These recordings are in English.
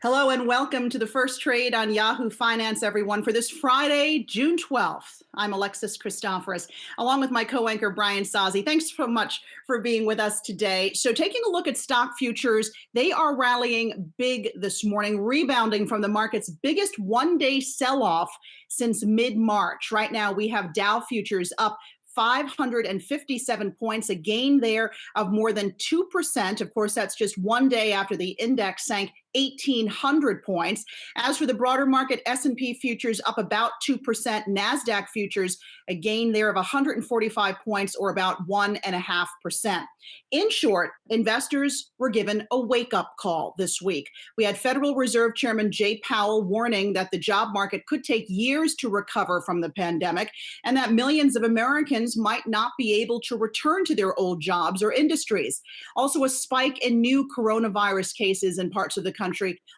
Hello and welcome to the first trade on Yahoo Finance, everyone, for this Friday, June 12th. I'm Alexis Christoforous, along with my co-anchor, Brian Sozzi. Thanks so much for being with us today. So taking a look at stock futures, they are rallying big this morning, rebounding from the market's biggest one-day sell-off since mid-March. Right now, we have Dow futures up 557 points, a gain there of more than 2%. Of course, that's just one day after the index sank 1,800 points. As for the broader market, S&P futures up about 2%, Nasdaq futures a gain there of 145 points or about 1.5%. In short, investors were given a wake-up call this week. We had Federal Reserve Chairman Jay Powell warning that the job market could take years to recover from the pandemic and that millions of Americans might not be able to return to their old jobs or industries. Also, a spike in new coronavirus cases in parts of the country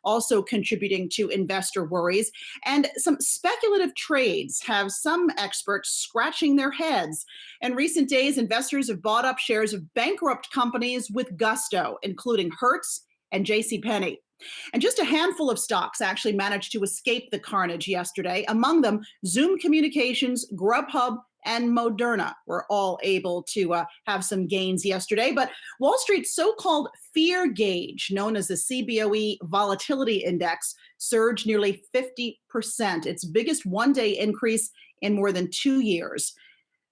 also contributing to investor worries. And some speculative trades have some experts scratching their heads. In recent days, investors have bought up shares of bankrupt companies with gusto, including Hertz and JCPenney. And just a handful of stocks actually managed to escape the carnage yesterday. Among them, Zoom Communications, Grubhub, and Moderna were all able to have some gains yesterday. But Wall Street's so-called fear gauge, known as the CBOE Volatility Index, surged nearly 50%, its biggest one-day increase in more than 2 years.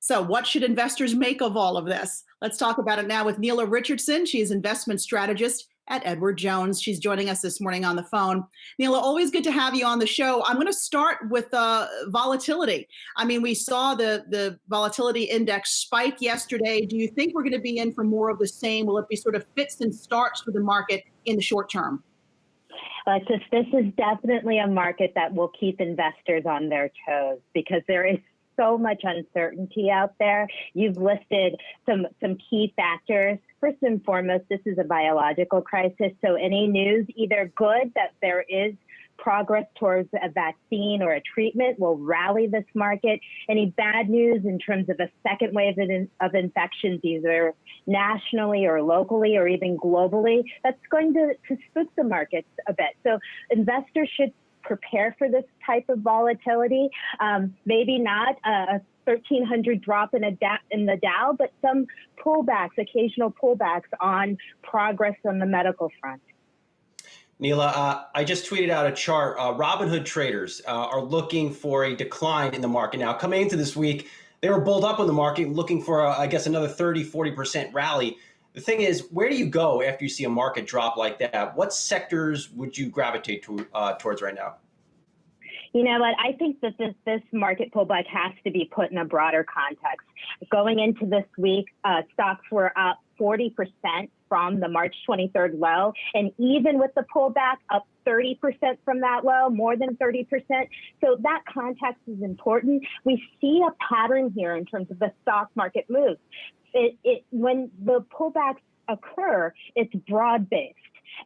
So what should investors make of all of this? Let's talk about it now with Neela Richardson. She's investment strategist at Edward Jones. She's joining us this morning on the phone. Neela, always good to have you on the show. I'm going to start with volatility. I mean, we saw the volatility index spike yesterday. Do you think we're going to be in for more of the same? Will it be sort of fits and starts for the market in the short term? This is definitely a market that will keep investors on their toes because there is so much uncertainty out there. You've listed some key factors. First and foremost, this is a biological crisis. So any news, either good that there is progress towards a vaccine or a treatment, will rally this market. Any bad news in terms of a second wave of infections, either nationally or locally or even globally, that's going to spook the markets a bit. So investors should prepare for this type of volatility. Maybe not a 1,300 drop in the Dow, but some pullbacks, occasional pullbacks on progress on the medical front. Neela, I just tweeted out a chart. Robinhood traders are looking for a decline in the market. Now, coming into this week, they were bulled up on the market, looking for, another 30-40% rally. The thing is, where do you go after you see a market drop like that? What sectors would you gravitate towards right now? You know what? I think that this market pullback has to be put in a broader context. Going into this week, stocks were up 40% from the March 23rd low. And even with the pullback, up 30% from that low, more than 30%. So that context is important. We see a pattern here in terms of the stock market moves. When the pullbacks occur, it's broad-based.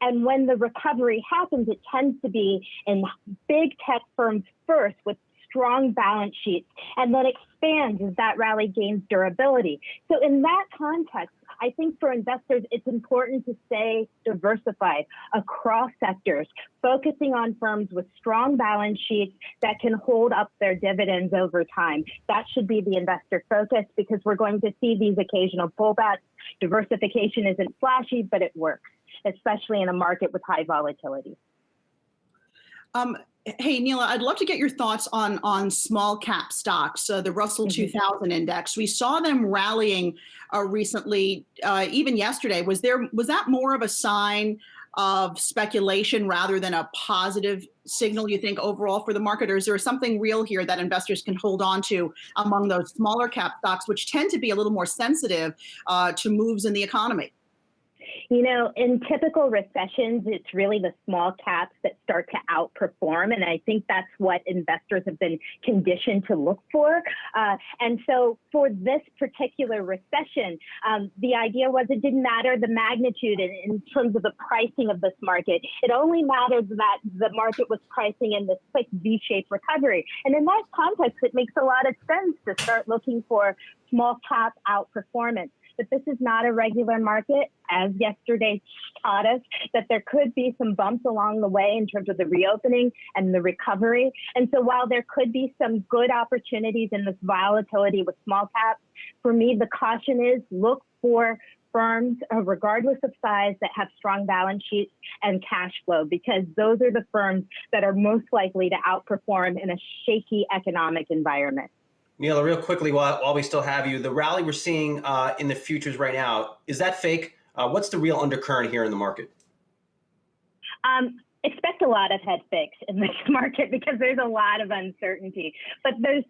And when the recovery happens, it tends to be in big tech firms first with strong balance sheets, and then expands as that rally gains durability. So in that context, I think for investors, it's important to stay diversified across sectors, focusing on firms with strong balance sheets that can hold up their dividends over time. That should be the investor focus because we're going to see these occasional pullbacks. Diversification isn't flashy, but it works, especially in a market with high volatility. Hey, Neela, I'd love to get your thoughts on small cap stocks, the Russell 2000 index. We saw them rallying recently, even yesterday. Was that more of a sign of speculation rather than a positive signal, you think, overall for the market? Or is there something real here that investors can hold on to among those smaller cap stocks, which tend to be a little more sensitive to moves in the economy? You know, in typical recessions, it's really the small caps that start to outperform. And I think that's what investors have been conditioned to look for. And so for this particular recession, the idea was it didn't matter the magnitude in terms of the pricing of this market. It only mattered that the market was pricing in this quick V-shaped recovery. And in that context, it makes a lot of sense to start looking for small cap outperformance. that this is not a regular market, as yesterday taught us, that there could be some bumps along the way in terms of the reopening and the recovery. And so while there could be some good opportunities in this volatility with small caps, for me, the caution is look for firms, regardless of size, that have strong balance sheets and cash flow, because those are the firms that are most likely to outperform in a shaky economic environment. Neela, real quickly, while we still have you, the rally we're seeing in the futures right now, is that fake? What's the real undercurrent here in the market? Expect a lot of head fakes in this market because there's a lot of uncertainty. But there's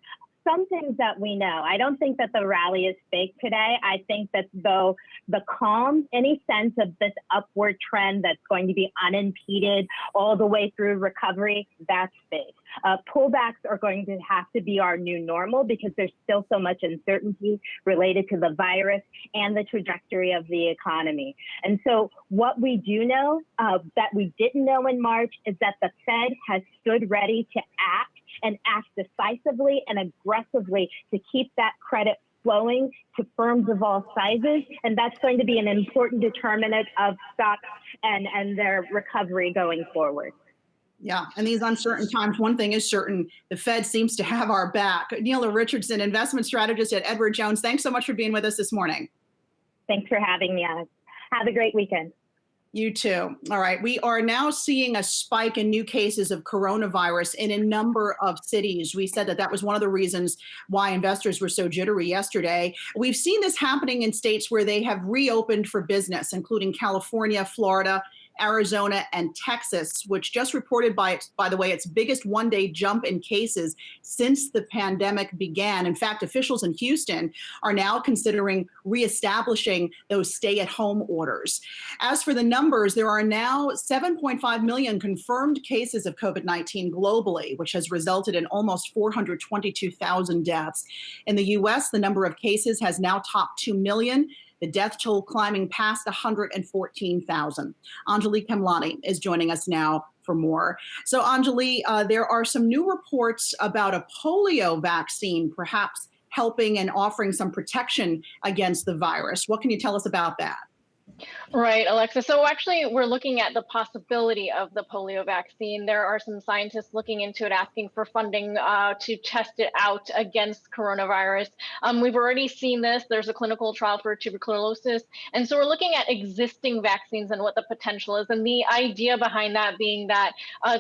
some things that we know. I don't think that the rally is fake today. I think that though the calm, any sense of this upward trend that's going to be unimpeded all the way through recovery, that's fake. Pullbacks are going to have to be our new normal because there's still so much uncertainty related to the virus and the trajectory of the economy. And so what we do know that we didn't know in March is that the Fed has stood ready to act and act decisively and aggressively to keep that credit flowing to firms of all sizes. And that's going to be an important determinant of stocks and their recovery going forward. Yeah, and these uncertain times, one thing is certain, the Fed seems to have our back. Neela Richardson, investment strategist at Edward Jones, thanks so much for being with us this morning. Thanks for having me, Alex. Have a great weekend. You too. All right. We are now seeing a spike in new cases of coronavirus in a number of cities. We said that was one of the reasons why investors were so jittery yesterday. We've seen this happening in states where they have reopened for business, including California, Florida, Arizona, and Texas, which just reported, by the way, its biggest one-day jump in cases since the pandemic began. In fact, officials in Houston are now considering reestablishing those stay-at-home orders. As for the numbers, there are now 7.5 million confirmed cases of COVID-19 globally, which has resulted in almost 422,000 deaths. In the U.S., the number of cases has now topped 2 million. The death toll climbing past 114,000. Anjali Kemlani is joining us now for more. So Anjali, there are some new reports about a polio vaccine perhaps helping and offering some protection against the virus. What can you tell us about that? Right, Alexa. So actually, we're looking at the possibility of the polio vaccine. There are some scientists looking into it, asking for funding to test it out against coronavirus. We've already seen this. There's a clinical trial for tuberculosis. And so we're looking at existing vaccines and what the potential is. And the idea behind that being that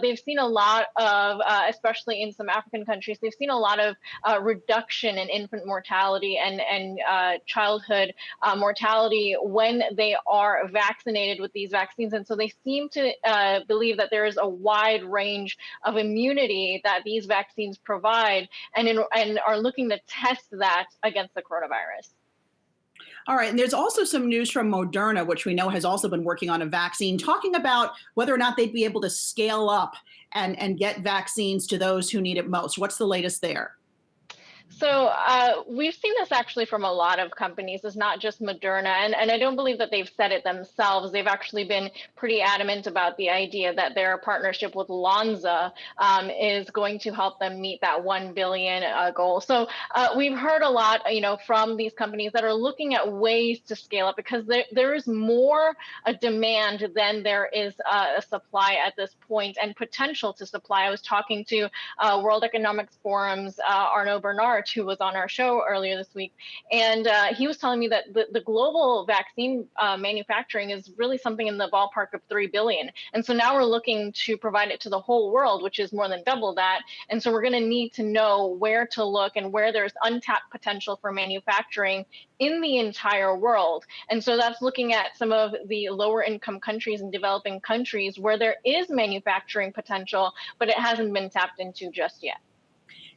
they've seen a lot of, especially in some African countries, they've seen a lot of reduction in infant mortality and childhood mortality when they are vaccinated with these vaccines. And so they seem to believe that there is a wide range of immunity that these vaccines provide and are looking to test that against the coronavirus. All right. And there's also some news from Moderna, which we know has also been working on a vaccine, talking about whether or not they'd be able to scale up and get vaccines to those who need it most. What's the latest there? So we've seen this actually from a lot of companies. It's not just Moderna, and I don't believe that they've said it themselves. They've actually been pretty adamant about the idea that their partnership with Lonza is going to help them meet that 1 billion goal. So we've heard a lot, from these companies that are looking at ways to scale up because there is more a demand than there is a supply at this point and potential to supply. I was talking to World Economic Forum's Arnaud Bernard, who was on our show earlier this week. And he was telling me that the global vaccine manufacturing is really something in the ballpark of 3 billion. And so now we're looking to provide it to the whole world, which is more than double that. And so we're going to need to know where to look and where there's untapped potential for manufacturing in the entire world. And so that's looking at some of the lower income countries and developing countries where there is manufacturing potential, but it hasn't been tapped into just yet.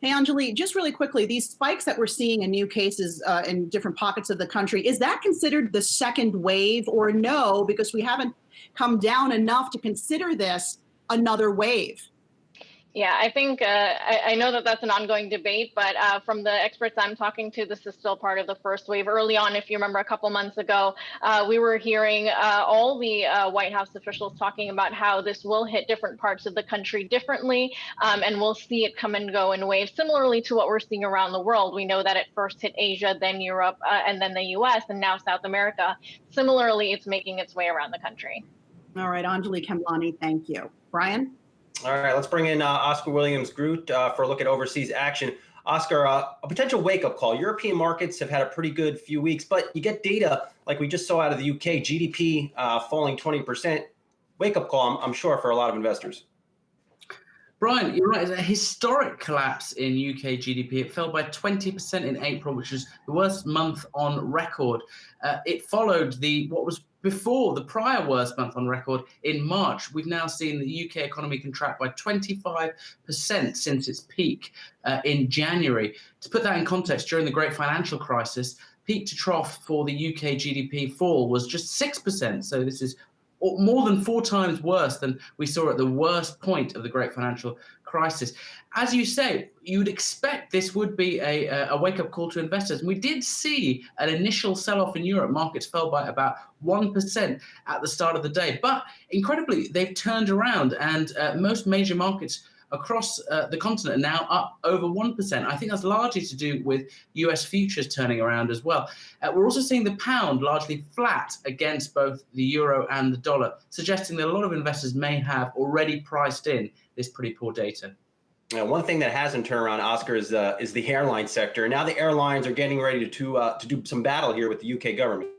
Hey, Anjali, just really quickly, these spikes that we're seeing in new cases in different pockets of the country, is that considered the second wave or no, because we haven't come down enough to consider this another wave? Yeah, I think I know that that's an ongoing debate, but from the experts I'm talking to, this is still part of the first wave. Early on, if you remember a couple months ago, we were hearing all the White House officials talking about how this will hit different parts of the country differently, and we'll see it come and go in waves, similarly to what we're seeing around the world. We know that it first hit Asia, then Europe, and then the US, and now South America. Similarly, it's making its way around the country. All right, Anjali Kemlani, thank you. Brian? All right, let's bring in Oscar Williams-Groot for a look at overseas action. Oscar, a potential wake-up call. European markets have had a pretty good few weeks, but you get data like we just saw out of the UK, GDP falling 20%. Wake-up call, I'm sure, for a lot of investors. Brian, you're right. It's a historic collapse in UK GDP. It fell by 20% in April, which is the worst month on record. It followed what was before the prior worst month on record in March. We've now seen the UK economy contract by 25% since its peak in January. To put that in context, during the Great Financial Crisis, peak to trough for the UK GDP fall was just 6%. So this is more than 4 times worse than we saw at the worst point of the Great Financial Crisis. As you say, you would expect this would be a wake-up call to investors. And we did see an initial sell-off in Europe. Markets fell by about 1% at the start of the day. But incredibly, they've turned around, and most major markets across the continent are now up over 1%. I think that's largely to do with US futures turning around as well. We're also seeing the pound largely flat against both the euro and the dollar, suggesting that a lot of investors may have already priced in this pretty poor data. Now, one thing that hasn't turned around, Oscar, is the airline sector. Now the airlines are getting ready to do some battle here with the UK government.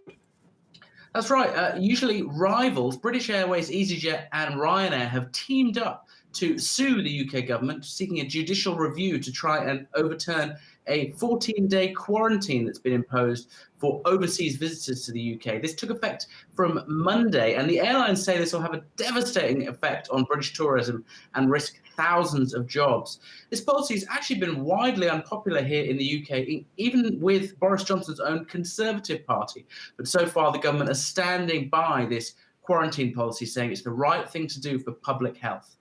That's right. Usually rivals, British Airways, EasyJet and Ryanair, have teamed up to sue the UK government, seeking a judicial review to try and overturn a 14-day quarantine that's been imposed for overseas visitors to the UK. This took effect from Monday, and the airlines say this will have a devastating effect on British tourism and risk thousands of jobs. This policy has actually been widely unpopular here in the UK, even with Boris Johnson's own Conservative Party. But so far, the government is standing by this quarantine policy, saying it's the right thing to do for public health.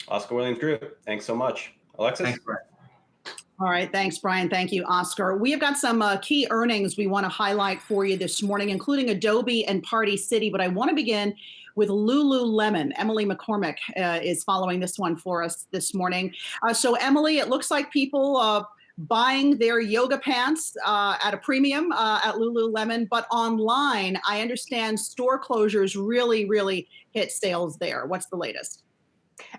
Oscar Williams-Groot, thanks so much. Alexis? Thanks, Brian. All right. Thanks, Brian. Thank you, Oscar. We have got some key earnings we want to highlight for you this morning, including Adobe and Party City. But I want to begin with Lululemon. Emily McCormick is following this one for us this morning. So, Emily, it looks like people buying their yoga pants at a premium at Lululemon. But online, I understand store closures really hit sales there. What's the latest?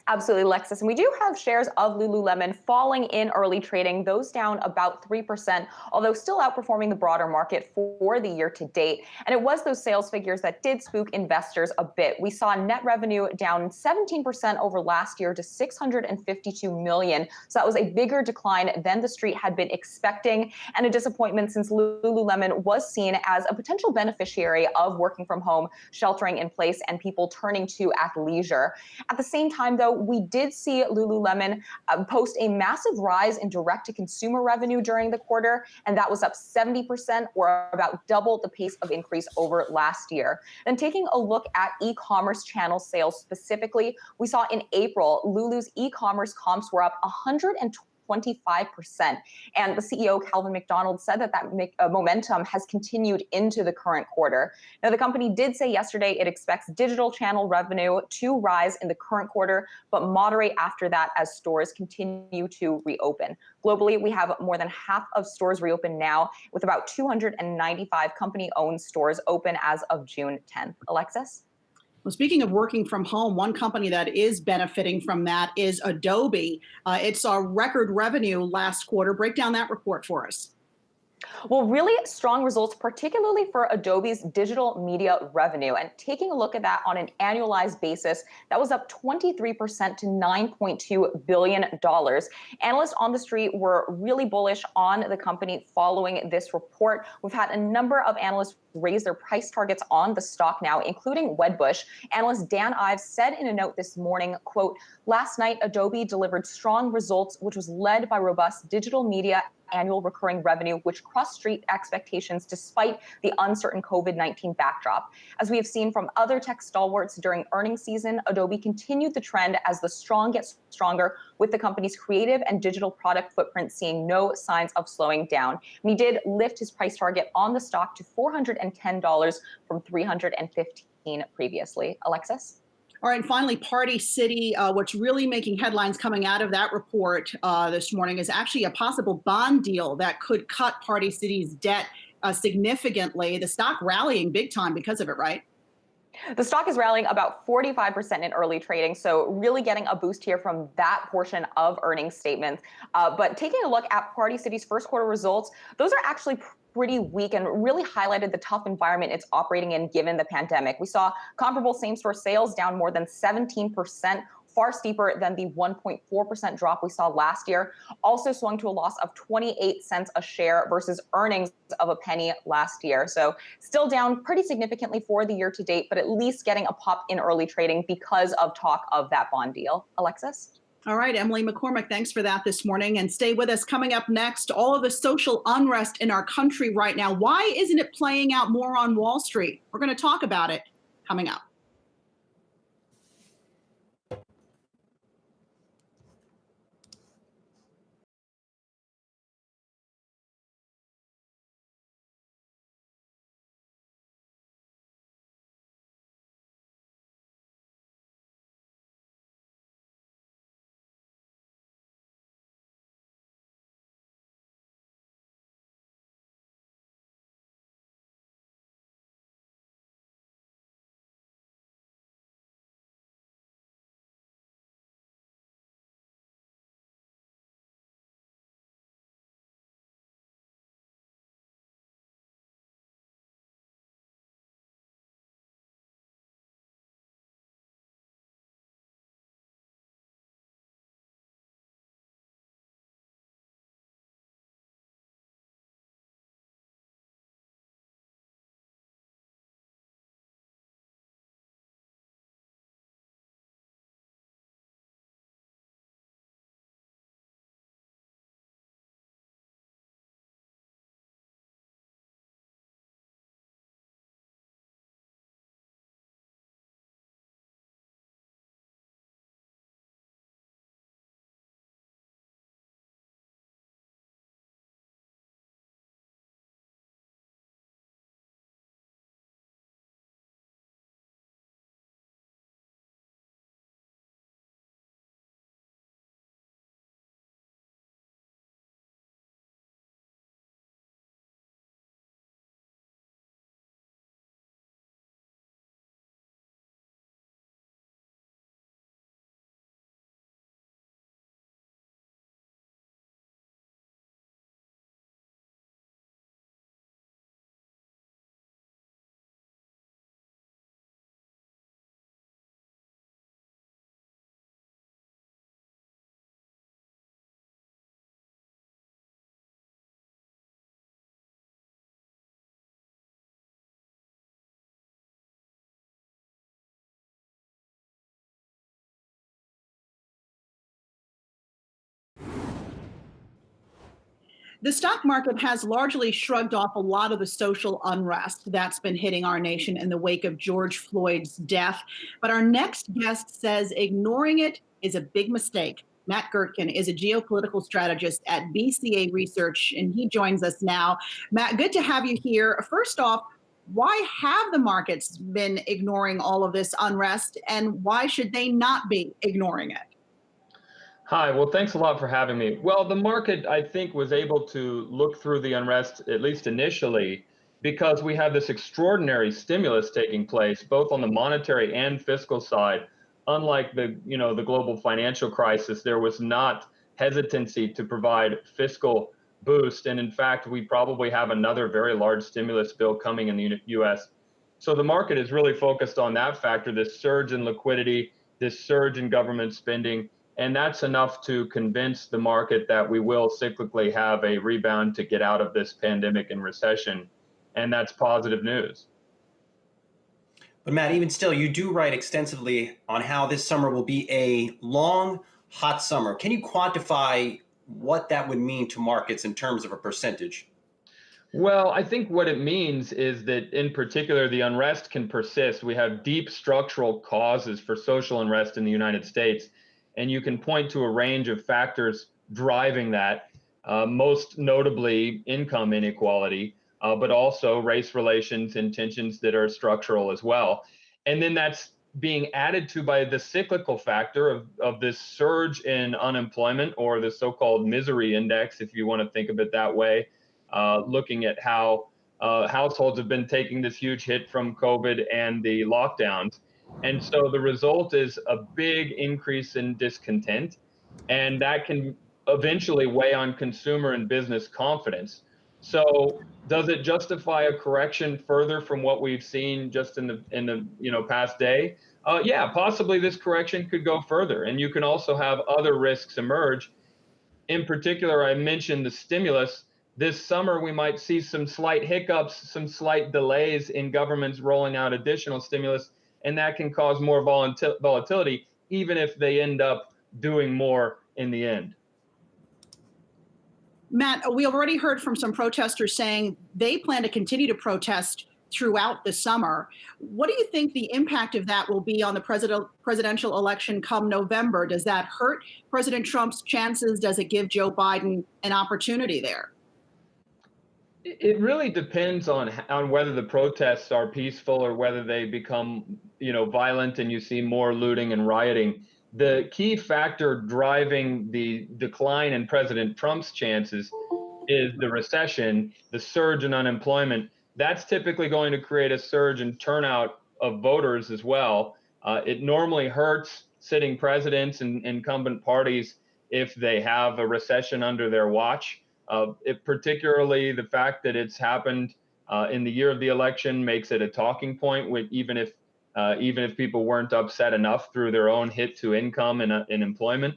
Absolutely, Lexus. And we do have shares of Lululemon falling in early trading, those down about 3%, although still outperforming the broader market for the year to date. And it was those sales figures that did spook investors a bit. We saw net revenue down 17% over last year to $652 million. So that was a bigger decline than the street had been expecting, and a disappointment since Lululemon was seen as a potential beneficiary of working from home, sheltering in place, and people turning to athleisure. At the same time, though, we did see Lululemon post a massive rise in direct-to-consumer revenue during the quarter, and that was up 70%, or about double the pace of increase over last year. Then taking a look at e-commerce channel sales specifically, we saw in April, Lulu's e-commerce comps were up 125%. And the CEO, Calvin McDonald, said that momentum has continued into the current quarter. Now, the company did say yesterday it expects digital channel revenue to rise in the current quarter, but moderate after that as stores continue to reopen. Globally, we have more than half of stores reopened now, with about 295 company-owned stores open as of June 10th. Alexis? Well, speaking of working from home, one company that is benefiting from that is Adobe. It saw record revenue last quarter. Break down that report for us. Well, really strong results, particularly for Adobe's digital media revenue. And taking a look at that on an annualized basis, that was up 23% to $9.2 billion. Analysts on the street were really bullish on the company following this report. We've had a number of analysts raise their price targets on the stock now, including Wedbush. Analyst Dan Ives said in a note this morning, quote, "Last night, Adobe delivered strong results, which was led by robust digital media annual recurring revenue, which crossed street expectations despite the uncertain COVID-19 backdrop. As we have seen from other tech stalwarts during earnings season, Adobe continued the trend as the strong get stronger, with the company's creative and digital product footprint seeing no signs of slowing down. And he did lift his price target on the stock to $410 from $315 previously. Alexis? All right, and finally, Party City. What's really making headlines coming out of that report this morning is actually a possible bond deal that could cut Party City's debt significantly. The stock rallying big time because of it, right? The stock is rallying about 45% in early trading, so really getting a boost here from that portion of earnings statements. But taking a look at Party City's first quarter results, those are actually pretty weak and really highlighted the tough environment it's operating in given the pandemic. We saw comparable same-store sales down more than 17%, far steeper than the 1.4% drop we saw last year. Also swung to a loss of 28 cents a share versus earnings of a penny last year. So still down pretty significantly for the year to date, but at least getting a pop in early trading because of talk of that bond deal. Alexis? All right, Emily McCormick, thanks for that this morning. And stay with us. Coming up next, all of the social unrest in our country right now. Why isn't it playing out more on Wall Street? We're going to talk about it coming up. The stock market has largely shrugged off a lot of the social unrest that's been hitting our nation in the wake of George Floyd's death. But our next guest says ignoring it is a big mistake. Matt Gertkin is a geopolitical strategist at BCA Research, and he joins us now. Matt, good to have you here. First off, why have the markets been ignoring all of this unrest, and why should they not be ignoring it? Hi, well, thanks a lot for having me. Well, the market, I think, was able to look through the unrest, at least initially, because we have this extraordinary stimulus taking place, both on the monetary and fiscal side. Unlike the global financial crisis, there was not hesitancy to provide fiscal boost. And in fact, we probably have another very large stimulus bill coming in the US. So the market is really focused on that factor, this surge in liquidity, this surge in government spending. And that's enough to convince the market that we will cyclically have a rebound to get out of this pandemic and recession. And that's positive news. But Matt, even still, you do write extensively on how this summer will be a long, hot summer. Can you quantify what that would mean to markets in terms of a percentage? Well, I think what it means is that, in particular, the unrest can persist. We have deep structural causes for social unrest in the United States, and you can point to a range of factors driving that, most notably income inequality, but also race relations and tensions that are structural as well. And then that's being added to by the cyclical factor of this surge in unemployment, or the so-called misery index, if you want to think of it that way, looking at how households have been taking this huge hit from COVID and the lockdowns. And so the result is a big increase in discontent, and that can eventually weigh on consumer and business confidence. So does it justify a correction further from what we've seen just in the past day? Yeah, possibly this correction could go further, and you can also have other risks emerge. In particular, I mentioned the stimulus. This summer, we might see some slight hiccups, some slight delays in governments rolling out additional stimulus, and that can cause more volatility, even if they end up doing more in the end. Matt, we already heard from some protesters saying they plan to continue to protest throughout the summer. What do you think the impact of that will be on the presidential election come November? Does that hurt President Trump's chances? Does it give Joe Biden an opportunity there? It really depends on whether the protests are peaceful or whether they become, violent and you see more looting and rioting. The key factor driving the decline in President Trump's chances is the recession, the surge in unemployment. That's typically going to create a surge in turnout of voters as well. It normally hurts sitting presidents and incumbent parties if they have a recession under their watch. Particularly the fact that it's happened in the year of the election makes it a talking point, even if people weren't upset enough through their own hit to income and employment.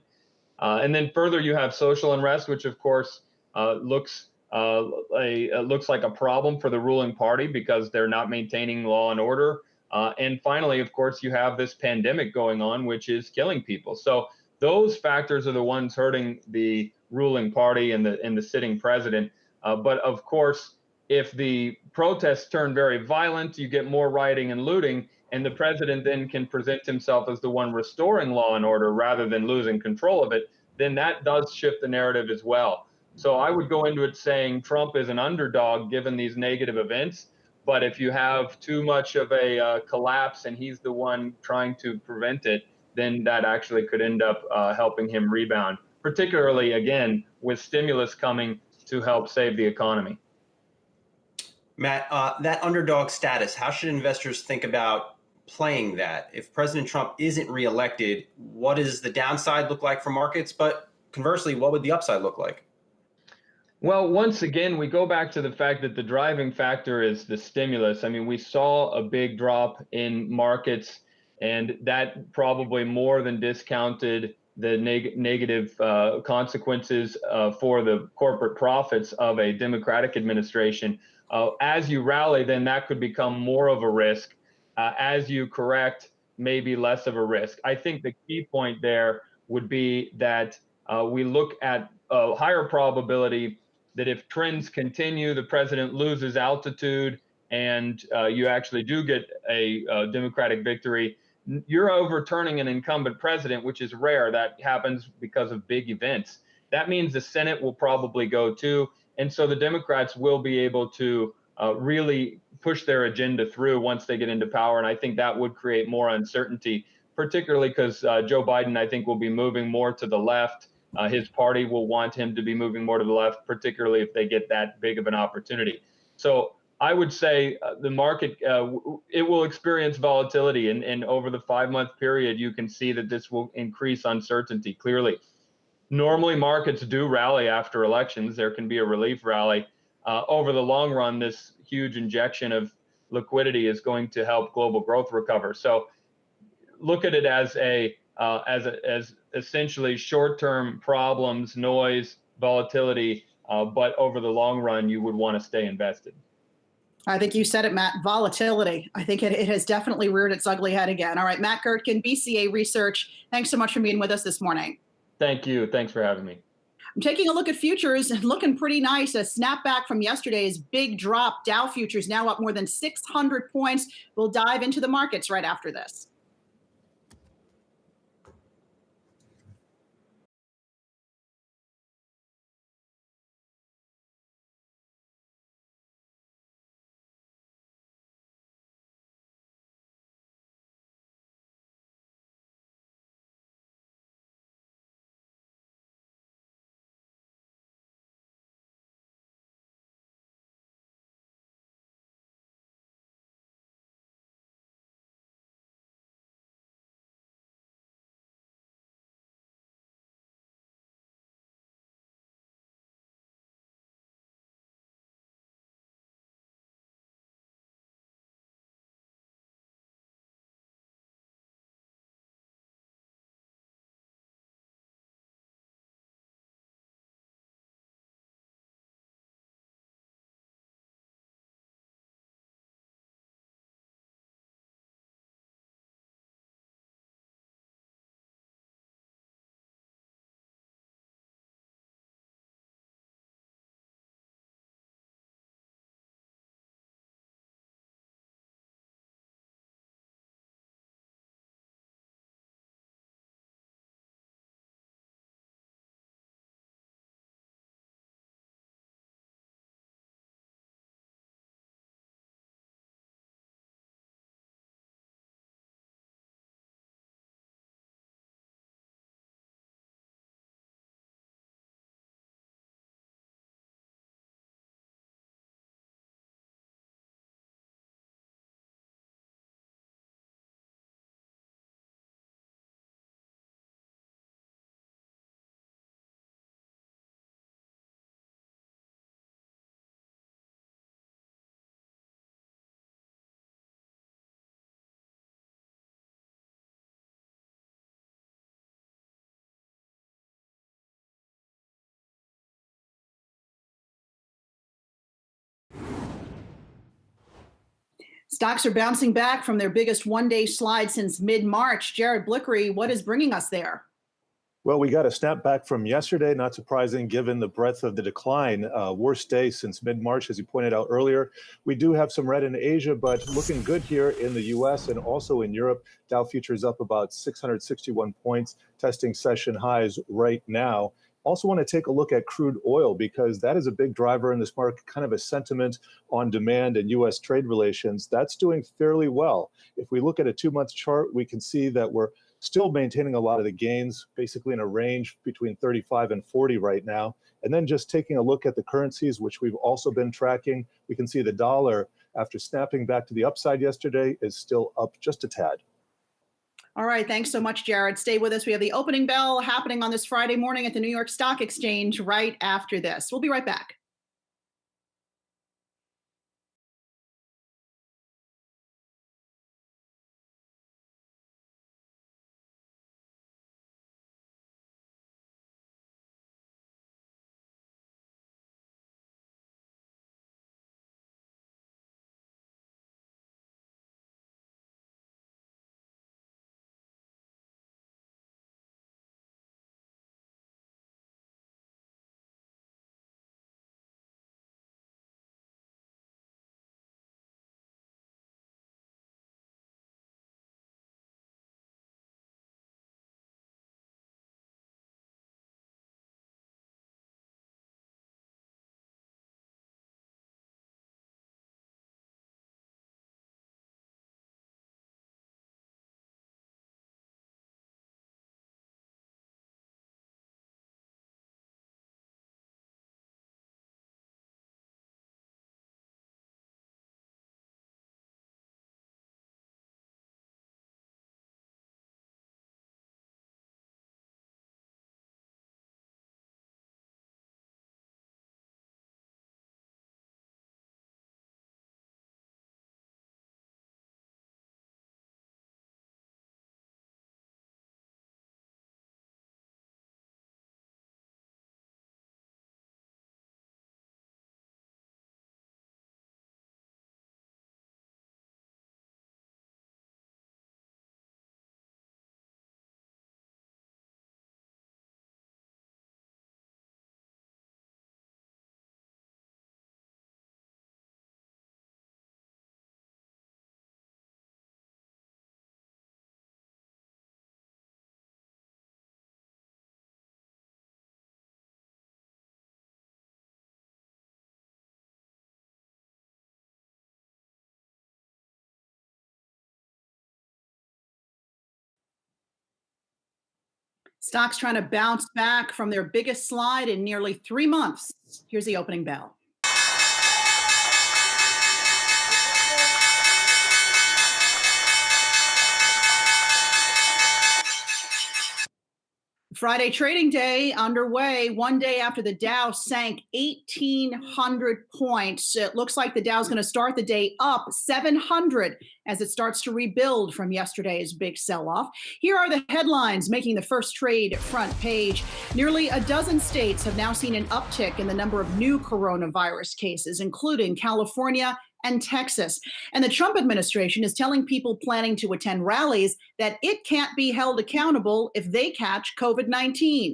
And then further, you have social unrest, which of course looks like a problem for the ruling party because they're not maintaining law and order. And finally, of course, you have this pandemic going on, which is killing people. So those factors are the ones hurting the ruling party and the sitting president. But of course, if the protests turn very violent, you get more rioting and looting, and the president then can present himself as the one restoring law and order rather than losing control of it, then that does shift the narrative as well. So I would go into it saying Trump is an underdog given these negative events. But if you have too much of a collapse and he's the one trying to prevent it, then that actually could end up helping him rebound, particularly, again, with stimulus coming to help save the economy. Matt, that underdog status, how should investors think about playing that? If President Trump isn't reelected, what does the downside look like for markets? But conversely, what would the upside look like? Well, once again, we go back to the fact that the driving factor is the stimulus. I mean, we saw a big drop in markets, and that probably more than discounted the negative consequences for the corporate profits of a Democratic administration. As you rally, then that could become more of a risk. As you correct, maybe less of a risk. I think the key point there would be that we look at a higher probability that if trends continue, the president loses altitude, and you actually do get a Democratic victory, you're overturning an incumbent president, which is rare. That happens because of big events. That means the Senate will probably go too. And so the Democrats will be able to really push their agenda through once they get into power. And I think that would create more uncertainty, particularly because Joe Biden, I think, will be moving more to the left. His party will want him to be moving more to the left, particularly if they get that big of an opportunity. So I would say the market, it will experience volatility. And over the 5-month period, you can see that this will increase uncertainty clearly. Normally, markets do rally after elections. There can be a relief rally. Over the long run, this huge injection of liquidity is going to help global growth recover. So look at it as essentially short-term problems, noise, volatility, but over the long run, you would want to stay invested. I think you said it, Matt, volatility. I think it has definitely reared its ugly head again. All right, Matt Gertken, BCA Research, thanks so much for being with us this morning. Thank you. Thanks for having me. I'm taking a look at futures, looking pretty nice. A snapback from yesterday's big drop. Dow futures now up more than 600 points. We'll dive into the markets right after this. Stocks are bouncing back from their biggest one-day slide since mid-March. Jared Blickery, what is bringing us there? Well, we got a snapback from yesterday, not surprising given the breadth of the decline. Worst day since mid-March, as you pointed out earlier. We do have some red in Asia, but looking good here in the US and also in Europe. Dow futures up about 661 points, testing session highs right now. Also want to take a look at crude oil because that is a big driver in this market, kind of a sentiment on demand and US trade relations. That's doing fairly well. If we look at a 2-month chart, we can see that we're still maintaining a lot of the gains, basically in a range between 35 and 40 right now. And then just taking a look at the currencies, which we've also been tracking, we can see the dollar, after snapping back to the upside yesterday, is still up just a tad. All right, thanks so much, Jared. Stay with us. We have the opening bell happening on this Friday morning at the New York Stock Exchange right after this. We'll be right back. Stocks trying to bounce back from their biggest slide in nearly 3 months. Here's the opening bell. Friday trading day underway, one day after the Dow sank 1,800 points. It looks like the Dow's going to start the day up 700 as it starts to rebuild from yesterday's big sell-off. Here are the headlines making the first trade front page. Nearly a dozen states have now seen an uptick in the number of new coronavirus cases, including California and Texas. And the Trump administration is telling people planning to attend rallies that it can't be held accountable if they catch COVID-19.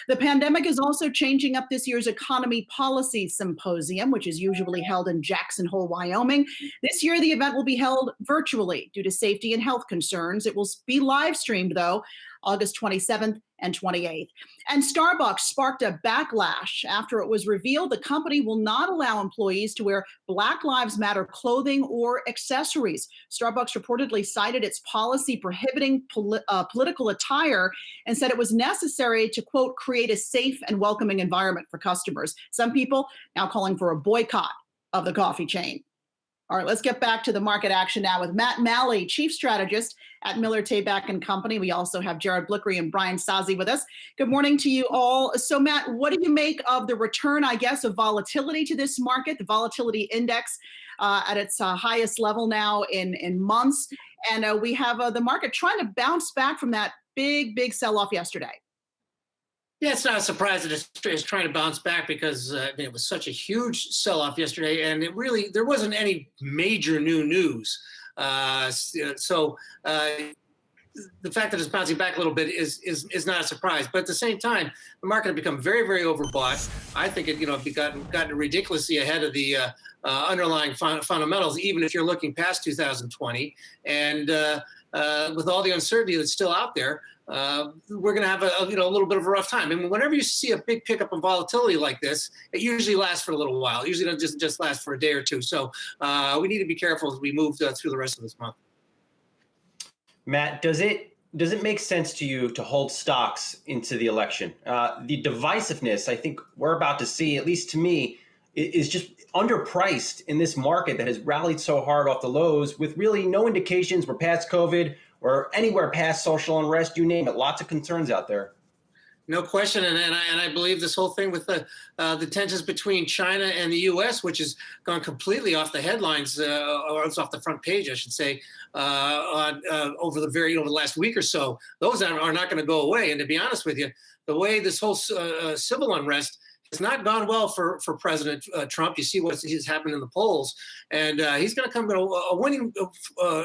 The pandemic is also changing up this year's Economy Policy Symposium, which is usually held in Jackson Hole, Wyoming. This year, the event will be held virtually due to safety and health concerns. It will be live streamed, though, August 27th and 28th. And Starbucks sparked a backlash after it was revealed the company will not allow employees to wear Black Lives Matter clothing or accessories. Starbucks reportedly cited its policy prohibiting political attire and said it was necessary to, quote, create a safe and welcoming environment for customers. Some people now calling for a boycott of the coffee chain. All right, let's get back to the market action now with Matt Malley, Chief Strategist at Miller Tabak and Company. We also have Jared Blickery and Brian Sazi with us. Good morning to you all. So, Matt, what do you make of the return, I guess, of volatility to this market, the volatility index at its highest level now in months? And we have the market trying to bounce back from that big sell-off yesterday. Yeah, it's not a surprise that it's trying to bounce back because it was such a huge sell-off yesterday, and there wasn't any major new news. So the fact that it's bouncing back a little bit is not a surprise. But at the same time, the market had become very overbought. I think it gotten ridiculously ahead of the underlying fundamentals, even if you're looking past 2020, and with all the uncertainty that's still out there. We're going to have a little bit of a rough time. I mean, whenever you see a big pickup in volatility like this, it usually lasts for a little while. It usually doesn't just last for a day or two. So we need to be careful as we move through the rest of this month. Matt, does it make sense to you to hold stocks into the election? The divisiveness I think we're about to see, at least to me, is just underpriced in this market that has rallied so hard off the lows with really no indications we're past COVID or anywhere past social unrest, you name it. Lots of concerns out there. No question, and I believe this whole thing with the tensions between China and the U.S., which has gone completely off the headlines, or it's off the front page, I should say, over the last week or so. Those are not going to go away. And to be honest with you, the way this whole civil unrest has not gone well for President Trump. You see what's happened in the polls, and he's going to come. A winning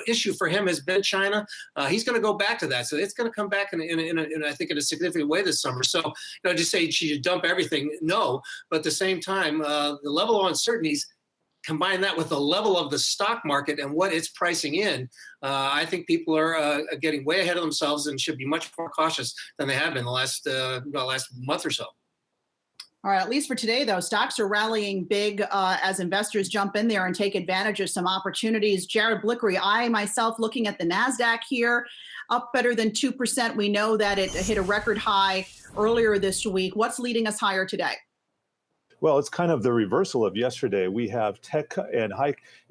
issue for him has been China. He's going to go back to that, so it's going to come back in I think in a significant way this summer. So just say she should dump everything, no, but at the same time, the level of uncertainties. Combine that with the level of the stock market and what it's pricing in, I think people are getting way ahead of themselves and should be much more cautious than they have been the last month or so. All right, at least for today, though, stocks are rallying big as investors jump in there and take advantage of some opportunities. Jared Blickery, I myself looking at the Nasdaq here, up better than 2%. We know that it hit a record high earlier this week. What's leading us higher today? Well, it's kind of the reversal of yesterday. We have tech and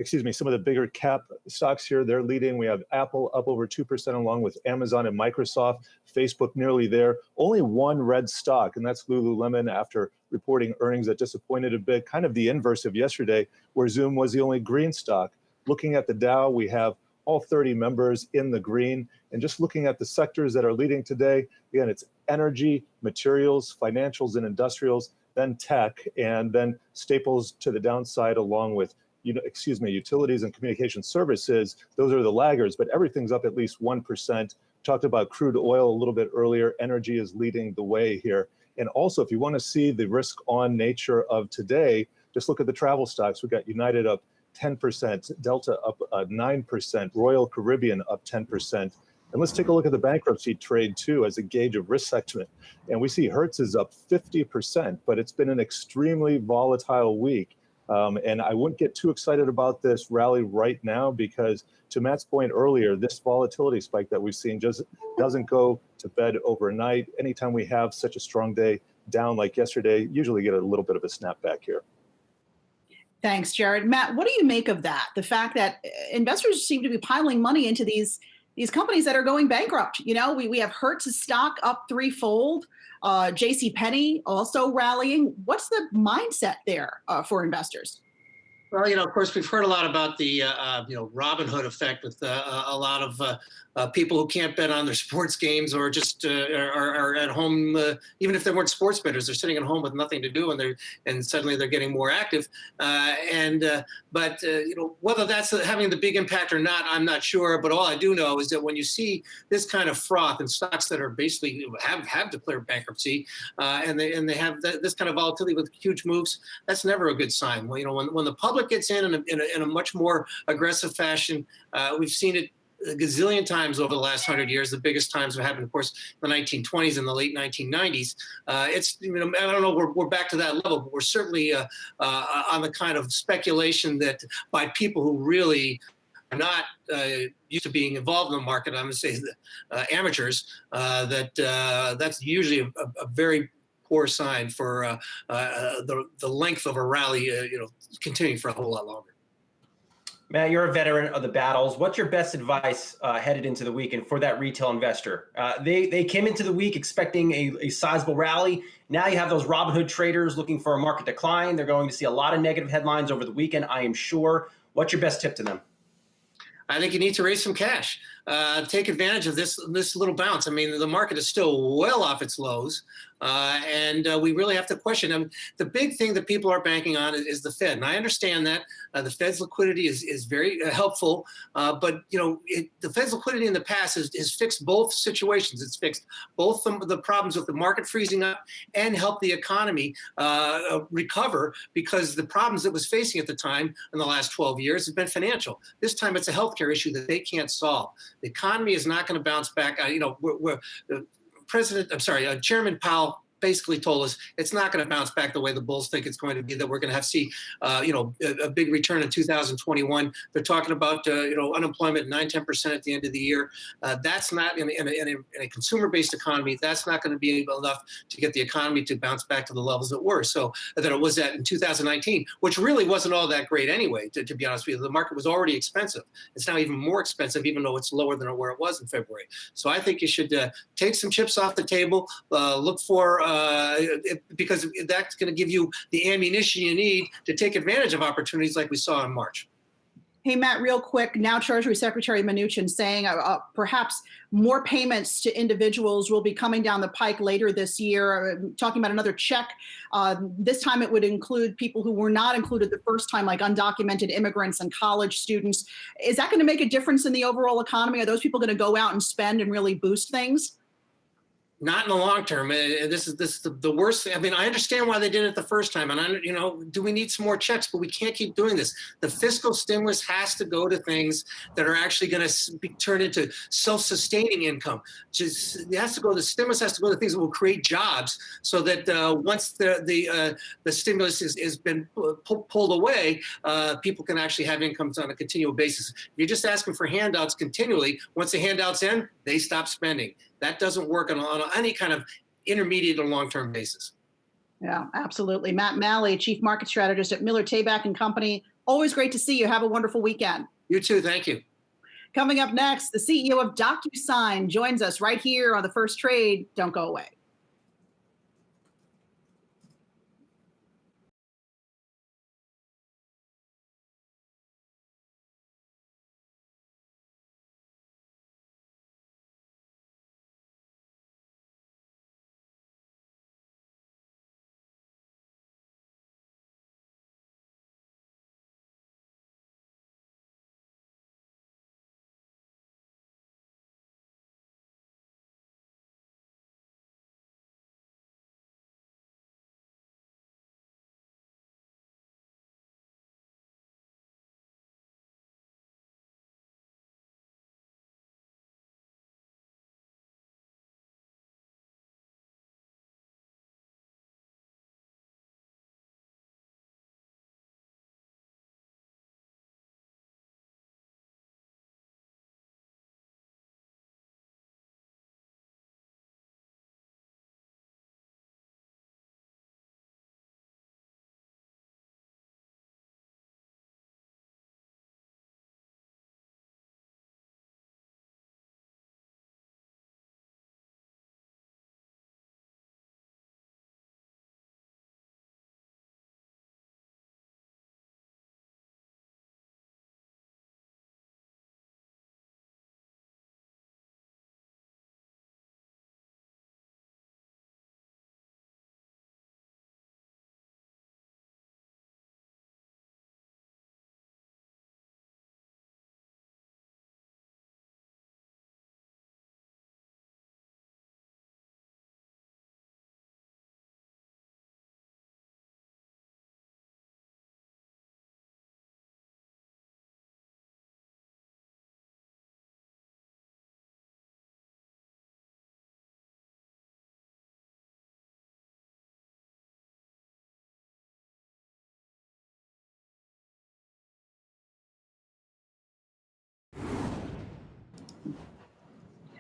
some of the bigger cap stocks here. They're leading. We have Apple up over 2% along with Amazon and Microsoft, Facebook nearly there. Only one red stock, and that's Lululemon after reporting earnings that disappointed a bit, kind of the inverse of yesterday where Zoom was the only green stock. Looking at the Dow, we have all 30 members in the green. And just looking at the sectors that are leading today, again, it's energy, materials, financials, and industrials, then tech, and then staples to the downside along with, utilities and communication services. Those are the laggards, but everything's up at least 1%. Talked about crude oil a little bit earlier. Energy is leading the way here. And also, if you want to see the risk on nature of today, just look at the travel stocks. We've got United up 10%, Delta up 9%, Royal Caribbean up 10%. And let's take a look at the bankruptcy trade, too, as a gauge of risk sentiment. And we see Hertz is up 50%, but it's been an extremely volatile week. And I wouldn't get too excited about this rally right now because, to Matt's point earlier, this volatility spike that we've seen just doesn't go to bed overnight. Anytime we have such a strong day down like yesterday, usually get a little bit of a snapback here. Thanks, Jared. Matt, what do you make of that? The fact that investors seem to be piling money into these companies that are going bankrupt. You know, we have Hertz's stock up threefold. J.C. Penney also rallying. What's the mindset there for investors? Well, of course, we've heard a lot about the, Robin Hood effect with a lot of people who can't bet on their sports games or just are at home, even if they weren't sports bettors, they're sitting at home with nothing to do and suddenly they're getting more active. But whether that's having the big impact or not, I'm not sure. But all I do know is that when you see this kind of froth in stocks that are basically have declared bankruptcy and they have this kind of volatility with huge moves, that's never a good sign. Well, when the public gets in a much more aggressive fashion, we've seen it a gazillion times over the last 100 years. The biggest times have happened, of course, in the 1920s and the late 1990s. It's, I don't know, we're back to that level, but we're certainly on the kind of speculation that by people who really are not used to being involved in the market, I'm going to say amateurs, that's usually a very poor sign for the length of a rally, continuing for a whole lot longer. Matt, you're a veteran of the battles. What's your best advice headed into the week and for that retail investor? They came into the week expecting a sizable rally. Now you have those Robinhood traders looking for a market decline. They're going to see a lot of negative headlines over the weekend, I am sure. What's your best tip to them? I think you need to raise some cash. Take advantage of this little bounce. I mean, the market is still well off its lows. And we really have to question. The big thing that people are banking on is the Fed. And I understand that the Fed's liquidity is very helpful. But, the Fed's liquidity in the past has fixed both situations. It's fixed both the problems with the market freezing up and helped the economy recover, because the problems it was facing at the time in the last 12 years have been financial. This time it's a healthcare issue that they can't solve. The economy is not going to bounce back. Chairman Powell basically told us it's not going to bounce back the way the bulls think it's going to be, that we're going to see a big return in 2021. They're talking about unemployment 9-10% at the end of the year. That's not in a consumer-based economy. That's not going to be enough to get the economy to bounce back to the levels that it was at in 2019, which really wasn't all that great anyway. To be honest with you, the market was already expensive. It's now even more expensive, even though it's lower than where it was in February. So I think you should take some chips off the table, look for because that's going to give you the ammunition you need to take advantage of opportunities like we saw in March. Hey, Matt, real quick, now Treasury Secretary Mnuchin saying perhaps more payments to individuals will be coming down the pike later this year, talking about another check. This time it would include people who were not included the first time, like undocumented immigrants and college students. Is that going to make a difference in the overall economy? Are those people going to go out and spend and really boost things? Not in the long term. This is the worst thing. I mean, I understand why they did it the first time, and do we need some more checks? But we can't keep doing this. The fiscal stimulus has to go to things that are actually going to be turned into self-sustaining income. The stimulus has to go to things that will create jobs, so that once the stimulus has been pulled away, people can actually have incomes on a continual basis. If you're just asking for handouts continually, once the handouts end, they stop spending. That doesn't work on any kind of intermediate or long-term basis. Yeah, absolutely. Matt Malley, Chief Market Strategist at Miller Tabak & Company. Always great to see you. Have a wonderful weekend. You too. Thank you. Coming up next, the CEO of DocuSign joins us right here on The First Trade. Don't go away.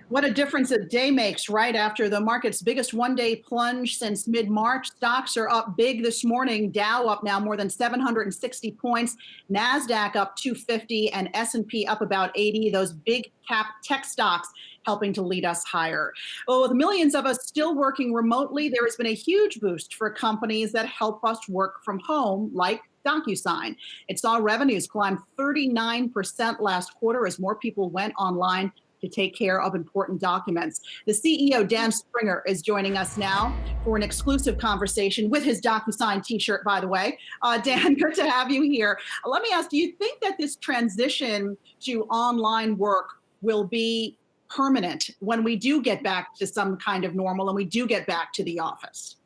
What a difference a day makes right after the market's biggest one-day plunge since mid-March. Stocks are up big this morning. Dow up now more than 760 points. Nasdaq up 250 and S&P up about 80. Those big cap tech stocks helping to lead us higher. Well, with millions of us still working remotely, there has been a huge boost for companies that help us work from home, like DocuSign. It saw revenues climb 39% last quarter as more people went online to take care of important documents. The CEO, Dan Springer, is joining us now for an exclusive conversation with his DocuSign t-shirt, by the way. Dan, good to have you here. Let me ask, do you think that this transition to online work will be permanent when we do get back to some kind of normal and we do get back to the office?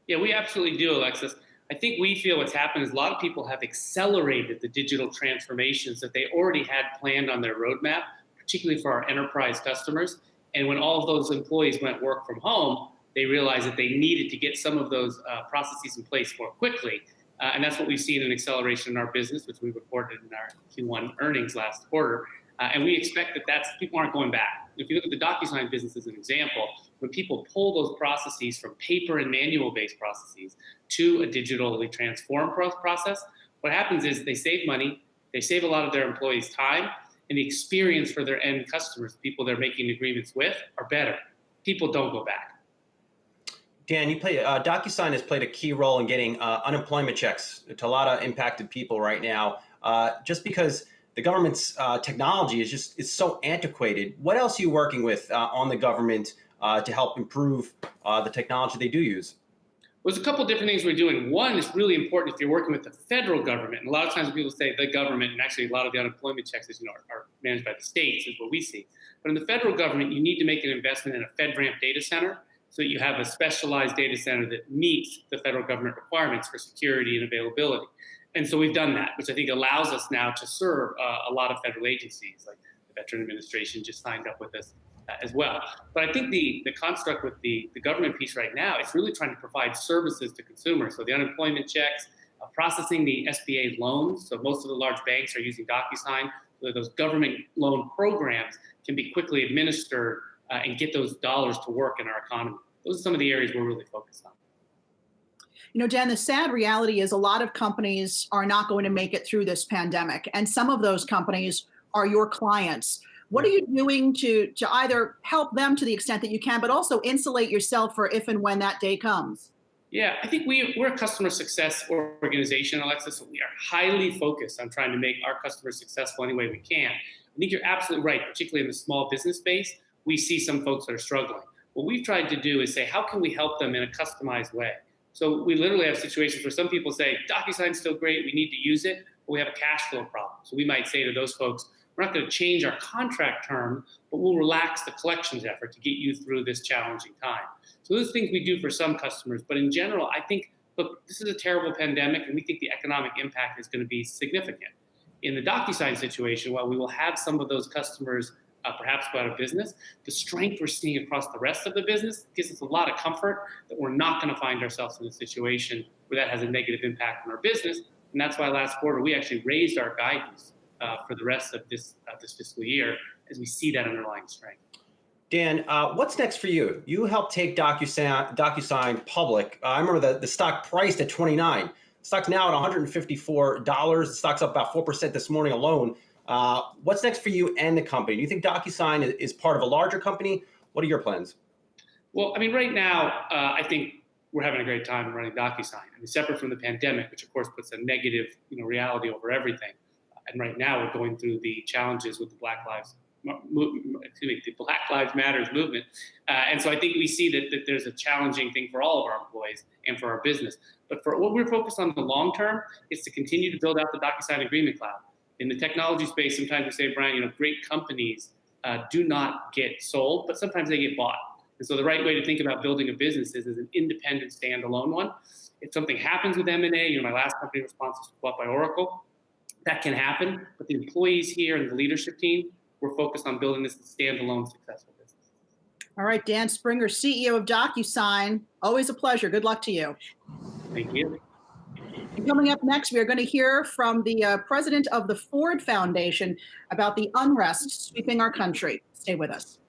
Yeah, we absolutely do, Alexis. I think we feel what's happened is a lot of people have accelerated the digital transformations that they already had planned on their roadmap, particularly for our enterprise customers. And when all of those employees went work from home, they realized that they needed to get some of those processes in place more quickly. And that's what we've seen an acceleration in our business, which we reported in our Q1 earnings last quarter. And we expect that people aren't going back. If you look at the DocuSign business as an example, when people pull those processes from paper and manual-based processes to a digitally transformed process, what happens is they save money, they save a lot of their employees' time, and the experience for their end customers, people they're making agreements with, are better. People don't go back. Dan, DocuSign has played a key role in getting unemployment checks to a lot of impacted people right now, just because the government's technology is so antiquated. What else are you working with on the government to help improve the technology they do use? Well, there's a couple different things we're doing. One is really important if you're working with the federal government. And a lot of times when people say the government, and actually a lot of the unemployment checks are managed by the states, is what we see. But in the federal government, you need to make an investment in a FedRAMP data center so that you have a specialized data center that meets the federal government requirements for security and availability. And so we've done that, which I think allows us now to serve a lot of federal agencies, like the Veteran Administration just signed up with us as well. But I think the construct with the government piece right now is really trying to provide services to consumers. So the unemployment checks, processing the SBA loans. So most of the large banks are using DocuSign, so that those government loan programs can be quickly administered and get those dollars to work in our economy. Those are some of the areas we're really focused on. You know, Dan, the sad reality is a lot of companies are not going to make it through this pandemic, and some of those companies are your clients. What are you doing to either help them to the extent that you can, but also insulate yourself for if and when that day comes? Yeah, I think we're a customer success organization, Alexis. So we are highly focused on trying to make our customers successful any way we can. I think you're absolutely right, particularly in the small business space. We see some folks that are struggling. What we've tried to do is say, how can we help them in a customized way? So we literally have situations where some people say, DocuSign's still great, we need to use it, but we have a cash flow problem. So we might say to those folks, we're not going to change our contract term, but we'll relax the collections effort to get you through this challenging time. So those things we do for some customers, but in general, I think, look, this is a terrible pandemic, and we think the economic impact is going to be significant. In the DocuSign situation, while we will have some of those customers perhaps go out of business, the strength we're seeing across the rest of the business gives us a lot of comfort that we're not going to find ourselves in a situation where that has a negative impact on our business. And that's why last quarter we actually raised our guidance for the rest of this fiscal year as we see that underlying strength. Dan, what's next for you? You helped take DocuSign public. I remember the stock priced at $29. The stock's now at $154. The stock's up about 4% this morning alone. What's next for you and the company? Do you think DocuSign is part of a larger company? What are your plans? Well, I mean, right now, I think we're having a great time running DocuSign. I mean, separate from the pandemic, which of course puts a negative, reality over everything. And right now, we're going through the challenges with the Black Lives Matters movement. And so I think we see that there's a challenging thing for all of our employees and for our business. But for what we're focused on in the long term is to continue to build out the DocuSign Agreement Cloud. In the technology space, sometimes we say, Brian, great companies do not get sold, but sometimes they get bought. And so the right way to think about building a business is as an independent, standalone one. If something happens with M&A, my last company Response was bought by Oracle, that can happen. But the employees here and the leadership team, we're focused on building this standalone, successful business. All right, Dan Springer, CEO of DocuSign. Always a pleasure. Good luck to you. Thank you. And coming up next, we are going to hear from the president of the Ford Foundation about the unrest sweeping our country. Stay with us.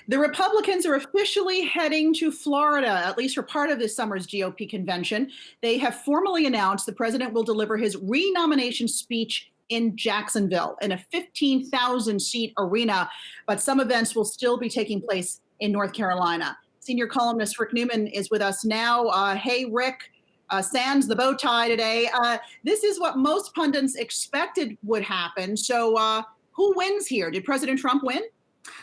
The Republicans are officially heading to Florida, at least for part of this summer's GOP convention. They have formally announced the president will deliver his renomination speech in Jacksonville in a 15,000 seat arena, but some events will still be taking place in North Carolina. Senior columnist Rick Newman is with us now. Hey, Rick, sans the bow tie today. This is what most pundits expected would happen. So who wins here? Did President Trump win?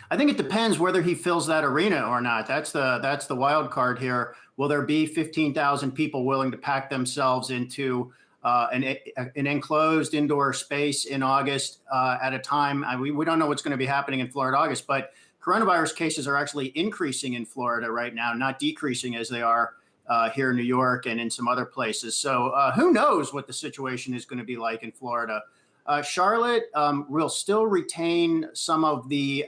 I think it depends whether he fills that arena or not. That's the wild card here. Will there be 15,000 people willing to pack themselves into an enclosed indoor space in August at a time? We don't know what's going to be happening in Florida August, but coronavirus cases are actually increasing in Florida right now, not decreasing as they are here in New York and in some other places. So who knows what the situation is going to be like in Florida. Charlotte will still retain some of the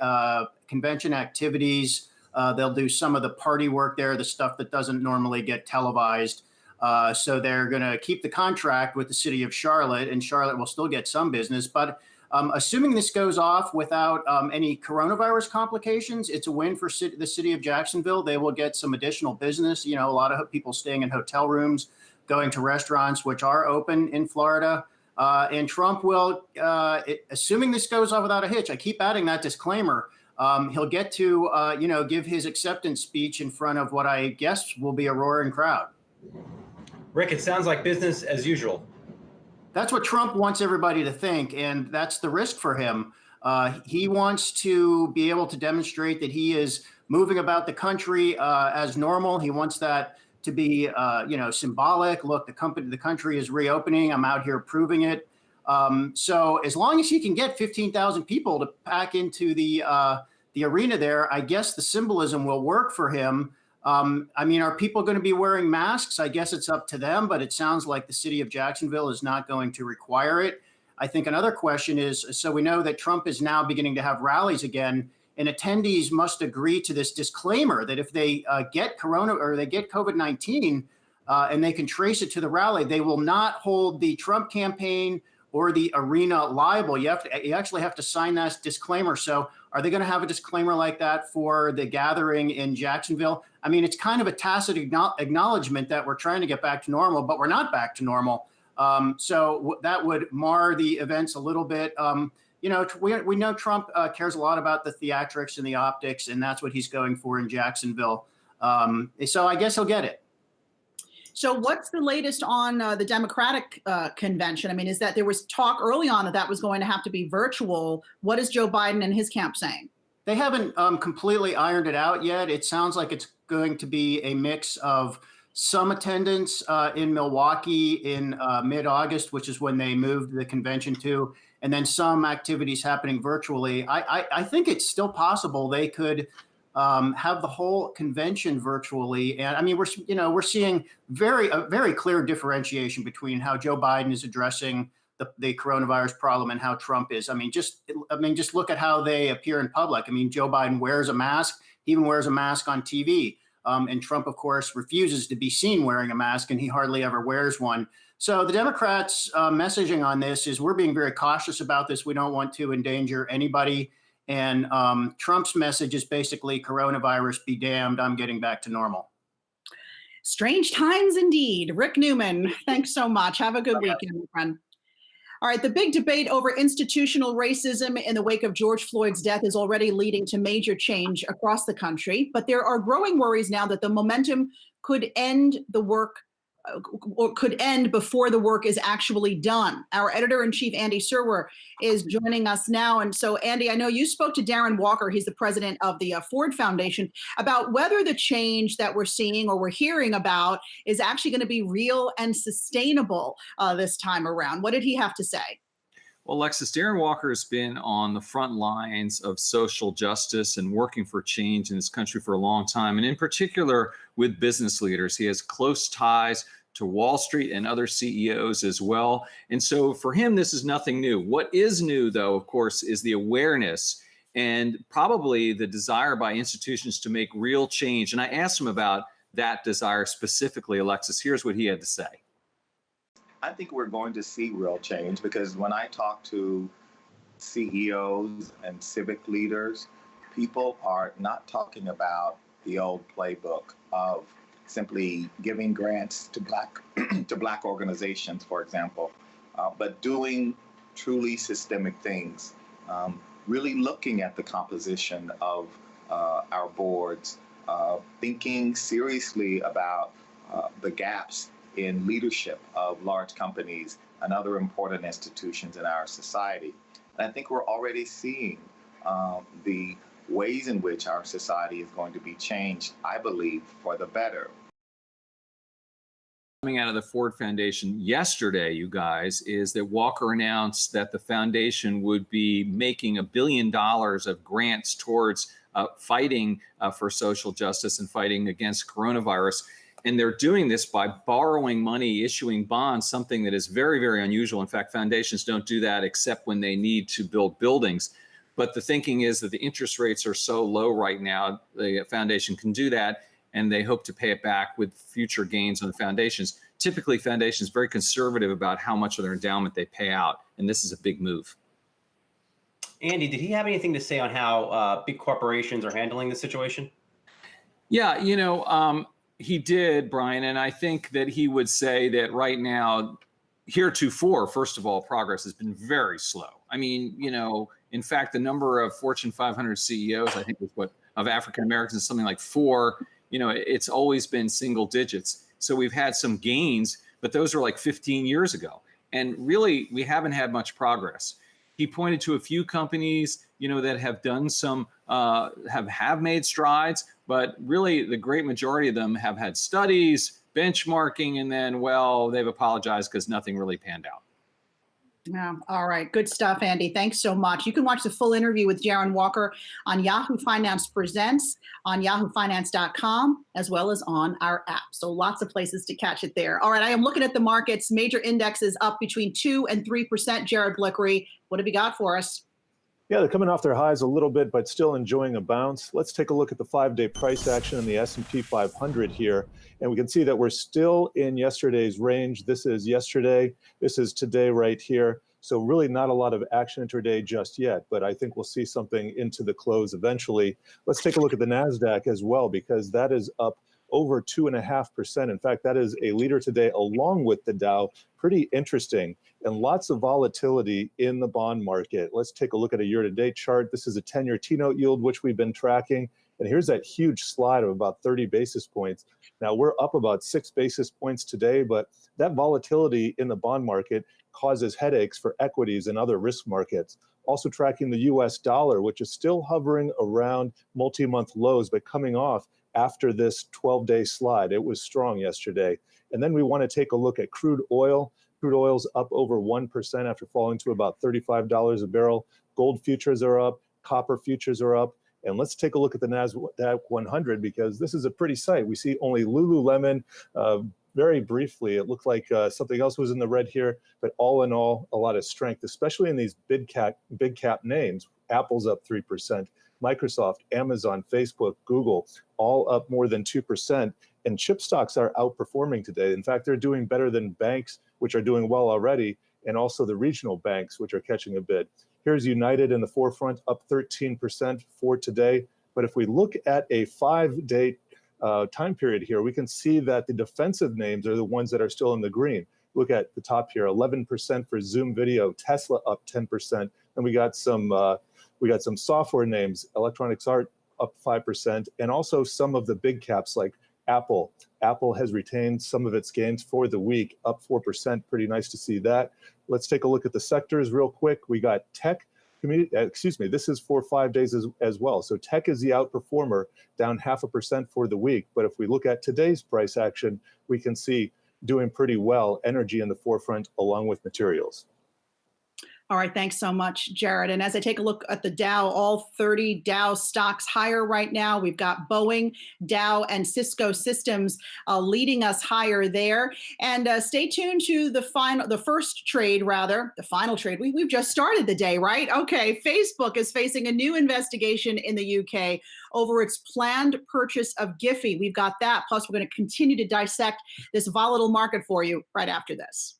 convention activities. They'll do some of the party work there, the stuff that doesn't normally get televised. So they're going to keep the contract with the city of Charlotte, and Charlotte will still get some business. But assuming this goes off without any coronavirus complications, it's a win for the city of Jacksonville. They will get some additional business. You know, a lot of people staying in hotel rooms, going to restaurants, which are open in Florida. And Trump will, assuming this goes off without a hitch, I keep adding that disclaimer, he'll get to, give his acceptance speech in front of what I guess will be a roaring crowd. Rick, it sounds like business as usual. That's what Trump wants everybody to think, and that's the risk for him. He wants to be able to demonstrate that he is moving about the country as normal. He wants that to be, symbolic. Look, the country is reopening. I'm out here proving it. So as long as he can get 15,000 people to pack into the arena there, I guess the symbolism will work for him. Are people going to be wearing masks? I guess it's up to them, but it sounds like the city of Jacksonville is not going to require it. I think another question is, so we know that Trump is now beginning to have rallies again, and attendees must agree to this disclaimer that if they get corona or they get COVID-19 and they can trace it to the rally, they will not hold the Trump campaign or the arena liable. You actually have to sign that disclaimer. So are they going to have a disclaimer like that for the gathering in Jacksonville? I mean, it's kind of a tacit acknowledgement that we're trying to get back to normal, but we're not back to normal. So that would mar the events a little bit. We know Trump cares a lot about the theatrics and the optics, and that's what he's going for in Jacksonville. So I guess he'll get it. So what's the latest on the Democratic convention? I mean, is that there was talk early on that was going to have to be virtual. What is Joe Biden and his camp saying? They haven't completely ironed it out yet. It sounds like it's going to be a mix of some attendance in Milwaukee in mid-August, which is when they moved the convention to, and then some activities happening virtually. I think it's still possible they could have the whole convention virtually. And I mean, we're seeing a very clear differentiation between how Joe Biden is addressing the coronavirus problem and how Trump is. I mean, just look at how they appear in public. I mean, Joe Biden wears a mask. He even wears a mask on TV. And Trump, of course, refuses to be seen wearing a mask, and he hardly ever wears one. So the Democrats' messaging on this is we're being very cautious about this. We don't want to endanger anybody. And Trump's message is basically coronavirus be damned. I'm getting back to normal. Strange times indeed. Rick Newman, thanks so much. Have a good weekend, my friend. All right, the big debate over institutional racism in the wake of George Floyd's death is already leading to major change across the country, but there are growing worries now that the momentum could end before the work is actually done. Our editor-in-chief, Andy Serwer, is joining us now. And so, Andy, I know you spoke to Darren Walker, he's the president of the Ford Foundation, about whether the change that we're seeing or we're hearing about is actually going to be real and sustainable this time around. What did he have to say? Well, Alexis, Darren Walker has been on the front lines of social justice and working for change in this country for a long time, and in particular with business leaders. He has close ties to Wall Street and other CEOs as well. And so for him, this is nothing new. What is new, though, of course, is the awareness and probably the desire by institutions to make real change. And I asked him about that desire specifically. Alexis, here's what he had to say. I think we're going to see real change because when I talk to CEOs and civic leaders, people are not talking about the old playbook of simply giving grants to black to black organizations, for example, but doing truly systemic things, really looking at the composition of our boards, thinking seriously about the gaps in leadership of large companies and other important institutions in our society. And I think we're already seeing the ways in which our society is going to be changed, I believe, for the better. Coming out of the Ford Foundation yesterday, you guys, is that Walker announced that the foundation would be making $1 billion of grants towards fighting for social justice and fighting against coronavirus. And they're doing this by borrowing money, issuing bonds, something that is very, very unusual. In fact, foundations don't do that except when they need to build buildings. But the thinking is that the interest rates are so low right now, the foundation can do that, and they hope to pay it back with future gains on the foundations. Typically, foundations are very conservative about how much of their endowment they pay out, and this is a big move. Andy, did he have anything to say on how big corporations are handling the situation? Yeah, he did, Brian, and I think that he would say that right now, heretofore, first of all, progress has been very slow. I mean, in fact, the number of Fortune 500 CEOs, I think, of African Americans is something like 4. It's always been single digits. So we've had some gains, but those are like 15 years ago. And really, we haven't had much progress. He pointed to a few companies, that have done some, have made strides, but really the great majority of them have had studies, benchmarking, and then, well, they've apologized because nothing really panned out. Yeah. All right. Good stuff, Andy. Thanks so much. You can watch the full interview with Jaron Walker on Yahoo Finance Presents, on yahoofinance.com, as well as on our app. So lots of places to catch it there. All right. I am looking at the markets. Major indexes up between 2 and 3%. Jared Blickery, what have you got for us? Yeah, they're coming off their highs a little bit, but still enjoying a bounce. Let's take a look at the 5-day price action in the S&P 500 here. And we can see that we're still in yesterday's range. This is yesterday. This is today right here. So really not a lot of action intraday just yet, but I think we'll see something into the close eventually. Let's take a look at the Nasdaq as well, because that is up over 2.5%. In fact, that is a leader today along with the Dow. Pretty interesting, and lots of volatility in the bond market. Let's take a look at a year-to-date chart. This is a 10-year T-note yield, which we've been tracking. And here's that huge slide of about 30 basis points. Now we're up about 6 basis points today, but that volatility in the bond market causes headaches for equities and other risk markets. Also tracking the US dollar, which is still hovering around multi-month lows, but coming off after this 12-day slide. It was strong yesterday. And then we want to take a look at crude oil. Crude oil's up over 1% after falling to about $35 a barrel. Gold futures are up, copper futures are up. And let's take a look at the Nasdaq 100, because this is a pretty sight. We see only Lululemon very briefly. It looked like something else was in the red here, but all in all, a lot of strength, especially in these big cap names. Apple's up 3%. Microsoft, Amazon, Facebook, Google, all up more than 2%. And chip stocks are outperforming today. In fact, they're doing better than banks, which are doing well already, and also the regional banks, which are catching a bid. Here's United in the forefront, up 13% for today. But if we look at a 5-day time period here, we can see that the defensive names are the ones that are still in the green. Look at the top here, 11% for Zoom Video, Tesla up 10%, and we got some software names, Electronics Art up 5%, and also some of the big caps like Apple. Apple has retained some of its gains for the week, up 4%. Pretty nice to see that. Let's take a look at the sectors real quick. We got tech. This is for 5 days as well. So tech is the outperformer, down 0.5% for the week. But if we look at today's price action, we can see doing pretty well, energy in the forefront along with materials. All right, thanks so much, Jared. And as I take a look at the Dow, all 30 Dow stocks higher right now. We've got Boeing, Dow, and Cisco Systems leading us higher there. And stay tuned to the final trade. We've just started the day, right? Okay, Facebook is facing a new investigation in the UK over its planned purchase of Giphy. We've got that. Plus, we're going to continue to dissect this volatile market for you right after this.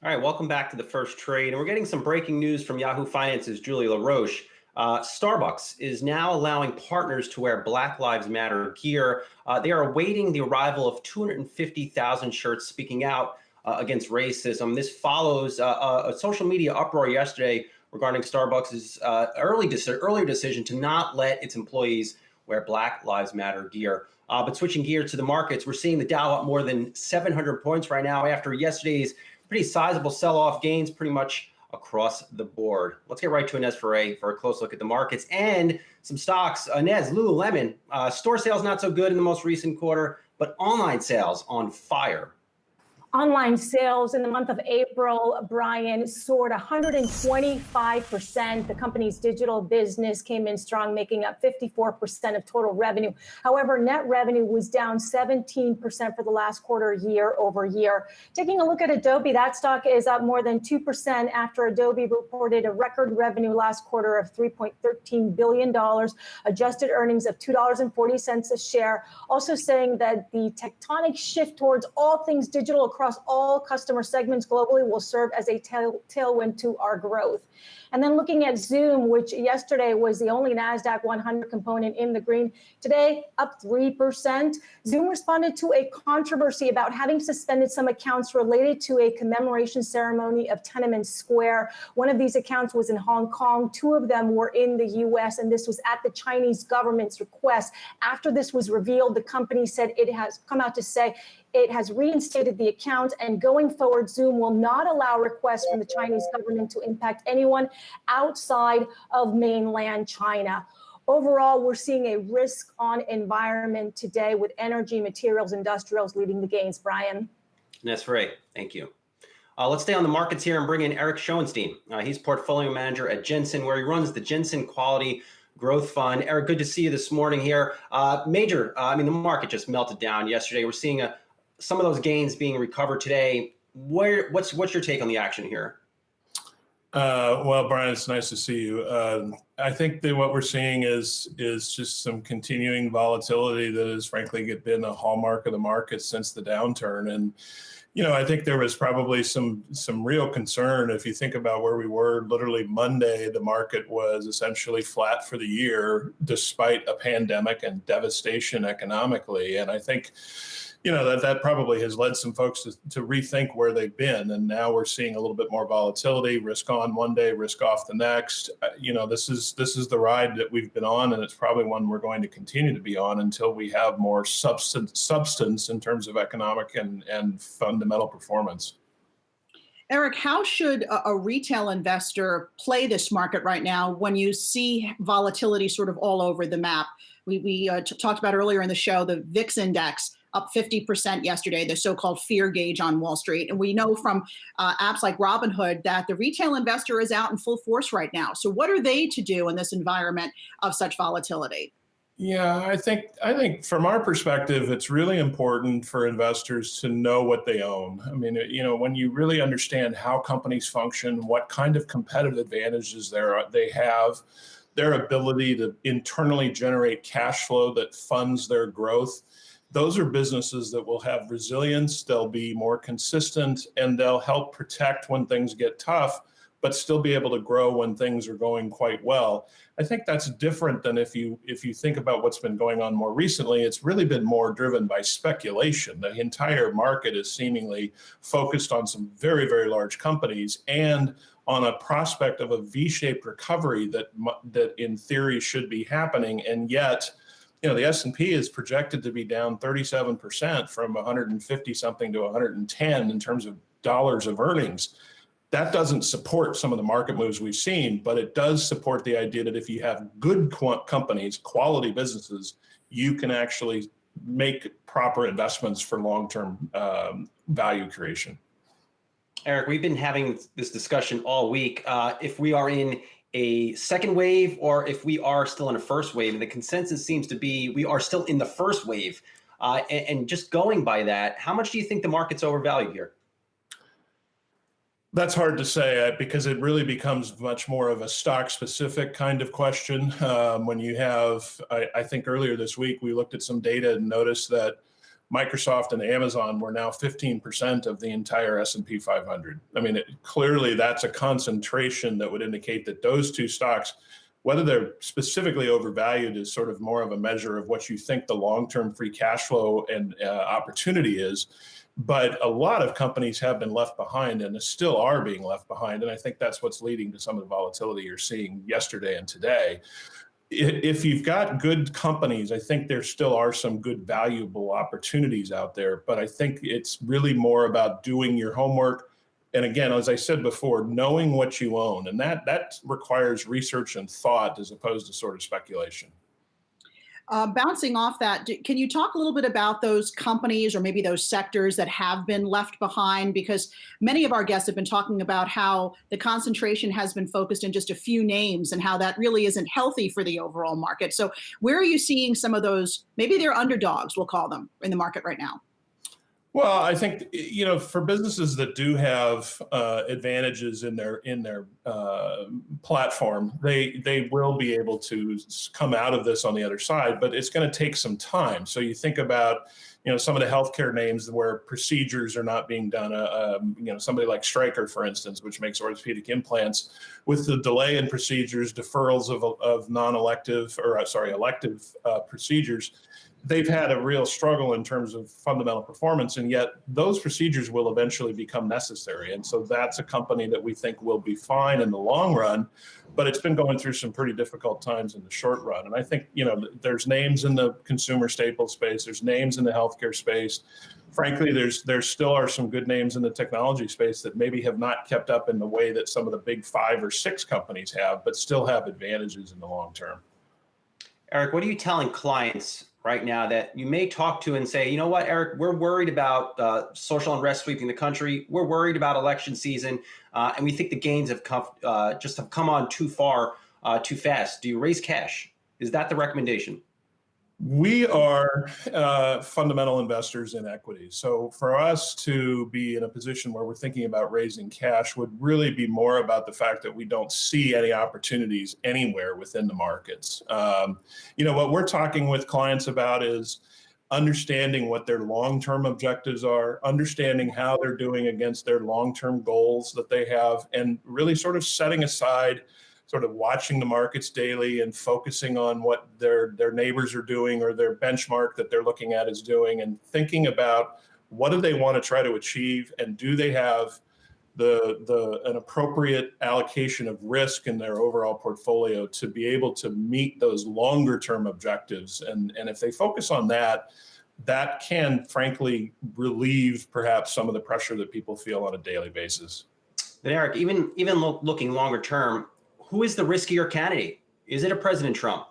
All right, welcome back to the first trade. And we're getting some breaking news from Yahoo Finance's Julie LaRoche. Starbucks is now allowing partners to wear Black Lives Matter gear. They are awaiting the arrival of 250,000 shirts speaking out against racism. This follows a social media uproar yesterday regarding Starbucks' earlier decision to not let its employees wear Black Lives Matter gear. But switching gears to the markets, we're seeing the Dow up more than 700 points right now after yesterday's pretty sizable sell-off gains pretty much across the board. Let's get right to Inez Ferre for a close look at the markets and some stocks. Inez, Lululemon, store sales not so good in the most recent quarter, but online sales on fire. Online sales in the month of April, Brian, soared 125%. The company's digital business came in strong, making up 54% of total revenue. However, net revenue was down 17% for the last quarter, year over year. Taking a look at Adobe, that stock is up more than 2% after Adobe reported a record revenue last quarter of $3.13 billion, adjusted earnings of $2.40 a share. Also saying that the tectonic shift towards all things digital across all customer segments globally will serve as a tailwind to our growth. And then looking at Zoom, which yesterday was the only Nasdaq 100 component in the green, today up 3%. Zoom responded to a controversy about having suspended some accounts related to a commemoration ceremony of Tiananmen Square. One of these accounts was in Hong Kong. Two of them were in the US, and this was at the Chinese government's request. After this was revealed, the company said it has come out to say it has reinstated the account, and going forward, Zoom will not allow requests from the Chinese government to impact anyone outside of mainland China. Overall, we're seeing a risk-on environment today with energy, materials, industrials leading the gains. Brian. That's right. Thank you. Let's stay on the markets here and bring in Eric Schoenstein. He's portfolio manager at Jensen, where he runs the Jensen Quality Growth Fund. Eric, good to see you this morning here. The market just melted down yesterday. We're seeing some of those gains being recovered today. What's your take on the action here? Well, Brian, it's nice to see you. I think that what we're seeing is just some continuing volatility that has frankly been a hallmark of the market since the downturn. And, I think there was probably some real concern. If you think about where we were literally Monday, the market was essentially flat for the year, despite a pandemic and devastation economically. And I think, that probably has led some folks to rethink where they've been. And now we're seeing a little bit more volatility, risk on one day, risk off the next. This is the ride that we've been on, and it's probably one we're going to continue to be on until we have more substance in terms of economic and fundamental performance. Eric, how should a retail investor play this market right now when you see volatility sort of all over the map? We talked about earlier in the show, the VIX index up 50% yesterday, the so-called fear gauge on Wall Street. And we know from apps like Robinhood that the retail investor is out in full force right now. So what are they to do in this environment of such volatility? Yeah, I think from our perspective, it's really important for investors to know what they own. I mean, when you really understand how companies function, what kind of competitive advantages they have, their ability to internally generate cash flow that funds their growth, those are businesses that will have resilience, they'll be more consistent, and they'll help protect when things get tough, but still be able to grow when things are going quite well. I think that's different than if you think about what's been going on more recently. It's really been more driven by speculation. The entire market is seemingly focused on some very, very large companies and on a prospect of a V-shaped recovery that in theory should be happening, and yet the S&P is projected to be down 37% from 150 something to 110 in terms of dollars of earnings. That doesn't support some of the market moves we've seen, but it does support the idea that if you have good companies, quality businesses, you can actually make proper investments for long-term value creation. Eric, we've been having this discussion all week. If we are in a second wave or if we are still in a first wave, and the consensus seems to be we are still in the first wave. And just going by that, how much do you think the market's overvalued here? That's hard to say because it really becomes much more of a stock-specific kind of question. When you have, I think earlier this week, we looked at some data and noticed that Microsoft and Amazon were now 15% of the entire S&P 500. I mean, clearly that's a concentration that would indicate that those two stocks, whether they're specifically overvalued, is sort of more of a measure of what you think the long-term free cash flow and opportunity is. But a lot of companies have been left behind and still are being left behind. And I think that's what's leading to some of the volatility you're seeing yesterday and today. If you've got good companies, I think there still are some good valuable opportunities out there. But I think it's really more about doing your homework. And again, as I said before, knowing what you own. And that requires research and thought as opposed to sort of speculation. Bouncing off that, can you talk a little bit about those companies or maybe those sectors that have been left behind? Because many of our guests have been talking about how the concentration has been focused in just a few names and how that really isn't healthy for the overall market. So where are you seeing some of those, maybe they're underdogs, we'll call them, in the market right now? Well, I think, you know, for businesses that do have advantages in their platform, they will be able to come out of this on the other side, but it's going to take some time. So you think about, you know, some of the healthcare names where procedures are not being done. You know, somebody like Stryker, for instance, which makes orthopedic implants, with the delay in procedures, deferrals of non-elective or elective procedures. They've had a real struggle in terms of fundamental performance, and yet those procedures will eventually become necessary. And so that's a company that we think will be fine in the long run, but it's been going through some pretty difficult times in the short run. And I think, you know, there's names in the consumer staples space, there's names in the healthcare space. Frankly, there still are some good names in the technology space that maybe have not kept up in the way that some of the big 5 or 6 companies have, but still have advantages in the long term. Eric, what are you telling clients right now that you may talk to and say, you know what, Eric, we're worried about social unrest sweeping the country. We're worried about election season. And we think the gains have come on too far, too fast. Do you raise cash? Is that the recommendation? We are fundamental investors in equities. So for us to be in a position where we're thinking about raising cash would really be more about the fact that we don't see any opportunities anywhere within the markets. You know, what we're talking with clients about is understanding what their long-term objectives are, understanding how they're doing against their long-term goals that they have, and really sort of setting aside, sort of watching the markets daily and focusing on what their neighbors are doing or their benchmark that they're looking at is doing, and thinking about what do they want to try to achieve, and do they have an appropriate allocation of risk in their overall portfolio to be able to meet those longer term objectives. And if they focus on that, that can frankly relieve perhaps some of the pressure that people feel on a daily basis. But Eric, even looking longer term, who is the riskier candidate? Is it a President Trump?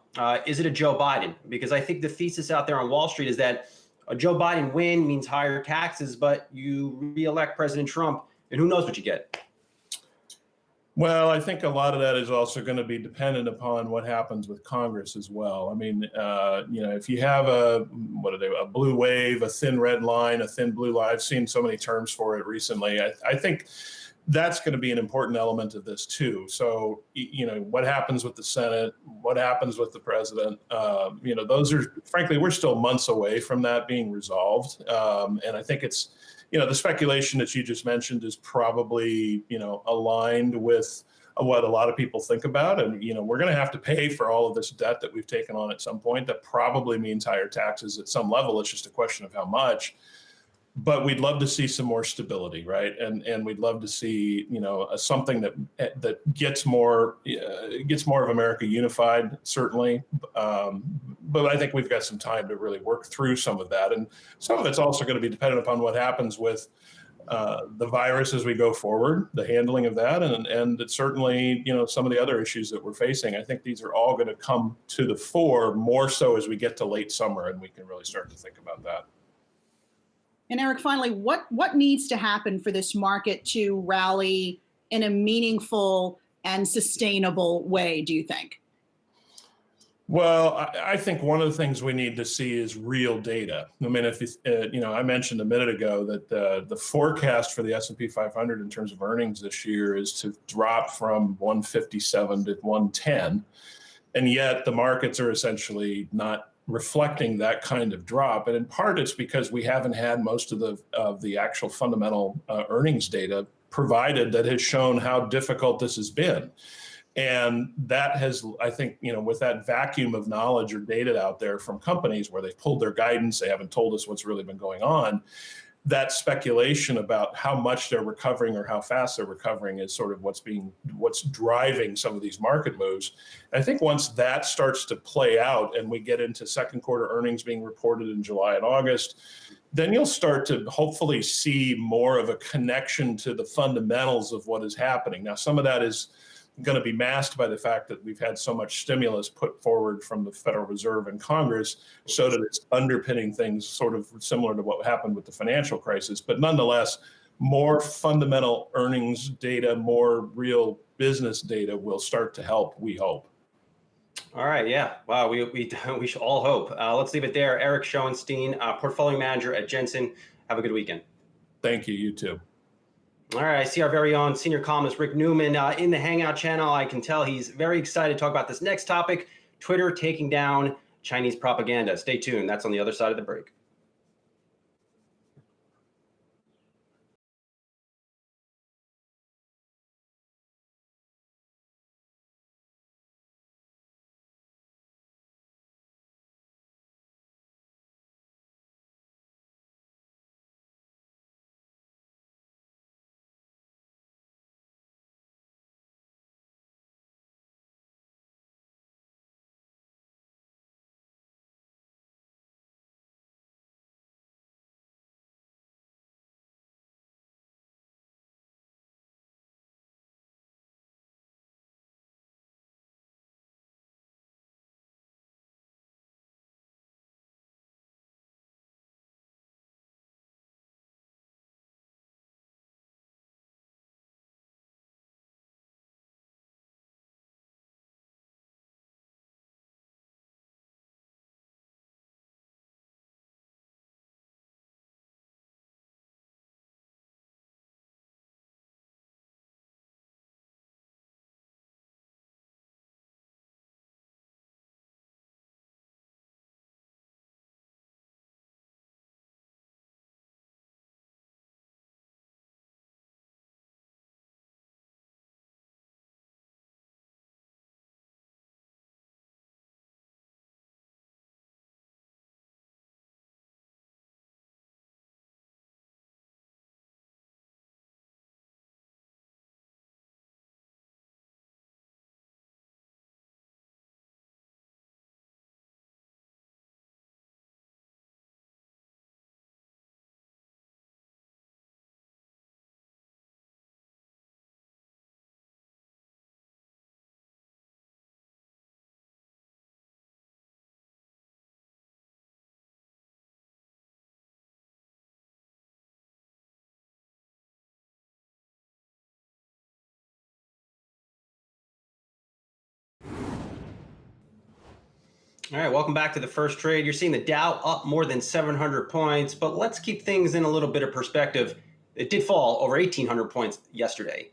Is it a Joe Biden? Because I think the thesis out there on Wall Street is that a Joe Biden win means higher taxes, but you re-elect President Trump, and who knows what you get? Well, I think a lot of that is also going to be dependent upon what happens with Congress as well. I mean, you know, if you have a blue wave, a thin red line, a thin blue line, I've seen so many terms for it recently. I think that's going to be an important element of this too. So, you know, what happens with the Senate, what happens with the president, you know, those are, frankly, we're still months away from that being resolved. And I think it's, you know, the speculation that you just mentioned is probably, you know, aligned with what a lot of people think about. And, you know, we're going to have to pay for all of this debt that we've taken on at some point. That probably means higher taxes at some level. It's just a question of how much. But we'd love to see some more stability, right? And we'd love to see, you know, something that gets more of America unified, certainly. But I think we've got some time to really work through some of that, and some of it's also going to be dependent upon what happens with the virus as we go forward, the handling of that, and it's certainly, you know, some of the other issues that we're facing. I think these are all going to come to the fore more so as we get to late summer, and we can really start to think about that. And Eric, finally, what needs to happen for this market to rally in a meaningful and sustainable way, do you think? Well, I think one of the things we need to see is real data. I mean, if you know, I mentioned a minute ago that the forecast for the S&P 500 in terms of earnings this year is to drop from 157 to 110, and yet the markets are essentially not reflecting that kind of drop. And in part, it's because we haven't had most of the actual fundamental earnings data provided that has shown how difficult this has been. And that has, I think, with that vacuum of knowledge or data out there from companies where they've pulled their guidance, they haven't told us what's really been going on, that speculation about how much they're recovering or how fast they're recovering is sort of what's driving some of these market moves. And I think once that starts to play out and we get into second quarter earnings being reported in July and August, then you'll start to hopefully see more of a connection to the fundamentals of what is happening. Now, some of that is going to be masked by the fact that we've had so much stimulus put forward from the Federal Reserve and Congress, so that it's underpinning things sort of similar to what happened with the financial crisis. But nonetheless, more fundamental earnings data, more real business data will start to help, we hope. All right. Yeah. Wow. We should all hope. Let's leave it there. Eric Schoenstein, portfolio manager at Jensen. Have a good weekend. Thank you. You too. All right, I see our very own senior columnist, Rick Newman, in the Hangout channel. I can tell he's very excited to talk about this next topic, Twitter taking down Chinese propaganda. Stay tuned. That's on the other side of the break. All right, welcome back to the first trade. You're seeing the Dow up more than 700 points, but let's keep things in a little bit of perspective. It did fall over 1,800 points yesterday.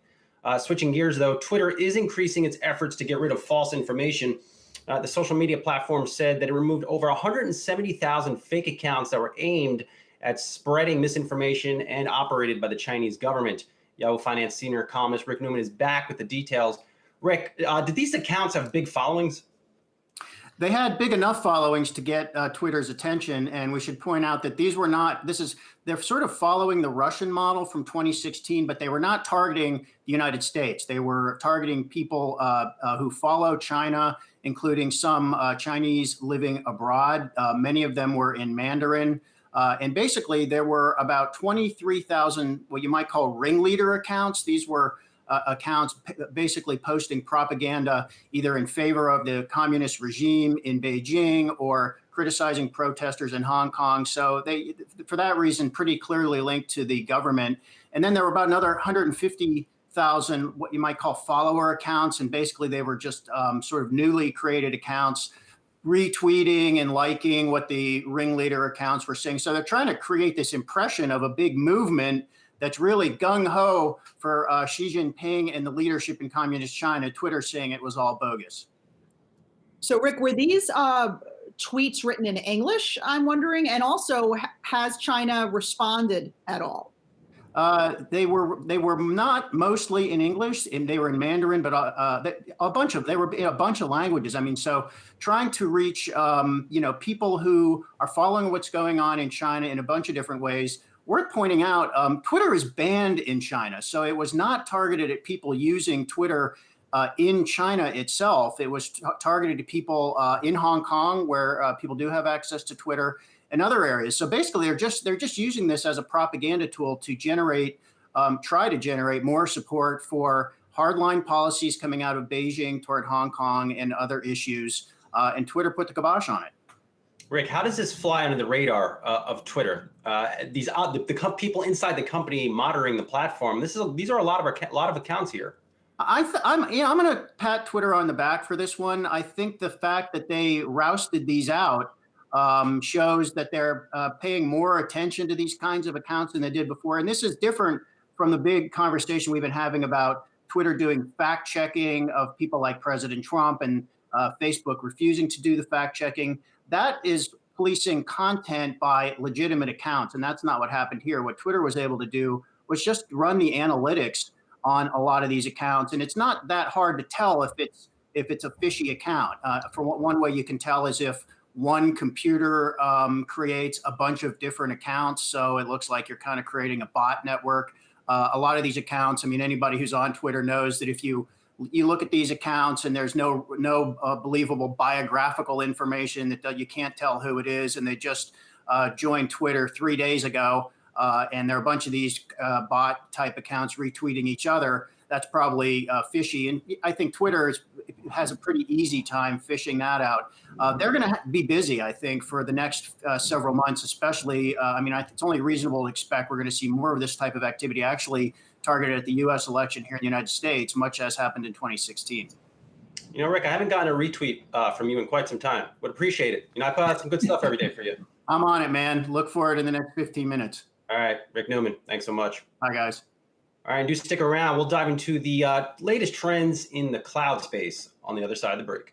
Switching gears, though, Twitter is increasing its efforts to get rid of false information. The social media platform said that it removed over 170,000 fake accounts that were aimed at spreading misinformation and operated by the Chinese government. Yahoo Finance senior columnist Rick Newman is back with the details. Rick, did these accounts have big followings? They had big enough followings to get Twitter's attention, and we should point out that they're sort of following the Russian model from 2016, but they were not targeting the United States. They were targeting people who follow China, including some Chinese living abroad. Many of them were in Mandarin. And basically, there were about 23,000 what you might call ringleader accounts. These were accounts basically posting propaganda either in favor of the communist regime in Beijing or criticizing protesters in Hong Kong. So they, for that reason, pretty clearly linked to the government. And then there were about another 150,000 what you might call follower accounts. And basically they were just sort of newly created accounts retweeting and liking what the ringleader accounts were saying. So they're trying to create this impression of a big movement that's really gung-ho for Xi Jinping and the leadership in communist China. Twitter saying it was all bogus. So, Rick, were these tweets written in English, I'm wondering, and also has China responded at all? They were not mostly in English, and they were in Mandarin, but they were in a bunch of languages. I mean, so trying to reach people who are following what's going on in China in a bunch of different ways. Worth pointing out, Twitter is banned in China, so it was not targeted at people using Twitter in China itself. It was targeted to people in Hong Kong, where people do have access to Twitter, and other areas. So basically, they're just using this as a propaganda tool to try to generate more support for hardline policies coming out of Beijing toward Hong Kong and other issues. And Twitter put the kibosh on it. Rick, how does this fly under the radar of Twitter? The people inside the company monitoring the platform. These are a lot of accounts here. I'm going to pat Twitter on the back for this one. I think the fact that they rousted these out shows that they're paying more attention to these kinds of accounts than they did before. And this is different from the big conversation we've been having about Twitter doing fact checking of people like President Trump and Facebook refusing to do the fact checking. That is policing content by legitimate accounts. And that's not what happened here. What Twitter was able to do was just run the analytics on a lot of these accounts. And it's not that hard to tell if it's a fishy account. For one way you can tell is if one computer creates a bunch of different accounts. So it looks like you're kind of creating a bot network. A lot of these accounts, I mean, anybody who's on Twitter knows that if you look at these accounts and there's no believable biographical information, that you can't tell who it is, and they just joined Twitter 3 days ago, and there are a bunch of these bot type accounts retweeting each other, that's probably fishy. And I think Twitter has a pretty easy time fishing that out. They're going to be busy, I think, for the next several months, especially. I mean, it's only reasonable to expect we're going to see more of this type of activity actually targeted at the U.S. election here in the United States, much as happened in 2016. You know, Rick, I haven't gotten a retweet from you in quite some time. Would appreciate it. I put out some good stuff every day for you. I'm on it, man. Look for it in the next 15 minutes. All right, Rick Newman, thanks so much. Bye, guys. All right, do stick around. We'll dive into the latest trends in the cloud space on the other side of the break.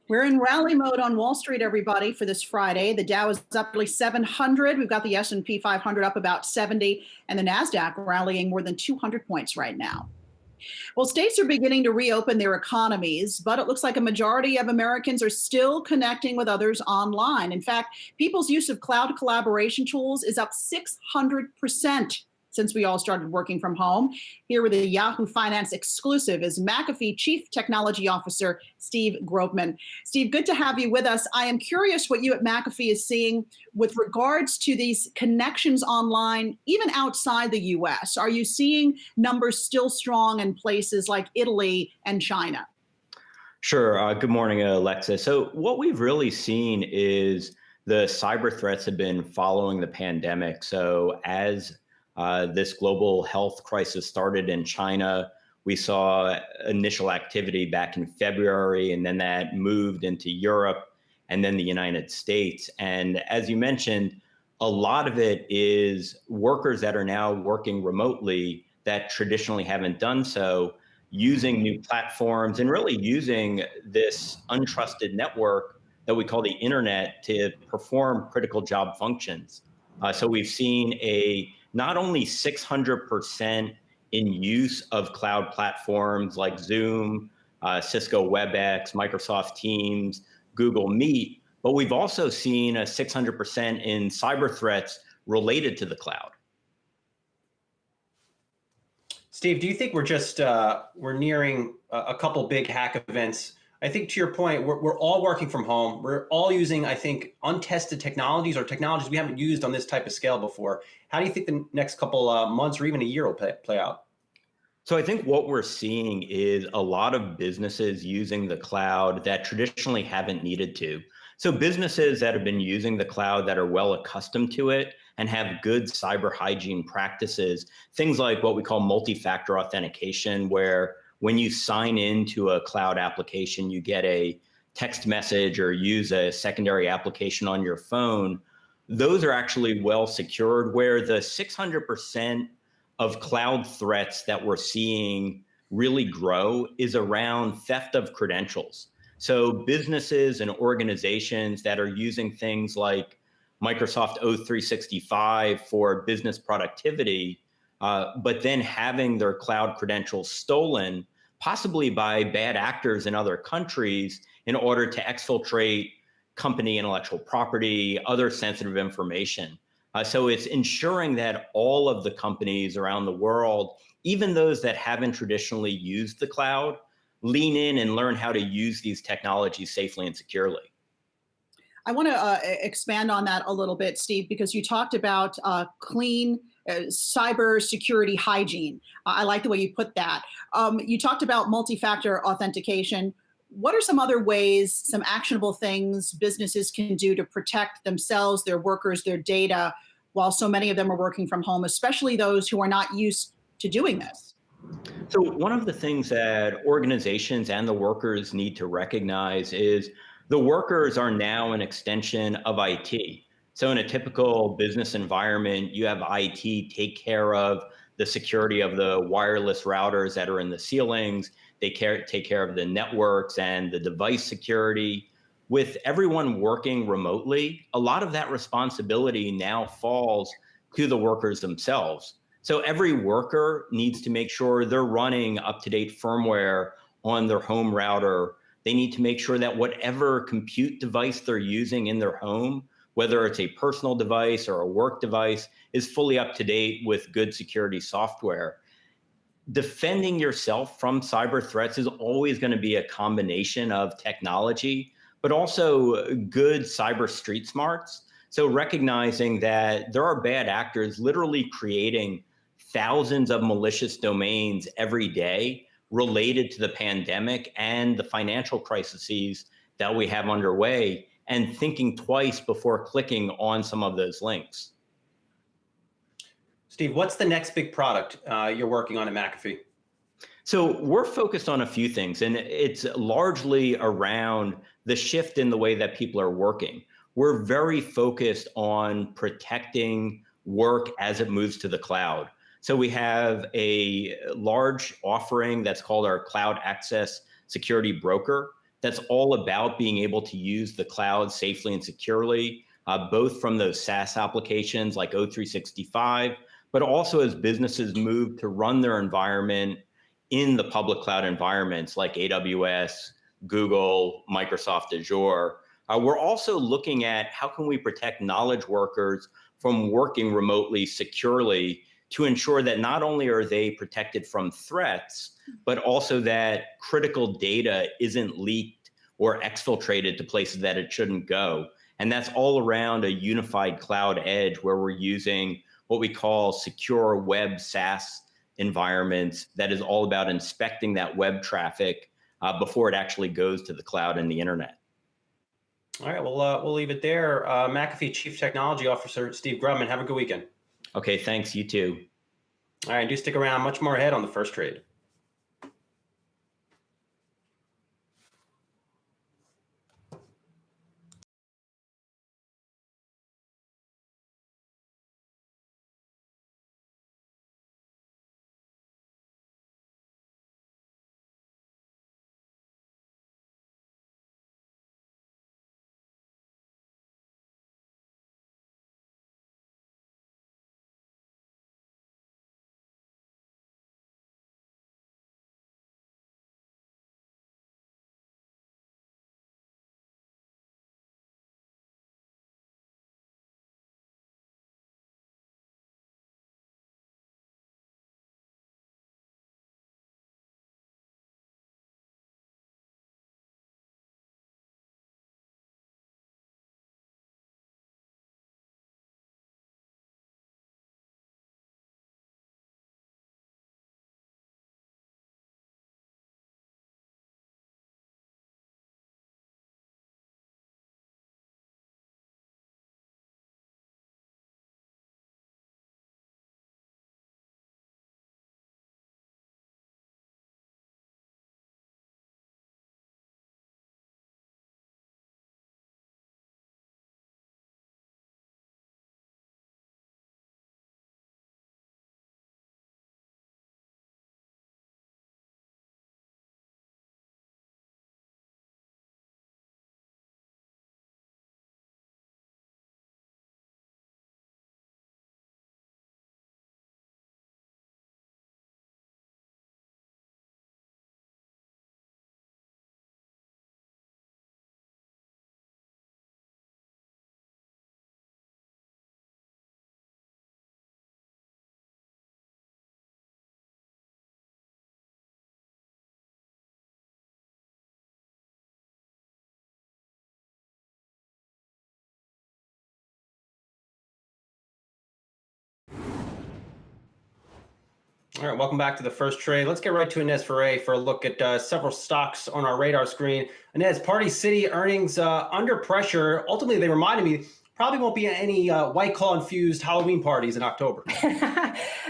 We're in rally mode on Wall Street, everybody, for this Friday. The Dow is up nearly 700. We've got the S&P 500 up about 70, and the Nasdaq rallying more than 200 points right now. Well, states are beginning to reopen their economies, but it looks like a majority of Americans are still connecting with others online. In fact, people's use of cloud collaboration tools is up 600% since we all started working from home. Here with a Yahoo Finance exclusive is McAfee Chief Technology Officer Steve Grobman. Steve, good to have you with us. I am curious what you at McAfee is seeing with regards to these connections online, even outside the US. Are you seeing numbers still strong in places like Italy and China? Sure. Good morning, Alexa. So what we've really seen is the cyber threats have been following the pandemic. So as this global health crisis started in China, we saw initial activity back in February, and then that moved into Europe and then the United States. And as you mentioned, a lot of it is workers that are now working remotely that traditionally haven't done so, using new platforms and really using this untrusted network that we call the internet to perform critical job functions. So we've seen a not only 600% in use of cloud platforms like Zoom, Cisco WebEx, Microsoft Teams, Google Meet, but we've also seen a 600% in cyber threats related to the cloud. Steve, do you think we're nearing a couple big hack events? I think to your point, we're all working from home. We're all using, I think, untested technologies or technologies we haven't used on this type of scale before. How do you think the next couple months or even a year will play out? So I think what we're seeing is a lot of businesses using the cloud that traditionally haven't needed to. So businesses that have been using the cloud that are well accustomed to it and have good cyber hygiene practices, things like what we call multi-factor authentication, where when you sign into a cloud application, you get a text message or use a secondary application on your phone. Those are actually well secured, where the 600% of cloud threats that we're seeing really grow is around theft of credentials. So businesses and organizations that are using things like Microsoft O365 for business productivity, but then having their cloud credentials stolen, possibly by bad actors in other countries, in order to exfiltrate company intellectual property, other sensitive information. So it's ensuring that all of the companies around the world, even those that haven't traditionally used the cloud, lean in and learn how to use these technologies safely and securely. I want to expand on that a little bit, Steve, because you talked about clean cyber security hygiene. I like the way you put that. You talked about multi-factor authentication. What are some other ways, some actionable things businesses can do to protect themselves, their workers, their data, while so many of them are working from home, especially those who are not used to doing this? So one of the things that organizations and the workers need to recognize is the workers are now an extension of IT. So in a typical business environment, you have IT take care of the security of the wireless routers that are in the ceilings. They take care of the networks and the device security. With everyone working remotely, a lot of that responsibility now falls to the workers themselves. So every worker needs to make sure they're running up-to-date firmware on their home router. They need to make sure that whatever compute device they're using in their home, whether it's a personal device or a work device, is fully up to date with good security software. Defending yourself from cyber threats is always going to be a combination of technology, but also good cyber street smarts. So recognizing that there are bad actors literally creating thousands of malicious domains every day related to the pandemic and the financial crises that we have underway, and thinking twice before clicking on some of those links. Steve, what's the next big product you're working on at McAfee? So we're focused on a few things, and it's largely around the shift in the way that people are working. We're very focused on protecting work as it moves to the cloud. So we have a large offering that's called our Cloud Access Security Broker. That's all about being able to use the cloud safely and securely, both from those SaaS applications like O365, but also as businesses move to run their environment in the public cloud environments like AWS, Google, Microsoft Azure. We're also looking at how can we protect knowledge workers from working remotely securely to ensure that not only are they protected from threats, but also that critical data isn't leaked or exfiltrated to places that it shouldn't go. And that's all around a unified cloud edge where we're using what we call secure web SaaS environments that is all about inspecting that web traffic before it actually goes to the cloud and the internet. All right, we'll leave it there. McAfee Chief Technology Officer Steve Grubman, have a good weekend. Okay, thanks. You too. All right, do stick around. Much more ahead on the first trade. All right, welcome back to the first trade. Let's get right to Inez Ferre for a look at several stocks on our radar screen. Inez, Party City earnings under pressure. Ultimately, they reminded me probably won't be any White Claw infused Halloween parties in October.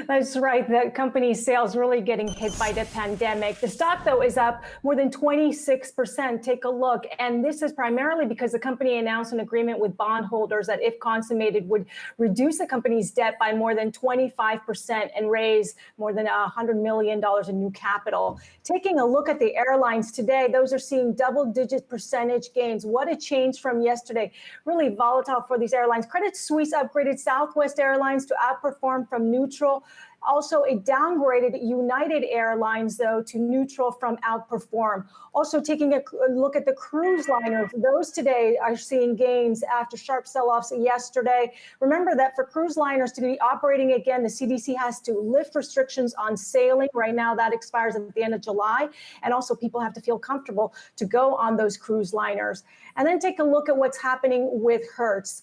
That's right. The company's sales really getting hit by the pandemic. The stock, though, is up more than 26%. Take a look. And this is primarily because the company announced an agreement with bondholders that, if consummated, would reduce the company's debt by more than 25% and raise more than $100 million in new capital. Taking a look at the airlines today, those are seeing double-digit percentage gains. What a change from yesterday. Really volatile for these airlines. Credit Suisse upgraded Southwest Airlines to outperform from neutral. Also, it downgraded United Airlines, though, to neutral from outperform. Also, taking a look at the cruise liners, those today are seeing gains after sharp sell-offs yesterday. Remember that for cruise liners to be operating again, the CDC has to lift restrictions on sailing. Right now, that expires at the end of July. And also, people have to feel comfortable to go on those cruise liners. And then take a look at what's happening with Hertz.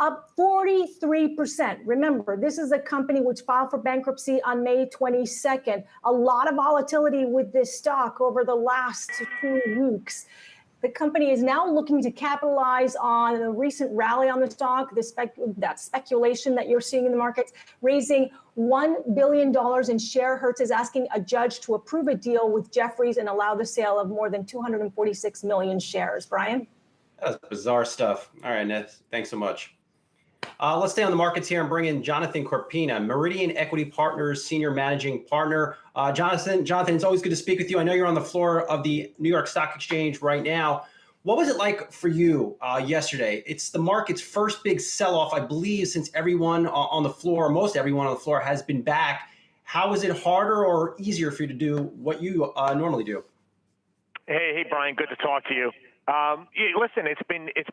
Up 43%. Remember, this is a company which filed for bankruptcy on May 22nd. A lot of volatility with this stock over the last 2 weeks. The company is now looking to capitalize on the recent rally on the stock, that speculation that you're seeing in the markets, raising $1 billion in share. Hertz is asking a judge to approve a deal with Jefferies and allow the sale of more than 246 million shares. Brian? That's bizarre stuff. All right, Neth, thanks so much. Let's stay on the markets here and bring in Jonathan Corpina, Meridian Equity Partners Senior Managing Partner. Jonathan, it's always good to speak with you. I know you're on the floor of the New York Stock Exchange right now. What was it like for you yesterday? It's the market's first big sell-off, I believe, since everyone on the floor, most everyone on the floor, has been back. How is it harder or easier for you to do what you normally do? Hey, Brian. Good to talk to you. Listen, it's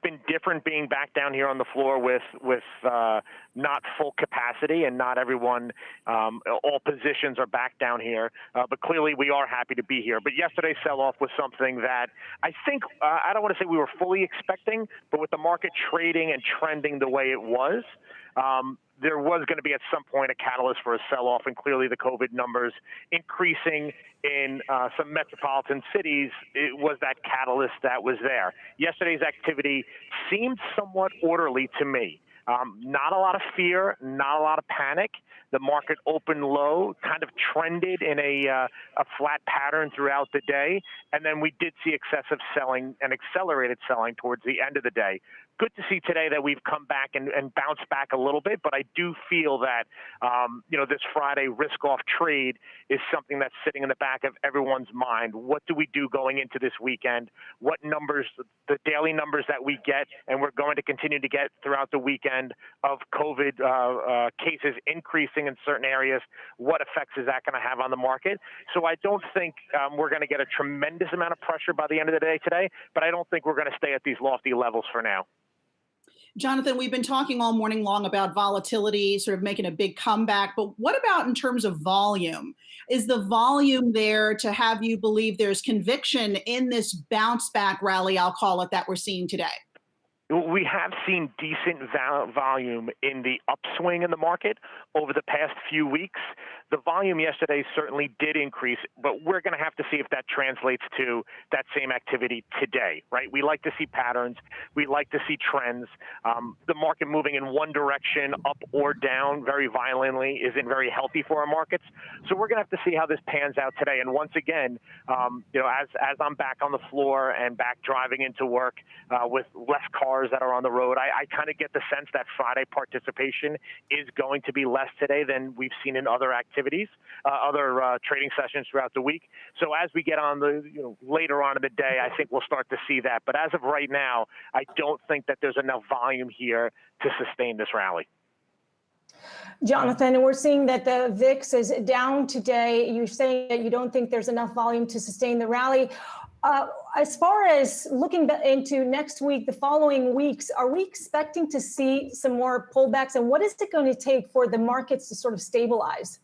been different being back down here on the floor with not full capacity and not everyone, all positions are back down here. But clearly we are happy to be here. But yesterday's sell-off was something that I think, I don't want to say we were fully expecting, but with the market trading and trending the way it was, there was going to be at some point a catalyst for a sell-off, and clearly the COVID numbers increasing in some metropolitan cities, it was that catalyst that was there. Yesterday's activity seemed somewhat orderly to me. Not a lot of fear, not a lot of panic. The market opened low, kind of trended in a flat pattern throughout the day, and then we did see excessive selling and accelerated selling towards the end of the day. Good to see today that we've come back and bounced back a little bit, but I do feel that this Friday risk-off trade is something that's sitting in the back of everyone's mind. What do we do going into this weekend? What numbers, the daily numbers that we get, and we're going to continue to get throughout the weekend of COVID cases increasing in certain areas, what effects is that going to have on the market? So I don't think we're going to get a tremendous amount of pressure by the end of the day today, but I don't think we're going to stay at these lofty levels for now. Jonathan, we've been talking all morning long about volatility sort of making a big comeback, but what about in terms of volume? Is the volume there to have you believe there's conviction in this bounce back rally, I'll call it, that we're seeing today? We have seen decent volume in the upswing in the market over the past few weeks. The volume yesterday certainly did increase, but we're going to have to see if that translates to that same activity today, right? We like to see patterns. We like to see trends. The market moving in one direction, up or down very violently, isn't very healthy for our markets. So we're going to have to see how this pans out today. And once again, as I'm back on the floor and back driving into work with less cars that are on the road, I kind of get the sense that Friday participation is going to be less today than we've seen in other activities, other trading sessions throughout the week. So as we get on the later on in the day, I think we'll start to see that. But as of right now, I don't think that there's enough volume here to sustain this rally. Jonathan, we're seeing that the VIX is down today. You're saying that you don't think there's enough volume to sustain the rally. As far as looking into next week, the following weeks, are we expecting to see some more pullbacks? And what is it going to take for the markets to sort of stabilize?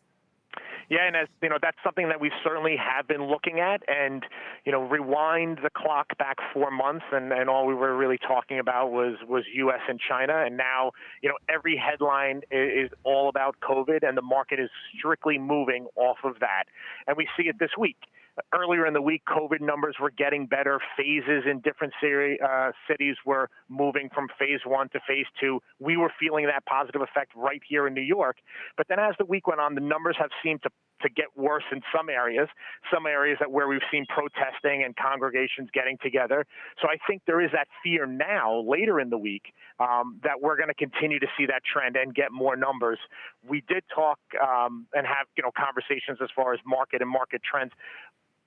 Yeah, and that's something that we certainly have been looking at. And rewind the clock back 4 months, and all we were really talking about was U.S. and China. And now every headline is all about COVID, and the market is strictly moving off of that. And we see it this week. Earlier in the week, COVID numbers were getting better. Phases in different cities were moving from phase 1 to phase 2. We were feeling that positive effect right here in New York. But then as the week went on, the numbers have seemed to get worse in some areas that where we've seen protesting and congregations getting together. So I think there is that fear now, later in the week, that we're going to continue to see that trend and get more numbers. We did talk and have conversations as far as market and market trends.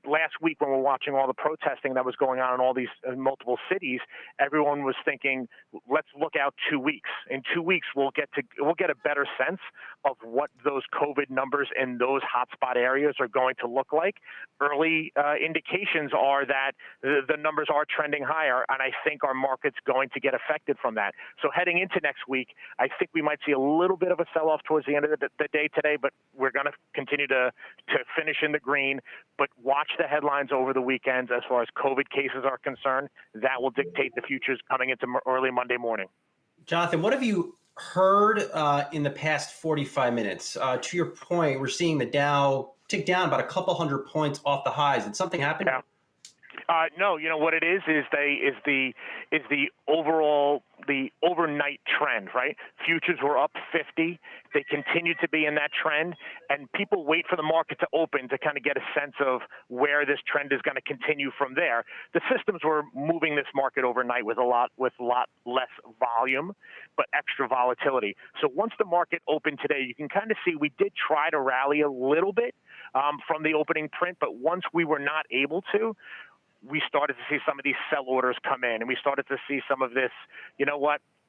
Last week, when we're watching all the protesting that was going on in all these multiple cities, everyone was thinking, let's look out 2 weeks. In 2 weeks, we'll get a better sense of what those COVID numbers in those hotspot areas are going to look like. Early indications are that the numbers are trending higher, and I think our market's going to get affected from that. So heading into next week, I think we might see a little bit of a sell-off towards the end of the day today, but we're going to continue to finish in the green. But watch the headlines over the weekends as far as COVID cases are concerned. That will dictate the futures coming into early Monday morning. Jonathan, what have you heard in the past 45 minutes? To your point, we're seeing the Dow tick down about a couple hundred points off the highs. Did something happen? Yeah. No, what it is the overnight trend, right? Futures were up 50. They continue to be in that trend, and people wait for the market to open to kind of get a sense of where this trend is going to continue from there. The systems were moving this market overnight with a lot less volume, but extra volatility. So once the market opened today, you can kind of see we did try to rally a little bit from the opening print, but once we were not able to, we started to see some of these sell orders come in, and we started to see some of this,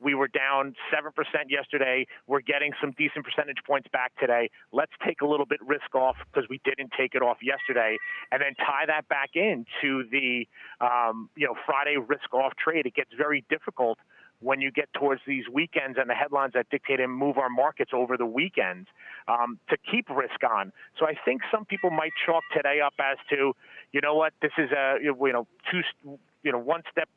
We were down 7% yesterday. We're getting some decent percentage points back today. Let's take a little bit risk off because we didn't take it off yesterday, and then tie that back into the Friday risk off trade. It gets very difficult when you get towards these weekends and the headlines that dictate and move our markets over the weekend to keep risk on. So I think some people might chalk today up as to, you know what, this is one step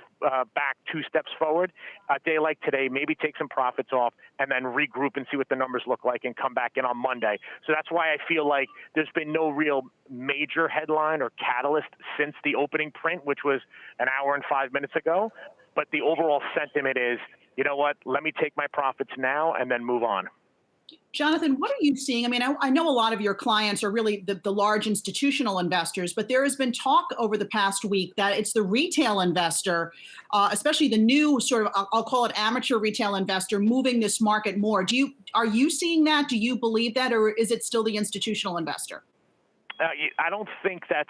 back, 2 steps forward. A day like today, maybe take some profits off and then regroup and see what the numbers look like and come back in on Monday. So that's why I feel like there's been no real major headline or catalyst since the opening print, which was an hour and 5 minutes ago. But the overall sentiment is, you know what, let me take my profits now and then move on. Jonathan, what are you seeing? I mean, I know a lot of your clients are really the large institutional investors, but there has been talk over the past week that it's the retail investor, especially the new sort of, I'll call it amateur retail investor, moving this market more. Are you seeing that? Do you believe that? Or is it still the institutional investor? I don't think that's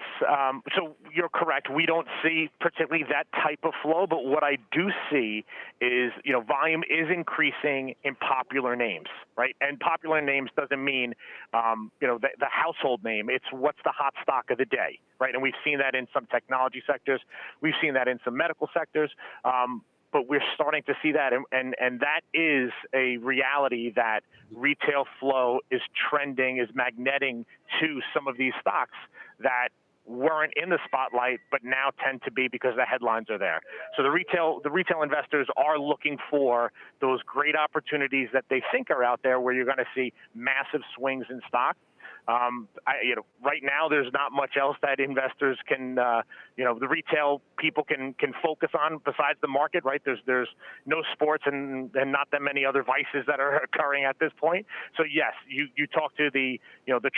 so you're correct. We don't see particularly that type of flow, but what I do see is, volume is increasing in popular names, right? And popular names doesn't mean, the household name. It's what's the hot stock of the day, right? And we've seen that in some technology sectors. We've seen that in some medical sectors. But we're starting to see that, and that is a reality that retail flow is trending, is magneting to some of these stocks that weren't in the spotlight, but now tend to be because the headlines are there. So the retail investors are looking for those great opportunities that they think are out there, where you're going to see massive swings in stock. Right now there's not much else that investors can, the retail people can focus on besides the market, right? There's no sports and not that many other vices that are occurring at this point. So yes, you talk to the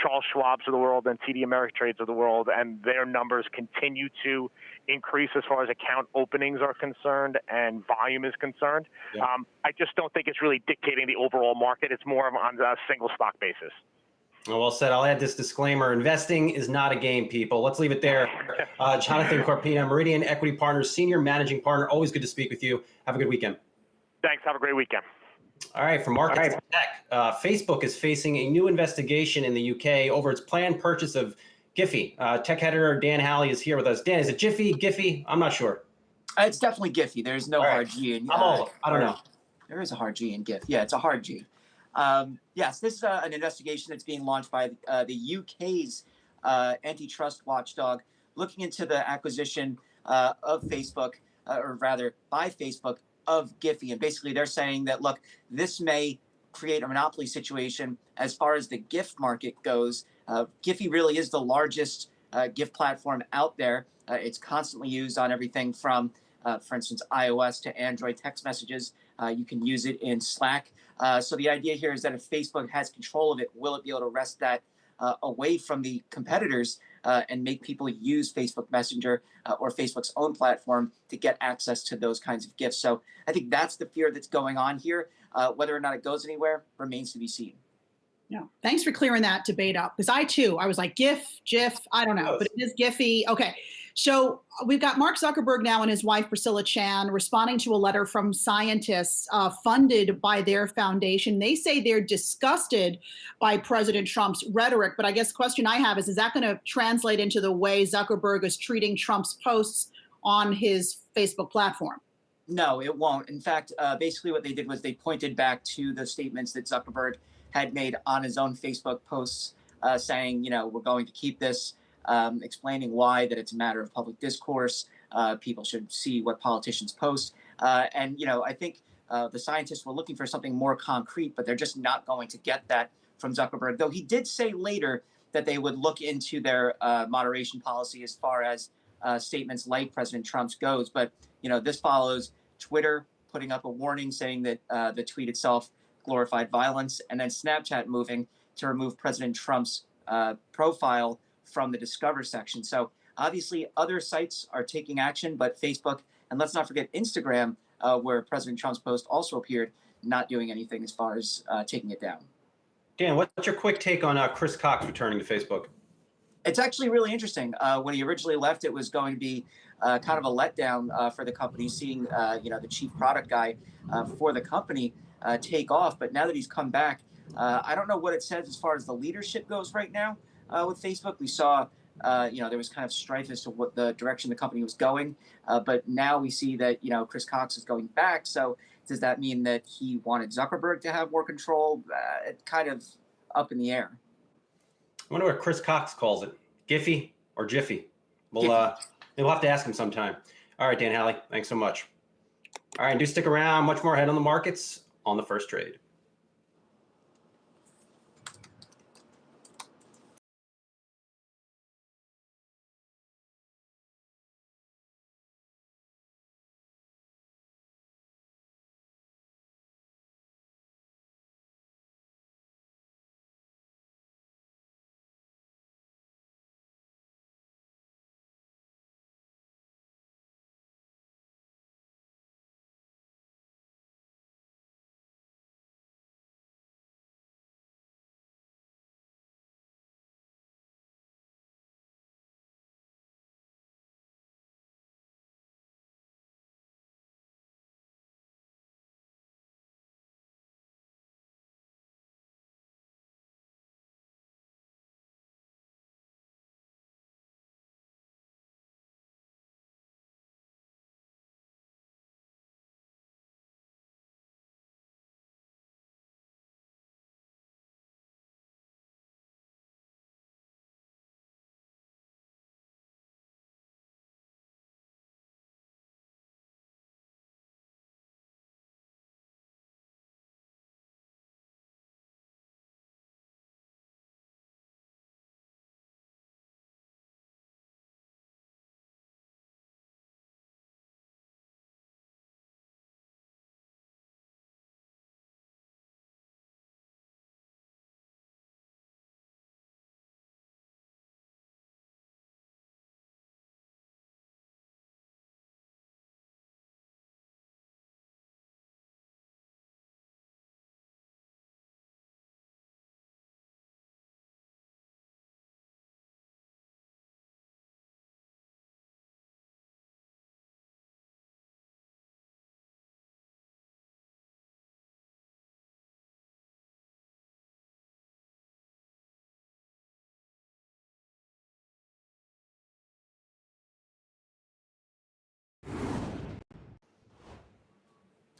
Charles Schwabs of the world and TD Ameritrades of the world, and their numbers continue to increase as far as account openings are concerned and volume is concerned. Yeah. I just don't think it's really dictating the overall market. It's more on a single stock basis. Well said. I'll add this disclaimer. Investing is not a game, people. Let's leave it there. Jonathan Corpina, Meridian Equity Partners, Senior Managing Partner. Always good to speak with you. Have a good weekend. Thanks. Have a great weekend. All right. From markets to tech, Facebook is facing a new investigation in the UK over its planned purchase of Giphy. Tech editor Dan Halley is here with us. Dan, is it Jiffy, Giphy? I'm not sure. It's definitely Giphy. There's no hard G in I don't know. There is a hard G in GIF. Yeah, it's a hard G. Yes, this is an investigation that's being launched by the UK's antitrust watchdog, looking into the acquisition of Facebook, or rather by Facebook, of Giphy. And basically they're saying that, look, this may create a monopoly situation as far as the GIF market goes. Giphy really is the largest GIF platform out there. It's constantly used on everything from, for instance, iOS to Android text messages. You can use it in Slack. So the idea here is that if Facebook has control of it, will it be able to wrest that away from the competitors and make people use Facebook Messenger or Facebook's own platform to get access to those kinds of gifts? So I think that's the fear that's going on here. Whether or not it goes anywhere remains to be seen. Yeah. Thanks for clearing that debate up, because I was like, GIF, I don't know, but it is Giphy. Okay. So we've got Mark Zuckerberg now and his wife, Priscilla Chan, responding to a letter from scientists funded by their foundation. They say they're disgusted by President Trump's rhetoric. But I guess the question I have is that going to translate into the way Zuckerberg is treating Trump's posts on his Facebook platform? No, it won't. In fact, basically what they did was they pointed back to the statements that Zuckerberg had made on his own Facebook posts saying, we're going to keep this, explaining why, that it's a matter of public discourse. People should see what politicians post. And I think the scientists were looking for something more concrete, but they're just not going to get that from Zuckerberg. Though he did say later that they would look into their moderation policy as far as statements like President Trump's goes. But, this follows Twitter putting up a warning saying that the tweet itself glorified violence, and then Snapchat moving to remove President Trump's profile from the Discover section. So obviously other sites are taking action, but Facebook, and let's not forget Instagram, where President Trump's post also appeared, not doing anything as far as taking it down. Dan, what's your quick take on Chris Cox returning to Facebook? It's actually really interesting. When he originally left, it was going to be kind of a letdown for the company, seeing the chief product guy for the company take off. But now that he's come back, I don't know what it says as far as the leadership goes right now with Facebook. We saw, there was kind of strife as to what the direction the company was going. But now we see that, Chris Cox is going back. So does that mean that he wanted Zuckerberg to have more control? It's kind of up in the air. I wonder what Chris Cox calls it. Giphy or Jiffy? We'll have to ask him sometime. All right, Dan Halley, thanks so much. All right, do stick around. Much more ahead on the markets on the first trade.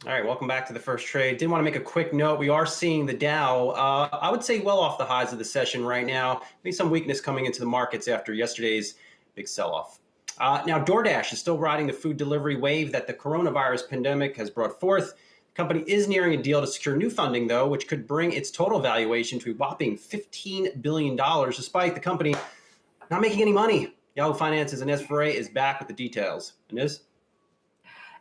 All right, welcome back to the first trade. Did want to make a quick note. We are seeing the Dow, I would say, well off the highs of the session right now. Maybe some weakness coming into the markets after yesterday's big sell-off. Now, DoorDash is still riding the food delivery wave that the coronavirus pandemic has brought forth. The company is nearing a deal to secure new funding, though, which could bring its total valuation to a whopping $15 billion, despite the company not making any money. Yahoo Finance's Inez Ferre is back with the details. Inez?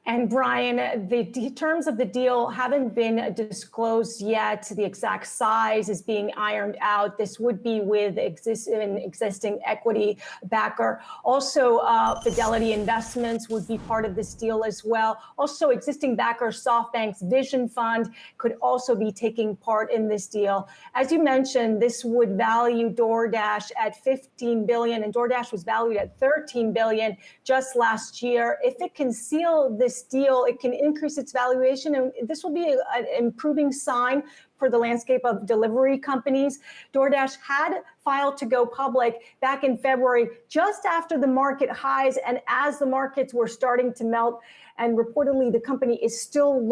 And Brian, the terms of the deal haven't been disclosed yet. The exact size is being ironed out. This would be with existing equity backer. Also, Fidelity Investments would be part of this deal as well. Also, existing backer SoftBank's Vision Fund could also be taking part in this deal. As you mentioned, this would value DoorDash at $15 billion, and DoorDash was valued at $13 billion just last year. If it can seal this deal, it can increase its valuation, and this will be an improving sign for the landscape of delivery companies. DoorDash had filed to go public back in February, just after the market highs and as the markets were starting to melt. And reportedly, the company is still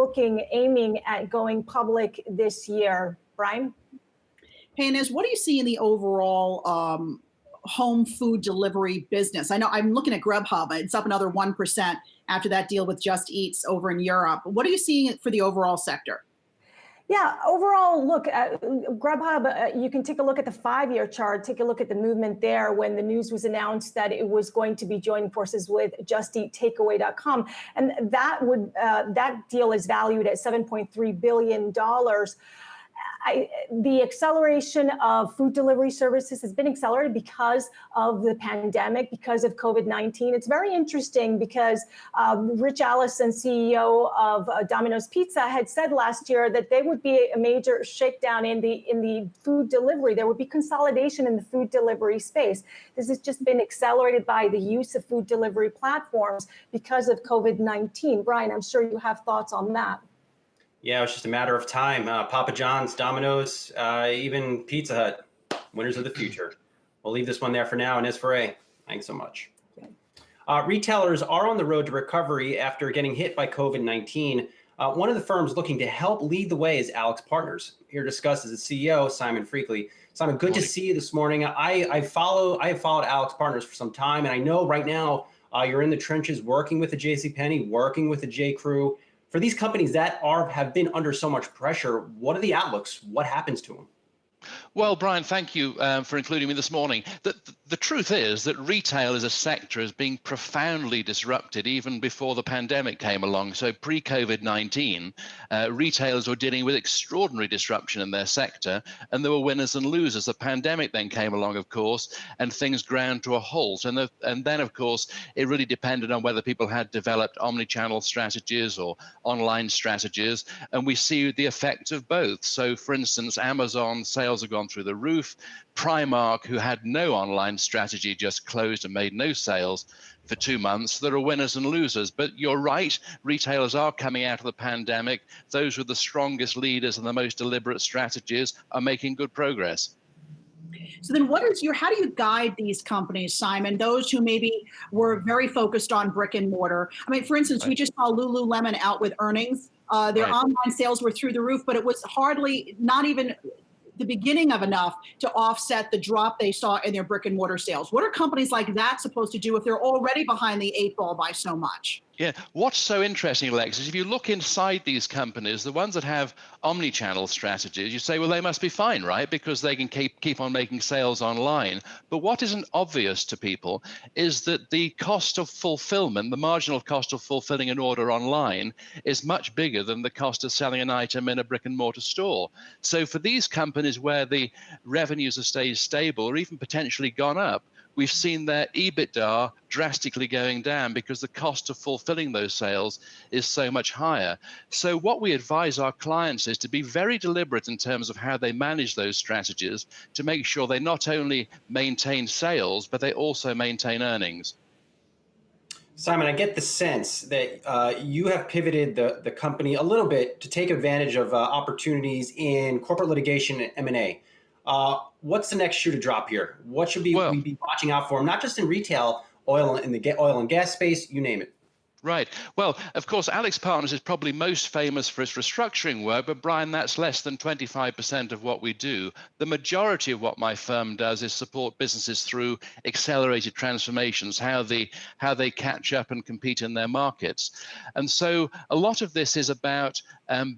aiming at going public this year. Brian? Hey, Inez, what do you see in the overall home food delivery business? I know I'm looking at Grubhub. It's up another 1% after that deal with Just Eats over in Europe. What are you seeing for the overall sector? Yeah, overall, look, Grubhub, you can take a look at the 5-year chart, take a look at the movement there when the news was announced that it was going to be joining forces with Just Eat Takeaway.com. And that deal is valued at $7.3 billion. The acceleration of food delivery services has been accelerated because of the pandemic, because of COVID-19. It's very interesting because Rich Allison, CEO of Domino's Pizza, had said last year that there would be a major shakedown in the food delivery. There would be consolidation in the food delivery space. This has just been accelerated by the use of food delivery platforms because of COVID-19. Brian, I'm sure you have thoughts on that. Yeah, it was just a matter of time. Papa John's, Domino's, even Pizza Hut, winners of the future. We'll leave this one there for now. And as for A, thanks so much. Retailers are on the road to recovery after getting hit by COVID-19. One of the firms looking to help lead the way is AlixPartners. Here to discuss is the CEO, Simon Freakley. Simon, good to see you this morning. I have followed AlixPartners for some time, and I know right now you're in the trenches working with the JCPenney, working with the J. Crew. For these companies that have been under so much pressure, what are the outlooks? What happens to them? Well, Brian, thank you for including me this morning. The truth is that retail as a sector is being profoundly disrupted even before the pandemic came along. So pre-COVID-19, retailers were dealing with extraordinary disruption in their sector, and there were winners and losers. The pandemic then came along, of course, and things ground to a halt. And then, of course, it really depended on whether people had developed omni-channel strategies or online strategies, and we see the effect of both. So, for instance, Amazon sales have gone through the roof. Primark, who had no online strategy, just closed and made no sales for 2 months. There are winners and losers, but you're right, retailers are coming out of the pandemic. Those with the strongest leaders and the most deliberate strategies are making good progress. So then how do you guide these companies, Simon, those who maybe were very focused on brick and mortar? I mean, for instance, we just saw Lululemon out with earnings. Their online sales were through the roof, but it was hardly, not even the beginning of enough to offset the drop they saw in their brick and mortar sales. What are companies like that supposed to do if they're already behind the 8 ball by so much? Yeah, what's so interesting, Alexis, if you look inside these companies, the ones that have omni-channel strategies, you say, well, they must be fine, right? Because they can keep on making sales online. But what isn't obvious to people is that the cost of fulfillment, the marginal cost of fulfilling an order online, is much bigger than the cost of selling an item in a brick and mortar store. So for these companies where the revenues have stayed stable or even potentially gone up, we've seen their EBITDA drastically going down because the cost of fulfilling those sales is so much higher. So what we advise our clients is to be very deliberate in terms of how they manage those strategies to make sure they not only maintain sales, but they also maintain earnings. Simon, I get the sense that you have pivoted the company a little bit to take advantage of opportunities in corporate litigation and M&A. What's the next shoe to drop here? What should we be watching out for? Not just in retail, oil and gas space, you name it. Right. Well, of course, AlixPartners is probably most famous for its restructuring work, but Brian, that's less than 25% of what we do. The majority of what my firm does is support businesses through accelerated transformations, how they catch up and compete in their markets. And so a lot of this is about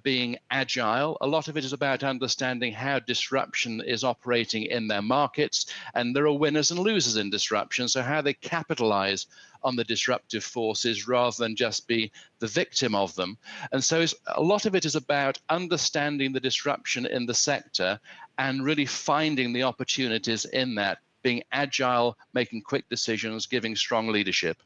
being agile. A lot of it is about understanding how disruption is operating in their markets. And there are winners and losers in disruption, so how they capitalize on the disruptive forces rather than just be the victim of them. And so a lot of it is about understanding the disruption in the sector and really finding the opportunities in that, being agile, making quick decisions, giving strong leadership.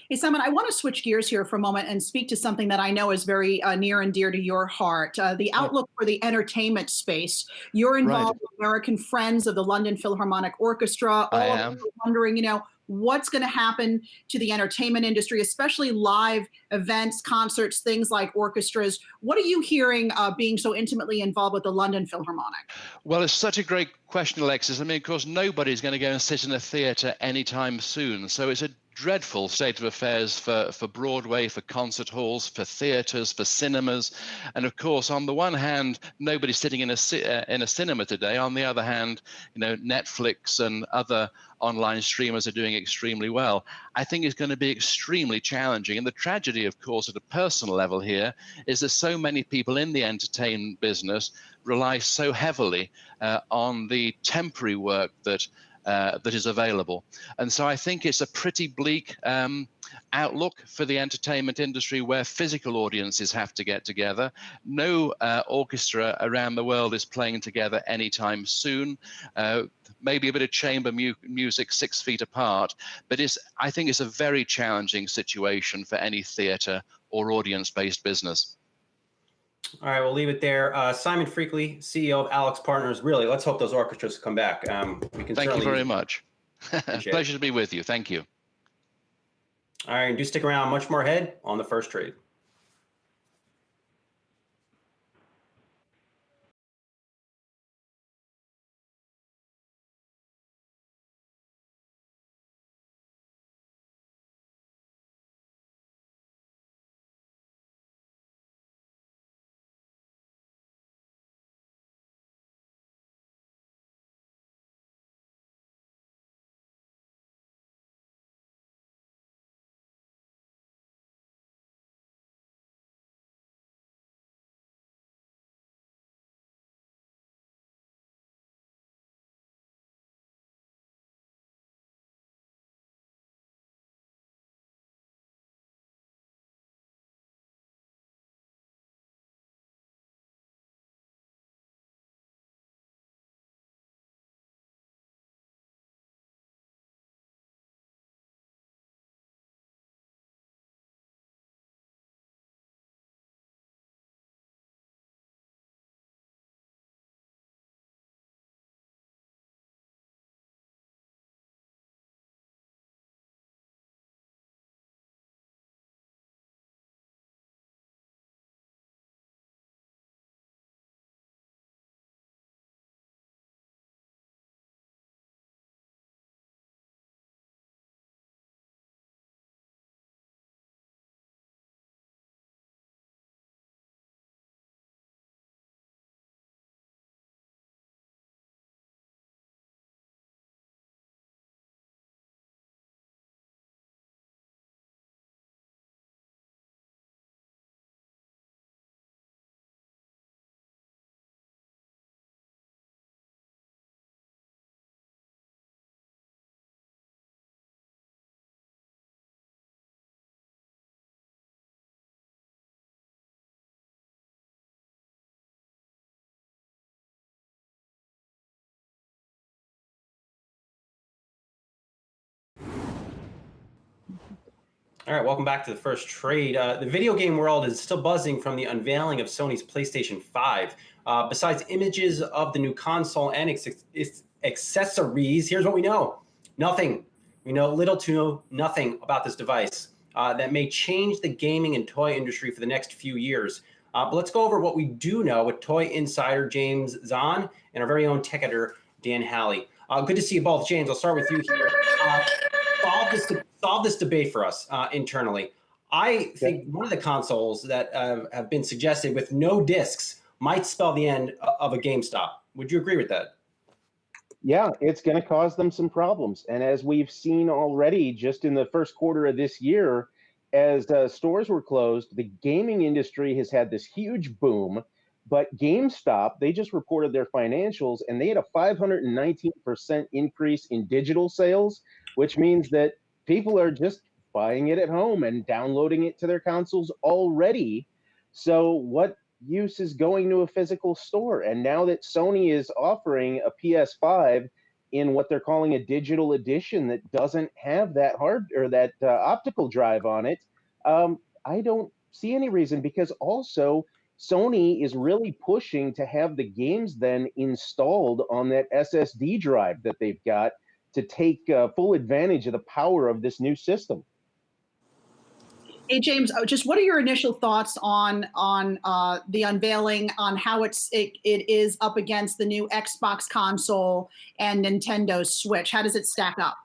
Hey, Simon, I want to switch gears here for a moment and speak to something that I know is very near and dear to your heart, the outlook for the entertainment space. You're involved with American Friends of the London Philharmonic Orchestra. All of us are wondering, what's going to happen to the entertainment industry, especially live events, concerts, things like orchestras. What are you hearing being so intimately involved with the London Philharmonic? Well, it's such a great question, Alexis. I mean, of course, nobody's going to go and sit in a theatre anytime soon. So it's a dreadful state of affairs for Broadway, for concert halls, for theatres, for cinemas. And of course, on the one hand, nobody's sitting in a cinema today. On the other hand, Netflix and other online streamers are doing extremely well. I think it's going to be extremely challenging. And the tragedy, of course, at a personal level here is that so many people in the entertainment business rely so heavily on the temporary work that that is available. And so I think it's a pretty bleak outlook for the entertainment industry, where physical audiences have to get together. No orchestra around the world is playing together anytime soon. Maybe a bit of chamber music 6 feet apart, but I think it's a very challenging situation for any theater or audience-based business. All right, we'll leave it there. Simon Freakley, CEO of Alex Partners. Really, let's hope those orchestras come back. Thank you very much. Pleasure to be with you. Thank you. All right, and do stick around. Much more ahead on the first trade. All right, welcome back to the first trade. The video game world is still buzzing from the unveiling of Sony's PlayStation 5. Besides images of the new console and its accessories, here's what we know. Nothing. We know little to nothing about this device that may change the gaming and toy industry for the next few years. But let's go over what we do know with toy insider James Zahn and our very own tech editor, Dan Halley. Good to see you both. James, I'll start with you here. Solve this debate for us internally. I think one of the consoles that have been suggested with no discs might spell the end of a GameStop. Would you agree with that? Yeah, it's going to cause them some problems. And as we've seen already just in the first quarter of this year, as stores were closed, the gaming industry has had this huge boom. But GameStop, they just reported their financials, and they had a 519% increase in digital sales, which means that people are just buying it at home and downloading it to their consoles already. So what use is going to a physical store? And now that Sony is offering a PS5 in what they're calling a digital edition that doesn't have that optical drive on it, I don't see any reason, because also Sony is really pushing to have the games then installed on that SSD drive that they've got to take full advantage of the power of this new system. Hey, James, just what are your initial thoughts on the unveiling, on how it is up against the new Xbox console and Nintendo's Switch? How does it stack up?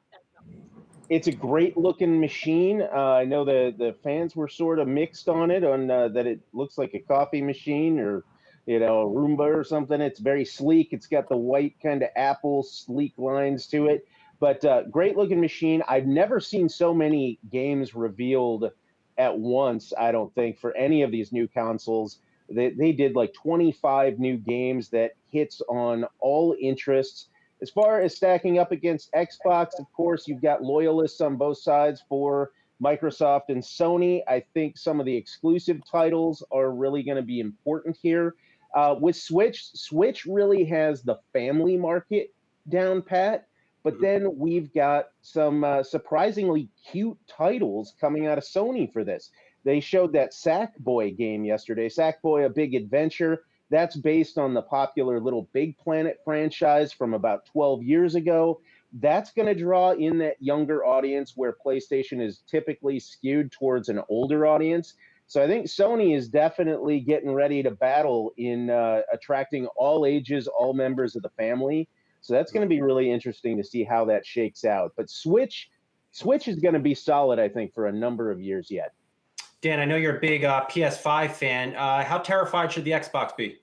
It's a great looking machine. I know the fans were sort of mixed on it, on that it looks like a coffee machine or, a Roomba or something. It's very sleek. It's got the white kind of Apple sleek lines to it, but great looking machine. I've never seen so many games revealed at once, I don't think, for any of these new consoles. They did like 25 new games that hits on all interests. As far as stacking up against Xbox, of course, you've got loyalists on both sides for Microsoft and Sony. I think some of the exclusive titles are really going to be important here. With Switch really has the family market down pat, but then we've got some surprisingly cute titles coming out of Sony for this. They showed that Sackboy game yesterday. Sackboy, a big adventure. That's based on the popular Little Big Planet franchise from about 12 years ago. That's going to draw in that younger audience where PlayStation is typically skewed towards an older audience. So I think Sony is definitely getting ready to battle in attracting all ages, all members of the family. So that's going to be really interesting to see how that shakes out. But Switch is going to be solid, I think, for a number of years yet. Dan, I know you're a big PS5 fan. How terrified should the Xbox be?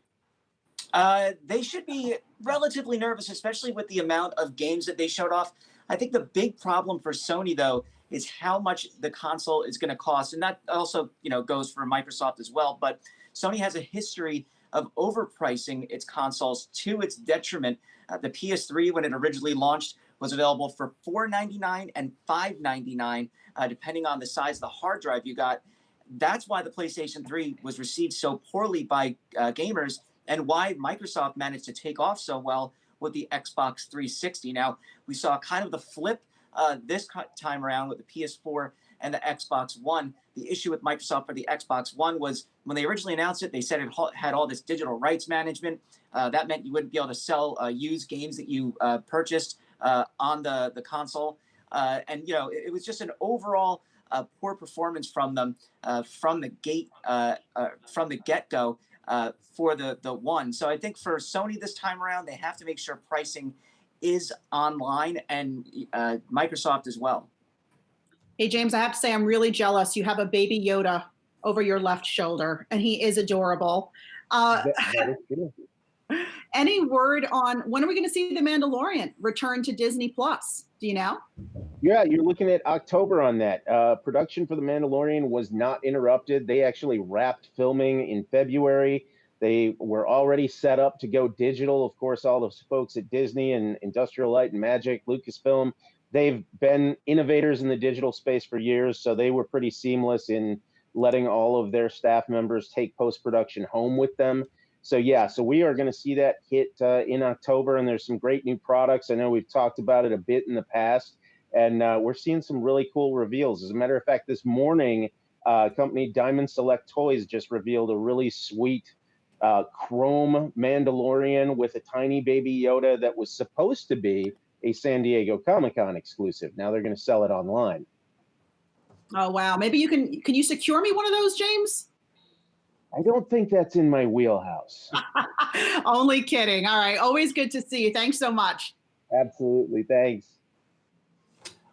They should be relatively nervous, especially with the amount of games that they showed off. I think the big problem for Sony, though, is how much the console is going to cost. And that also, goes for Microsoft as well. But Sony has a history of overpricing its consoles to its detriment. The PS3, when it originally launched, was available for $499 and $599, depending on the size of the hard drive you got. That's why the PlayStation 3 was received so poorly by gamers, and why Microsoft managed to take off so well with the Xbox 360. Now, we saw kind of the flip this time around with the PS4 and the Xbox One. The issue with Microsoft for the Xbox One was when they originally announced it, they said it had all this digital rights management. That meant you wouldn't be able to sell used games that you purchased on the console. And, it was just an overall poor performance from them from the get-go. For the one. So I think for Sony this time around, they have to make sure pricing is online, and Microsoft as well. Hey, James, I have to say I'm really jealous. You have a baby Yoda over your left shoulder, and he is adorable. That is true. Any word on when are we going to see The Mandalorian return to Disney Plus? Do you know? Yeah, you're looking at October on that. Production for The Mandalorian was not interrupted. They actually wrapped filming in February. They were already set up to go digital. Of course, all those folks at Disney and Industrial Light and Magic, Lucasfilm, they've been innovators in the digital space for years, so they were pretty seamless in letting all of their staff members take post-production home with them. So yeah, so we are going to see that hit in October, and there's some great new products. I know we've talked about it a bit in the past, and we're seeing some really cool reveals. As a matter of fact, this morning, company Diamond Select Toys just revealed a really sweet chrome Mandalorian with a tiny baby Yoda that was supposed to be a San Diego Comic-Con exclusive. Now they're going to sell it online. Oh, wow. Maybe can you secure me one of those, James? I don't think that's in my wheelhouse. Only kidding. All right. Always good to see you. Thanks so much. Absolutely. Thanks.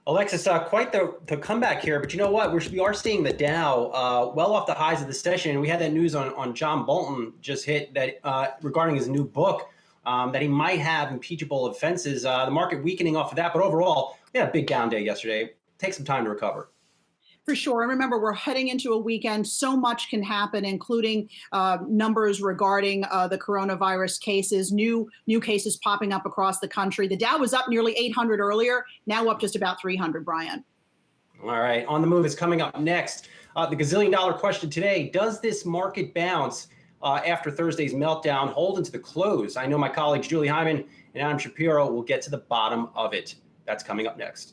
Alexis, quite the comeback here, but you know what? We are seeing the Dow well off the highs of the session. We had that news on John Bolton just hit that regarding his new book that he might have impeachable offenses. The market weakening off of that, but overall, we had a big down day yesterday. Take some time to recover. For sure. And remember, we're heading into a weekend. So much can happen, including numbers regarding the coronavirus cases, new cases popping up across the country. The Dow was up nearly 800 earlier, now up just about 300, Brian. All right. On the Move is coming up next. The gazillion-dollar question today, does this market bounce after Thursday's meltdown hold into the close? I know my colleagues Julie Hyman and Adam Shapiro will get to the bottom of it. That's coming up next.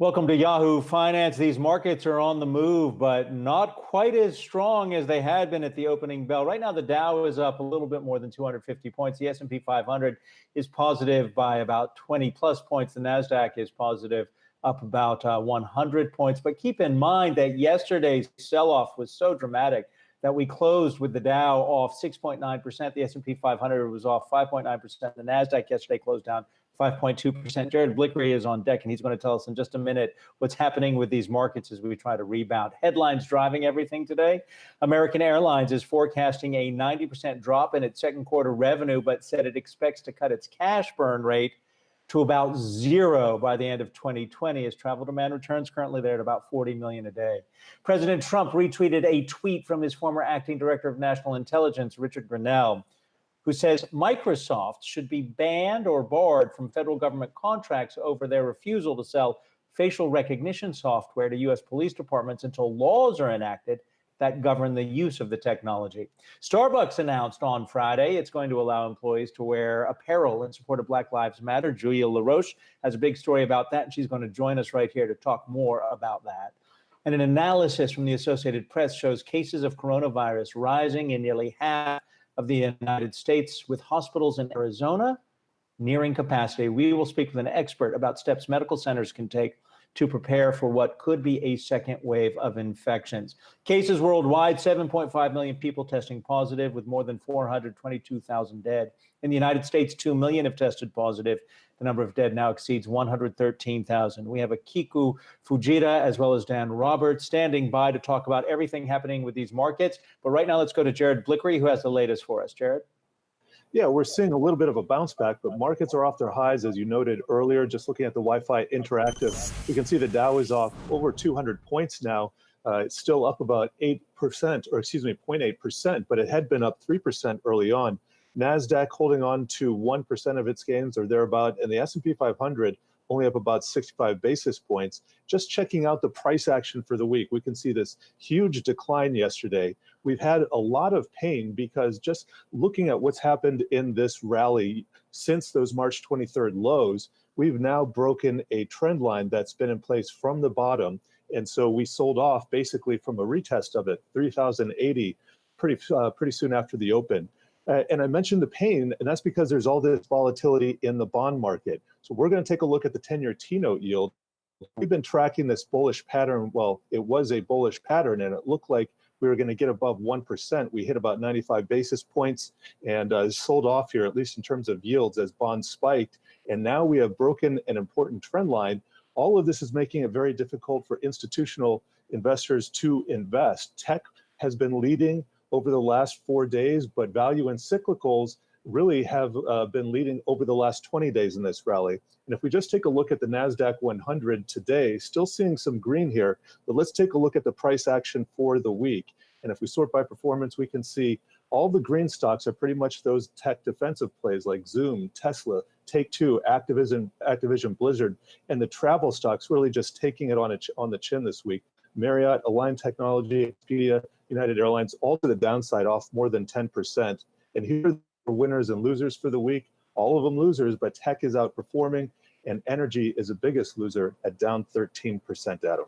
Welcome to Yahoo Finance. These markets are on the move, but not quite as strong as they had been at the opening bell. Right now, the Dow is up a little bit more than 250 points. The S&P 500 is positive by about 20 plus points. The Nasdaq is positive, up about 100 points. But keep in mind that yesterday's sell-off was so dramatic that we closed with the Dow off 6.9%. The S&P 500 was off 5.9%. The Nasdaq yesterday closed down 5.2%. Jared Blickery is on deck, and he's going to tell us in just a minute what's happening with these markets as we try to rebound. Headlines driving everything today. American Airlines is forecasting a 90% drop in its second quarter revenue, but said it expects to cut its cash burn rate to about zero by the end of 2020 as travel demand returns. Currently, they're at about 40 million a day. President Trump retweeted a tweet from his former acting director of national intelligence, Richard Grenell, who says Microsoft should be banned or barred from federal government contracts over their refusal to sell facial recognition software to U.S. police departments until laws are enacted that govern the use of the technology. Starbucks announced on Friday it's going to allow employees to wear apparel in support of Black Lives Matter. Julia LaRoche has a big story about that, and she's going to join us right here to talk more about that. And an analysis from the Associated Press shows cases of coronavirus rising in nearly half of the United States, with hospitals in Arizona nearing capacity. We will speak with an expert about steps medical centers can take to prepare for what could be a second wave of infections. Cases worldwide, 7.5 million people testing positive, with more than 422,000 dead. In the United States, 2 million have tested positive. The number of dead now exceeds 113,000. We have Akiku Fujita as well as Dan Roberts standing by to talk about everything happening with these markets. But right now, let's go to Jared Blickery, who has the latest for us. Jared? Yeah, we're seeing a little bit of a bounce back, but markets are off their highs, as you noted earlier. Just looking at the Wi-Fi Interactive, we can see the Dow is off over 200 points now. It's still up about 8%, or excuse me, 0.8%, but it had been up 3% early on. Nasdaq holding on to 1% of its gains or thereabout, and the S&P 500 only up about 65 basis points. Just checking out the price action for the week, we can see this huge decline yesterday. We've had a lot of pain because just looking at what's happened in this rally since those March 23rd lows, we've now broken a trend line that's been in place from the bottom. And so we sold off basically from a retest of it, 3,080, pretty soon after the open. And I mentioned the pain, and that's because there's all this volatility in the bond market. So we're going to take a look at the 10-year T-note yield. We've been tracking this bullish pattern. Well, it was a bullish pattern, and it looked like we were going to get above 1%. We hit about 95 basis points and sold off here, at least in terms of yields, as bonds spiked. And now we have broken an important trend line. All of this is making it very difficult for institutional investors to invest. Tech has been leading over the last 4 days, but value and cyclicals really have been leading over the last 20 days in this rally. And if we just take a look at the Nasdaq 100 today, still seeing some green here, but let's take a look at the price action for the week. And if we sort by performance, we can see all the green stocks are pretty much those tech defensive plays like Zoom, Tesla, Take-Two, Activision Blizzard, and the travel stocks really just taking it on the chin this week. Marriott, Align Technology, Expedia, United Airlines, all to the downside, off more than 10%. And here are the winners and losers for the week. All of them losers, but tech is outperforming, and energy is the biggest loser at down 13%, Adam.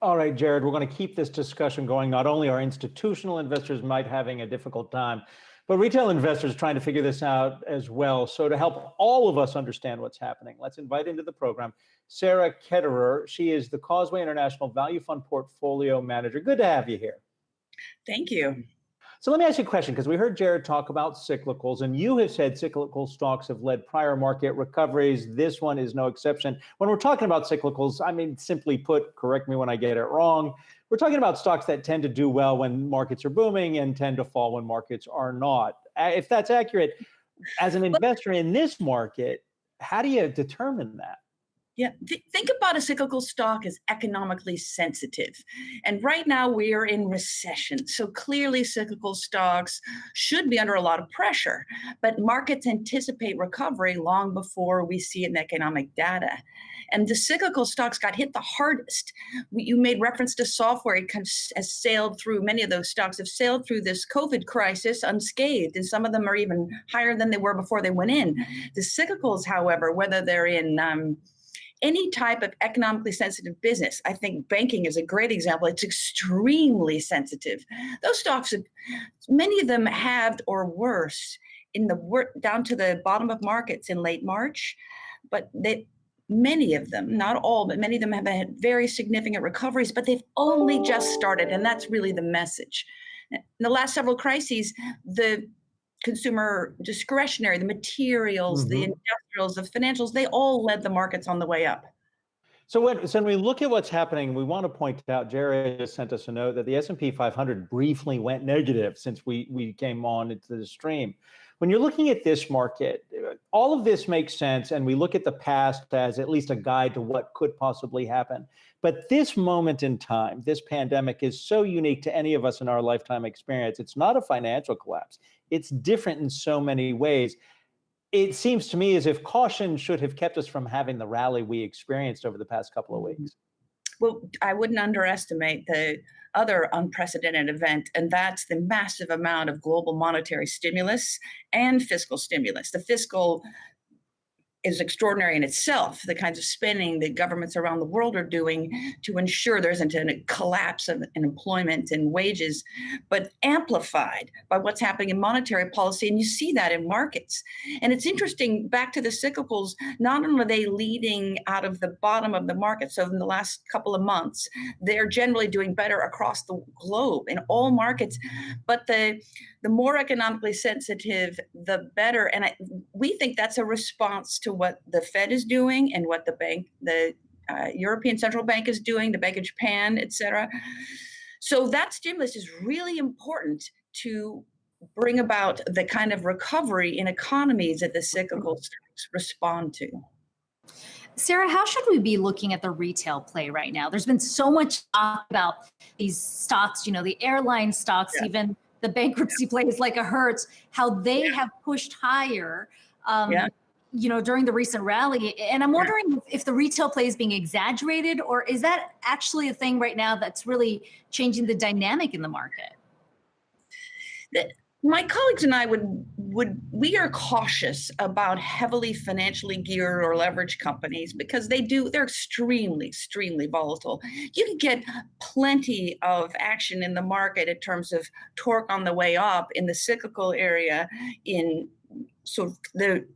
All right, Jared, we're going to keep this discussion going. Not only are institutional investors might having a difficult time, but retail investors trying to figure this out as well. So to help all of us understand what's happening, let's invite into the program Sarah Ketterer. She is the Causeway International Value Fund Portfolio Manager. Good to have you here. Thank you. So let me ask you a question, because we heard Jared talk about cyclicals, and you have said cyclical stocks have led prior market recoveries. This one is no exception. When we're talking about cyclicals, I mean, simply put, correct me when I get it wrong, we're talking about stocks that tend to do well when markets are booming and tend to fall when markets are not. If that's accurate, as an investor in this market, how do you determine that? Yeah, think about a cyclical stock as economically sensitive. And right now we are in recession. So clearly cyclical stocks should be under a lot of pressure, but markets anticipate recovery long before we see it in economic data. And the cyclical stocks got hit the hardest. You made reference to software. It has sailed through, many of those stocks have sailed through this COVID crisis unscathed, and some of them are even higher than they were before they went in. The cyclicals, however, whether they're in any type of economically sensitive business. I think banking is a great example. It's extremely sensitive. Those stocks, many of them halved or worse down to the bottom of markets in late March, but many of them, not all, but many of them have had very significant recoveries, but they've only just started, and that's really the message. In the last several crises, the consumer discretionary, the materials, the industrials, the financials, they all led the markets on the way up. So when we look at what's happening, we want to point out, Jerry just sent us a note that the S&P 500 briefly went negative since we came on into the stream. When you're looking at this market, all of this makes sense, and we look at the past as at least a guide to what could possibly happen. But this moment in time, this pandemic is so unique to any of us in our lifetime experience. It's not a financial collapse. It's different in so many ways. It seems to me as if caution should have kept us from having the rally we experienced over the past couple of weeks. Well, I wouldn't underestimate the other unprecedented event, and that's the massive amount of global monetary stimulus and fiscal stimulus. The fiscal is extraordinary in itself, the kinds of spending that governments around the world are doing to ensure there isn't a collapse of employment and wages, but amplified by what's happening in monetary policy. And you see that in markets. And it's interesting, back to the cyclicals, not only are they leading out of the bottom of the market, so in the last couple of months, they're generally doing better across the globe in all markets, but the more economically sensitive, the better. And we think that's a response to what the Fed is doing and what the European Central Bank is doing, the Bank of Japan, et cetera. So that stimulus is really important to bring about the kind of recovery in economies that the cyclical stocks respond to. Sarah, how should we be looking at the retail play right now? There's been so much talk about these stocks, the airline stocks, even the bankruptcy plays like a Hertz, how they have pushed higher, during the recent rally. And I'm wondering if the retail play is being exaggerated, or is that actually a thing right now that's really changing the dynamic in the market? My colleagues and I we are cautious about heavily financially geared or leveraged companies because they're extremely, extremely volatile. You can get plenty of action in the market in terms of torque on the way up in the cyclical area, in sort of the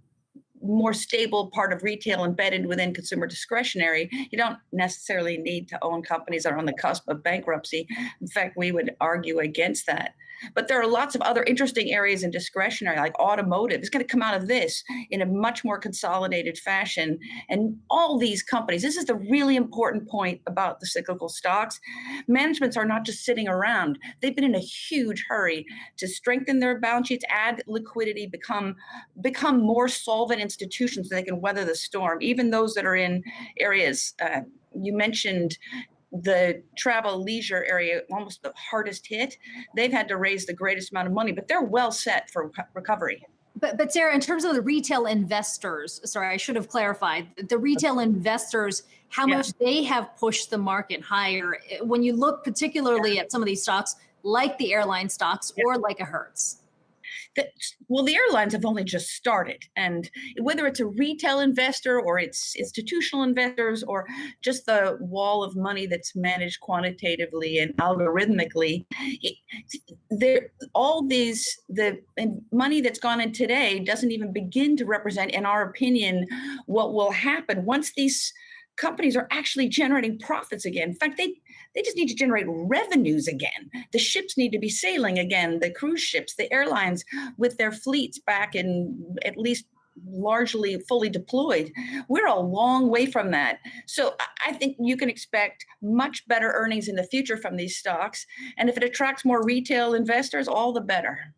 more stable part of retail embedded within consumer discretionary. You don't necessarily need to own companies that are on the cusp of bankruptcy. In fact, we would argue against that. But there are lots of other interesting areas in discretionary, like automotive. It's going to come out of this in a much more consolidated fashion. And all these companies, this is the really important point about the cyclical stocks. Managements are not just sitting around. They've been in a huge hurry to strengthen their balance sheets, add liquidity, become more solvent institutions so they can weather the storm. Even those that are in areas, you mentioned the travel leisure area, almost the hardest hit. They've had to raise the greatest amount of money, but they're well set for recovery. But Sarah, in terms of the retail investors, sorry, I should have clarified, the retail investors, how much they have pushed the market higher. When you look particularly at some of these stocks, like the airline stocks or like a Hertz. Well, the airlines have only just started, and whether it's a retail investor or it's institutional investors or just the wall of money that's managed quantitatively and algorithmically, the money that's gone in today doesn't even begin to represent, in our opinion, what will happen once these companies are actually generating profits again. In fact, they just need to generate revenues again. The ships need to be sailing again, the cruise ships, the airlines with their fleets back in at least largely fully deployed. We're a long way from that. So I think you can expect much better earnings in the future from these stocks. And if it attracts more retail investors, all the better.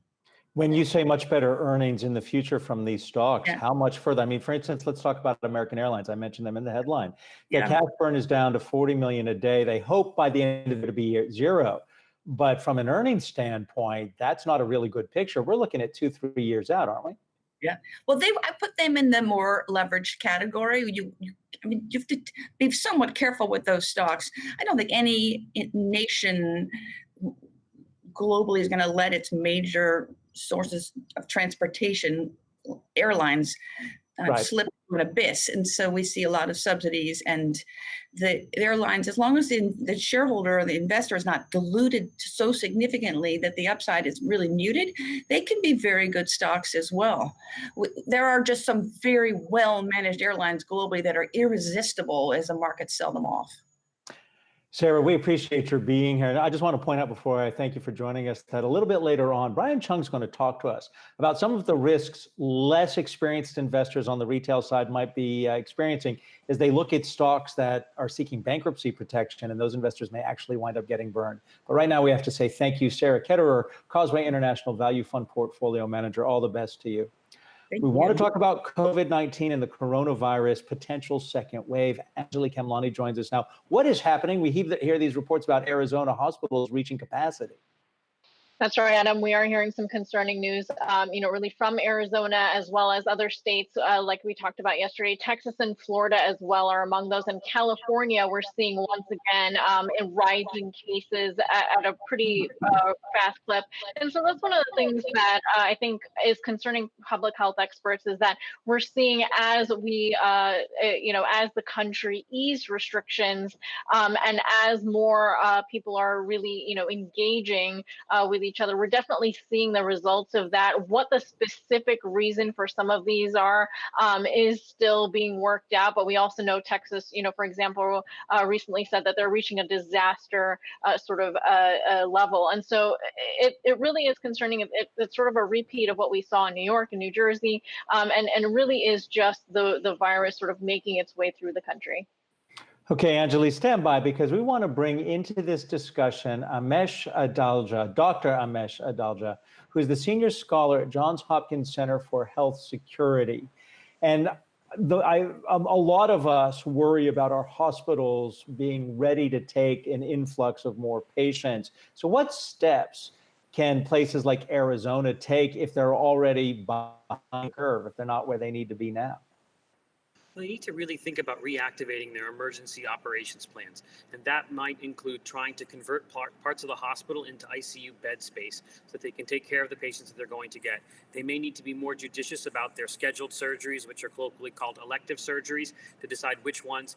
When you say much better earnings in the future from these stocks, how much further? I mean, for instance, let's talk about American Airlines. I mentioned them in the headline. Their cash burn is down to $40 million a day. They hope by the end of it to be zero. But from an earnings standpoint, that's not a really good picture. We're looking at 2-3 years out, aren't we? Yeah. Well, I put them in the more leveraged category. You have to be somewhat careful with those stocks. I don't think any nation globally is going to let its major sources of transportation, airlines, slip into an abyss. And so we see a lot of subsidies, and the airlines, as long as the shareholder or the investor is not diluted so significantly that the upside is really muted, they can be very good stocks as well. There are just some very well managed airlines globally that are irresistible as the markets sell them off. Sarah, we appreciate your being here. And I just want to point out before I thank you for joining us that a little bit later on, Brian Chung's going to talk to us about some of the risks less experienced investors on the retail side might be experiencing as they look at stocks that are seeking bankruptcy protection, and those investors may actually wind up getting burned. But right now we have to say thank you, Sarah Ketterer, Causeway International Value Fund Portfolio Manager. All the best to you. We want to talk about COVID-19 and the coronavirus potential second wave. Angelique Kemlani joins us now. What is happening? We hear these reports about Arizona hospitals reaching capacity. That's right, Adam. We are hearing some concerning news, really from Arizona as well as other states, like we talked about yesterday. Texas and Florida as well are among those. In California, we're seeing once again in rising cases at a pretty fast clip. And so that's one of the things that I think is concerning public health experts, is that we're seeing as we, as the country eased restrictions and as more people are really, engaging with each other, we're definitely seeing the results of that. What the specific reason for some of these are is still being worked out. But we also know Texas, for example, recently said that they're reaching a disaster level. And so it really is concerning. It's sort of a repeat of what we saw in New York and New Jersey, and really is just the virus sort of making its way through the country. Okay, Anjali, stand by, because we want to bring into this discussion Amesh Adalja, Dr. Amesh Adalja, who is the senior scholar at Johns Hopkins Center for Health Security. And a lot of us worry about our hospitals being ready to take an influx of more patients. So what steps can places like Arizona take if they're already behind the curve, if they're not where they need to be now? Well, they need to really think about reactivating their emergency operations plans. And that might include trying to convert parts of the hospital into ICU bed space so that they can take care of the patients that they're going to get. They may need to be more judicious about their scheduled surgeries, which are colloquially called elective surgeries, to decide which ones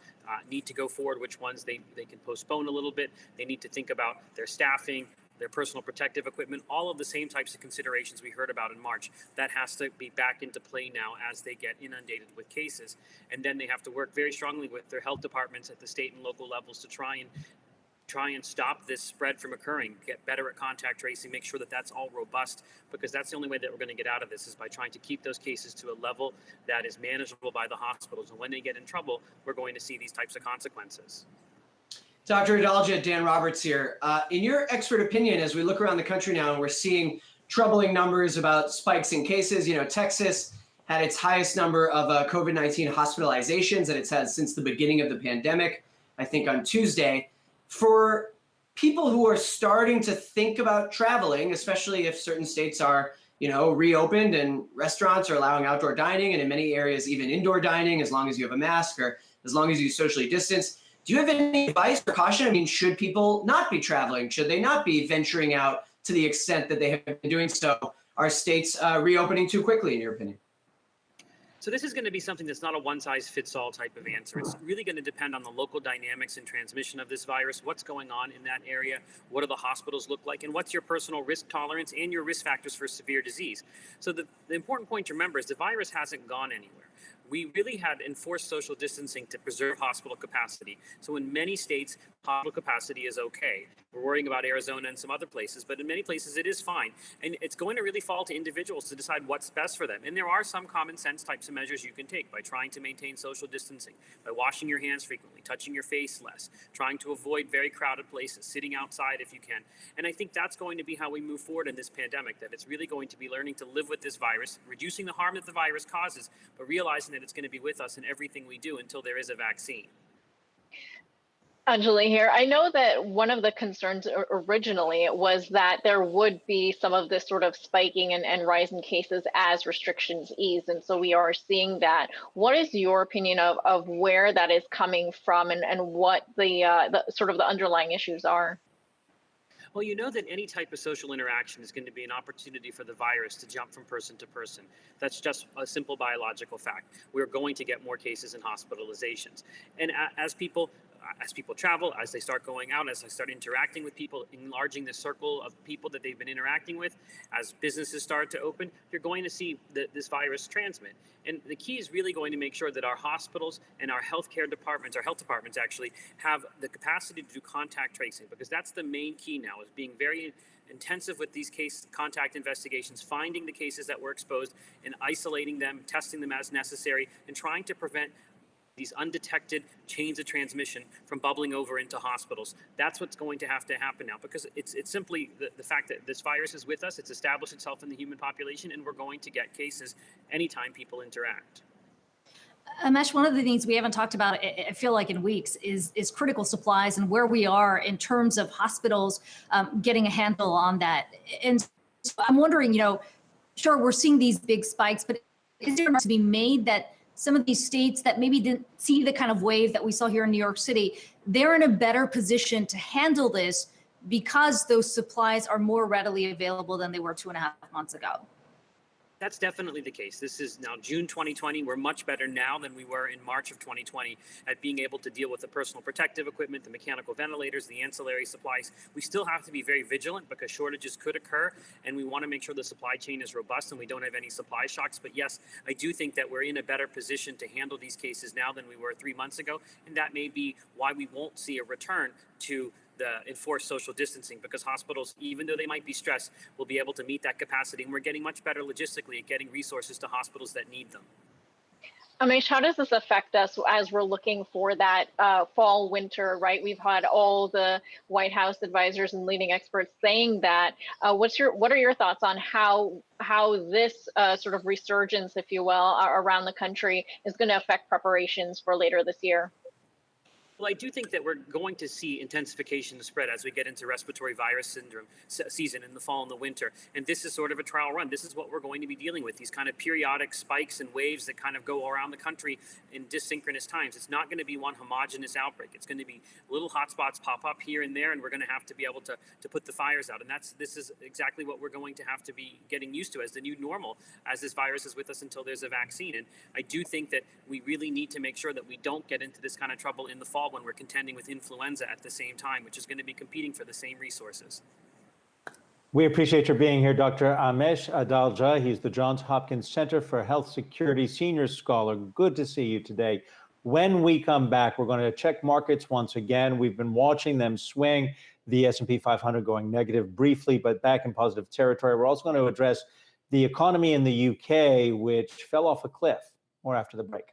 need to go forward, which ones they can postpone a little bit. They need to think about their staffing, their personal protective equipment, all of the same types of considerations we heard about in March. That has to be back into play now as they get inundated with cases. And then they have to work very strongly with their health departments at the state and local levels to try and stop this spread from occurring, get better at contact tracing, make sure that that's all robust, because that's the only way that we're going to get out of this, is by trying to keep those cases to a level that is manageable by the hospitals. And when they get in trouble, we're going to see these types of consequences. Dr. Adalja, Dan Roberts here. In your expert opinion, as we look around the country now and we're seeing troubling numbers about spikes in cases, Texas had its highest number of COVID-19 hospitalizations that it's had since the beginning of the pandemic, I think on Tuesday. For people who are starting to think about traveling, especially if certain states are, reopened and restaurants are allowing outdoor dining, and in many areas even indoor dining, as long as you have a mask or as long as you socially distance, do you have any advice or caution? I mean, should people not be traveling? Should they not be venturing out to the extent that they have been doing so? Are states reopening too quickly, in your opinion? So this is going to be something that's not a one-size-fits-all type of answer. It's really going to depend on the local dynamics and transmission of this virus, what's going on in that area, what do the hospitals look like, and what's your personal risk tolerance and your risk factors for severe disease. So the important point to remember is the virus hasn't gone anywhere. We really had enforced social distancing to preserve hospital capacity. So in many states, hospital capacity is okay. We're worrying about Arizona and some other places, but in many places it is fine. And it's going to really fall to individuals to decide what's best for them. And there are some common sense types of measures you can take by trying to maintain social distancing, by washing your hands frequently, touching your face less, trying to avoid very crowded places, sitting outside if you can. And I think that's going to be how we move forward in this pandemic, that it's really going to be learning to live with this virus, reducing the harm that the virus causes, but realizing that it's going to be with us in everything we do until there is a vaccine. Anjali here. I know that one of the concerns originally was that there would be some of this sort of spiking and rise in cases as restrictions ease. And so we are seeing that. What is your opinion of where that is coming from and what the sort of the underlying issues are? Well, you know that any type of social interaction is going to be an opportunity for the virus to jump from person to person. That's just a simple biological fact. We're going to get more cases and hospitalizations. And as people travel, as they start going out, as they start interacting with people, enlarging the circle of people that they've been interacting with, as businesses start to open, you're going to see this virus transmit. And the key is really going to make sure that our hospitals and our healthcare departments, our health departments actually, have the capacity to do contact tracing, because that's the main key now, is being very intensive with these case contact investigations, finding the cases that were exposed and isolating them, testing them as necessary, and trying to prevent these undetected chains of transmission from bubbling over into hospitals. That's what's going to happen now, because it's simply the fact that this virus is with us, it's established itself in the human population, and we're going to get cases anytime people interact. Amesh, one of the things we haven't talked about, I feel like in weeks, is critical supplies and where we are in terms of hospitals getting a handle on that. And so I'm wondering, sure, we're seeing these big spikes, but is there to be made that some of these states that maybe didn't see the kind of wave that we saw here in New York City, they're in a better position to handle this because those supplies are more readily available than they were 2.5 months ago? That's definitely the case. This is now June 2020. We're much better now than we were in March of 2020 at being able to deal with the personal protective equipment, the mechanical ventilators, the ancillary supplies. We still have to be very vigilant because shortages could occur, and we want to make sure the supply chain is robust and we don't have any supply shocks. But yes, I do think that we're in a better position to handle these cases now than we were 3 months ago, and that may be why we won't see a return to the enforced social distancing, because hospitals, even though they might be stressed, will be able to meet that capacity. And we're getting much better logistically at getting resources to hospitals that need them. Amish, how does this affect us as we're looking for that fall winter, right? We've had all the White House advisors and leading experts saying that. What are your thoughts on how this sort of resurgence, if you will, around the country is going to affect preparations for later this year? Well, I do think that we're going to see intensification of spread as we get into respiratory virus syndrome season in the fall and the winter. And this is sort of a trial run. This is what we're going to be dealing with, these kind of periodic spikes and waves that kind of go around the country in dysynchronous times. It's not going to be one homogeneous outbreak. It's going to be little hotspots pop up here and there, and we're going to have to be able to put the fires out. And this is exactly what we're going to have to be getting used to as the new normal, as this virus is with us until there's a vaccine. And I do think that we really need to make sure that we don't get into this kind of trouble in the fall when we're contending with influenza at the same time, which is going to be competing for the same resources. We appreciate your being here, Dr. Amesh Adalja. He's the Johns Hopkins Center for Health Security Senior Scholar. Good to see you today. When we come back, we're going to check markets once again. We've been watching them swing, the S&P 500 going negative briefly, but back in positive territory. We're also going to address the economy in the UK, which fell off a cliff. More after the break.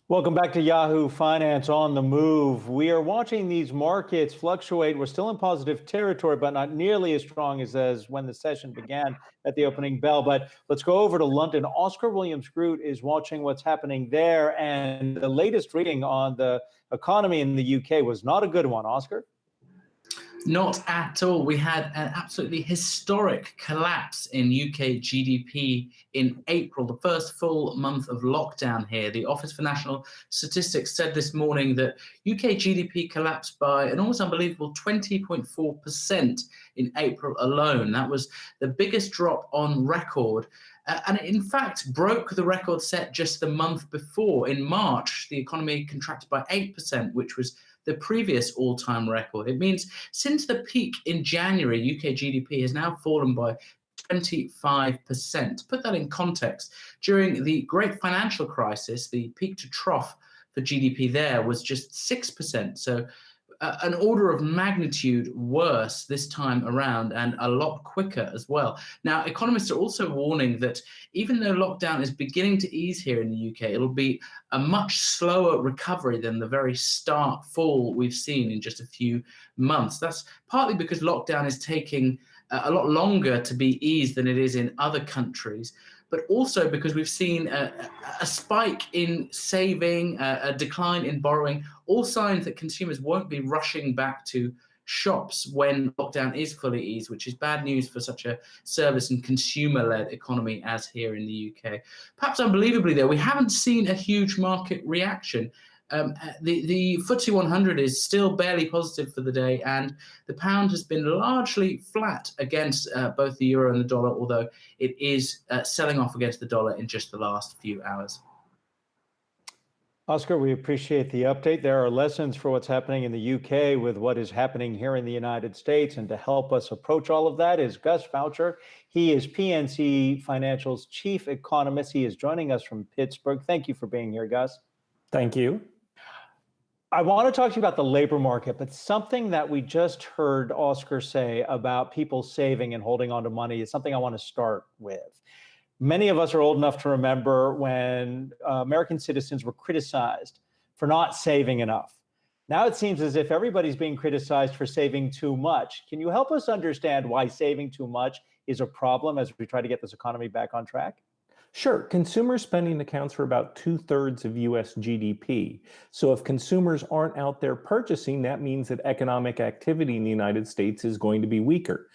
Welcome back to Yahoo Finance on the Move. We are watching these markets fluctuate. We're still in positive territory, but not nearly as strong as when the session began at the opening bell. But let's go over to London. Oscar Williams-Groot is watching what's happening there. And the latest reading on the economy in the UK was not a good one, Oscar. Not at all. We had an absolutely historic collapse in UK GDP in April, the first full month of lockdown here. The Office for National Statistics said this morning that UK GDP collapsed by an almost unbelievable 20.4% in April alone. That was the biggest drop on record. And it in fact broke the record set just the month before. In March, the economy contracted by 8%, which was the previous all-time record. It means since the peak in January, UK GDP has now fallen by 25%. To put that in context, during the great financial crisis, the peak to trough for GDP there was just 6%. So an order of magnitude worse this time around, and a lot quicker as well. Now, economists are also warning that even though lockdown is beginning to ease here in the UK, it'll be a much slower recovery than the very stark fall we've seen in just a few months. That's partly because lockdown is taking a lot longer to be eased than it is in other countries, but also because we've seen a spike in saving, a decline in borrowing, all signs that consumers won't be rushing back to shops when lockdown is fully eased, which is bad news for such a service and consumer-led economy as here in the UK. Perhaps unbelievably, though, we haven't seen a huge market reaction. The FTSE 100 is still barely positive for the day, and the pound has been largely flat against both the euro and the dollar, although it is selling off against the dollar in just the last few hours. Oscar, we appreciate the update. There are lessons for what's happening in the UK with what is happening here in the United States. And to help us approach all of that is Gus Foucher. He is PNC Financial's chief economist. He is joining us from Pittsburgh. Thank you for being here, Gus. Thank you. I want to talk to you about the labor market, but something that we just heard Oscar say about people saving and holding on to money is something I want to start with. Many of us are old enough to remember when American citizens were criticized for not saving enough. Now it seems as if everybody's being criticized for saving too much. Can you help us understand why saving too much is a problem as we try to get this economy back on track? Sure. Consumer spending accounts for about 2/3 of US GDP. So if consumers aren't out there purchasing, that means that economic activity in the United States is going to be weaker.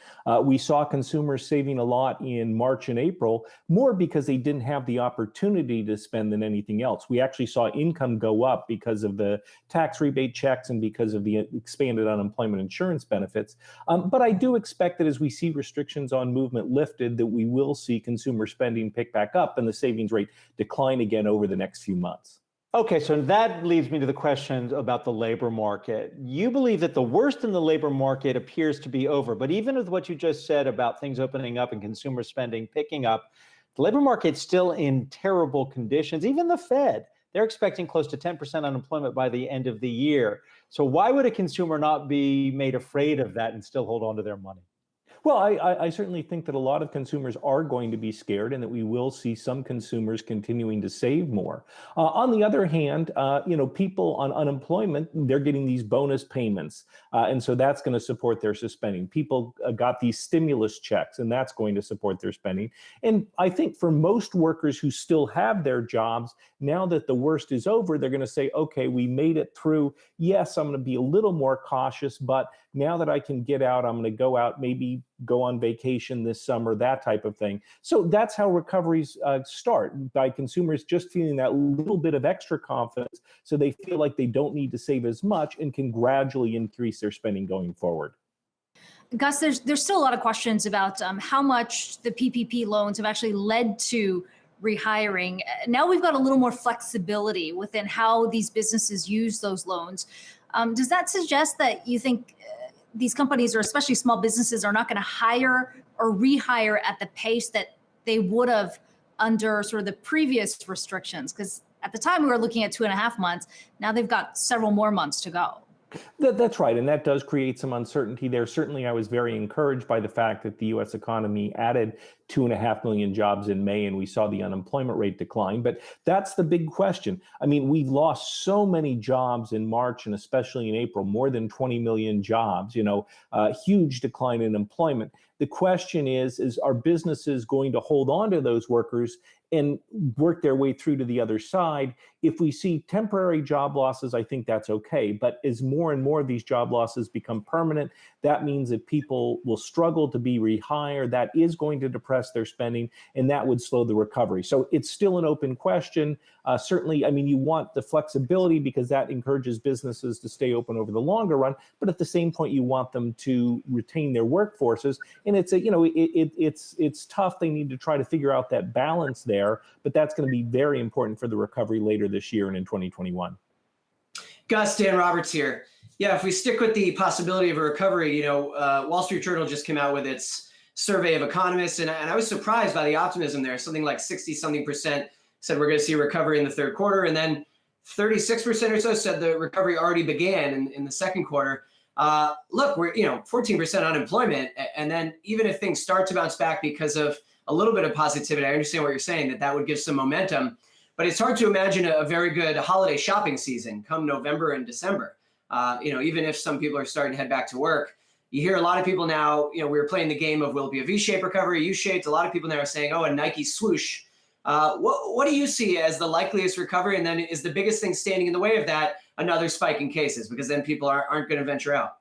We saw consumers saving a lot in March and April, more because they didn't have the opportunity to spend than anything else. We actually saw income go up because of the tax rebate checks and because of the expanded unemployment insurance benefits. But I do expect that as we see restrictions on movement lifted, that we will see consumer spending pick back up and the savings rate decline again over the next few months. Okay, so that leads me to the question about the labor market. You believe that the worst in the labor market appears to be over, but even with what you just said about things opening up and consumer spending picking up, the labor market's still in terrible conditions. Even the Fed, they're expecting close to 10% unemployment by the end of the year. So why would a consumer not be made afraid of that and still hold on to their money? Well, I certainly think that a lot of consumers are going to be scared and that we will see some consumers continuing to save more. On the other hand, people on unemployment, they're getting these bonus payments. And so that's going to support their spending. People got these stimulus checks and that's going to support their spending. And I think for most workers who still have their jobs, now that the worst is over, they're going to say, okay, we made it through. Yes, I'm going to be a little more cautious, but now that I can get out, I'm going to go out, maybe go on vacation this summer, that type of thing. So that's how recoveries start, by consumers just feeling that little bit of extra confidence so they feel like they don't need to save as much and can gradually increase their spending going forward. Gus, there's still a lot of questions about how much the PPP loans have actually led to rehiring. Now we've got a little more flexibility within how these businesses use those loans. Does that suggest that you think these companies, or especially small businesses, are not going to hire or rehire at the pace that they would have under sort of the previous restrictions? Because at the time we were looking at 2.5 months. Now they've got several more months to go. That's right. And that does create some uncertainty there. Certainly, I was very encouraged by the fact that the U.S. economy added 2.5 million jobs in May, and we saw the unemployment rate decline. But that's the big question. I mean, we've lost so many jobs in March and especially in April, more than 20 million jobs, huge decline in employment. The question is are businesses going to hold on to those workers and work their way through to the other side? If we see temporary job losses, I think that's okay. But as more and more of these job losses become permanent, that means that people will struggle to be rehired. That is going to depress their spending, and that would slow the recovery. So it's still an open question. Certainly, I mean, you want the flexibility because that encourages businesses to stay open over the longer run. But at the same point, you want them to retain their workforces. And it's tough. They need to try to figure out that balance there. But that's going to be very important for the recovery later this year and in 2021. Gus, Dan Roberts here. Yeah, if we stick with the possibility of a recovery, Wall Street Journal just came out with its survey of economists, and I was surprised by the optimism there. Something like 60-something% said we're going to see a recovery in the third quarter, and then 36% or so said the recovery already began in the second quarter. Look, we're 14% unemployment, and then even if things start to bounce back because of a little bit of positivity, I understand what you're saying, that would give some momentum. But it's hard to imagine a very good holiday shopping season come November and December. Even if some people are starting to head back to work, you hear a lot of people now, we were playing the game of will it be a V-shaped recovery, U-shaped? A lot of people now are saying, a Nike swoosh. What do you see as the likeliest recovery? And then is the biggest thing standing in the way of that another spike in cases? Because then people aren't going to venture out.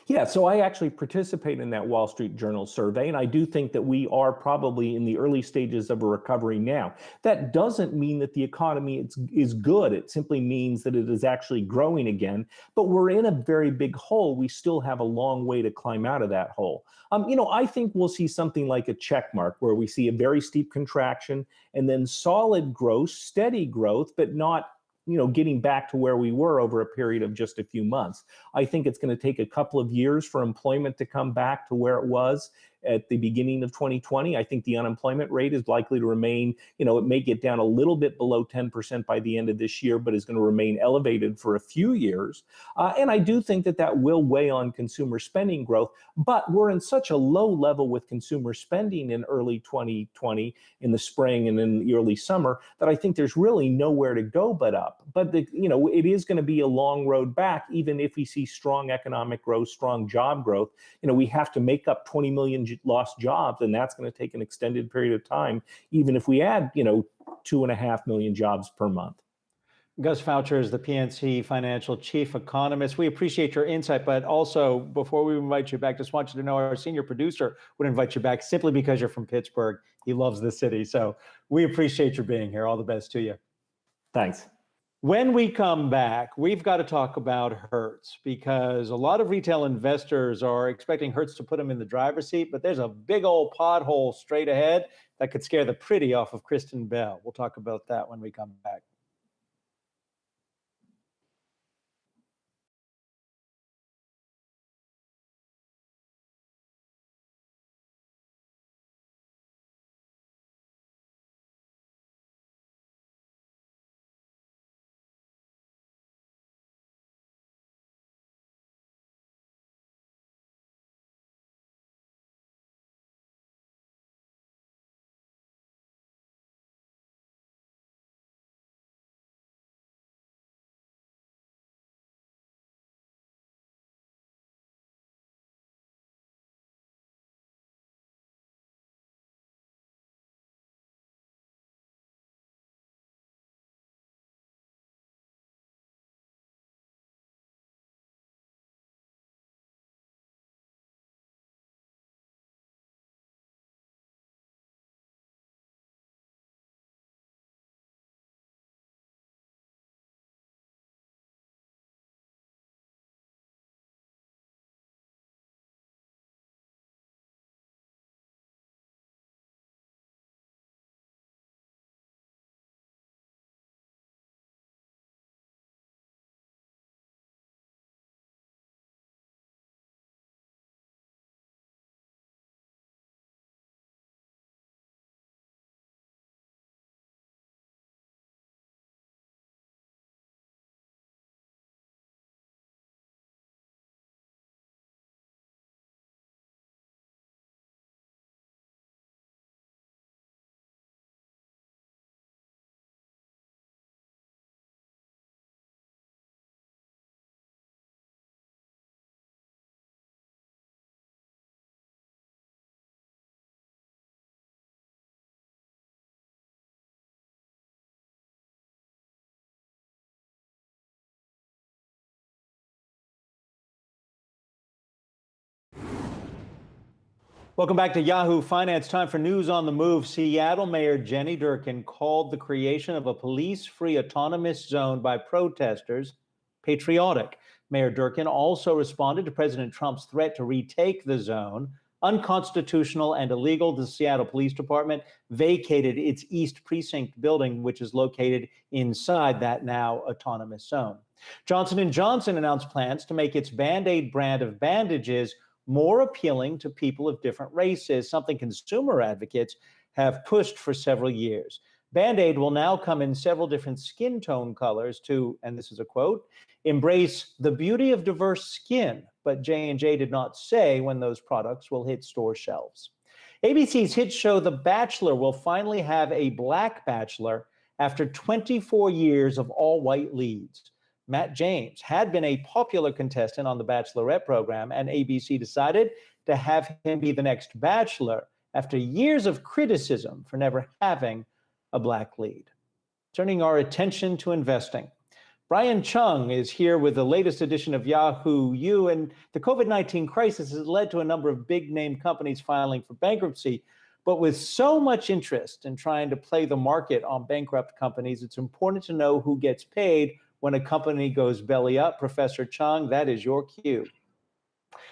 Yeah, so I actually participate in that Wall Street Journal survey, and I do think that we are probably in the early stages of a recovery now. That doesn't mean that the economy is good. It simply means that it is actually growing again, but we're in a very big hole. We still have a long way to climb out of that hole. I think we'll see something like a check mark where we see a very steep contraction and then solid growth, steady growth, but not getting back to where we were over a period of just a few months. I think it's going to take a couple of years for employment to come back to where it was at the beginning of 2020. I think the unemployment rate is likely to remain, it may get down a little bit below 10% by the end of this year, but is going to remain elevated for a few years. And I do think that will weigh on consumer spending growth, but we're in such a low level with consumer spending in early 2020, in the spring and in the early summer, that I think there's really nowhere to go but up. But it is going to be a long road back, even if we see strong economic growth, strong job growth. We have to make up 20 million lost jobs, and that's going to take an extended period of time, even if we add 2.5 million jobs per month. Gus Foucher is the PNC Financial Chief Economist. We appreciate your insight, but also before we invite you back, just want you to know our senior producer would invite you back simply because you're from Pittsburgh. He loves the city. So we appreciate your being here. All the best to you. Thanks. When we come back, we've got to talk about Hertz because a lot of retail investors are expecting Hertz to put them in the driver's seat, but there's a big old pothole straight ahead that could scare the pretty off of Kristen Bell. We'll talk about that when we come back. Welcome back to Yahoo Finance. Time for news on the move. Seattle Mayor Jenny Durkan called the creation of a police-free autonomous zone by protesters patriotic. Mayor Durkan also responded to President Trump's threat to retake the zone unconstitutional and illegal. The Seattle Police Department vacated its East Precinct building, which is located inside that now autonomous zone. Johnson & Johnson announced plans to make its Band-Aid brand of bandages more appealing to people of different races, something consumer advocates have pushed for several years. Band-Aid will now come in several different skin tone colors to, and this is a quote, embrace the beauty of diverse skin, but J&J did not say when those products will hit store shelves. ABC's hit show The Bachelor will finally have a black bachelor after 24 years of all-white leads. Matt James had been a popular contestant on the Bachelorette program, and ABC decided to have him be the next bachelor after years of criticism for never having a black lead. Turning our attention to investing. Brian Chung is here with the latest edition of Yahoo U, and the COVID-19 crisis has led to a number of big-name companies filing for bankruptcy. But with so much interest in trying to play the market on bankrupt companies, it's important to know who gets paid when a company goes belly up. Professor Chung, that is your cue.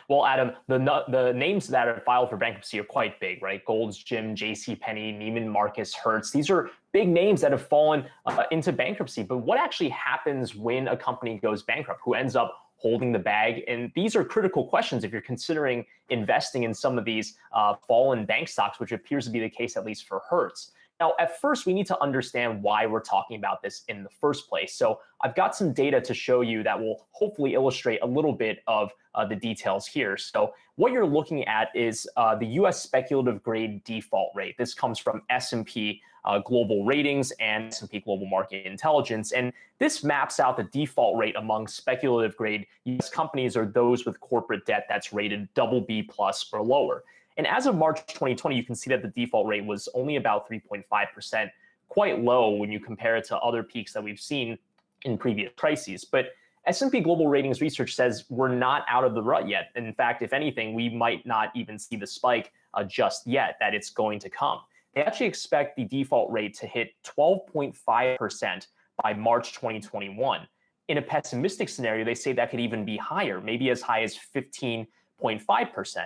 Well, Adam, the names that are filed for bankruptcy are quite big, right? Gold's Gym, JCPenney, Neiman Marcus, Hertz. These are big names that have fallen into bankruptcy. But what actually happens when a company goes bankrupt? Who ends up holding the bag? And these are critical questions if you're considering investing in some of these fallen bank stocks, which appears to be the case, at least for Hertz. Now, at first, we need to understand why we're talking about this in the first place. So I've got some data to show you that will hopefully illustrate a little bit of the details here. So what you're looking at is the U.S. speculative grade default rate. This comes from S&P Global Ratings and S&P Global Market Intelligence. And this maps out the default rate among speculative grade U.S. companies or those with corporate debt that's rated BB+ or lower. And as of March 2020, you can see that the default rate was only about 3.5%, quite low when you compare it to other peaks that we've seen in previous crises. But S&P Global Ratings research says we're not out of the rut yet. In fact, if anything, we might not even see the spike just yet, that it's going to come. They actually expect the default rate to hit 12.5% by March 2021. In a pessimistic scenario, they say that could even be higher, maybe as high as 15.5%.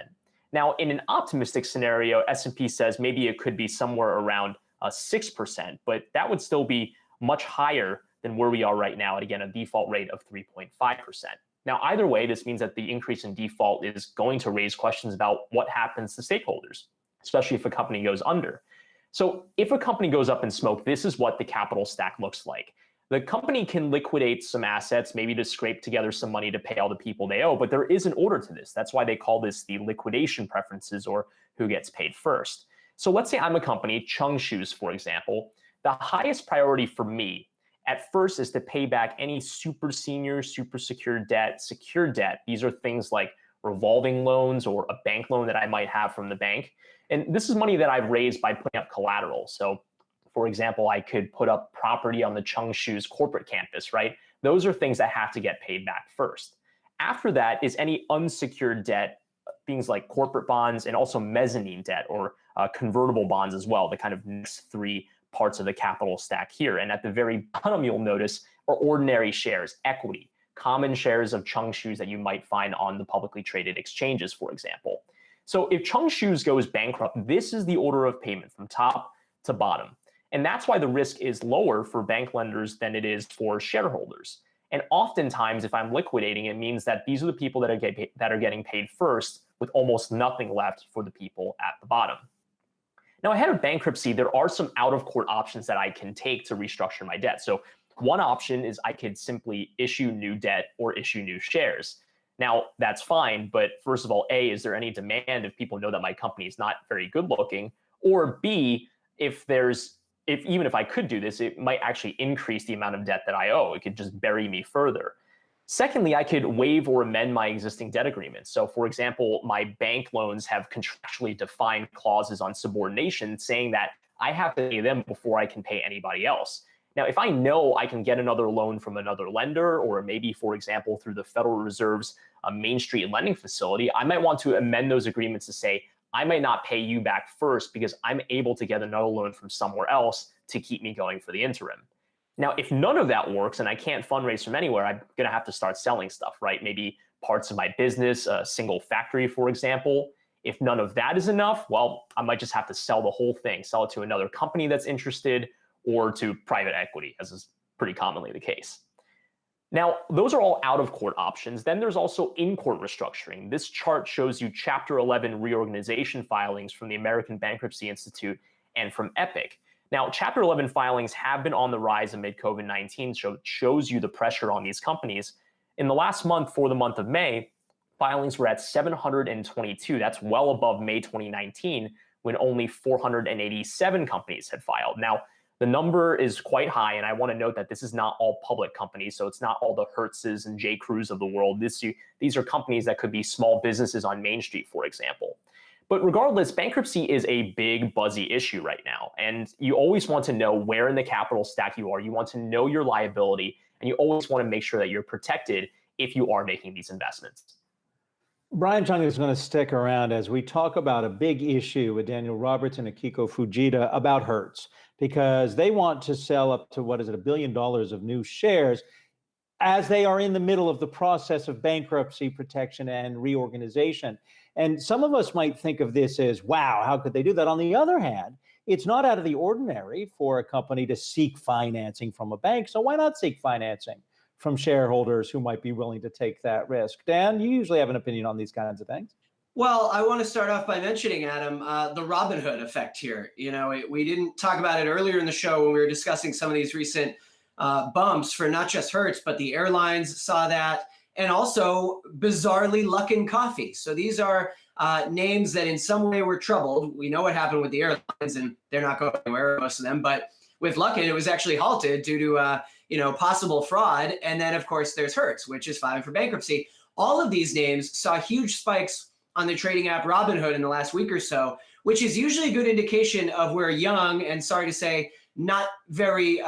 Now, in an optimistic scenario, S&P says maybe it could be somewhere around 6%, but that would still be much higher than where we are right now at, again, a default rate of 3.5%. Now, either way, this means that the increase in default is going to raise questions about what happens to stakeholders, especially if a company goes under. So if a company goes up in smoke, this is what the capital stack looks like. The company can liquidate some assets, maybe to scrape together some money to pay all the people they owe, but there is an order to this. That's why they call this the liquidation preferences, or who gets paid first. So let's say I'm a company, Chung Shoes, for example. The highest priority for me at first is to pay back any super senior, super secured debt, These are things like revolving loans or a bank loan that I might have from the bank. And this is money that I've raised by putting up collateral. So for example, I could put up property on the Chung Shoes corporate campus, right? Those are things that have to get paid back first. After that is any unsecured debt, things like corporate bonds and also mezzanine debt or convertible bonds as well, the kind of next three parts of the capital stack here. And at the very bottom, you'll notice are ordinary shares, equity, common shares of Chung Shoes that you might find on the publicly traded exchanges, for example. So if Chung Shoes goes bankrupt, this is the order of payment from top to bottom. And that's why the risk is lower for bank lenders than it is for shareholders. And oftentimes, if I'm liquidating, it means that these are the people that are getting paid first, with almost nothing left for the people at the bottom. Now, ahead of bankruptcy, there are some out-of-court options that I can take to restructure my debt. So one option is I could simply issue new debt or issue new shares. Now, that's fine, but first of all, A, is there any demand if people know that my company is not very good looking? Or B, even if I could do this, it might actually increase the amount of debt that I owe. It could just bury me further. Secondly, I could waive or amend my existing debt agreements. So for example, my bank loans have contractually defined clauses on subordination saying that I have to pay them before I can pay anybody else. Now, if I know I can get another loan from another lender, or maybe, for example, through the Federal Reserve's Main Street lending facility, I might want to amend those agreements to say, I might not pay you back first because I'm able to get another loan from somewhere else to keep me going for the interim. Now, if none of that works and I can't fundraise from anywhere, I'm going to have to start selling stuff, right? Maybe parts of my business, a single factory, for example. If none of that is enough, well, I might just have to sell the whole thing, sell it to another company that's interested or to private equity, as is pretty commonly the case. Now, those are all out-of-court options. Then there's also in-court restructuring. This chart shows you Chapter 11 reorganization filings from the American Bankruptcy Institute and from Epic. Now, Chapter 11 filings have been on the rise amid COVID-19, so it shows you the pressure on these companies. In the last month, for the month of May, filings were at 722. That's well above May 2019, when only 487 companies had filed. Now, the number is quite high, and I want to note that this is not all public companies, so it's not all the Hertz's and J. Crews of the world. These are companies that could be small businesses on Main Street, for example. But regardless, bankruptcy is a big, buzzy issue right now, and you always want to know where in the capital stack you are. You want to know your liability, and you always want to make sure that you're protected if you are making these investments. Brian Chung is going to stick around as we talk about a big issue with Daniel Roberts and Akiko Fujita about Hertz, because they want to sell up to, what is it, $1 billion of new shares as they are in the middle of the process of bankruptcy protection and reorganization. And some of us might think of this as, wow, how could they do that? On the other hand, it's not out of the ordinary for a company to seek financing from a bank. So why not seek financing from shareholders who might be willing to take that risk? Dan, you usually have an opinion on these kinds of things. Well, I want to start off by mentioning, Adam, the Robin Hood effect here. You know, we didn't talk about it earlier in the show when we were discussing some of these recent bumps for not just Hertz, but the airlines saw that, and also bizarrely Luckin Coffee. So these are names that in some way were troubled. We know what happened with the airlines, and they're not going anywhere, most of them. But with Luckin, it was actually halted due to possible fraud. And then, of course, there's Hertz, which is filing for bankruptcy. All of these names saw huge spikes on the trading app Robinhood in the last week or so, which is usually a good indication of where young and, sorry to say, not very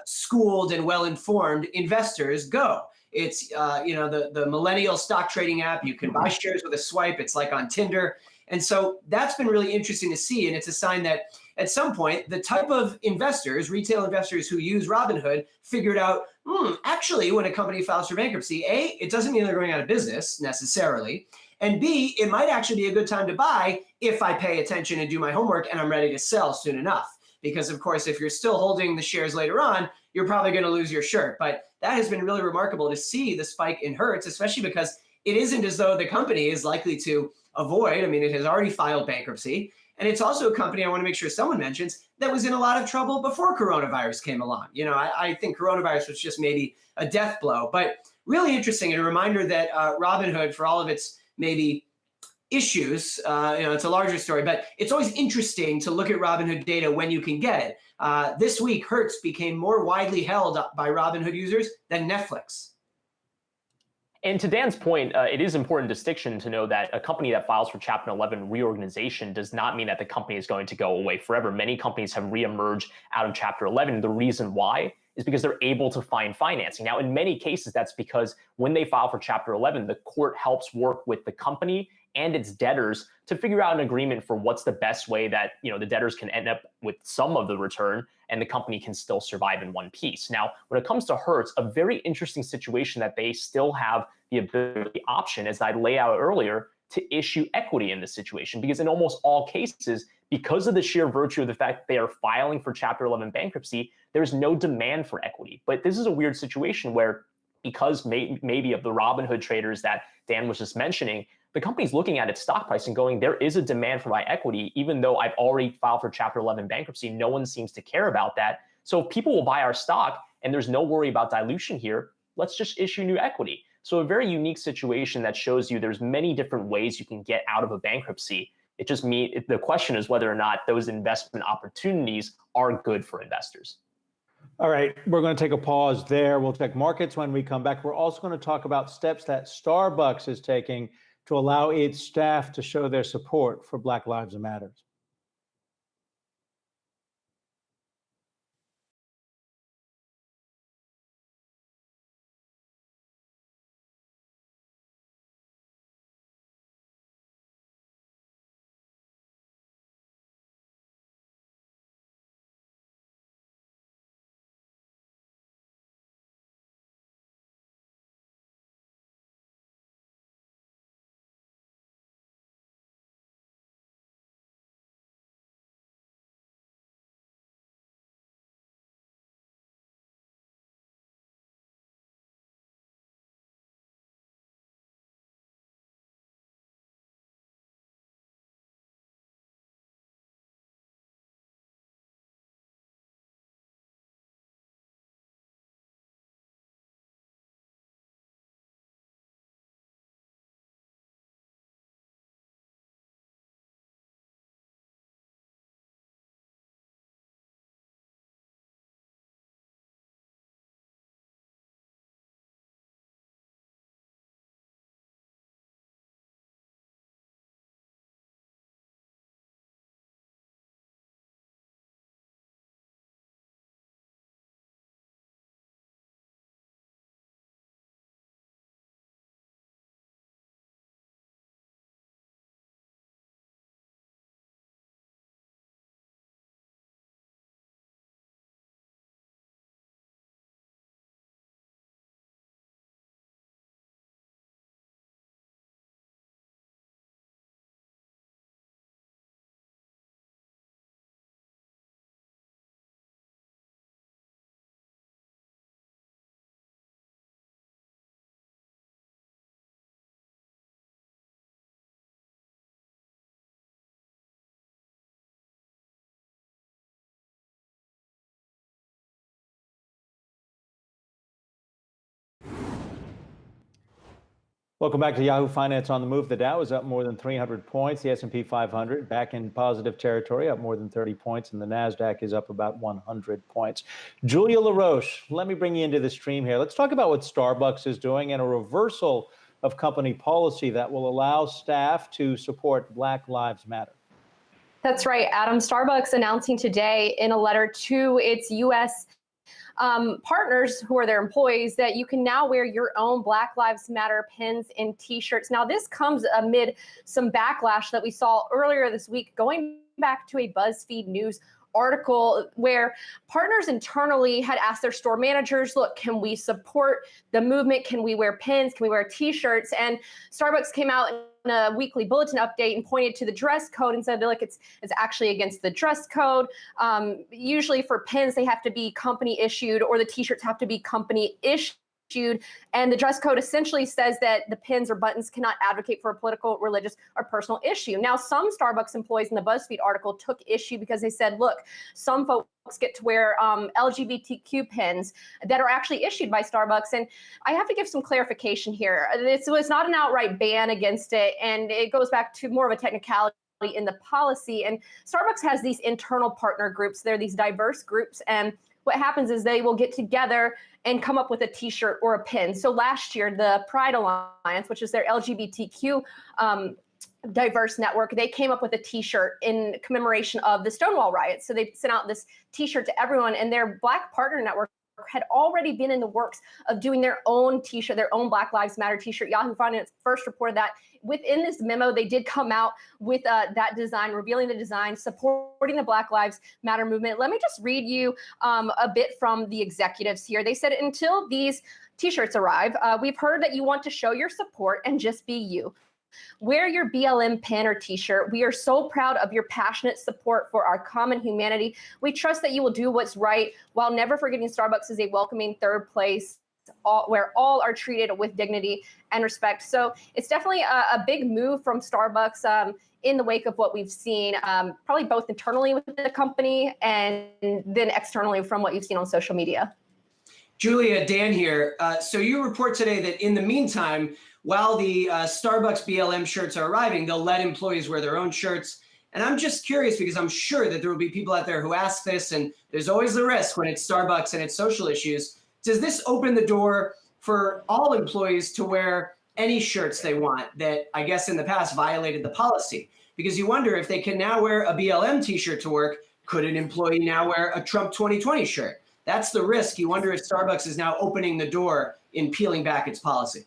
schooled and well-informed investors go. It's the millennial stock trading app. You can buy shares with a swipe. It's like on Tinder. And so that's been really interesting to see. And it's a sign that at some point, the type of investors, retail investors who use Robinhood, figured out, actually, when a company files for bankruptcy, A, it doesn't mean they're going out of business necessarily. And B, it might actually be a good time to buy if I pay attention and do my homework and I'm ready to sell soon enough. Because, of course, if you're still holding the shares later on, you're probably going to lose your shirt. But that has been really remarkable to see the spike in Hertz, especially because it isn't as though the company is likely to avoid. I mean, it has already filed bankruptcy. And it's also a company, I want to make sure someone mentions, that was in a lot of trouble before coronavirus came along. You know, I think coronavirus was just maybe a death blow. But really interesting, and a reminder that Robinhood, for all of its maybe issues, it's a larger story, but it's always interesting to look at Robinhood data when you can get it. This week, Hertz became more widely held by Robinhood users than Netflix. And to Dan's point, it is important distinction to know that a company that files for Chapter 11 reorganization does not mean that the company is going to go away forever. Many companies have reemerged out of Chapter 11. The reason why is because they're able to find financing. Now, in many cases, that's because when they file for Chapter 11, the court helps work with the company and its debtors to figure out an agreement for what's the best way that the debtors can end up with some of the return and the company can still survive in one piece. Now, when it comes to Hertz, a very interesting situation that they still have the option, as I lay out earlier, to issue equity in this situation, because in almost all cases, because of the sheer virtue of the fact that they are filing for Chapter 11 bankruptcy, there's no demand for equity. But this is a weird situation where, because maybe of the Robinhood traders that Dan was just mentioning, the company's looking at its stock price and going, there is a demand for my equity, even though I've already filed for Chapter 11 bankruptcy. No one seems to care about that. So if people will buy our stock and there's no worry about dilution here, let's just issue new equity. So a very unique situation that shows you there's many different ways you can get out of a bankruptcy. The question is whether or not those investment opportunities are good for investors. All right, we're going to take a pause there. We'll check markets when we come back. We're also going to talk about steps that Starbucks is taking to allow its staff to show their support for Black Lives Matter. Welcome back to Yahoo Finance on the Move. The Dow is up more than 300 points. The S&P 500 back in positive territory, up more than 30 points, and the Nasdaq is up about 100 points. Julia LaRoche, let me bring you into the stream here. Let's talk about what Starbucks is doing and a reversal of company policy that will allow staff to support Black Lives Matter. That's right, Adam. Starbucks announcing today in a letter to its U.S. Partners who are their employees that you can now wear your own Black Lives Matter pins and t-shirts. Now, this comes amid some backlash that we saw earlier this week, going back to a BuzzFeed News article where partners internally had asked their store managers, look, can we support the movement? Can we wear pins? Can we wear t-shirts? And Starbucks came out in a weekly bulletin update and pointed to the dress code and said, look, it's actually against the dress code. Usually for pins, they have to be company issued, or the t-shirts have to be company issued. And the dress code essentially says that the pins or buttons cannot advocate for a political, religious, or personal issue. Now, some Starbucks employees in the BuzzFeed article took issue because they said, look, some folks get to wear LGBTQ pins that are actually issued by Starbucks. And I have to give some clarification here. This was not an outright ban against it, and it goes back to more of a technicality in the policy. And Starbucks has these internal partner groups. They're these diverse groups, and what happens is they will get together and come up with a t-shirt or a pin. So last year, the Pride Alliance, which is their LGBTQ diverse network, they came up with a t-shirt in commemoration of the Stonewall riots. So they sent out this t-shirt to everyone, and their Black partner network had already been in the works of doing their own t-shirt, their own Black Lives Matter t-shirt. Yahoo Finance first reported that. Within this memo, they did come out with that design, revealing the design, supporting the Black Lives Matter movement. Let me just read you a bit from the executives here. They said, until these t-shirts arrive, we've heard that you want to show your support and just be you. Wear your BLM pin or t-shirt. We are so proud of your passionate support for our common humanity. We trust that you will do what's right while never forgetting Starbucks is a welcoming third place where all are treated with dignity and respect. So it's definitely a big move from Starbucks in the wake of what we've seen, probably both internally within the company and then externally from what you've seen on social media. Julia, Dan here. So you report today that in the meantime, while the Starbucks BLM shirts are arriving, they'll let employees wear their own shirts. And I'm just curious because I'm sure that there will be people out there who ask this, and there's always the risk when it's Starbucks and it's social issues. Does this open the door for all employees to wear any shirts they want that I guess in the past violated the policy? Because you wonder if they can now wear a BLM t-shirt to work, could an employee now wear a Trump 2020 shirt? That's the risk. You wonder if Starbucks is now opening the door in peeling back its policy.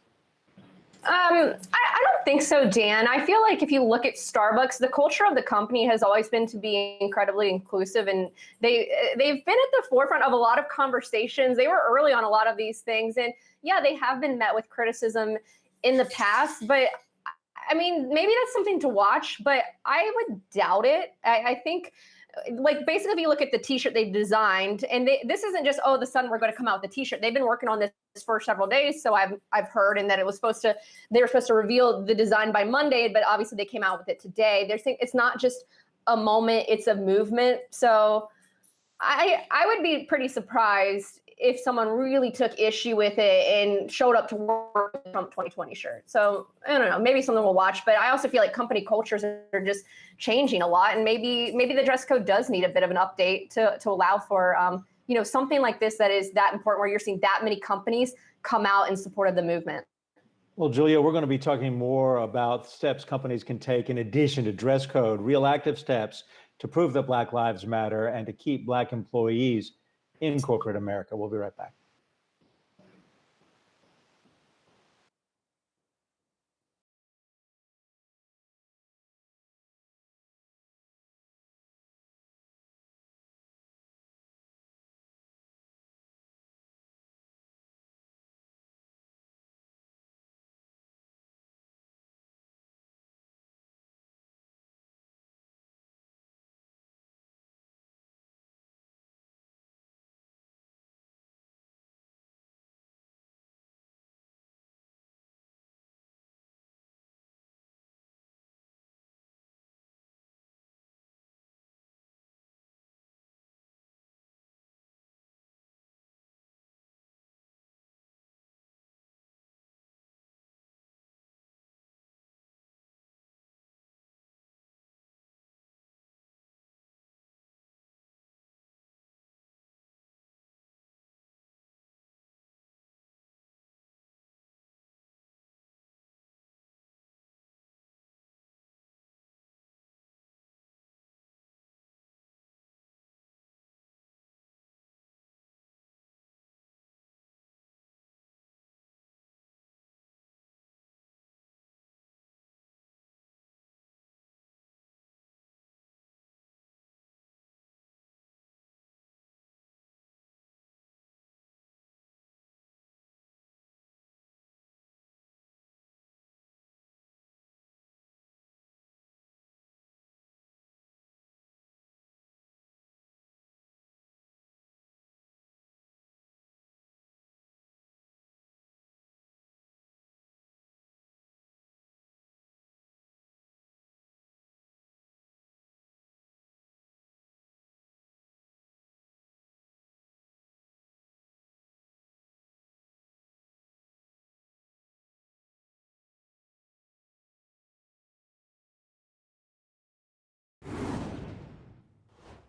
I don't think so, Dan. I feel like if you look at Starbucks, the culture of the company has always been to be incredibly inclusive, and they've been at the forefront of a lot of conversations. They were early on a lot of these things, and yeah, they have been met with criticism in the past, but I mean, maybe that's something to watch, but I would doubt it. I think, like, basically, if you look at the t-shirt they've designed, and this isn't just, oh, the sun, we're going to come out with the t-shirt. They've been working on this for several days, so I've heard, and that they were supposed to reveal the design by Monday, but obviously they came out with it today. They're saying it's not just a moment, it's a movement. So I would be pretty surprised if someone really took issue with it and showed up to work with a Trump 2020 shirt. So I don't know, maybe something we'll watch, but I also feel like company cultures are just changing a lot, and maybe the dress code does need a bit of an update to allow for something like this that is that important, where you're seeing that many companies come out in support of the movement. Well, Julia, we're going to be talking more about steps companies can take in addition to dress code, real active steps to prove that Black Lives Matter and to keep Black employees in corporate America. We'll be right back.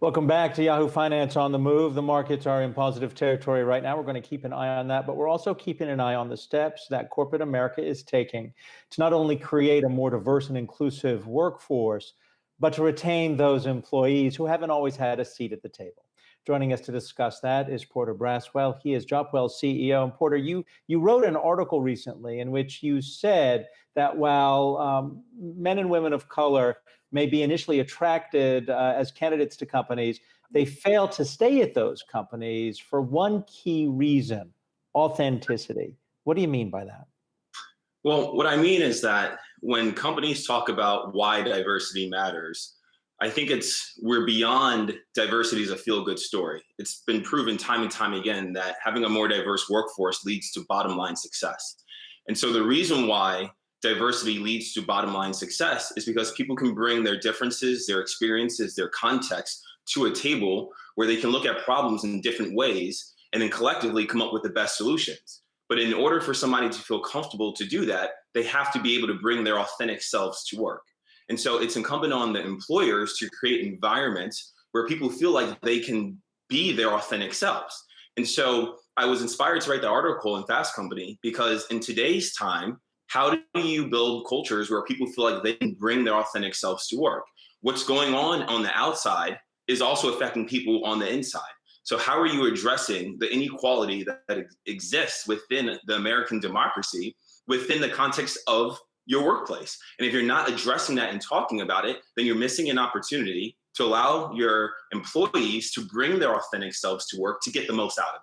Welcome back to Yahoo Finance on the Move. The markets are in positive territory right now. We're going to keep an eye on that, but we're also keeping an eye on the steps that corporate America is taking to not only create a more diverse and inclusive workforce, but to retain those employees who haven't always had a seat at the table. Joining us to discuss that is Porter Braswell. He is Jopwell's CEO. And Porter, you wrote an article recently in which you said that while men and women of color may be initially attracted as candidates to companies, they fail to stay at those companies for one key reason: authenticity. What do you mean by that? Well, what I mean is that when companies talk about why diversity matters, I think we're beyond diversity as a feel-good story. It's been proven time and time again that having a more diverse workforce leads to bottom line success. And so the reason why diversity leads to bottom line success is because people can bring their differences, their experiences, their context to a table where they can look at problems in different ways and then collectively come up with the best solutions. But in order for somebody to feel comfortable to do that, they have to be able to bring their authentic selves to work. And so it's incumbent on the employers to create environments where people feel like they can be their authentic selves. And so I was inspired to write the article in Fast Company because in today's time, how do you build cultures where people feel like they can bring their authentic selves to work? What's going on the outside is also affecting people on the inside. So how are you addressing the inequality that exists within the American democracy within the context of your workplace? And if you're not addressing that and talking about it, then you're missing an opportunity to allow your employees to bring their authentic selves to work to get the most out of them.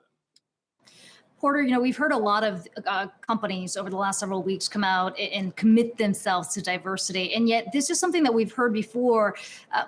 Porter, we've heard a lot of companies over the last several weeks come out and commit themselves to diversity. And yet this is something that we've heard before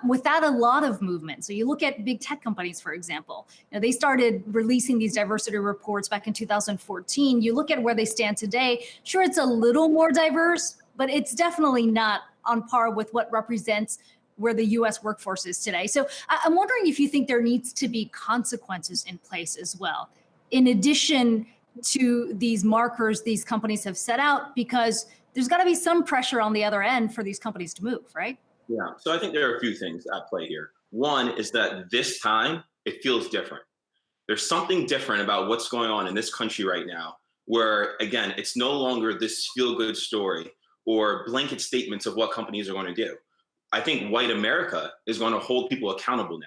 without a lot of movement. So you look at big tech companies, for example, they started releasing these diversity reports back in 2014. You look at where they stand today, sure, it's a little more diverse, but it's definitely not on par with what represents where the US workforce is today. So I'm wondering if you think there needs to be consequences in place as well, in addition to these markers these companies have set out, because there's got to be some pressure on the other end for these companies to move, right? Yeah, so I think there are a few things at play here. One is that this time it feels different. There's something different about what's going on in this country right now, where again, it's no longer this feel-good story or blanket statements of what companies are going to do. I think white America is going to hold people accountable now.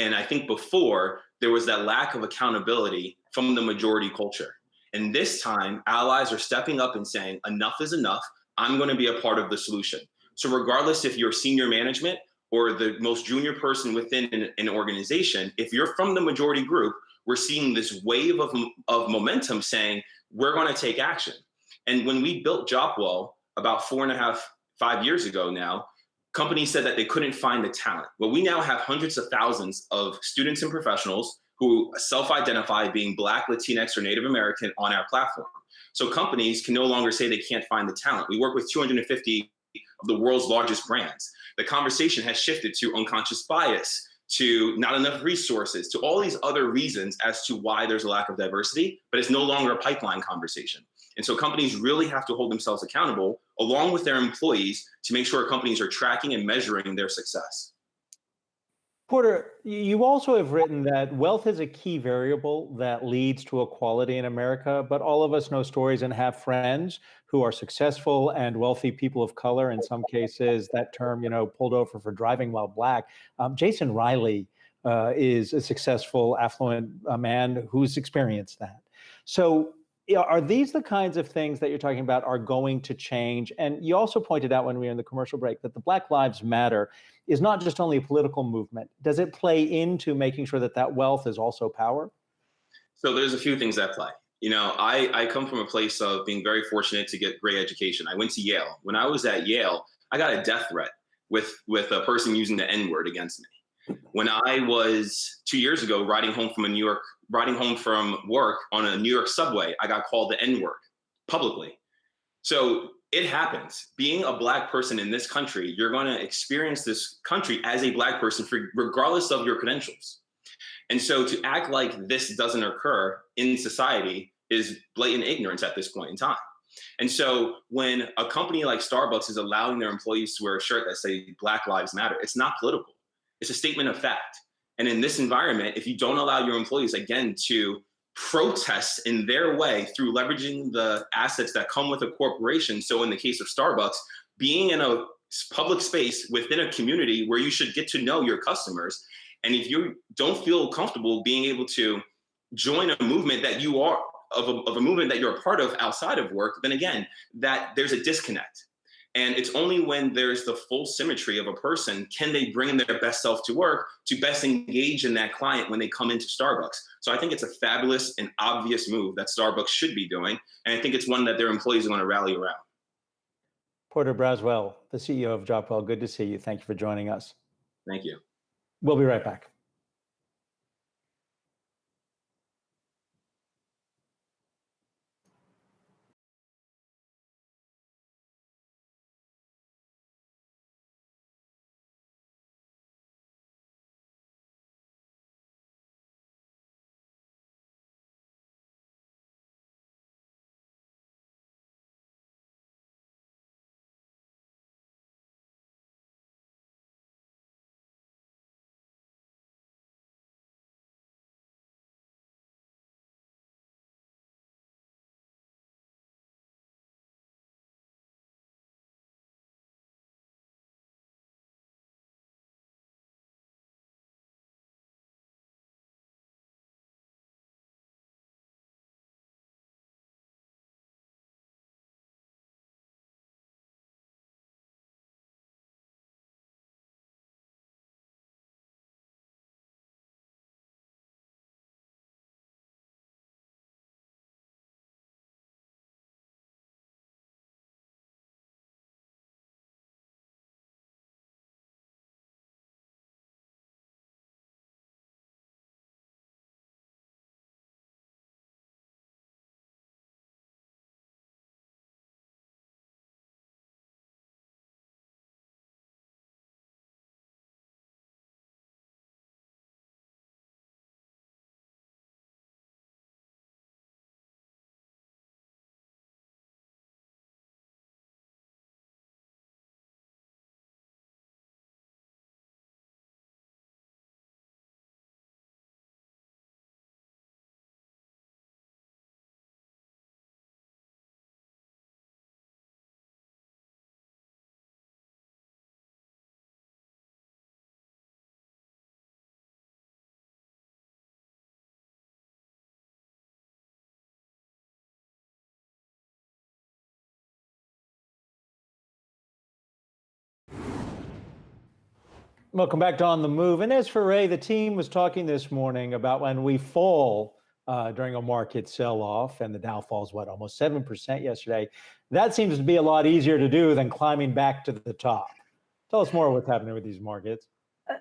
And I think before there was that lack of accountability from the majority culture. And this time, allies are stepping up and saying, enough is enough. I'm going to be a part of the solution. So regardless if you're senior management or the most junior person within an organization, if you're from the majority group, we're seeing this wave of momentum saying, we're going to take action. And when we built Jopwell about 5 years ago now, companies said that they couldn't find the talent. Well, we now have hundreds of thousands of students and professionals who self-identify being Black, Latinx, or Native American on our platform. So companies can no longer say they can't find the talent. We work with 250 of the world's largest brands. The conversation has shifted to unconscious bias, to not enough resources, to all these other reasons as to why there's a lack of diversity, but it's no longer a pipeline conversation. And so companies really have to hold themselves accountable along with their employees to make sure companies are tracking and measuring their success. Porter, you also have written that wealth is a key variable that leads to equality in America, but all of us know stories and have friends who are successful and wealthy people of color. In some cases, that term, pulled over for driving while Black. Jason Riley is a successful, affluent man who's experienced that. So are these the kinds of things that you're talking about are going to change? And you also pointed out when we were in the commercial break that the Black Lives Matter is not just only a political movement. Does it play into making sure that that wealth is also power? So there's a few things at play. I come from a place of being very fortunate to get great education. I went to Yale. When I was at Yale, I got a death threat with a person using the N-word against me. When I was 2 years ago riding home from work on a New York subway, I got called the N-word publicly. So it happens. Being a Black person in this country, you're going to experience this country as a Black person regardless of your credentials. And so to act like this doesn't occur in society is blatant ignorance at this point in time. And so when a company like Starbucks is allowing their employees to wear a shirt that say Black Lives Matter, it's not political. It's a statement of fact. And in this environment, if you don't allow your employees, again, to protest in their way through leveraging the assets that come with a corporation. So in the case of Starbucks, being in a public space within a community where you should get to know your customers. And if you don't feel comfortable being able to join a movement that you are of a movement that you're a part of outside of work, then again, that there's a disconnect. And it's only when there's the full symmetry of a person can they bring their best self to work to best engage in that client when they come into Starbucks. So I think it's a fabulous and obvious move that Starbucks should be doing. And I think it's one that their employees are going to rally around. Porter Braswell, the CEO of Jopwell, good to see you. Thank you for joining us. Thank you. We'll be right back. Welcome back to On the Move. And as for Ray, the team was talking this morning about when we fall during a market sell-off, and the Dow falls, what, almost 7% yesterday. That seems to be a lot easier to do than climbing back to the top. Tell us more what's happening with these markets.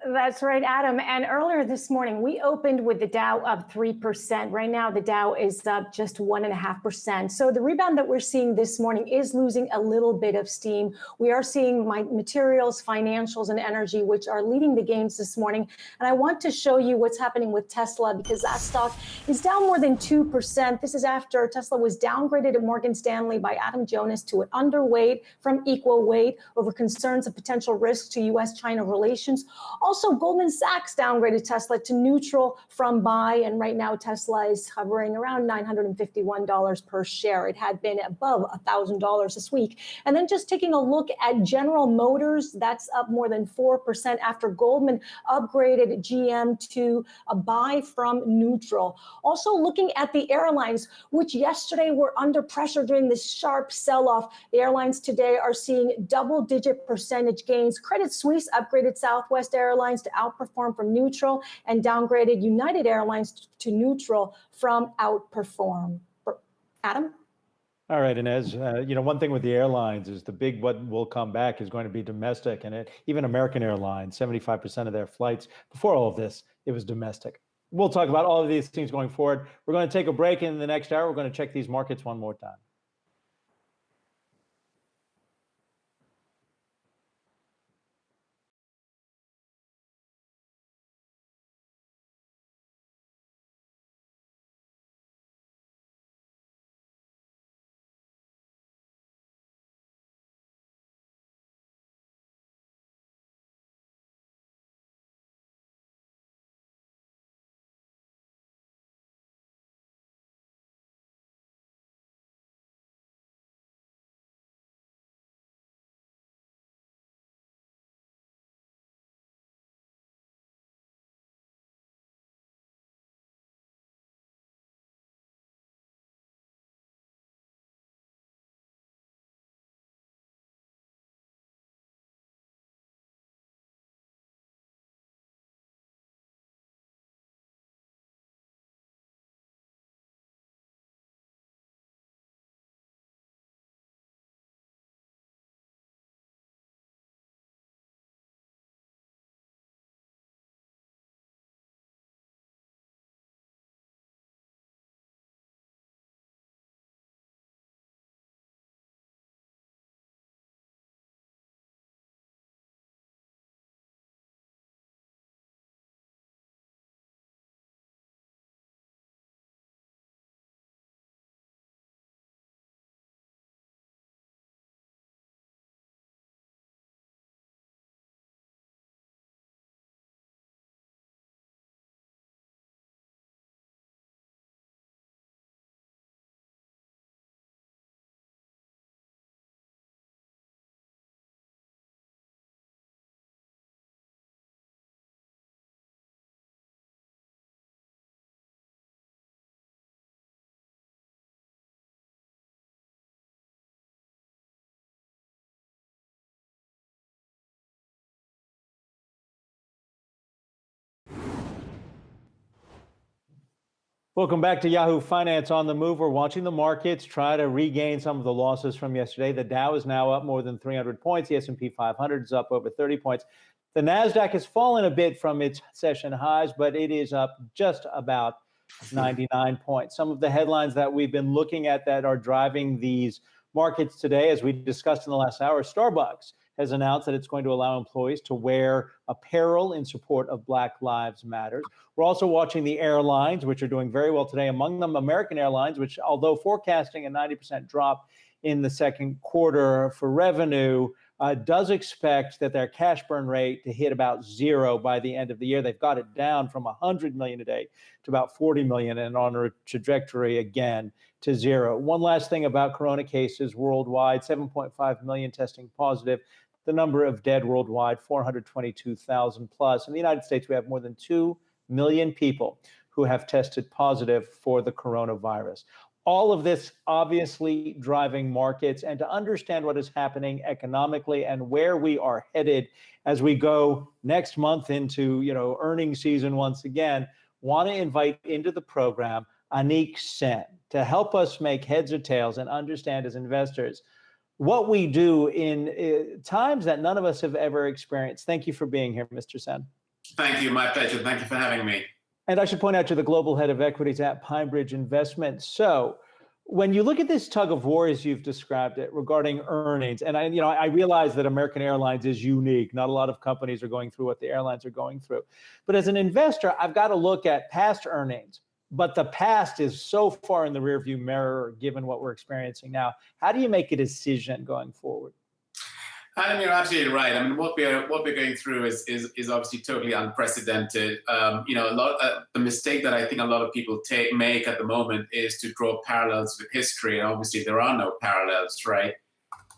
That's right, Adam. And earlier this morning, we opened with the Dow up 3%. Right now, the Dow is up just 1.5%. So the rebound that we're seeing this morning is losing a little bit of steam. We are seeing materials, financials, and energy, which are leading the gains this morning. And I want to show you what's happening with Tesla, because that stock is down more than 2%. This is after Tesla was downgraded at Morgan Stanley by Adam Jonas to an underweight from equal weight over concerns of potential risks to U.S.-China relations. Also, Goldman Sachs downgraded Tesla to neutral from buy, and right now Tesla is hovering around $951 per share. It had been above $1,000 this week. And then just taking a look at General Motors, that's up more than 4% after Goldman upgraded GM to a buy from neutral. Also looking at the airlines, which yesterday were under pressure during this sharp sell-off. The airlines today are seeing double-digit percentage gains. Credit Suisse upgraded Southwest Airlines to outperform from neutral, and downgraded United Airlines to neutral from outperform. Adam? All right, Inez, one thing with the airlines is the big what will come back is going to be domestic, and even American Airlines, 75% of their flights before all of this, it was domestic. We'll talk about all of these things going forward. We're going to take a break. In the next hour, we're going to check these markets one more time. Welcome back to Yahoo Finance on the Move. We're watching the markets try to regain some of the losses from yesterday. The Dow is now up more than 300 points. The S&P 500 is up over 30 points. The Nasdaq has fallen a bit from its session highs, but it is up just about 99 points. Some of the headlines that we've been looking at that are driving these markets today, as we discussed in the last hour, Starbucks has announced that it's going to allow employees to wear apparel in support of Black Lives Matter. We're also watching the airlines, which are doing very well today. Among them, American Airlines, which, although forecasting a 90% drop in the second quarter for revenue, does expect that their cash burn rate to hit about zero by the end of the year. They've got it down from 100 million a day to about 40 million and on a trajectory again to zero. One last thing about corona cases worldwide, 7.5 million testing positive. The number of dead worldwide, 422,000 plus. In the United States, we have more than 2 million people who have tested positive for the coronavirus. All of this obviously driving markets, and to understand what is happening economically and where we are headed as we go next month into earnings season once again, want to invite into the program Anik Sen to help us make heads or tails and understand as investors what we do in times that none of us have ever experienced. Thank you for being here, Mr. Sen. Thank you. My pleasure. Thank you for having me. And I should point out, you're the global head of equities at PineBridge Investments. So when you look at this tug of war, as you've described it, regarding earnings, and I realize that American Airlines is unique. Not a lot of companies are going through what the airlines are going through. But as an investor, I've got to look at past earnings. But the past is so far in the rearview mirror, given what we're experiencing now. How do you make a decision going forward? Adam, you're absolutely right. I mean, what we're going through is obviously totally unprecedented. The mistake that I think a lot of people make at the moment is to draw parallels with history. And obviously, there are no parallels, right?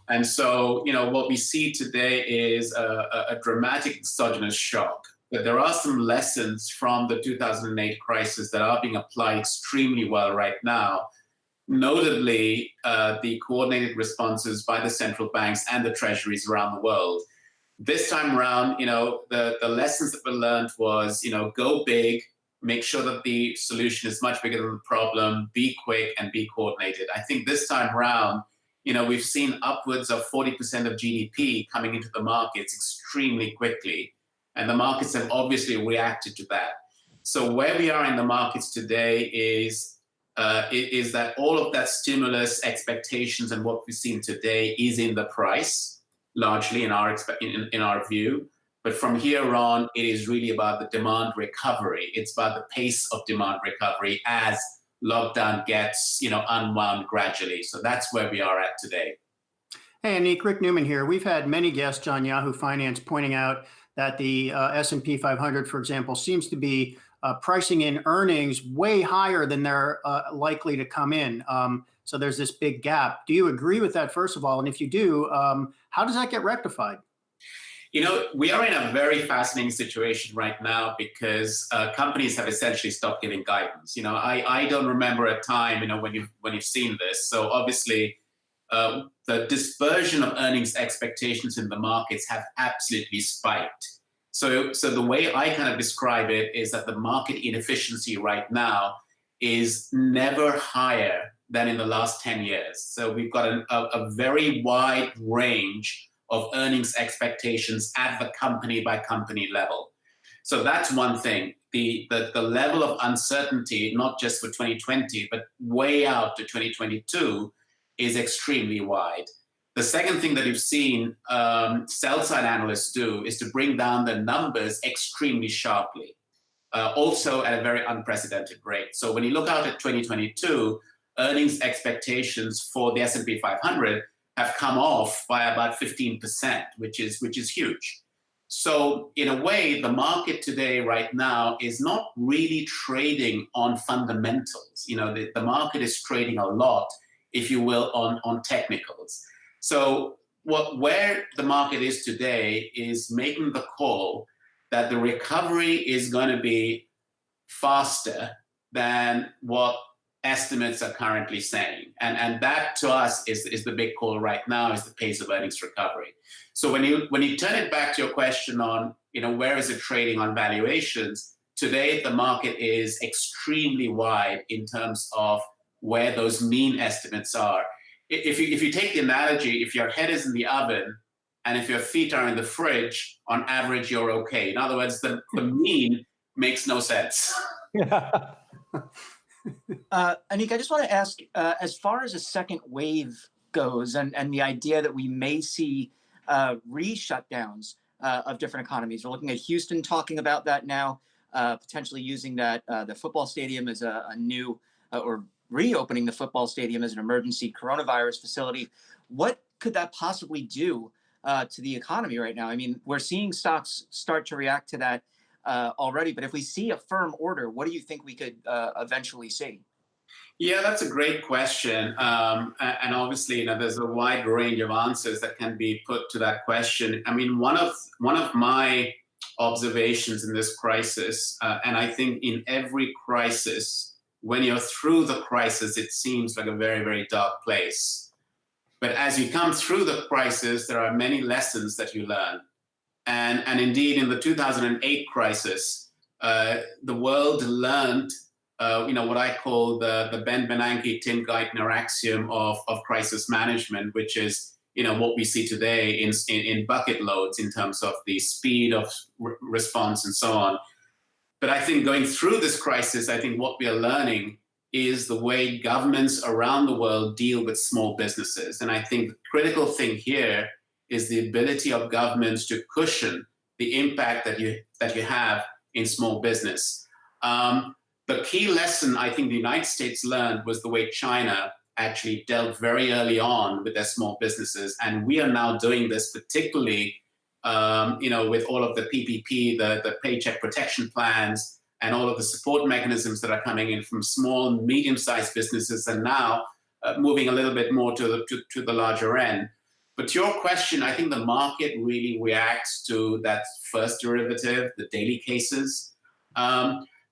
And so, what we see today is a dramatic exogenous shock. But there are some lessons from the 2008 crisis that are being applied extremely well right now. Notably, the coordinated responses by the central banks and the treasuries around the world. This time around, the lessons that were learned was, go big, make sure that the solution is much bigger than the problem, be quick and be coordinated. I think this time around, we've seen upwards of 40% of GDP coming into the markets extremely quickly. And the markets have obviously reacted to that. So where we are in the markets today is that all of that stimulus expectations and what we've seen today is in the price, largely in our view. But from here on, it is really about the demand recovery. It's about the pace of demand recovery as lockdown gets unwound gradually. So that's where we are at today. Hey, Anik, Rick Newman here. We've had many guests on Yahoo Finance pointing out that the S&P 500, for example, seems to be pricing in earnings way higher than they're likely to come in. So there's this big gap. Do you agree with that, first of all? And if you do, how does that get rectified? We are in a very fascinating situation right now because companies have essentially stopped giving guidance. I don't remember a time, when you've seen this. So obviously, the dispersion of earnings expectations in the markets have absolutely spiked. So the way I kind of describe it is that the market inefficiency right now is never higher than in the last 10 years. So we've got a very wide range of earnings expectations at the company by company level. So that's one thing. The level of uncertainty, not just for 2020, but way out to 2022, is extremely wide. The second thing that you've seen sell-side analysts do is to bring down the numbers extremely sharply, also at a very unprecedented rate. So when you look out at 2022, earnings expectations for the S&P 500 have come off by about 15%, which is huge. So in a way, the market today right now is not really trading on fundamentals. The market is trading a lot, if you will, on technicals. So where the market is today is making the call that the recovery is going to be faster than what estimates are currently saying. And that to us is the big call right now, is the pace of earnings recovery. So when you turn it back to your question on, where is it trading on valuations, today the market is extremely wide in terms of where those mean estimates are. If you take the analogy, if your head is in the oven and if your feet are in the fridge, on average, you're okay. In other words, the mean makes no sense. Anik, I just want to ask, as far as a second wave goes and the idea that we may see re-shutdowns of different economies. We're looking at Houston talking about that now, potentially using that the football stadium as a new or reopening the football stadium as an emergency coronavirus facility. What could that possibly do to the economy right now? I mean, we're seeing stocks start to react to that already, but if we see a firm order, what do you think we could eventually see? Yeah, that's a great question. And obviously, there's a wide range of answers that can be put to that question. I mean, one of my observations in this crisis, and I think in every crisis, when you're through the crisis, it seems like a very, very dark place. But as you come through the crisis, there are many lessons that you learn. And indeed, in the 2008 crisis, the world learned what I call the Ben Bernanke, Tim Geithner axiom of crisis management, which is what we see today in bucket loads in terms of the speed of response and so on. But I think going through this crisis, I think what we are learning is the way governments around the world deal with small businesses. And I think the critical thing here is the ability of governments to cushion the impact that you have in small business. The key lesson I think the United States learned was the way China actually dealt very early on with their small businesses. And we are now doing this particularly with all of the PPP, the paycheck protection plans, and all of the support mechanisms that are coming in from small, medium-sized businesses, and now moving a little bit more to the larger end. But to your question, I think the market really reacts to that first derivative, the daily cases.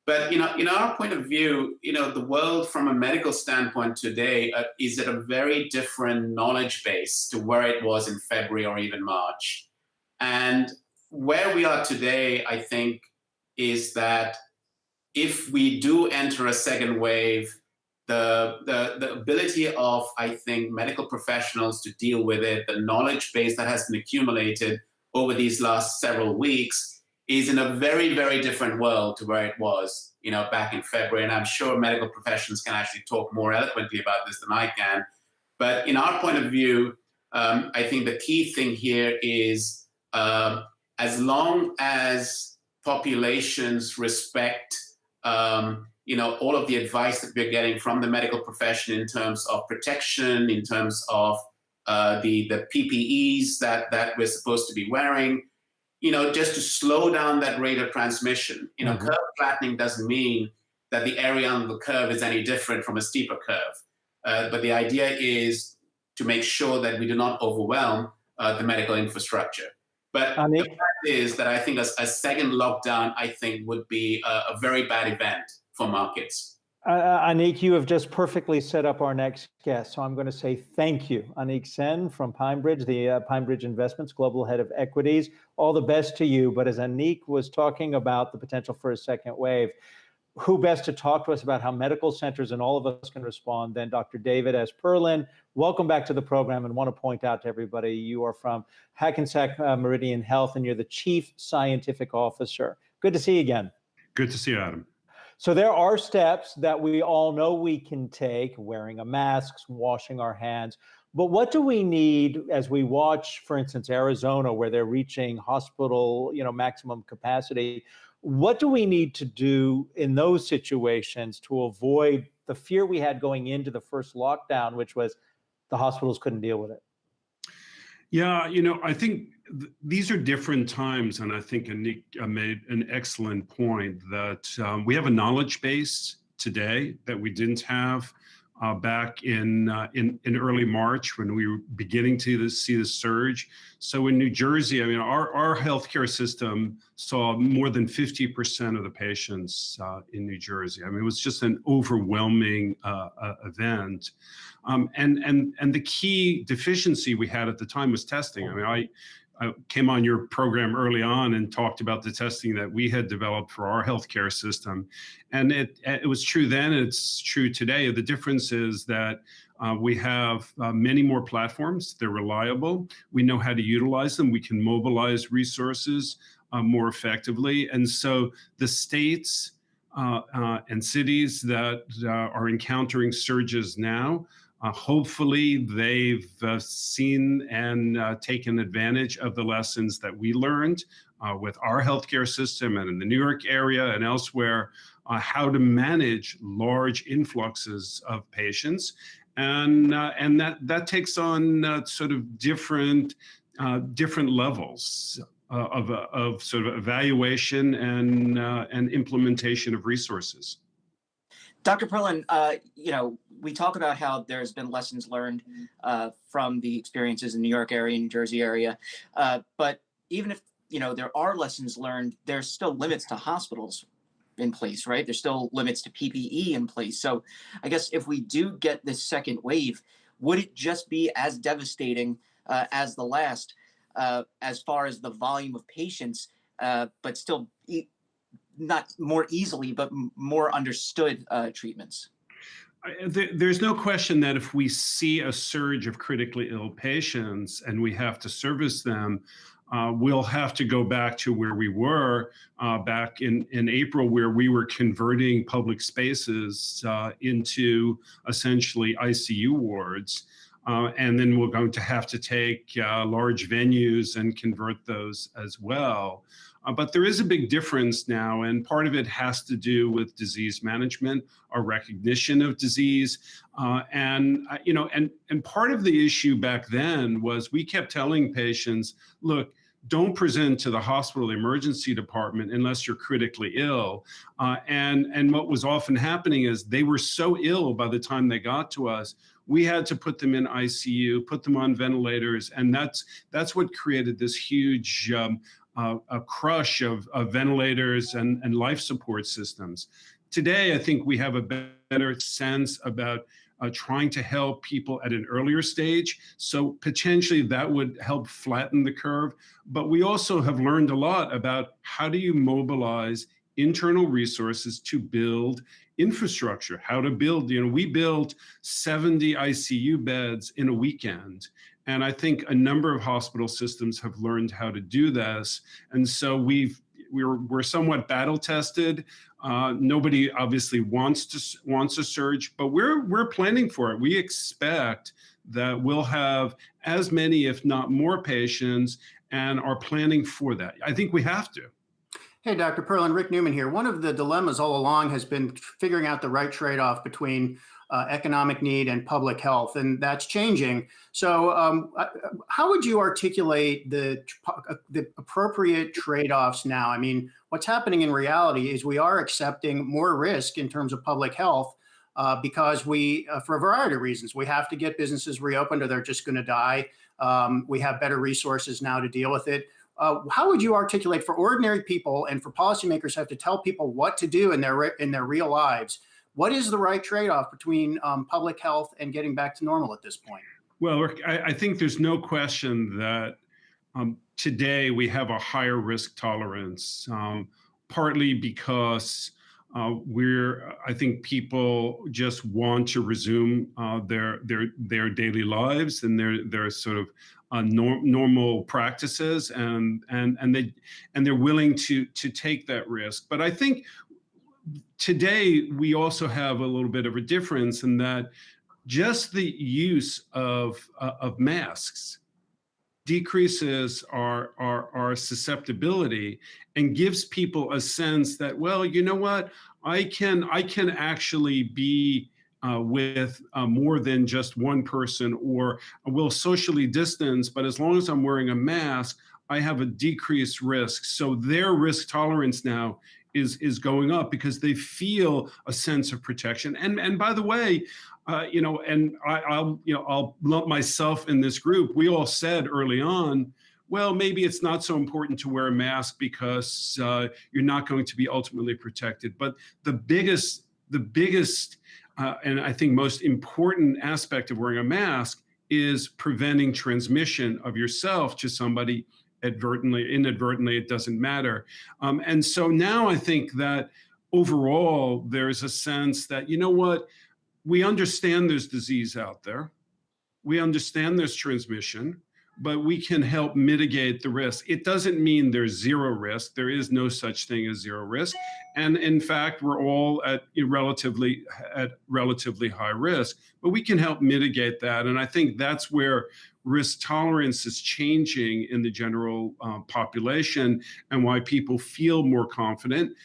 But in our point of view, the world from a medical standpoint today is at a very different knowledge base to where it was in February or even March. And where we are today, I think, is that if we do enter a second wave, the ability of, I think, medical professionals to deal with it, the knowledge base that has been accumulated over these last several weeks is in a very, very different world to where it was, back in February. And I'm sure medical professions can actually talk more eloquently about this than I can. But in our point of view, I think the key thing here is as long as populations respect all of the advice that we're getting from the medical profession in terms of protection, in terms of the PPEs that we're supposed to be wearing, just to slow down that rate of transmission. Curve flattening doesn't mean that the area under the curve is any different from a steeper curve. But the idea is to make sure that we do not overwhelm the medical infrastructure. But the fact is that I think a second lockdown, I think, would be a very bad event for markets. Anik, you have just perfectly set up our next guest. So I'm going to say thank you, Anik Sen from PineBridge, the PineBridge Investments Global Head of Equities. All the best to you. But as Anik was talking about the potential for a second wave, who best to talk to us about how medical centers and all of us can respond than Dr. David S. Perlin. Welcome back to the program, and want to point out to everybody, you are from Hackensack Meridian Health, and you're the Chief Scientific Officer. Good to see you again. Good to see you, Adam. So there are steps that we all know we can take, wearing a mask, washing our hands. But what do we need as we watch, for instance, Arizona, where they're reaching hospital, maximum capacity? What do we need to do in those situations to avoid the fear we had going into the first lockdown, which was the hospitals couldn't deal with it? Yeah, I think these are different times, and I think Anik made an excellent point that we have a knowledge base today that we didn't have back in early March when we were beginning to see the surge. So in New Jersey, our healthcare system saw more than 50% of the patients in New Jersey. It was just an overwhelming event. And the key deficiency we had at the time was testing. came on your program early on and talked about the testing that we had developed for our healthcare system. And it was true then, it's true today. The difference is that we have many more platforms. They're reliable. We know how to utilize them. We can mobilize resources more effectively. And so the states and cities that are encountering surges now, hopefully they've seen and taken advantage of the lessons that we learned with our healthcare system and in the New York area and elsewhere, how to manage large influxes of patients. And that takes on sort of different levels of sort of evaluation and implementation of resources. Dr. Perlin, we talk about how there's been lessons learned from the experiences in the New York area, New Jersey area, but even if there are lessons learned, there's still limits to hospitals in place, right? There's still limits to PPE in place. So I guess if we do get this second wave, would it just be as devastating as the last as far as the volume of patients, but still not more easily, but more understood treatments? There's no question that if we see a surge of critically ill patients and we have to service them, we'll have to go back to where we were back in April, where we were converting public spaces into essentially ICU wards. And then we're going to have to take large venues and convert those as well. But there is a big difference now, and part of it has to do with disease management, our recognition of disease, and part of the issue back then was we kept telling patients, look, don't present to the hospital emergency department unless you're critically ill. And what was often happening is they were so ill by the time they got to us, we had to put them in ICU, put them on ventilators, and that's what created this huge a crush of ventilators and life support systems. Today, I think we have a better sense about trying to help people at an earlier stage. So potentially that would help flatten the curve. But we also have learned a lot about how do you mobilize internal resources to build infrastructure, how to build, we built 70 ICU beds in a weekend. And I think a number of hospital systems have learned how to do this. And so we're somewhat battle tested. Nobody obviously wants a surge, but we're planning for it. We expect that we'll have as many, if not more, patients, and are planning for that. I think we have to. Hey, Dr. Perlin, Rick Newman here. One of the dilemmas all along has been figuring out the right trade-off between economic need and public health, and that's changing. So how would you articulate the appropriate trade-offs now? I mean, what's happening in reality is we are accepting more risk in terms of public health because we, for a variety of reasons, we have to get businesses reopened or they're just going to die. We have better resources now to deal with it. How would you articulate for ordinary people and for policymakers who have to tell people what to do in their real lives? What is the right trade-off between public health and getting back to normal at this point? Well, I think there's no question that today we have a higher risk tolerance, partly because I think people just want to resume their daily lives and their sort of normal practices, and they're willing to take that risk. But I think today we also have a little bit of a difference in that just the use of masks decreases our susceptibility and gives people a sense that, well, you know what, I can actually be with more than just one person, or will socially distance, but as long as I'm wearing a mask, I have a decreased risk. So their risk tolerance now is going up because they feel a sense of protection. And by the way, I'll lump myself in this group. We all said early on, well, maybe it's not so important to wear a mask because you're not going to be ultimately protected. But the biggest and I think most important aspect of wearing a mask is preventing transmission of yourself to somebody inadvertently, it doesn't matter. And so now I think that overall, there's a sense that, you know what, we understand there's disease out there. We understand there's transmission, but we can help mitigate the risk. It doesn't mean there's zero risk. There is no such thing as zero risk. And in fact, we're all at relatively high risk, but we can help mitigate that. And I think that's where risk tolerance is changing in the general population, and why people feel more confident.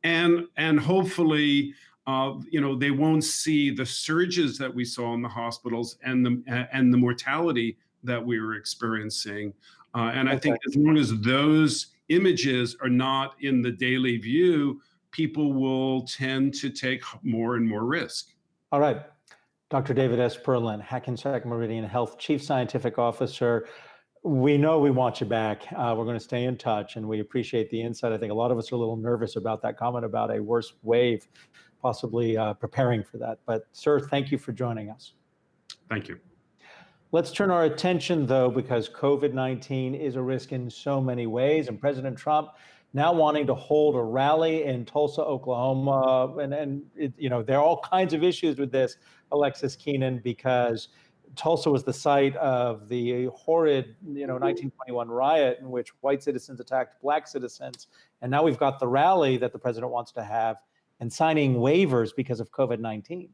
And hopefully, they won't see the surges that we saw in the hospitals and the mortality that we were experiencing. And I think as long as those images are not in the daily view, people will tend to take more and more risk. All right. Dr. David S. Perlin, Hackensack Meridian Health Chief Scientific Officer. We know we want you back. We're going to stay in touch, and we appreciate the insight. I think a lot of us are a little nervous about that comment about a worse wave, possibly preparing for that. But sir, thank you for joining us. Thank you. Let's turn our attention, though, because COVID-19 is a risk in so many ways, and President Trump now wanting to hold a rally in Tulsa, Oklahoma, and there are all kinds of issues with this, Alexis Keenan, because Tulsa was the site of the horrid, 1921 riot in which white citizens attacked black citizens, and now we've got the rally that the president wants to have and signing waivers because of COVID-19.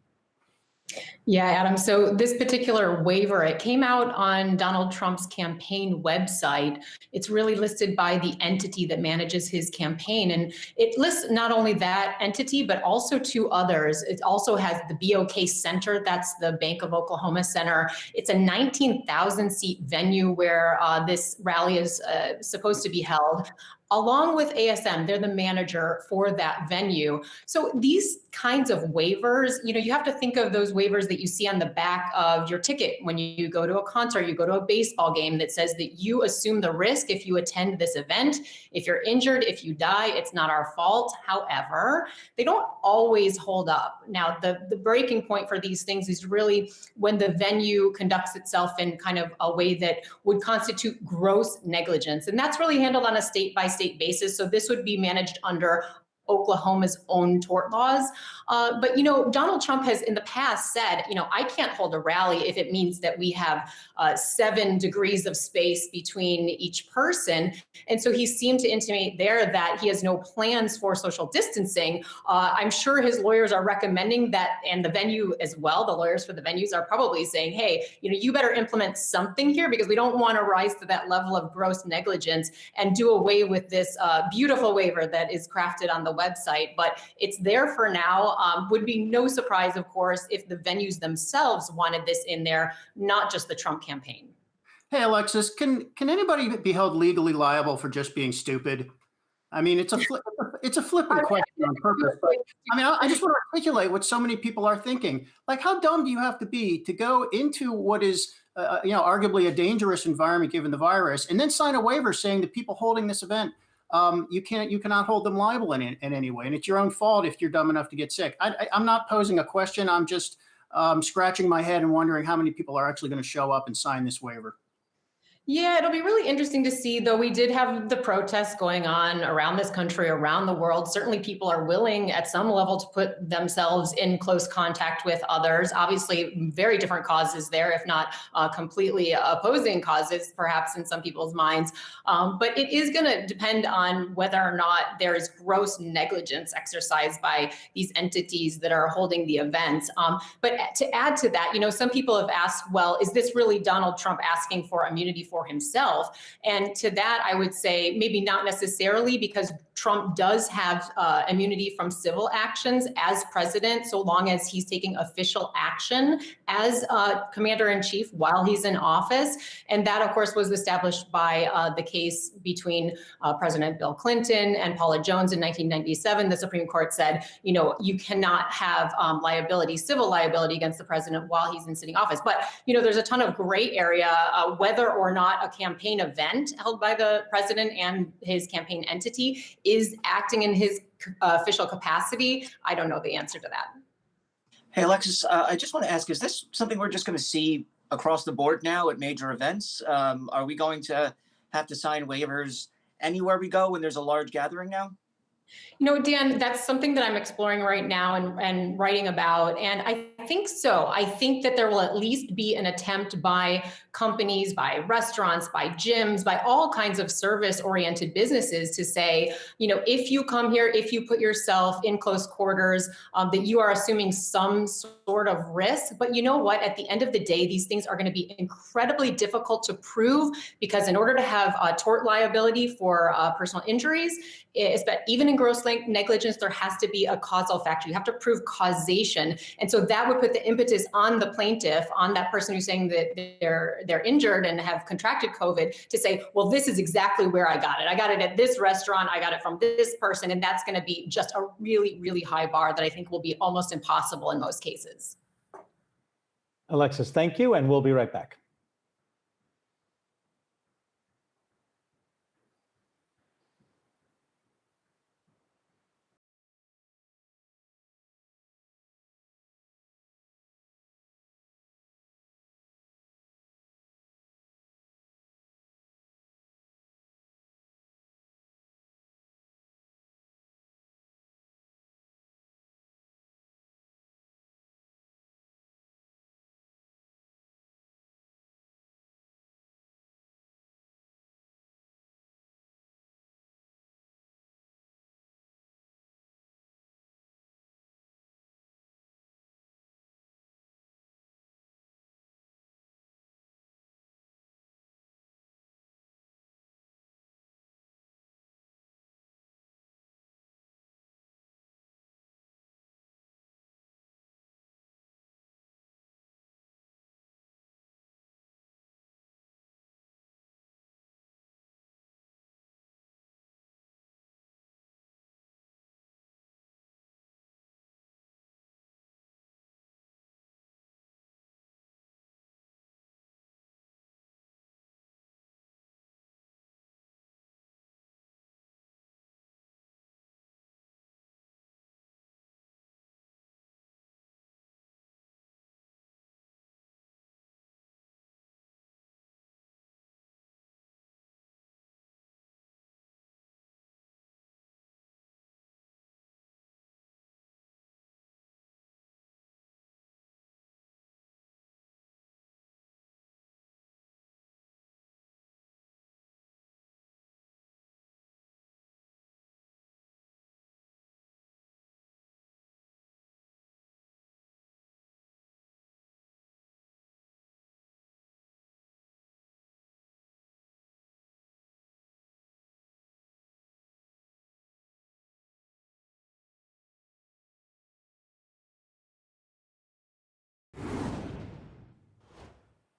Yeah, Adam. So this particular waiver, it came out on Donald Trump's campaign website. It's really listed by the entity that manages his campaign. And it lists not only that entity, but also two others. It also has the BOK Center. That's the Bank of Oklahoma Center. It's a 19,000 seat venue where this rally is supposed to be held, along with ASM. They're the manager for that venue. So these kinds of waivers, you have to think of those waivers that you see on the back of your ticket when you go to a concert, you go to a baseball game, that says that you assume the risk if you attend this event. If you're injured, if you die, it's not our fault. However, they don't always hold up. Now, the breaking point for these things is really when the venue conducts itself in kind of a way that would constitute gross negligence. And that's really handled on a state-by-state basis. So this would be managed under Oklahoma's own tort laws. But, Donald Trump has in the past said, I can't hold a rally if it means that we have 7 degrees of space between each person. And so he seemed to intimate there that he has no plans for social distancing. I'm sure his lawyers are recommending that, and the venue as well. The lawyers for the venues are probably saying, hey, you better implement something here, because we don't want to rise to that level of gross negligence and do away with this beautiful waiver that is crafted on the website. But it's there for now. Would be no surprise, of course, if the venues themselves wanted this in there, not just the Trump campaign. Hey, Alexis, can anybody be held legally liable for just being stupid? I mean, it's a flippant question on purpose. But, I just want to articulate what so many people are thinking. Like, how dumb do you have to be to go into what is, arguably a dangerous environment given the virus, and then sign a waiver saying that people holding this event, you cannot hold them liable in any way, and it's your own fault if you're dumb enough to get sick. I'm not posing a question. I'm just scratching my head and wondering how many people are actually going to show up and sign this waiver. Yeah, it'll be really interesting to see, though. We did have the protests going on around this country, around the world. Certainly people are willing at some level to put themselves in close contact with others. Obviously, very different causes there, if not completely opposing causes, perhaps in some people's minds. But it is going to depend on whether or not there is gross negligence exercised by these entities that are holding the events. But to add to that, some people have asked, well, is this really Donald Trump asking for immunity for himself? And to that, I would say maybe not necessarily, because Trump does have immunity from civil actions as president, so long as he's taking official action as commander-in-chief while he's in office. And that, of course, was established by the case between President Bill Clinton and Paula Jones in 1997. The Supreme Court said, you cannot have civil liability against the president while he's in sitting office. But, there's a ton of gray area whether or not a campaign event held by the president and his campaign entity is acting in his official capacity. I don't know the answer to that. Hey, Alexis, I just want to ask, is this something we're just going to see across the board now at major events? Are we going to have to sign waivers anywhere we go when there's a large gathering now? Dan, that's something that I'm exploring right now and writing about. And I think so. I think that there will at least be an attempt by companies, by restaurants, by gyms, by all kinds of service-oriented businesses to say, if you come here, if you put yourself in close quarters, that you are assuming some sort of risk. But you know what? At the end of the day, these things are going to be incredibly difficult to prove, because in order to have tort liability for personal injuries, even in gross negligence, there has to be a causal factor. You have to prove causation. And so that would put the impetus on the plaintiff, on that person who's saying that they're injured and have contracted COVID, to say, well, this is exactly where I got it. I got it at this restaurant. I got it from this person. And that's going to be just a really, really high bar that I think will be almost impossible in most cases. Alexis, thank you. And we'll be right back.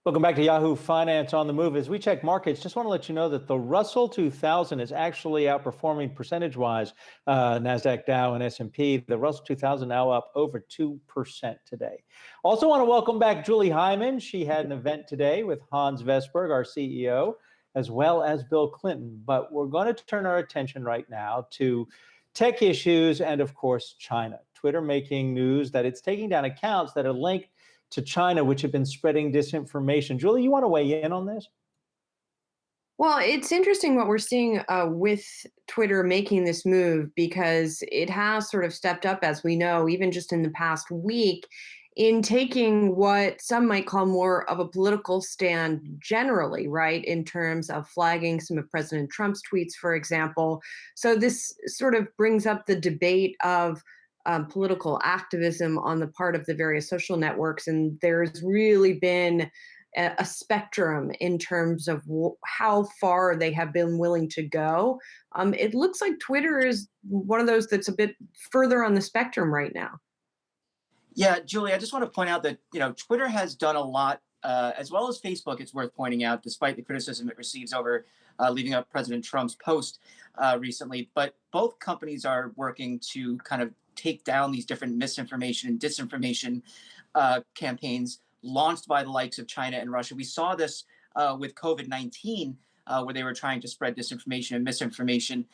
Welcome back to Yahoo Finance on the Move. As we check markets, just want to let you know that the Russell 2000 is actually outperforming percentage-wise Nasdaq, Dow, and S&P. The Russell 2000 now up over 2% today. Also want to welcome back Julie Hyman. She had an event today with Hans Vestberg, our CEO, as well as Bill Clinton. But we're going to turn our attention right now to tech issues and, of course, China. Twitter making news that it's taking down accounts that are linked to China, which have been spreading disinformation. Julie, you want to weigh in on this? Well, it's interesting what we're seeing with Twitter making this move, because it has sort of stepped up, as we know, even just in the past week, in taking what some might call more of a political stand generally, right, in terms of flagging some of President Trump's tweets, for example. So this sort of brings up the debate of political activism on the part of the various social networks. And there's really been a spectrum in terms of how far they have been willing to go. It looks like Twitter is one of those that's a bit further on the spectrum right now. Yeah, Julie, I just want to point out that, Twitter has done a lot, as well as Facebook, it's worth pointing out, despite the criticism it receives over leaving up President Trump's post recently. But both companies are working to kind of take down these different misinformation and disinformation campaigns launched by the likes of China and Russia. We saw this with COVID-19, where they were trying to spread disinformation and misinformation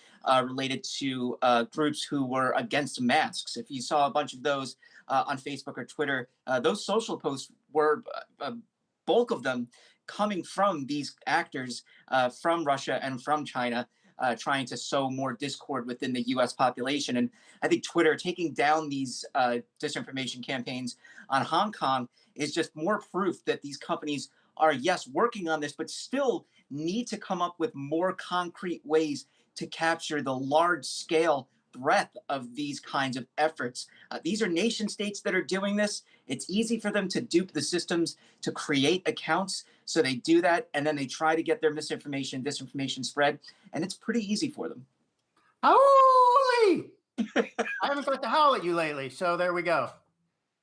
related to groups who were against masks. If you saw a bunch of those on Facebook or Twitter, those social posts were, bulk of them coming from these actors from Russia and from China, trying to sow more discord within the US population. And I think Twitter taking down these disinformation campaigns on Hong Kong is just more proof that these companies are, yes, working on this, but still need to come up with more concrete ways to capture the large scale breadth of these kinds of efforts. These are nation states that are doing this. It's easy for them to dupe the systems to create accounts. So they do that, and then they try to get their misinformation, disinformation spread, and it's pretty easy for them. Holy! I haven't got to howl at you lately, so there we go.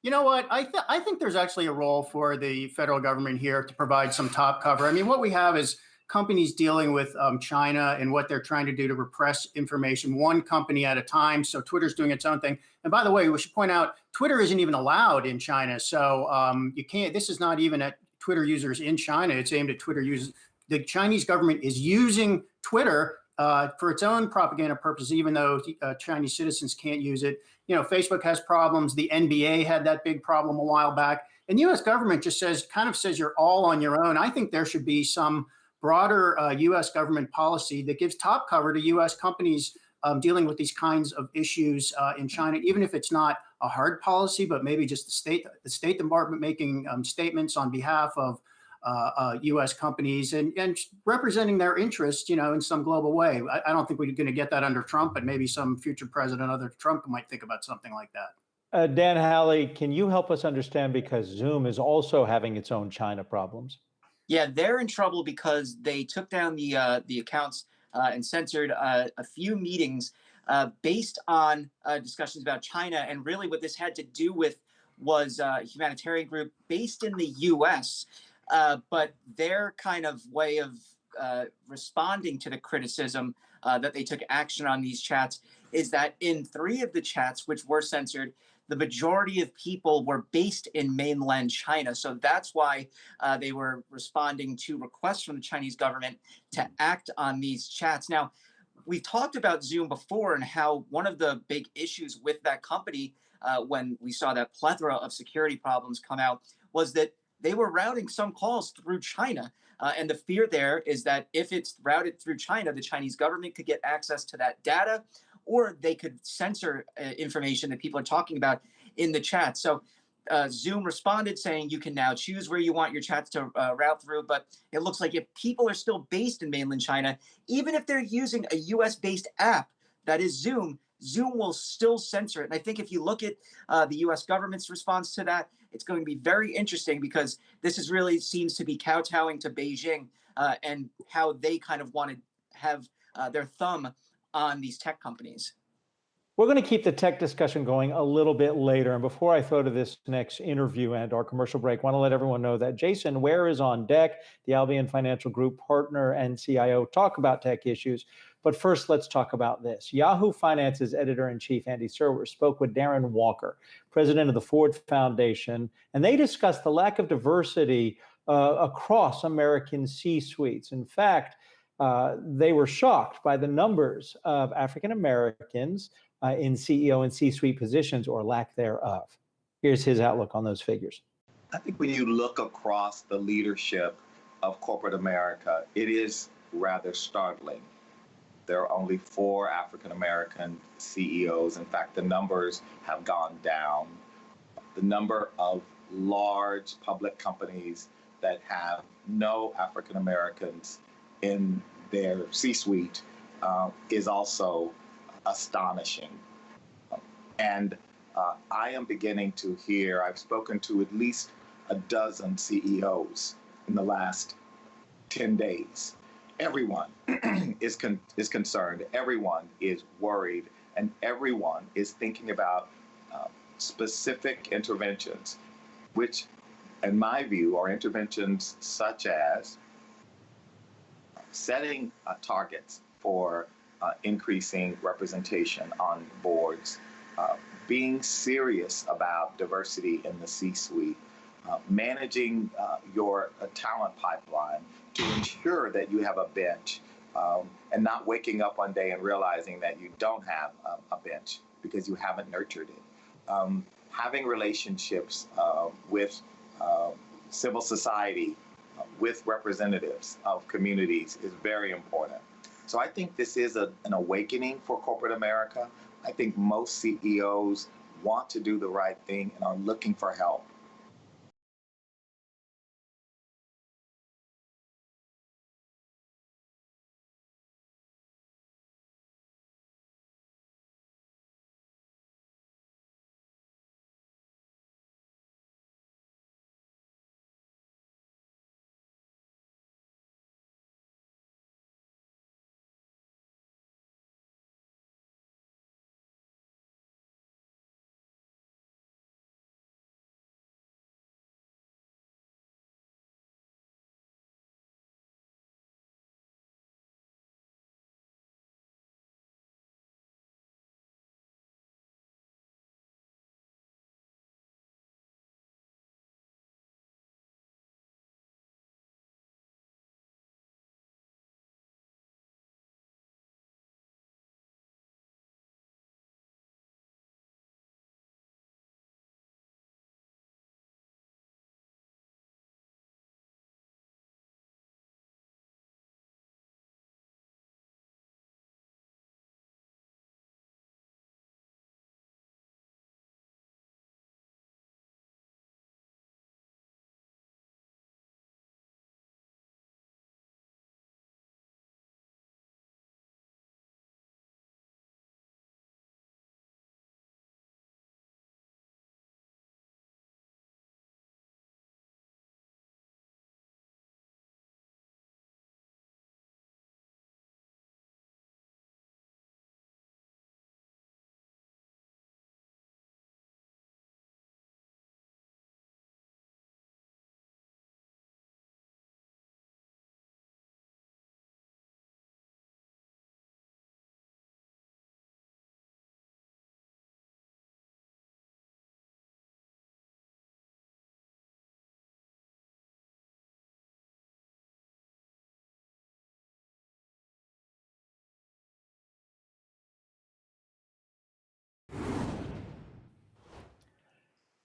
You know what? I think there's actually a role for the federal government here to provide some top cover. I mean, what we have is companies dealing with China and what they're trying to do to repress information one company at a time. So Twitter's doing its own thing. And by the way, we should point out, Twitter isn't even allowed in China. So you can't, this is not even at Twitter users in China. It's aimed at Twitter users. The Chinese government is using Twitter for its own propaganda purposes, even though Chinese citizens can't use it. You know, Facebook has problems. The NBA had that big problem a while back. And the US government just kind of says you're all on your own. I think there should be some broader US government policy that gives top cover to US companies dealing with these kinds of issues in China, even if it's not a hard policy, but maybe just the State Department making statements on behalf of US companies and representing their interests, you know, in some global way. I don't think we're going to get that under Trump, but maybe some future president under Trump might think about something like that. Dan Halley, can you help us understand, because Zoom is also having its own China problems? Yeah, they're in trouble because they took down the accounts and censored a few meetings based on discussions about China. And really what this had to do with was a humanitarian group based in the US. But their kind of way of responding to the criticism that they took action on these chats is that in 3 of the chats, which were censored, the majority of people were based in mainland China. So that's why they were responding to requests from the Chinese government to act on these chats. Now, we've talked about Zoom before and how one of the big issues with that company when we saw that plethora of security problems come out was that they were routing some calls through China. And the fear there is that if it's routed through China, the Chinese government could get access to that data, or they could censor information that people are talking about in the chat. So Zoom responded saying you can now choose where you want your chats to route through, but it looks like if people are still based in mainland China, even if they're using a US-based app, that is Zoom, Zoom will still censor it. And I think if you look at the US government's response to that, it's going to be very interesting because this is really seems to be kowtowing to Beijing and how they kind of want to have their thumb on these tech companies. We're going to keep the tech discussion going a little bit later. And before I throw to this next interview and our commercial break, I want to let everyone know that Jason Ware is on deck, the Albion Financial Group partner and CIO, talk about tech issues. But first, let's talk about this. Yahoo Finance's editor-in-chief, Andy Serwer, spoke with Darren Walker, president of the Ford Foundation, and they discussed the lack of diversity across American C-suites. In fact, they were shocked by the numbers of African Americans in CEO and C-suite positions, or lack thereof. Here's his outlook on those figures. I think when you look across the leadership of corporate America, it is rather startling. There are only 4 African American CEOs. In fact, the numbers have gone down. The number of large public companies that have no African Americans in their C-suite is also astonishing. And I am beginning to hear, I've spoken to at least a dozen CEOs in the last 10 days. Everyone is concerned, everyone is worried, and everyone is thinking about specific interventions, which, in my view, are interventions such as setting targets for increasing representation on boards, being serious about diversity in the C-suite, managing your talent pipeline to ensure that you have a bench and not waking up one day and realizing that you don't have a bench because you haven't nurtured it. Having relationships with civil society with representatives of communities is very important. So I think this is an awakening for corporate America. I think most CEOs want to do the right thing and are looking for help.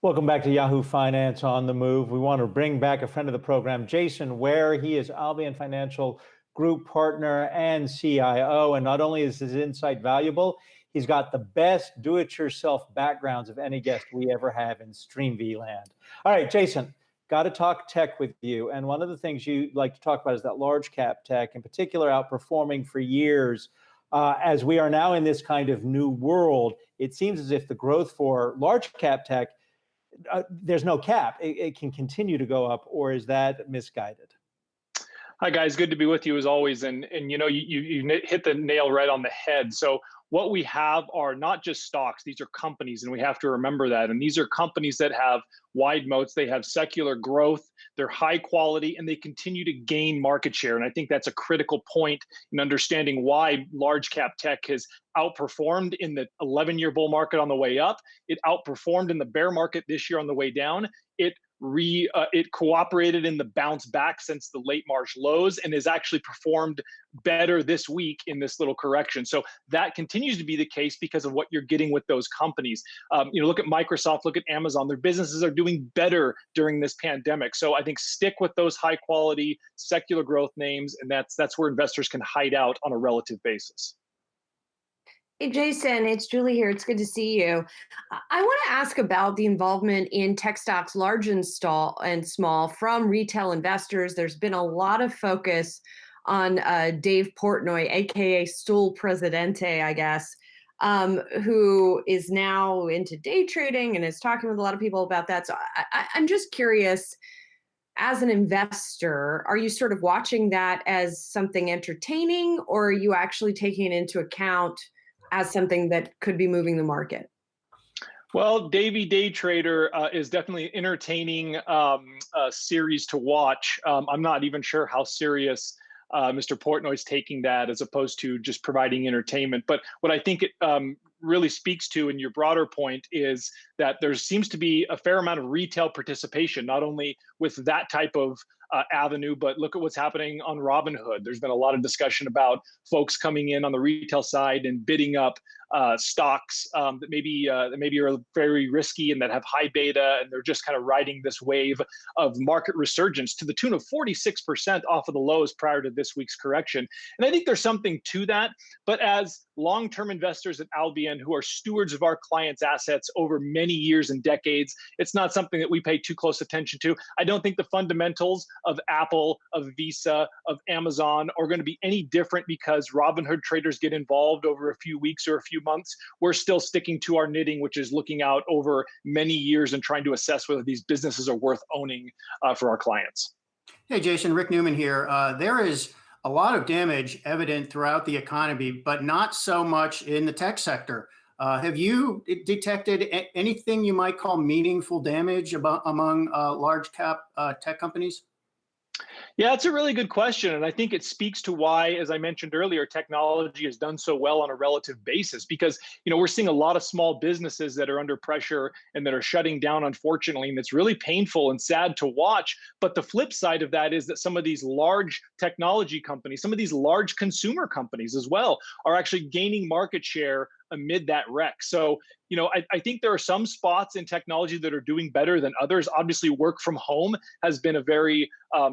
Welcome back to Yahoo Finance on the Move. We want to bring back a friend of the program, Jason Ware. He is Albion Financial Group Partner and CIO. And not only is his insight valuable, he's got the best do-it-yourself backgrounds of any guest we ever have in StreamV land. All right, Jason, got to talk tech with you. And one of the things you like to talk about is that large cap tech, in particular, outperforming for years. As we are now in this kind of new world, it seems as if the growth for large cap tech, there's no cap. It can continue to go up, or is that misguided? Hi guys, good to be with you as always. And you know, you hit the nail right on the head. So what we have are not just stocks, these are companies, and we have to remember that. And these are companies that have wide moats, they have secular growth, they're high quality, and they continue to gain market share. And I think that's a critical point in understanding why large cap tech has outperformed in the 11-year bull market on the way up. It outperformed in the bear market this year on the way down. It cooperated in the bounce back since the late March lows and has actually performed better this week in this little correction. So that continues to be the case because of what you're getting with those companies. You know, look at Microsoft, look at Amazon. Their businesses are doing better during this pandemic. So I think stick with those high quality secular growth names, and that's where investors can hide out on a relative basis. Hey, Jason, it's Julie here. It's good to see you. I want to ask about the involvement in tech stocks, large and small, from retail investors. There's been a lot of focus on Dave Portnoy, aka Stool Presidente, I guess, who is now into day trading and is talking with a lot of people about that. So I'm just curious, as an investor, are you sort of watching that as something entertaining, or are you actually taking it into account as something that could be moving the market? Well, Davey Day Trader is definitely an entertaining series to watch. I'm not even sure how serious Mr. Portnoy is taking that, as opposed to just providing entertainment. But what I think it really speaks to, and your broader point, is that there seems to be a fair amount of retail participation, not only with that type of avenue, but look at what's happening on Robinhood. There's been a lot of discussion about folks coming in on the retail side and bidding up stocks that maybe are very risky and that have high beta, and they're just kind of riding this wave of market resurgence to the tune of 46% off of the lows prior to this week's correction. And I think there's something to that. But as long-term investors at Albion, who are stewards of our clients' assets over many years and decades, it's not something that we pay too close attention to. I don't think the fundamentals of Apple, of Visa, of Amazon are going to be any different because Robinhood traders get involved over a few weeks or a few months. We're still sticking to our knitting, which is looking out over many years and trying to assess whether these businesses are worth owning for our clients. Hey, Jason, Rick Newman here. There is a lot of damage evident throughout the economy, but not so much in the tech sector. Have you detected anything you might call meaningful damage among large cap tech companies? Yeah, it's a really good question. And I think it speaks to why, as I mentioned earlier, technology has done so well on a relative basis, because, we're seeing a lot of small businesses that are under pressure and that are shutting down, unfortunately. And it's really painful and sad to watch. But the flip side of that is that some of these large technology companies, some of these large consumer companies as well, are actually gaining market share amid that wreck. So, I think there are some spots in technology that are doing better than others. Obviously, work from home has been a very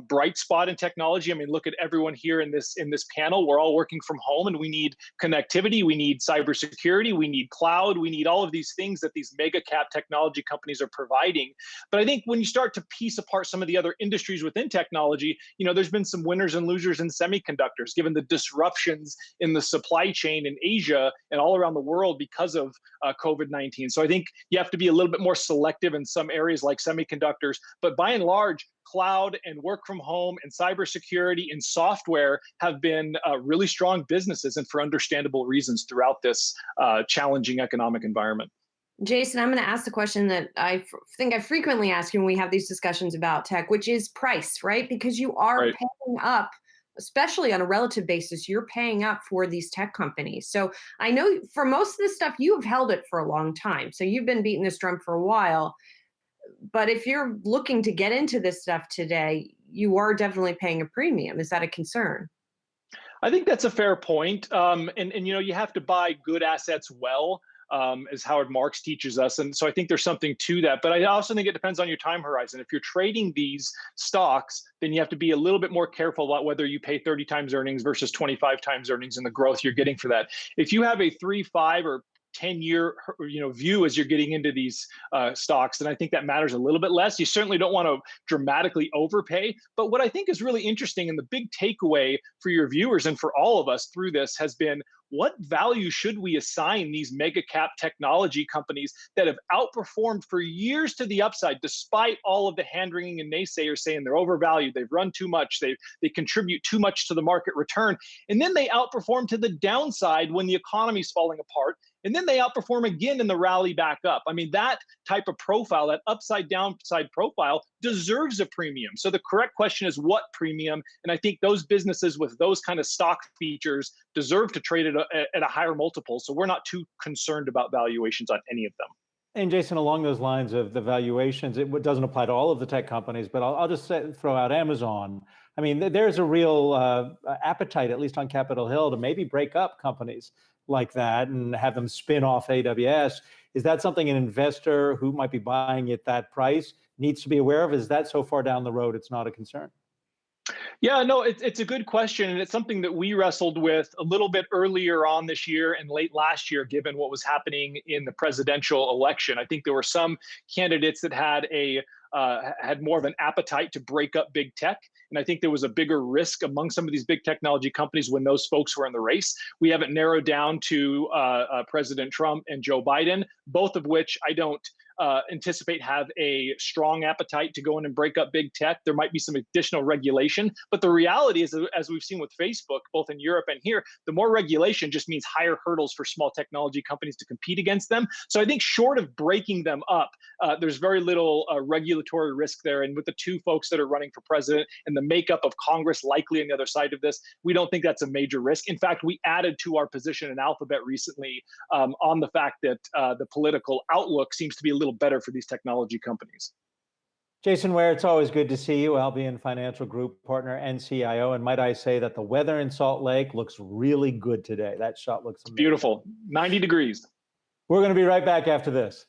bright spot in technology. I mean, look at everyone here in this panel. We're all working from home, and we need connectivity, we need cybersecurity, we need cloud, we need all of these things that these mega cap technology companies are providing. But I think when you start to piece apart some of the other industries within technology, there's been some winners and losers in semiconductors, given the disruptions in the supply chain in Asia and all around the world because of COVID-19. So I think you have to be a little bit more selective in some areas like semiconductors, but by and large, cloud and work from home and cybersecurity and software have been really strong businesses, and for understandable reasons throughout this challenging economic environment. Jason, I'm going to ask the question that I think I frequently ask you when we have these discussions about tech, which is price, right? Because you are Right. paying up, especially on a relative basis, you're paying up for these tech companies. So I know for most of this stuff, you have held it for a long time. So you've been beating this drum for a while. But if you're looking to get into this stuff today, you are definitely paying a premium. Is that a concern? I think that's a fair point. And you have to buy good assets well, as Howard Marks teaches us. And so I think there's something to that. But I also think it depends on your time horizon. If you're trading these stocks, then you have to be a little bit more careful about whether you pay 30 times earnings versus 25 times earnings and the growth you're getting for that. If you have a 3, 5, or 10-year view as you're getting into these stocks, then I think that matters a little bit less. You certainly don't want to dramatically overpay. But what I think is really interesting, and the big takeaway for your viewers and for all of us through this, has been, what value should we assign these mega cap technology companies that have outperformed for years to the upside, despite all of the hand-wringing and naysayers saying they're overvalued, they've run too much, they contribute too much to the market return, and then they outperform to the downside when the economy's falling apart, and then they outperform again in the rally back up. I mean, that type of profile, that upside downside profile, deserves a premium. So the correct question is what premium? And I think those businesses with those kind of stock features deserve to trade at a higher multiple. So we're not too concerned about valuations on any of them. And Jason, along those lines of the valuations, it doesn't apply to all of the tech companies, but I'll just throw out Amazon. I mean, there's a real appetite, at least on Capitol Hill, to maybe break up companies like that and have them spin off AWS. Is that something an investor who might be buying at that price needs to be aware of? Is that so far down the road it's not a concern? Yeah, no, it's a good question. And it's something that we wrestled with a little bit earlier on this year and late last year, given what was happening in the presidential election. I think there were some candidates that had more of an appetite to break up big tech. And I think there was a bigger risk among some of these big technology companies when those folks were in the race. We haven't narrowed down to President Trump and Joe Biden, both of which I don't anticipate have a strong appetite to go in and break up big tech. There might be some additional regulation, but the reality is, as we've seen with Facebook, both in Europe and here, the more regulation just means higher hurdles for small technology companies to compete against them. So I think short of breaking them up, there's very little regulatory risk there. And with the two folks that are running for president and the makeup of Congress likely on the other side of this, we don't think that's a major risk. In fact, we added to our position in Alphabet recently on the fact that the political outlook seems to be a little better for these technology companies. Jason Ware, it's always good to see you, Albion Financial Group partner and CIO. And might I say that the weather in Salt Lake looks really good today. That shot looks amazing. Beautiful, 90 degrees. We're going to be right back after this.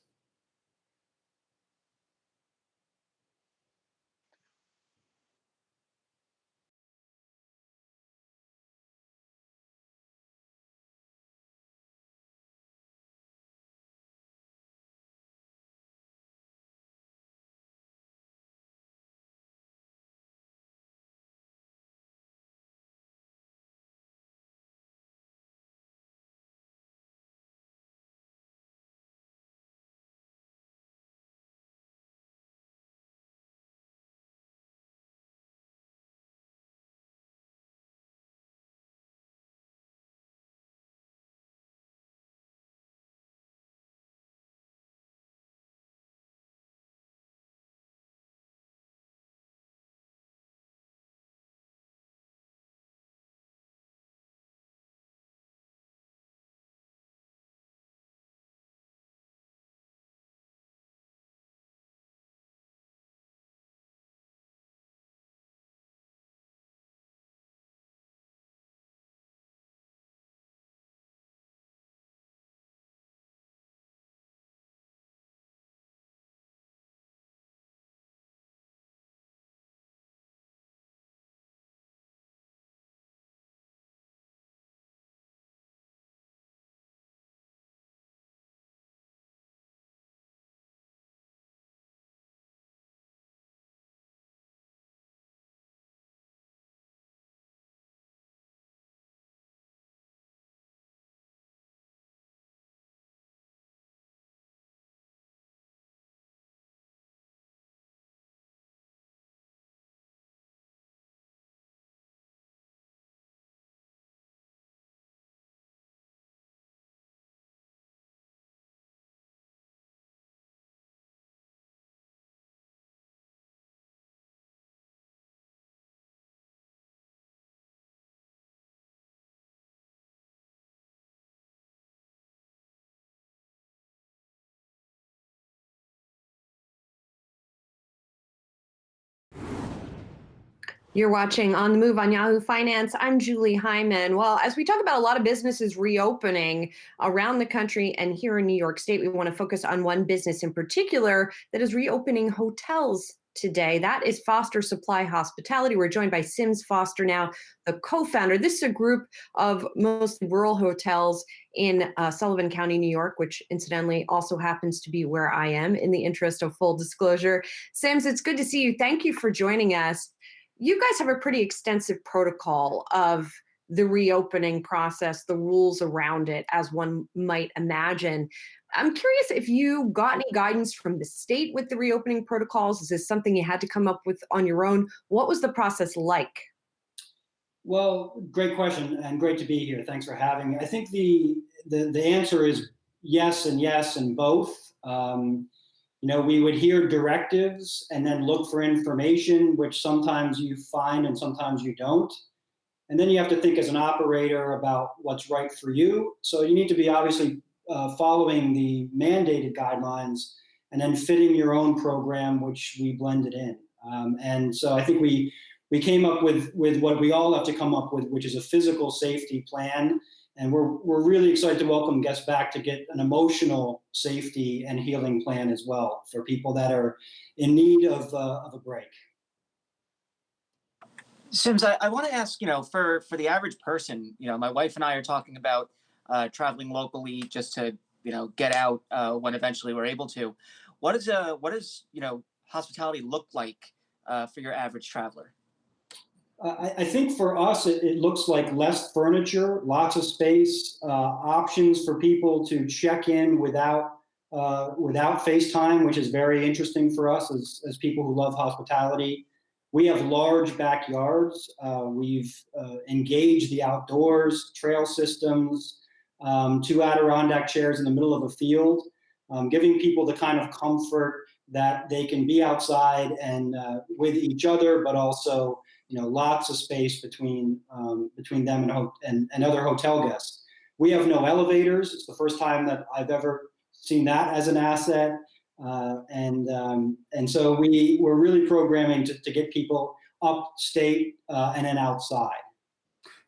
You're watching On the Move on Yahoo Finance. I'm Julie Hyman. Well, as we talk about a lot of businesses reopening around the country and here in New York State, we want to focus on one business in particular that is reopening hotels today. That is Foster Supply Hospitality. We're joined by Sims Foster now, the co-founder. This is a group of mostly rural hotels in Sullivan County, New York, which incidentally also happens to be where I am in the interest of full disclosure. Sims, it's good to see you. Thank you for joining us. You guys have a pretty extensive protocol of the reopening process, the rules around it, as one might imagine. I'm curious if you got any guidance from the state with the reopening protocols. Is this something you had to come up with on your own? What was the process like? Well, great question and great to be here. Thanks for having me. I think the answer is yes and both. We would hear directives and then look for information, which sometimes you find and sometimes you don't. And then you have to think as an operator about what's right for you. So you need to be obviously following the mandated guidelines and then fitting your own program, which we blended in. And so I think we came up with what we all have to come up with, which is a physical safety plan. And we're really excited to welcome guests back to get an emotional safety and healing plan as well for people that are in need of a break. Sims, I want to ask, for the average person, my wife and I are talking about traveling locally just to, get out when eventually we're able to. What does hospitality look like for your average traveler? I think for us, it looks like less furniture, lots of space, options for people to check in without without FaceTime, which is very interesting for us as people who love hospitality. We have large backyards. We've engaged the outdoors, trail systems, 2 Adirondack chairs in the middle of a field, giving people the kind of comfort that they can be outside and with each other, but also lots of space between them and other hotel guests. We have no elevators. It's the first time that I've ever seen that as an asset. And so we're really programming to get people upstate and then outside.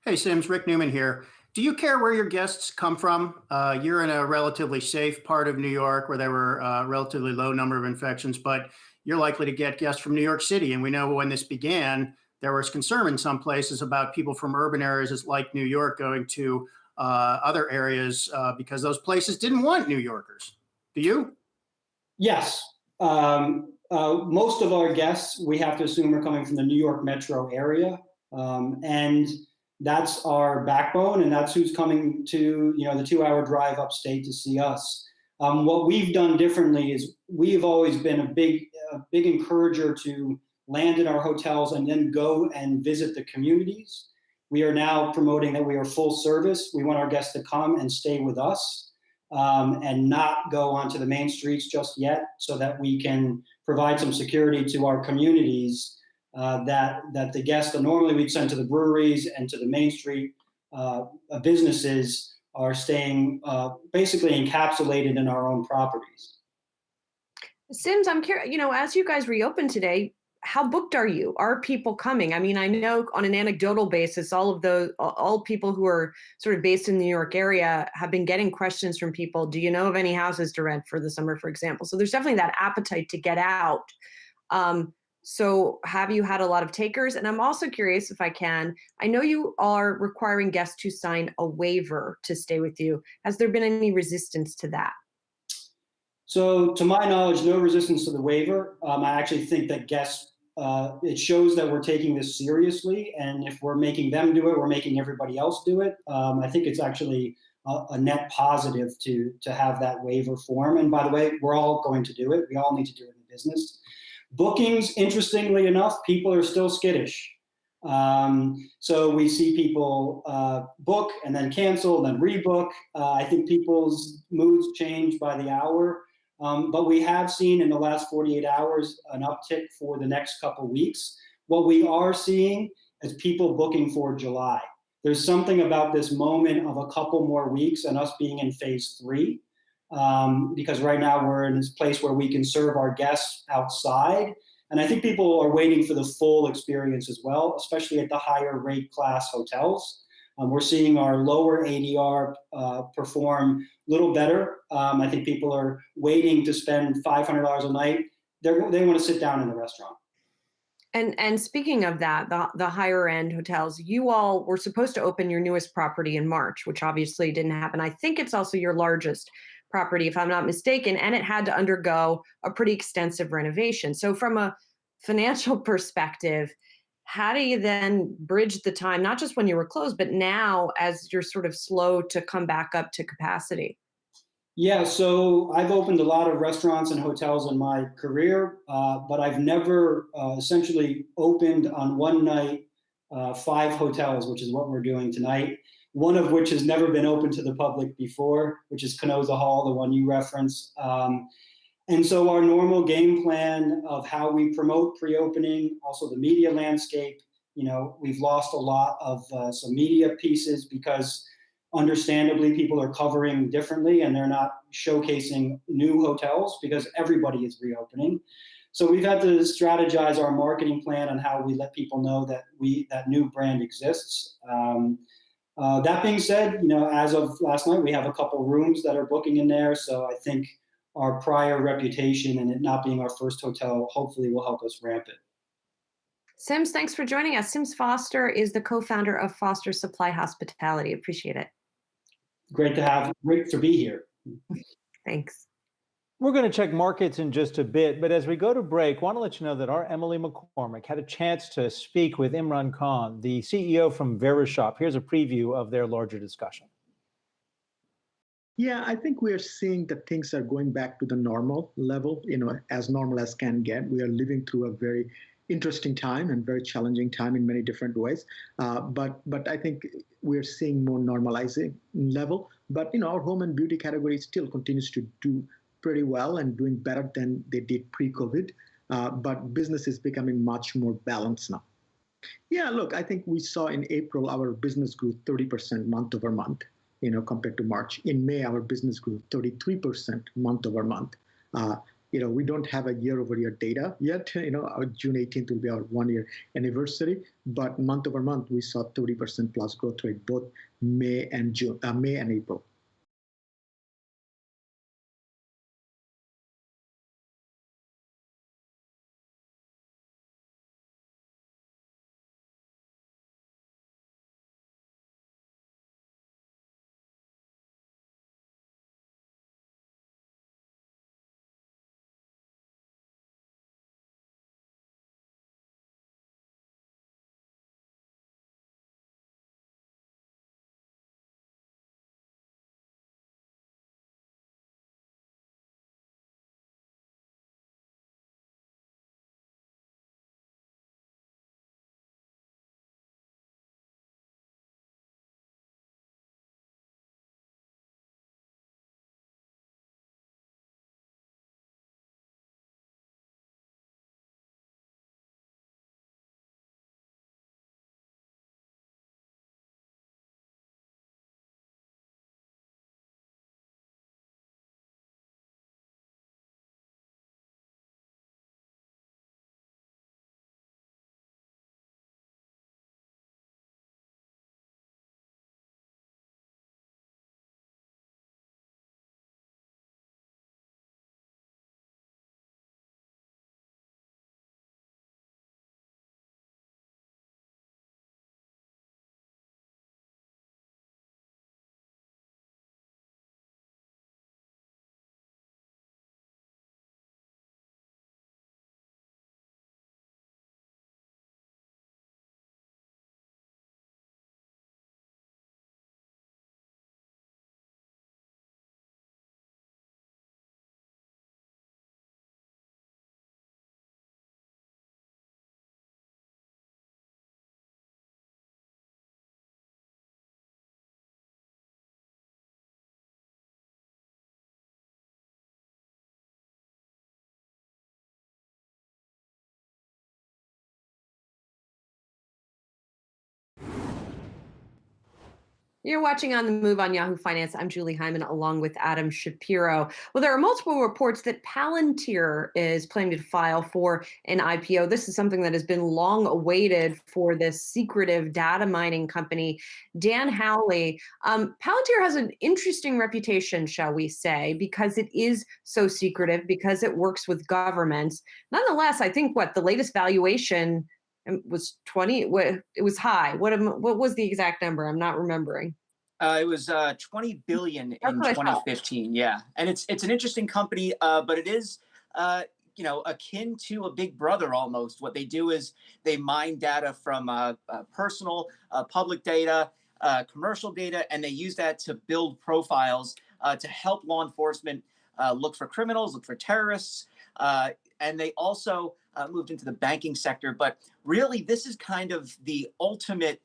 Hey, Sims, Rick Newman here. Do you care where your guests come from? You're in a relatively safe part of New York where there were a relatively low number of infections, but you're likely to get guests from New York City. And we know when this began, there was concern in some places about people from urban areas like New York going to other areas because those places didn't want New Yorkers. Do you? Yes. Most of our guests, we have to assume, are coming from the New York metro area. And that's our backbone, and that's who's coming to the 2-hour drive upstate to see us. What we've done differently is we've always been a big encourager to land in our hotels and then go and visit the communities. We are now promoting that we are full service. We want our guests to come and stay with us and not go onto the main streets just yet, so that we can provide some security to our communities that the guests that normally we'd send to the breweries and to the main street businesses are staying basically encapsulated in our own properties. Sims, I'm curious, as you guys reopen today, how booked are you? Are people coming? I mean, I know on an anecdotal basis, all people who are sort of based in the New York area have been getting questions from people. Do you know of any houses to rent for the summer, for example? So there's definitely that appetite to get out. So have you had a lot of takers? And I'm also curious, if I can, I know you are requiring guests to sign a waiver to stay with you. Has there been any resistance to that? So to my knowledge, no resistance to the waiver. I actually think that guests, it shows that we're taking this seriously. And if we're making them do it, we're making everybody else do it. I think it's actually a net positive to have that waiver form. And by the way, we're all going to do it. We all need to do it in business. Bookings, interestingly enough, people are still skittish. So we see people book and then cancel and then rebook. I think people's moods change by the hour. But we have seen in the last 48 hours an uptick for the next couple of weeks. What we are seeing is people booking for July. There's something about this moment of a couple more weeks and us being in phase 3. Because right now we're in this place where we can serve our guests outside. And I think people are waiting for the full experience as well, especially at the higher rate class hotels. We're seeing our lower ADR perform a little better. I think people are waiting to spend $500 a night. They want to sit down in the restaurant. And speaking of that, the higher end hotels, you all were supposed to open your newest property in March, which obviously didn't happen. I think it's also your largest property, if I'm not mistaken, and it had to undergo a pretty extensive renovation. So from a financial perspective, how do you then bridge the time, not just when you were closed, but now as you're sort of slow to come back up to capacity? Yeah, so I've opened a lot of restaurants and hotels in my career, but I've never essentially opened on one night 5 hotels, which is what we're doing tonight. One of which has never been open to the public before, which is Canosa Hall, the one you referenced. And so our normal game plan of how we promote pre-opening, also the media landscape, we've lost a lot of some media pieces because understandably people are covering differently and they're not showcasing new hotels because everybody is reopening. So we've had to strategize our marketing plan on how we let people know that that new brand exists. That being said, as of last night, we have a couple rooms that are booking in there. So I think our prior reputation and it not being our first hotel hopefully will help us ramp it. Sims, thanks for joining us. Sims Foster is the co-founder of Foster Supply Hospitality. Appreciate it. Great to be here. Thanks. We're going to check markets in just a bit, but as we go to break, I want to let you know that our Emily McCormick had a chance to speak with Imran Khan, the CEO from Verishop. Here's a preview of their larger discussion. Yeah, I think we are seeing that things are going back to the normal level, as normal as can get. We are living through a very interesting time and very challenging time in many different ways. But I think we're seeing more normalizing level. But our home and beauty category still continues to do pretty well and doing better than they did pre-COVID. But business is becoming much more balanced now. Yeah, look, I think we saw in April our business grew 30% month over month, compared to March. In May, our business grew 33% month over month. We don't have a year-over-year data yet. Our June 18th will be our 1-year anniversary, but month over month we saw 30% plus growth rate both May and April. You're watching On the Move on Yahoo Finance. I'm Julie Hyman along with Adam Shapiro. Well, there are multiple reports that Palantir is planning to file for an IPO. This is something that has been long awaited for this secretive data mining company. Dan Howley, Palantir has an interesting reputation, shall we say, because it is so secretive, because it works with governments. Nonetheless, I think the latest valuation was 20. It was high. What was the exact number? I'm not remembering. It was 20 billion in 2015. Yeah, and it's an interesting company, but it is akin to a big brother almost. What they do is they mine data from personal, public data, commercial data, and they use that to build profiles to help law enforcement look for criminals, look for terrorists, and they also moved into the banking sector. But really, this is kind of the ultimate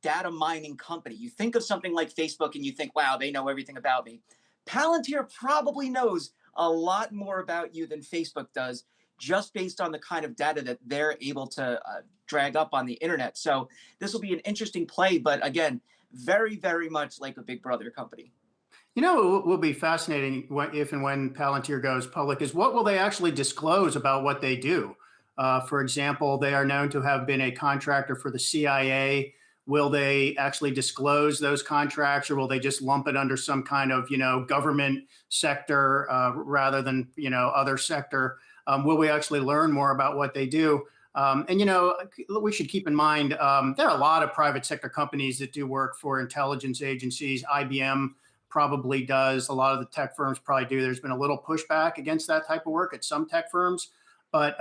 data mining company. You think of something like Facebook and you think, wow, they know everything about me. Palantir probably knows a lot more about you than Facebook does, just based on the kind of data that they're able to drag up on the internet. So this will be an interesting play, but again, very, very much like a big brother company. What will be fascinating if and when Palantir goes public is what will they actually disclose about what they do? For example, they are known to have been a contractor for the CIA. Will they actually disclose those contracts, or will they just lump it under some kind of, government sector rather than, other sector? Will we actually learn more about what they do? We should keep in mind, there are a lot of private sector companies that do work for intelligence agencies. IBM probably does. A lot of the tech firms probably do. There's been a little pushback against that type of work at some tech firms. But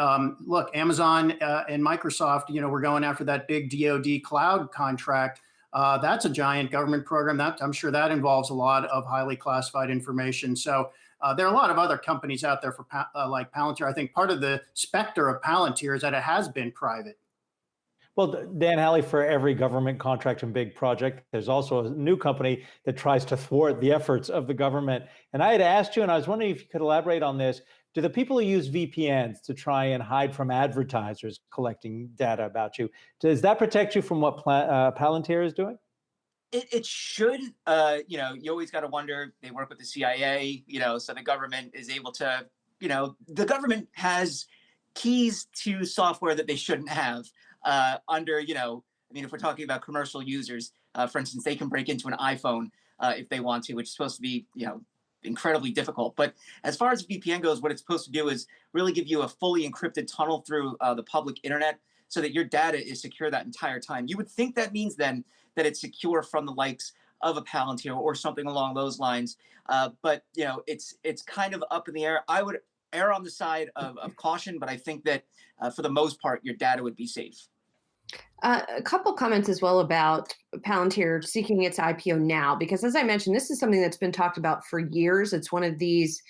look, Amazon and Microsoft, we're going after that big DoD cloud contract. That's a giant government program. That I'm sure that involves a lot of highly classified information. So there are a lot of other companies out there for like Palantir. I think part of the specter of Palantir is that it has been private. Well, Dan Halley, for every government contract and big project, there's also a new company that tries to thwart the efforts of the government. And I had asked you, and I was wondering if you could elaborate on this. Do the people who use VPNs to try and hide from advertisers collecting data about you, does that protect you from what Palantir is doing? It should. You always got to wonder. They work with the CIA, so the government is able to, the government has keys to software that they shouldn't have under, if we're talking about commercial users, for instance, they can break into an iPhone if they want to, which is supposed to be, incredibly difficult. But as far as VPN goes, what it's supposed to do is really give you a fully encrypted tunnel through the public internet so that your data is secure that entire time. You would think that means then that it's secure from the likes of a Palantir or something along those lines. But it's kind of up in the air. I would err on the side of caution, but I think that for the most part, your data would be safe. A couple comments as well about Palantir seeking its IPO now, because as I mentioned, this is something that's been talked about for years. It's one of these,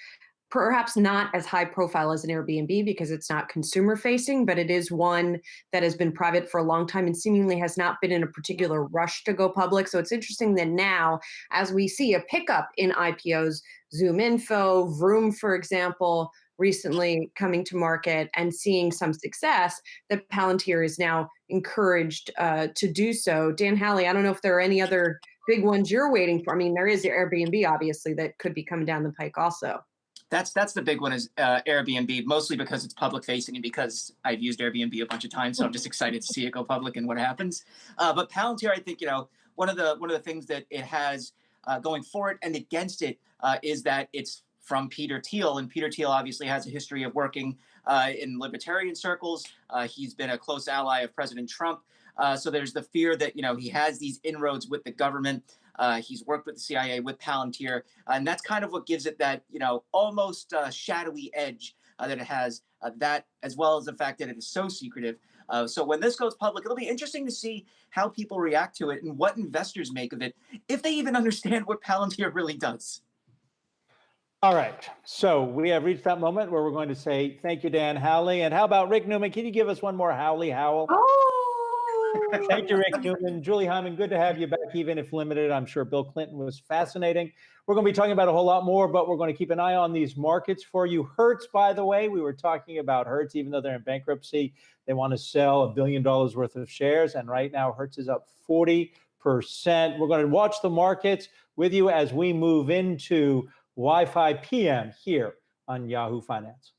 perhaps not as high profile as an Airbnb because it's not consumer facing, but it is one that has been private for a long time and seemingly has not been in a particular rush to go public. So it's interesting that now, as we see a pickup in IPOs, Zoom Info, Vroom, for example, recently coming to market and seeing some success, that Palantir is now encouraged to do so. Dan Halley, I don't know if there are any other big ones you're waiting for. I mean, there is Airbnb, obviously, that could be coming down the pike also. That's the big one is Airbnb, mostly because it's public facing and because I've used Airbnb a bunch of times. So I'm just excited to see it go public and what happens. But Palantir, I think, one of the things that it has going for it and against it is that it's from Peter Thiel. And Peter Thiel obviously has a history of working in libertarian circles. He's been a close ally of President Trump. So there's the fear that, he has these inroads with the government. He's worked with the CIA, with Palantir, and that's kind of what gives it that, almost shadowy edge that it has, that as well as the fact that it is so secretive. So when this goes public, it'll be interesting to see how people react to it and what investors make of it, if they even understand what Palantir really does. All right, so we have reached that moment where we're going to say thank you, Dan Howley. And how about Rick Newman? Can you give us one more Howley howl? Oh! Thank you, Rick Newman. Julie Hyman, good to have you back, even if limited. I'm sure Bill Clinton was fascinating. We're going to be talking about a whole lot more, but we're going to keep an eye on these markets for you. Hertz, by the way, we were talking about Hertz, even though they're in bankruptcy, they want to sell $1 billion worth of shares. And right now, Hertz is up 40%. We're going to watch the markets with you as we move into Wi-Fi PM here on Yahoo Finance.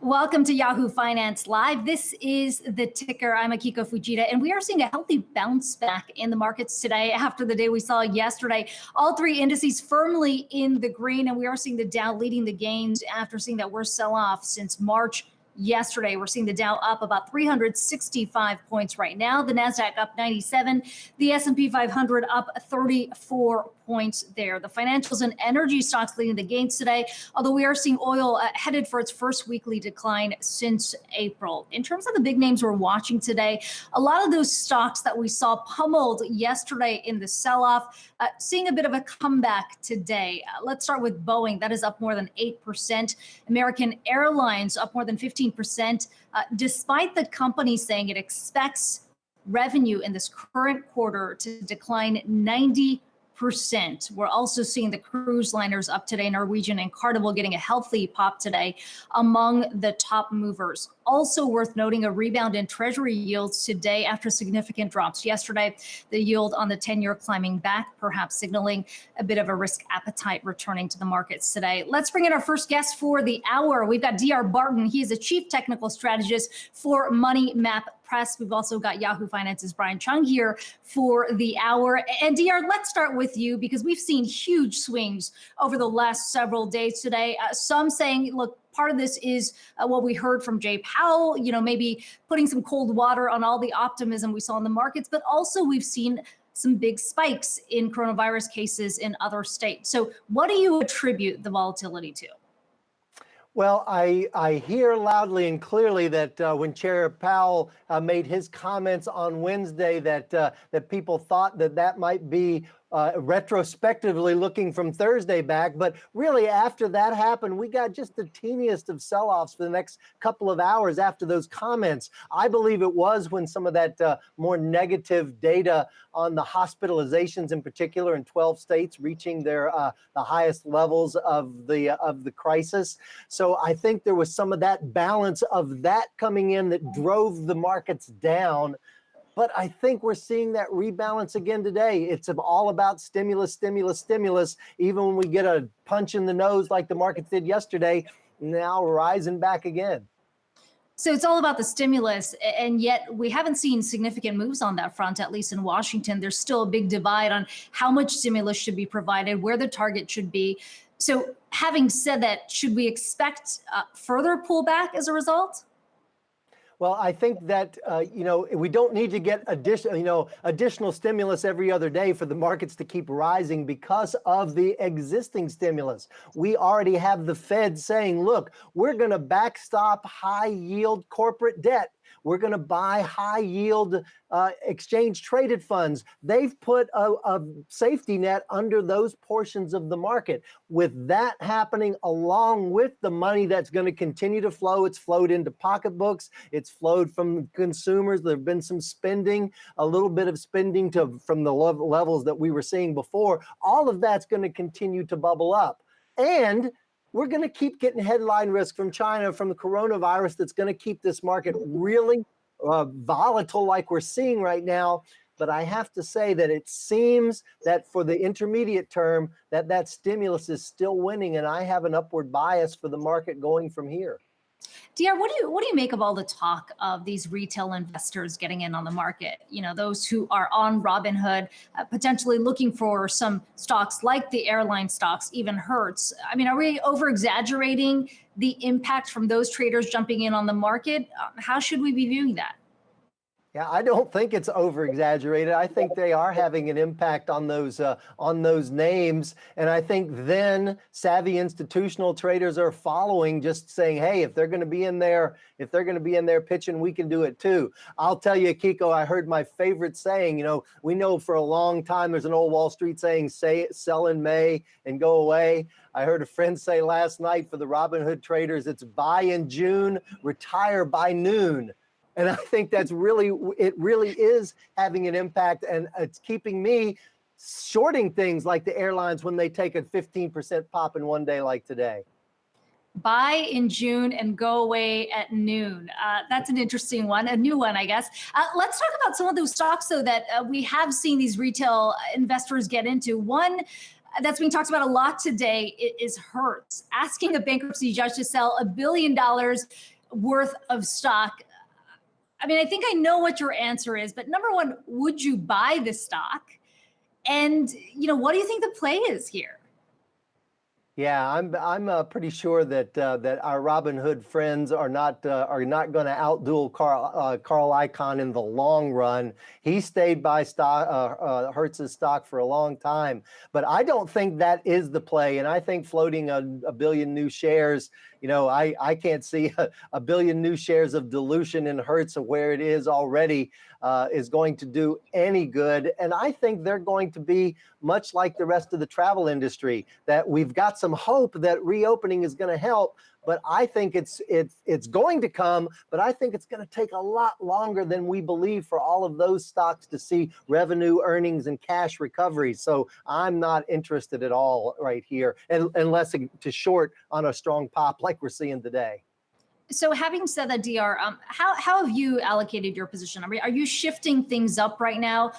Welcome to Yahoo Finance Live. This is the ticker. I'm Akiko Fujita, and we are seeing a healthy bounce back in the markets today after the day we saw yesterday. All three indices firmly in the green, and we are seeing the Dow leading the gains after seeing that worst sell-off since March. Yesterday, we're seeing the Dow up about 365 points right now. The Nasdaq up 97. The S&P 500 up 34 points there. The financials and energy stocks leading the gains today, although we are seeing oil headed for its first weekly decline since April. In terms of the big names we're watching today, a lot of those stocks that we saw pummeled yesterday in the sell-off, seeing a bit of a comeback today. Let's start with Boeing. That is up more than 8%. American Airlines up more than 15%, despite the company saying it expects revenue in this current quarter to decline 90%. We're also seeing the cruise liners up today, Norwegian and Carnival getting a healthy pop today among the top movers. Also worth noting, a rebound in treasury yields today after significant drops yesterday. The yield on the 10-year climbing back, perhaps signaling a bit of a risk appetite returning to the markets today. Let's bring in our first guest for the hour. We've got DR Barton. He is a chief technical strategist for Money Map Press. We've also got Yahoo Finance's Brian Chung here for the hour. And DR, let's start with you because we've seen huge swings over the last several days today. Some saying, look, part of this is what we heard from Jay Powell, maybe putting some cold water on all the optimism we saw in the markets, but also we've seen some big spikes in coronavirus cases in other states. So what do you attribute the volatility to? Well, I hear loudly and clearly that when Chair Powell made his comments on Wednesday that people thought that might be retrospectively looking from Thursday back. But really, after that happened, we got just the teeniest of sell-offs for the next couple of hours after those comments. I believe it was when some of that more negative data on the hospitalizations in particular in 12 states reaching their the highest levels of the crisis. So I think there was some of that balance of that coming in that drove the markets down. But I think we're seeing that rebalance again today. It's all about stimulus, stimulus, stimulus. Even when we get a punch in the nose like the markets did yesterday, now rising back again. So it's all about the stimulus, and yet we haven't seen significant moves on that front, at least in Washington. There's still a big divide on how much stimulus should be provided, where the target should be. So having said that, should we expect further pullback as a result? Well, I think that, we don't need to get additional stimulus every other day for the markets to keep rising because of the existing stimulus. We already have the Fed saying, look, we're going to backstop high yield corporate debt. We're going to buy high yield exchange traded funds. They've put a safety net under those portions of the market. With that happening, along with the money that's going to continue to flow, it's flowed into pocketbooks. It's flowed from consumers. There've been some spending, a little bit of spending from the levels that we were seeing before. All of that's going to continue to bubble up. And we're going to keep getting headline risk from China, from the coronavirus, that's going to keep this market really volatile like we're seeing right now. But I have to say that it seems that for the intermediate term, that stimulus is still winning, and I have an upward bias for the market going from here. DR, what do you make of all the talk of these retail investors getting in on the market? Those who are on Robinhood, potentially looking for some stocks like the airline stocks, even Hertz. I mean, are we over exaggerating the impact from those traders jumping in on the market? How should we be viewing that? Yeah, I don't think it's over exaggerated. I think they are having an impact on those names. And I think then savvy institutional traders are following, just saying, hey, if they're going to be in there pitching, we can do it too. I'll tell you, Kiko, I heard my favorite saying, we know for a long time there's an old Wall Street saying, sell in May and go away. I heard a friend say last night for the Robinhood traders, it's buy in June, retire by noon. And I think it really is having an impact, and it's keeping me shorting things like the airlines when they take a 15% pop in one day like today. Buy in June and go away at noon. That's an interesting one, a new one, I guess. Let's talk about some of those stocks, though, that we have seen these retail investors get into. One that's being talked about a lot today is Hertz, asking a bankruptcy judge to sell $1 billion worth of stock. I mean, I think I know what your answer is, but number one, would you buy this stock? And, what do you think the play is here? Yeah, I'm pretty sure that that our Robin Hood friends are not going to outduel Carl Icahn in the long run. He stayed by Hertz's stock for a long time, but I don't think that is the play. And I think floating a billion new shares, I can't see a billion new shares of dilution in Hertz of where it is already is going to do any good. And I think they're going to be much like the rest of the travel industry, that we've got some hope that reopening is going to help, but I think it's going to come, but I think it's going to take a lot longer than we believe for all of those stocks to see revenue, earnings, and cash recovery. So I'm not interested at all right here, unless to short on a strong pop like we're seeing today. So having said that, DR, how have you allocated your position? I mean, are you shifting things up right now?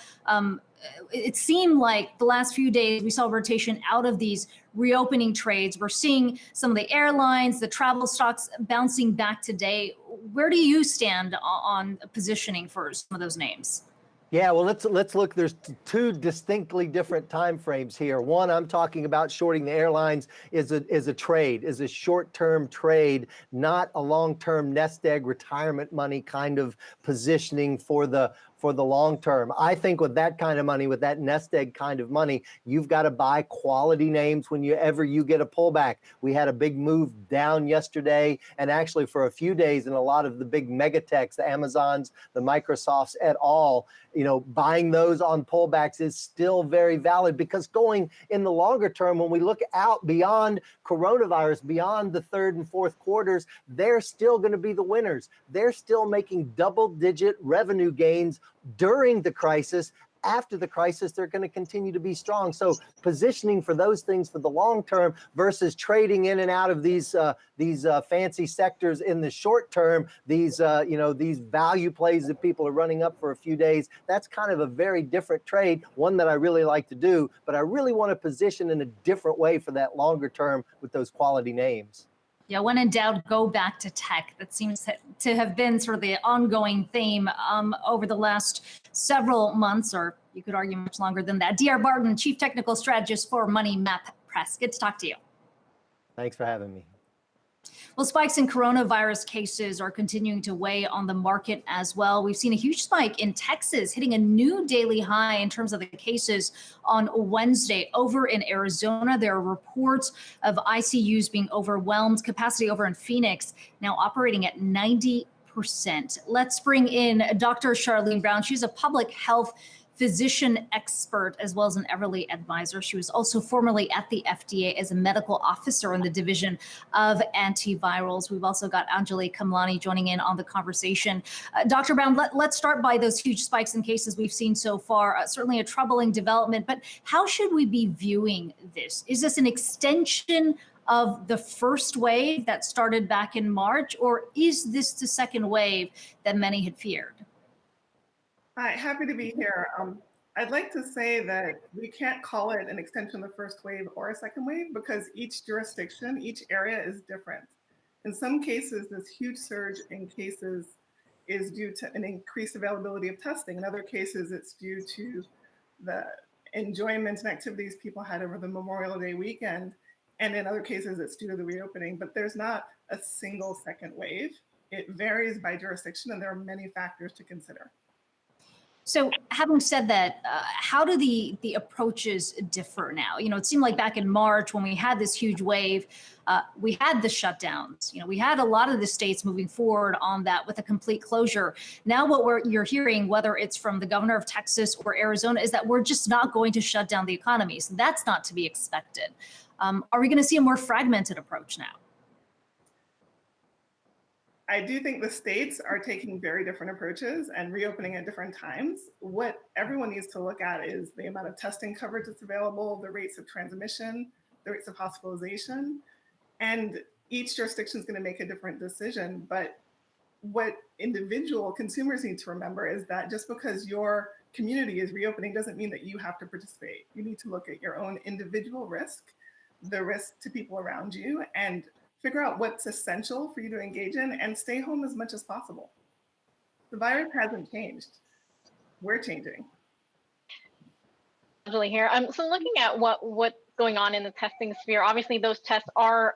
It seemed like the last few days we saw rotation out of these reopening trades. We're seeing some of the airlines, the travel stocks bouncing back today. Where do you stand on positioning for some of those names? Yeah, well, let's look. There's two distinctly different time frames here. One, I'm talking about shorting the airlines is a trade, is a short-term trade, not a long-term nest egg retirement money kind of positioning for the long term. I think with that kind of money, with that nest egg kind of money, you've got to buy quality names whenever you get a pullback. We had a big move down yesterday, and actually for a few days in a lot of the big mega techs, the Amazons, the Microsofts et al., buying those on pullbacks is still very valid, because going in the longer term, when we look out beyond coronavirus, beyond the third and fourth quarters, they're still going to be the winners. They're still making double-digit revenue gains during the crisis. After the crisis, they're going to continue to be strong. So positioning for those things for the long term versus trading in and out of these fancy sectors in the short term, these value plays that people are running up for a few days, that's kind of a very different trade, one that I really like to do, but I really want to position in a different way for that longer term with those quality names. Yeah, when in doubt, go back to tech. That seems to have been sort of the ongoing theme over the last several months, or you could argue much longer than that. DR Barton, Chief Technical Strategist for Money Map Press. Good to talk to you. Thanks for having me. Well, spikes in coronavirus cases are continuing to weigh on the market as well. We've seen a huge spike in Texas, hitting a new daily high in terms of the cases on Wednesday. Over in Arizona, there are reports of ICUs being overwhelmed, capacity over in Phoenix now operating at 90%. Let's bring in Dr. Charlene Brown. She's a public health physician expert as well as an Everly advisor. She was also formerly at the FDA as a medical officer in the division of antivirals. We've also got Anjali Kamlani joining in on the conversation. Dr. Brown, let's start by those huge spikes in cases we've seen so far. Certainly a troubling development, but how should we be viewing this? Is this an extension of the first wave that started back in March, or is this the second wave that many had feared? Hi, happy to be here. I'd like to say that we can't call it an extension of the first wave or a second wave, because each jurisdiction, each area is different. In some cases, this huge surge in cases is due to an increased availability of testing. In other cases, it's due to the enjoyment and activities people had over the Memorial Day weekend. And in other cases, it's due to the reopening. But there's not a single second wave. It varies by jurisdiction, and there are many factors to consider. So having said that, how do the approaches differ now? It seemed like back in March when we had this huge wave, we had the shutdowns. We had a lot of the states moving forward on that with a complete closure. Now what you're hearing, whether it's from the governor of Texas or Arizona, is that we're just not going to shut down the economy. So that's not to be expected. Are we going to see a more fragmented approach now? I do think the states are taking very different approaches and reopening at different times. What everyone needs to look at is the amount of testing coverage that's available, the rates of transmission, the rates of hospitalization, and each jurisdiction is going to make a different decision. But what individual consumers need to remember is that just because your community is reopening doesn't mean that you have to participate. You need to look at your own individual risk, the risk to people around you, and figure out what's essential for you to engage in and stay home as much as possible. The virus hasn't changed. We're changing. Angela here. So looking at what's going on in the testing sphere, obviously those tests are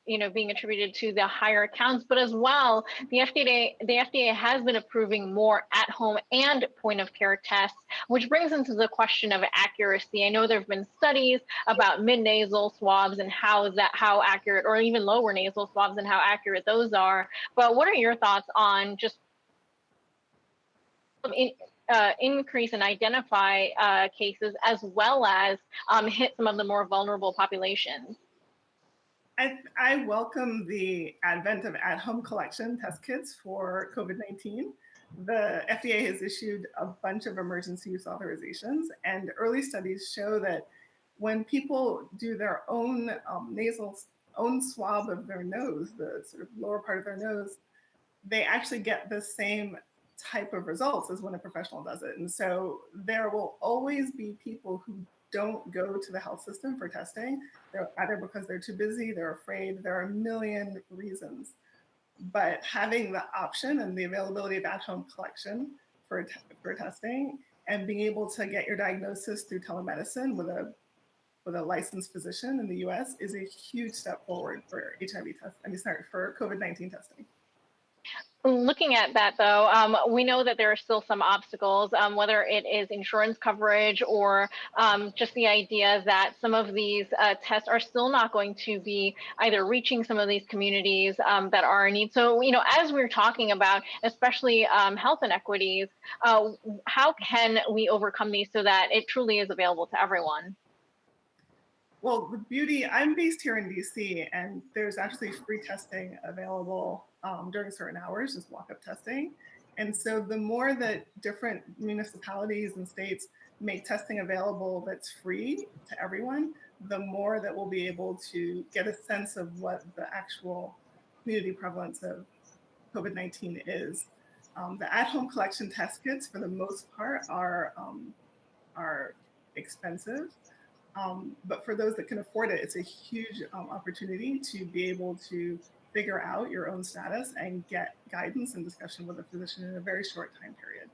being attributed to the higher accounts, but as well, the FDA has been approving more at-home and point-of-care tests, which brings into the question of accuracy. I know there have been studies about mid-nasal swabs and how accurate, or even lower nasal swabs and how accurate those are. But what are your thoughts on just increase and identify cases as well as hit some of the more vulnerable populations? I welcome the advent of at-home collection test kits for COVID-19. The FDA has issued a bunch of emergency use authorizations, and early studies show that when people do their own own swab of their nose, the sort of lower part of their nose, they actually get the same type of results as when a professional does it. And so there will always be people who don't go to the health system for testing. They're either because they're too busy, they're afraid, there are a million reasons. But having the option and the availability of at-home collection for testing and being able to get your diagnosis through telemedicine with a licensed physician in the US is a huge step forward for for COVID-19 testing. Looking at that, though, we know that there are still some obstacles, whether it is insurance coverage or just the idea that some of these tests are still not going to be either reaching some of these communities that are in need. So, as we're talking about, especially health inequities, how can we overcome these so that it truly is available to everyone? Well, I'm based here in DC, and there's actually free testing available during certain hours, just walk-up testing. And so the more that different municipalities and states make testing available that's free to everyone, the more that we'll be able to get a sense of what the actual community prevalence of COVID-19 is. The at-home collection test kits, for the most part, are expensive. But for those that can afford it, it's a huge opportunity to be able to figure out your own status and get guidance and discussion with a physician in a very short time period.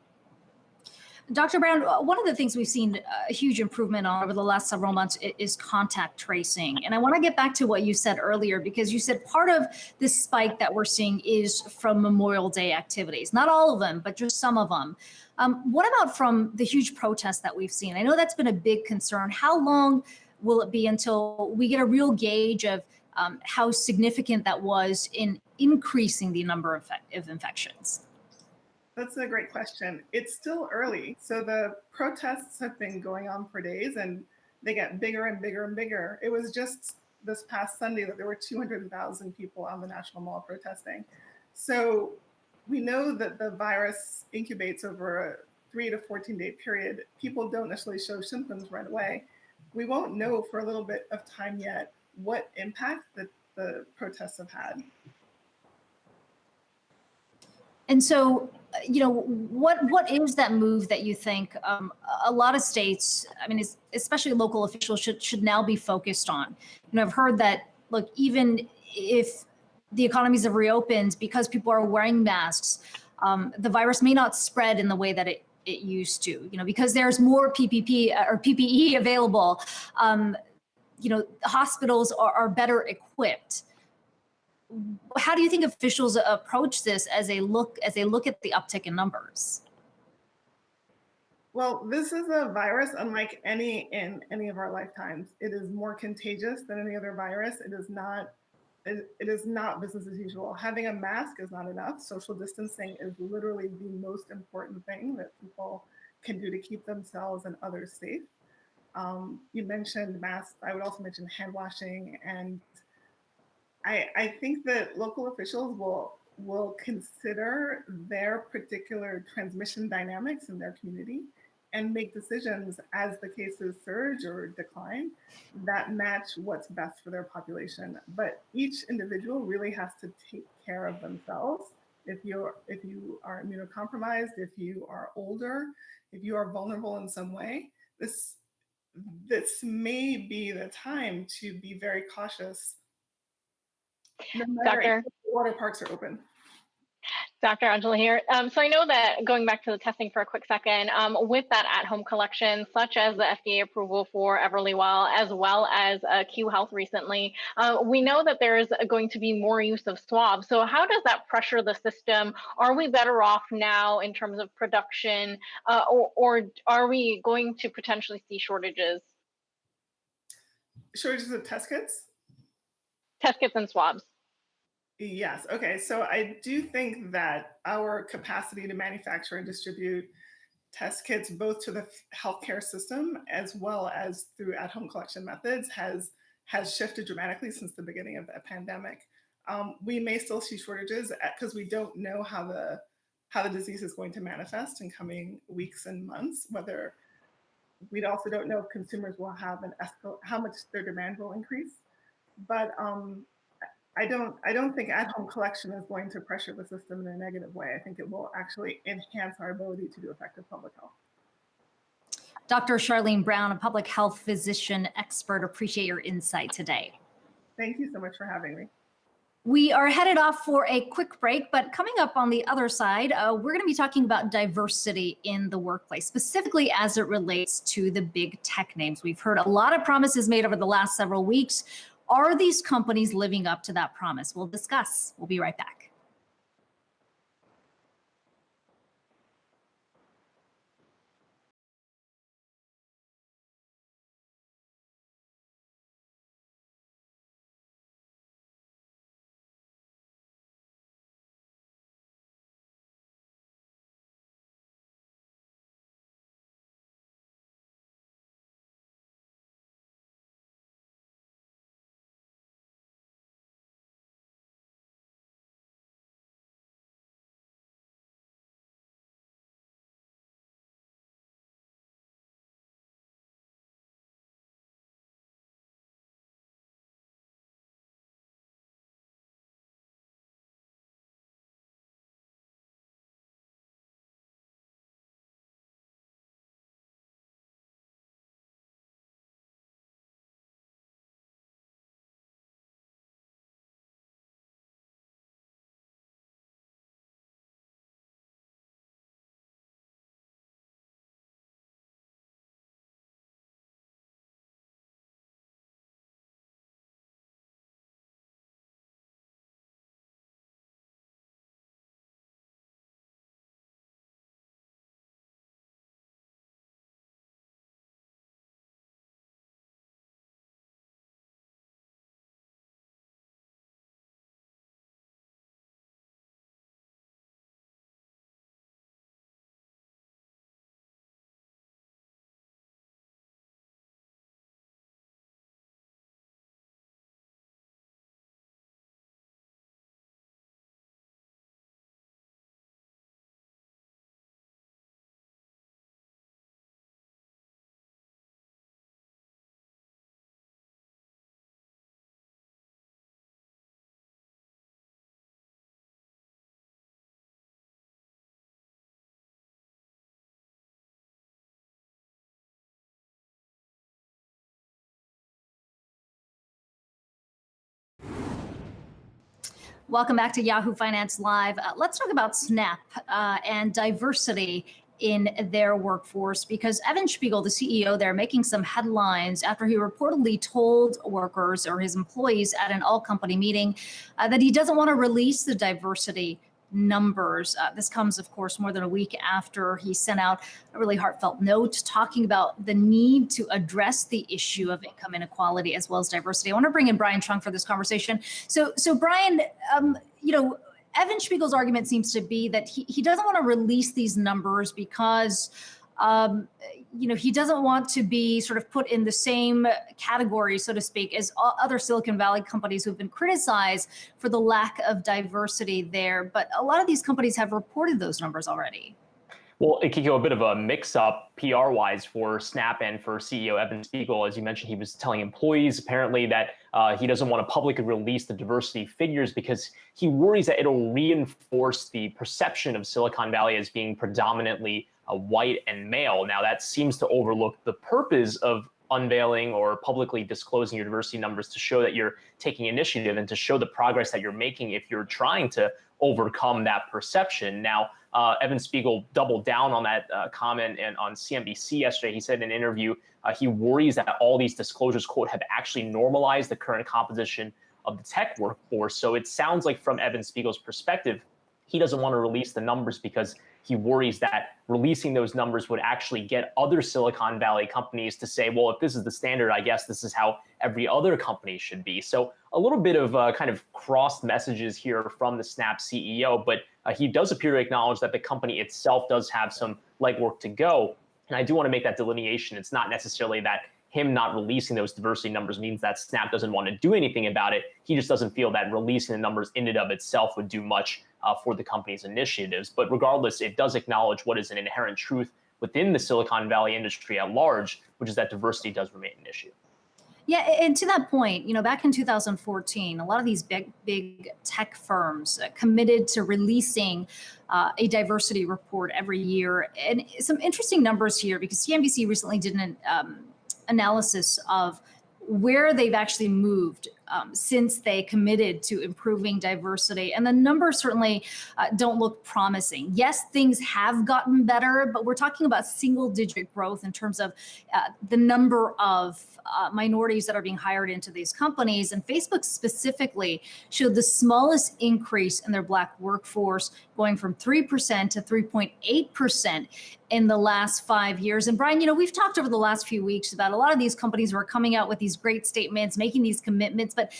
Dr. Brown, one of the things we've seen a huge improvement on over the last several months is contact tracing. And I want to get back to what you said earlier, because you said part of this spike that we're seeing is from Memorial Day activities. Not all of them, but just some of them. What about from the huge protests that we've seen? I know that's been a big concern. How long will it be until we get a real gauge of how significant that was in increasing the number of infections? That's a great question. It's still early. So the protests have been going on for days, and they get bigger and bigger and bigger. It was just this past Sunday that there were 200,000 people on the National Mall protesting. So we know that the virus incubates over a 3 to 14-day period. People don't necessarily show symptoms right away. We won't know for a little bit of time yet what impact the protests have had. And so, what is that move that you think a lot of states, especially local officials, should now be focused on? I've heard that, look, even if the economies have reopened, because people are wearing masks, the virus may not spread in the way that it used to, because there's more PPE available. Hospitals are better equipped. How do you think officials approach this as they look at the uptick in numbers? Well, this is a virus unlike any in any of our lifetimes. It is more contagious than any other virus. It is not business as usual. Having a mask is not enough. Social distancing is literally the most important thing that people can do to keep themselves and others safe. You mentioned masks. I would also mention hand washing, and I think that local officials will consider their particular transmission dynamics in their community and make decisions as the cases surge or decline that match what's best for their population. But each individual really has to take care of themselves if you are immunocompromised, if you are older, if you are vulnerable in some way, this may be the time to be very cautious, no matter if the water parks are open. Dr. Angela here. So I know that going back to the testing for a quick second, with that at-home collection, such as the FDA approval for Everlywell, as well as Q Health recently, we know that there is going to be more use of swabs. So how does that pressure the system? Are we better off now in terms of production, or are we going to potentially see shortages? Shortages of test kits? Test kits and swabs. Yes. Okay. So I do think that our capacity to manufacture and distribute test kits, both to the healthcare system as well as through at-home collection methods, has shifted dramatically since the beginning of the pandemic. We may still see shortages because we don't know how the disease is going to manifest in coming weeks and months. Whether we also don't know if consumers will have how much their demand will increase, but I don't think at-home collection is going to pressure the system in a negative way. I think it will actually enhance our ability to do effective public health. Dr. Charlene Brown, a public health physician expert, appreciate your insight today. Thank you so much for having me. We are headed off for a quick break, but coming up on the other side, we're going to be talking about diversity in the workplace, specifically as it relates to the big tech names. We've heard a lot of promises made over the last several weeks. Are these companies living up to that promise? We'll discuss. We'll be right back. Welcome back to Yahoo Finance Live. Let's talk about Snap and diversity in their workforce, because Evan Spiegel, the CEO there, making some headlines after he reportedly told workers or his employees at an all-company meeting that he doesn't want to release the diversity numbers. This comes, of course, more than a week after he sent out a really heartfelt note talking about the need to address the issue of income inequality as well as diversity. I want to bring in Brian Chung for this conversation. So Brian, Evan Spiegel's argument seems to be that he doesn't want to release these numbers because he doesn't want to be sort of put in the same category, so to speak, as other Silicon Valley companies who've been criticized for the lack of diversity there. But a lot of these companies have reported those numbers already. Well, it could go a bit of a mix-up PR-wise for Snap and for CEO Evan Spiegel. As you mentioned, he was telling employees apparently that he doesn't want to publicly release the diversity figures because he worries that it'll reinforce the perception of Silicon Valley as being predominantly white and male. Now, that seems to overlook the purpose of unveiling or publicly disclosing your diversity numbers to show that you're taking initiative and to show the progress that you're making if you're trying to overcome that perception. Now, Evan Spiegel doubled down on that comment and on CNBC yesterday. He said in an interview, he worries that all these disclosures, quote, have actually normalized the current composition of the tech workforce. So it sounds like from Evan Spiegel's perspective, he doesn't want to release the numbers because he worries that releasing those numbers would actually get other Silicon Valley companies to say, well, if this is the standard, I guess this is how every other company should be. So a little bit of kind of crossed messages here from the Snap CEO, but he does appear to acknowledge that the company itself does have some legwork to go. And I do want to make that delineation. It's not necessarily that him not releasing those diversity numbers means that Snap doesn't want to do anything about it. He just doesn't feel that releasing the numbers in and of itself would do much for the company's initiatives. But regardless, it does acknowledge what is an inherent truth within the Silicon Valley industry at large, which is that diversity does remain an issue. Yeah, and to that point, back in 2014, a lot of these big tech firms committed to releasing a diversity report every year. And some interesting numbers here, because CNBC recently did an analysis of where they've actually moved since they committed to improving diversity. And the numbers certainly don't look promising. Yes, things have gotten better, but we're talking about single-digit growth in terms of the number of minorities that are being hired into these companies. And Facebook specifically showed the smallest increase in their Black workforce, going from 3% to 3.8% in the last 5 years. And Brian, we've talked over the last few weeks about a lot of these companies who are coming out with these great statements, making these commitments. But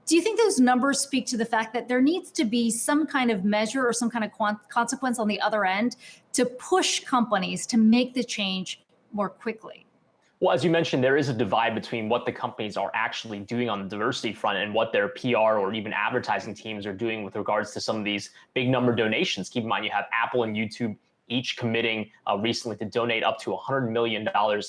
do you think those numbers speak to the fact that there needs to be some kind of measure or some kind of consequence on the other end to push companies to make the change more quickly? Well, as you mentioned, there is a divide between what the companies are actually doing on the diversity front and what their PR or even advertising teams are doing with regards to some of these big number donations. Keep in mind, you have Apple and YouTube each committing recently to donate up to $100 million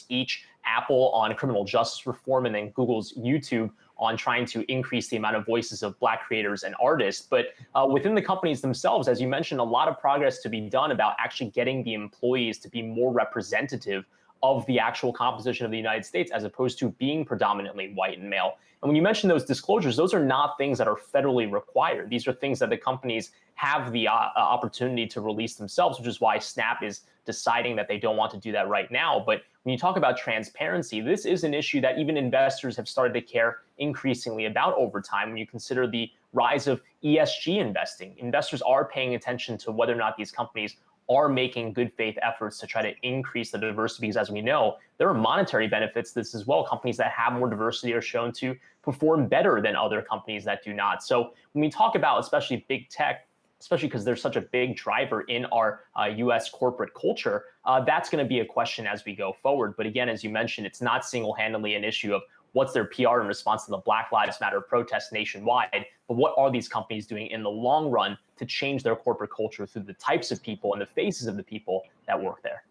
each. Apple on criminal justice reform, and then Google's YouTube on trying to increase the amount of voices of Black creators and artists. But within the companies themselves, as you mentioned, a lot of progress to be done about actually getting the employees to be more representative of the actual composition of the United States, as opposed to being predominantly white and male. And when you mention those disclosures, those are not things that are federally required. These are things that the companies have the opportunity to release themselves, which is why Snap is deciding that they don't want to do that right now. But when you talk about transparency, this is an issue that even investors have started to care increasingly about over time. When you consider the rise of ESG investing, investors are paying attention to whether or not these companies are making good faith efforts to try to increase the diversity, because as we know, there are monetary benefits to this as well. Companies that have more diversity are shown to perform better than other companies that do not. So when we talk about especially big tech, especially because there's such a big driver in our US corporate culture, that's going to be a question as we go forward. But again, as you mentioned, it's not single-handedly an issue of what's their PR in response to the Black Lives Matter protests nationwide, but what are these companies doing in the long run to change their corporate culture through the types of people and the faces of the people that work there?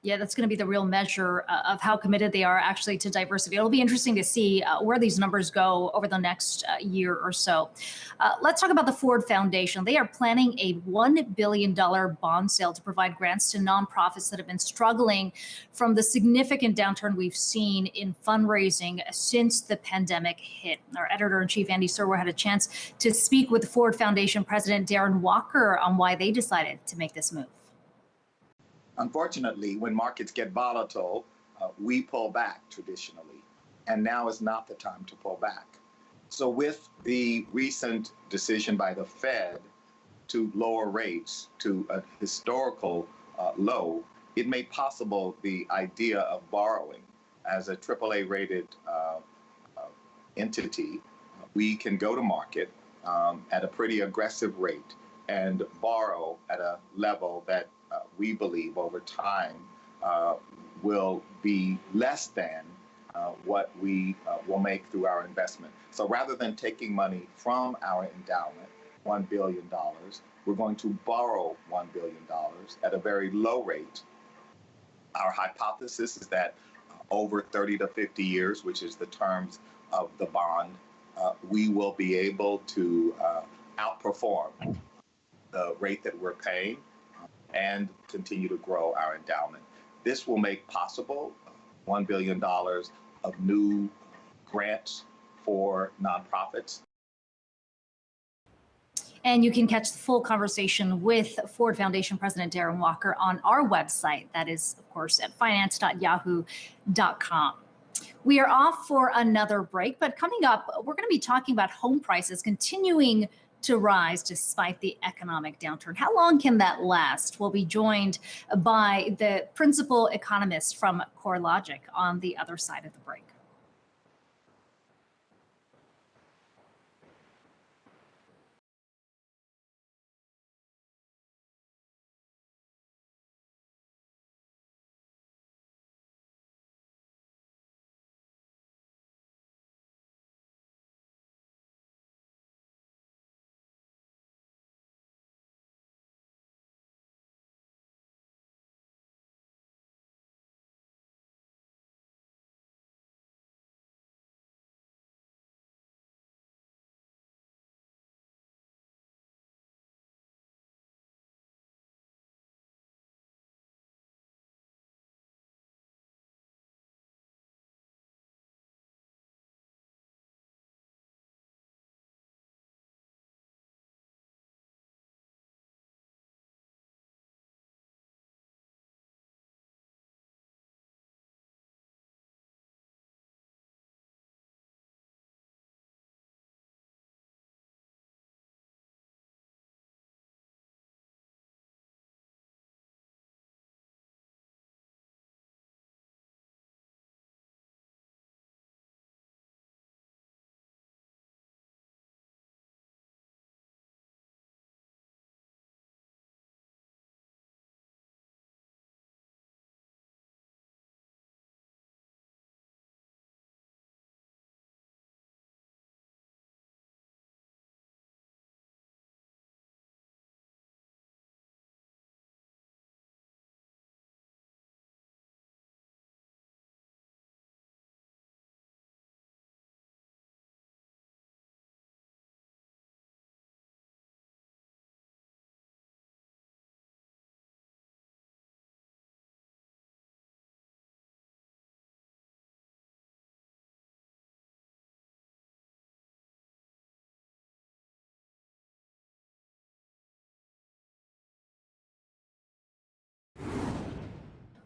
Yeah, that's going to be the real measure of how committed they are actually to diversity. It'll be interesting to see where these numbers go over the next year or so. Let's talk about the Ford Foundation. They are planning a $1 billion bond sale to provide grants to nonprofits that have been struggling from the significant downturn we've seen in fundraising since the pandemic hit. Our editor-in-chief, Andy Serwer, had a chance to speak with the Ford Foundation president, Darren Walker, on why they decided to make this move. Unfortunately, when markets get volatile, we pull back traditionally, and now is not the time to pull back. So with the recent decision by the Fed to lower rates to a historical low, it made possible the idea of borrowing. As a AAA rated entity, we can go to market at a pretty aggressive rate and borrow at a level that we believe over time will be less than what we will make through our investment. So rather than taking money from our endowment $1 billion. We're going to borrow $1 billion at a very low rate. Our hypothesis is that over 30 to 50 years, which is the terms of the bond, we will be able to outperform the rate that we're paying and continue to grow our endowment. This will make possible $1 billion of new grants for nonprofits. And you can catch the full conversation with Ford Foundation President Darren Walker on our website. That is, of course, at finance.yahoo.com. We are off for another break, but coming up, we're going to be talking about home prices continuing to rise despite the economic downturn. How long can that last? We'll be joined by the principal economist from CoreLogic on the other side of the break.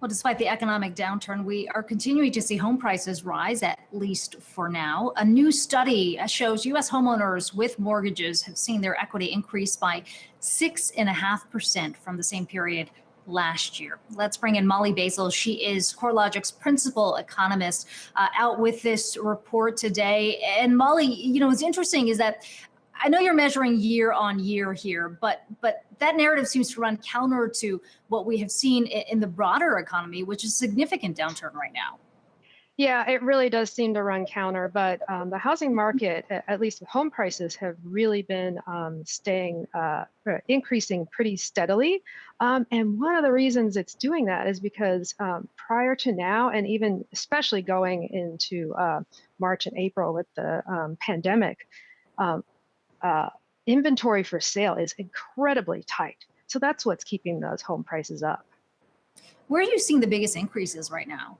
Well, despite the economic downturn, we are continuing to see home prices rise, at least for now. A new study shows U.S. homeowners with mortgages have seen their equity increase by 6.5% from the same period last year. Let's bring in Molly Basil. She is CoreLogic's principal economist, out with this report today. And Molly, you know, what's interesting is that I know you're measuring year on year here, but that narrative seems to run counter to what we have seen in the broader economy, which is a significant downturn right now. Yeah, it really does seem to run counter, but the housing market, at least home prices, have really been increasing pretty steadily. And one of the reasons it's doing that is because prior to now, and even especially going into March and April with the pandemic, inventory for sale is incredibly tight. So that's what's keeping those home prices up. Where are you seeing the biggest increases right now?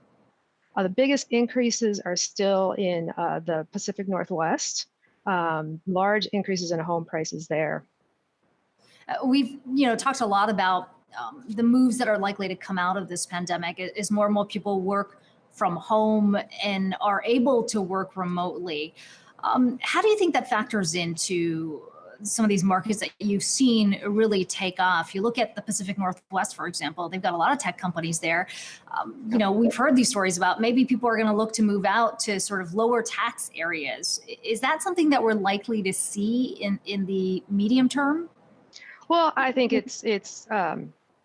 The biggest increases are still in the Pacific Northwest, large increases in home prices there. We've talked a lot about the moves that are likely to come out of this pandemic as more and more people work from home and are able to work remotely. How do you think that factors into some of these markets that you've seen really take off? You look at the Pacific Northwest, for example, they've got a lot of tech companies there. We've heard these stories about maybe people are going to look to move out to sort of lower tax areas. Is that something that we're likely to see in the medium term? Well, I think it's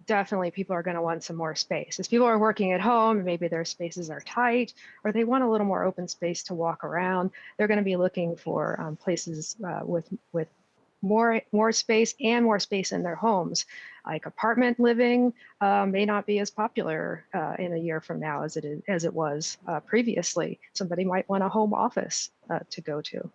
definitely people are going to want some more space. As people are working at home, maybe their spaces are tight, or they want a little more open space to walk around. They're going to be looking for places with more space and more space in their homes. Like apartment living may not be as popular in a year from now as it was previously. Somebody might want a home office to go to.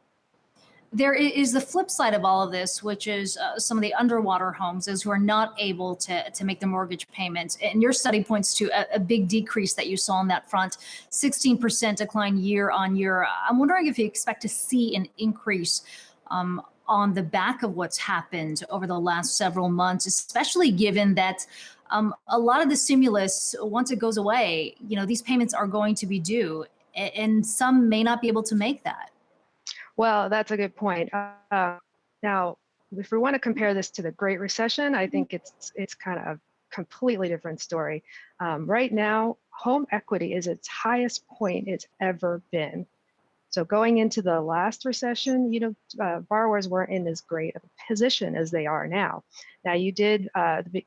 There is the flip side of all of this, which is some of the underwater homes, those who are not able to make the mortgage payments. And your study points to a big decrease that you saw on that front, 16% decline year on year. I'm wondering if you expect to see an increase on the back of what's happened over the last several months, especially given that a lot of the stimulus, once it goes away, these payments are going to be due, and some may not be able to make that. Well, that's a good point. Now, if we want to compare this to the Great Recession, I think it's kind of a completely different story. Right now, home equity is its highest point it's ever been. So going into the last recession, borrowers weren't in as great of a position as they are now. Now, you did,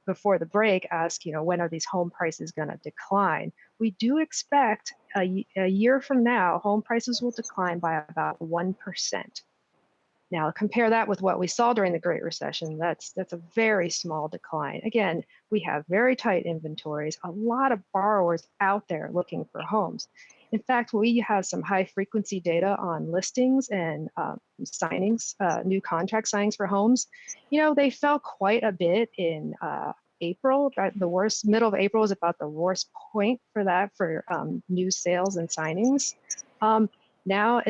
before the break, ask, when are these home prices going to decline? We do expect a year from now, home prices will decline by about 1%. Now, compare that with what we saw during the Great Recession. That's a very small decline. Again, we have very tight inventories, a lot of borrowers out there looking for homes. In fact, we have some high frequency data on listings and signings, new contract signings for homes. They fell quite a bit in April. Middle of April was about the worst point for that for new sales and signings. Now,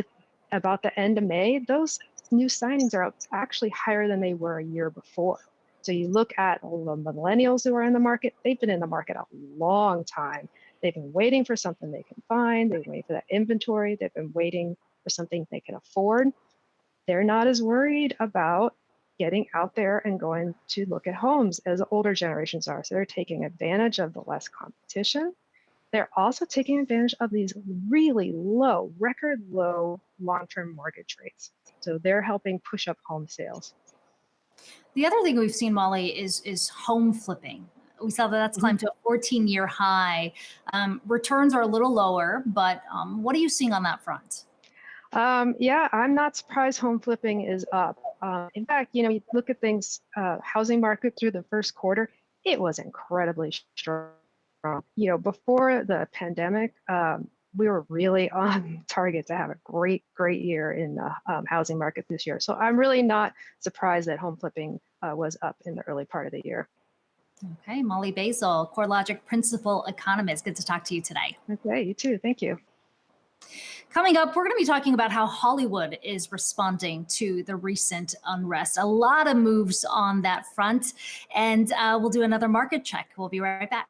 about the end of May, those new signings are actually higher than they were a year before. So you look at all the millennials who are in the market, they've been in the market a long time. They've been waiting for something they can find. They've been waiting for that inventory. They've been waiting for something they can afford. They're not as worried about getting out there and going to look at homes as older generations are. So they're taking advantage of the less competition. They're also taking advantage of these really low, record low long-term mortgage rates. So they're helping push up home sales. The other thing we've seen, Molly, is home flipping. We saw that that's climbed to a 14-year high. Returns are a little lower, but what are you seeing on that front? Yeah, I'm not surprised home flipping is up. In fact, you look at things, housing market through the first quarter, it was incredibly strong. Before the pandemic, we were really on target to have a great year in the housing market this year. So I'm really not surprised that home flipping was up in the early part of the year. Okay, Molly Basil, CoreLogic Principal Economist. Good to talk to you today. Okay, you too. Thank you. Coming up, we're going to be talking about how Hollywood is responding to the recent unrest. A lot of moves on that front, and we'll do another market check. We'll be right back.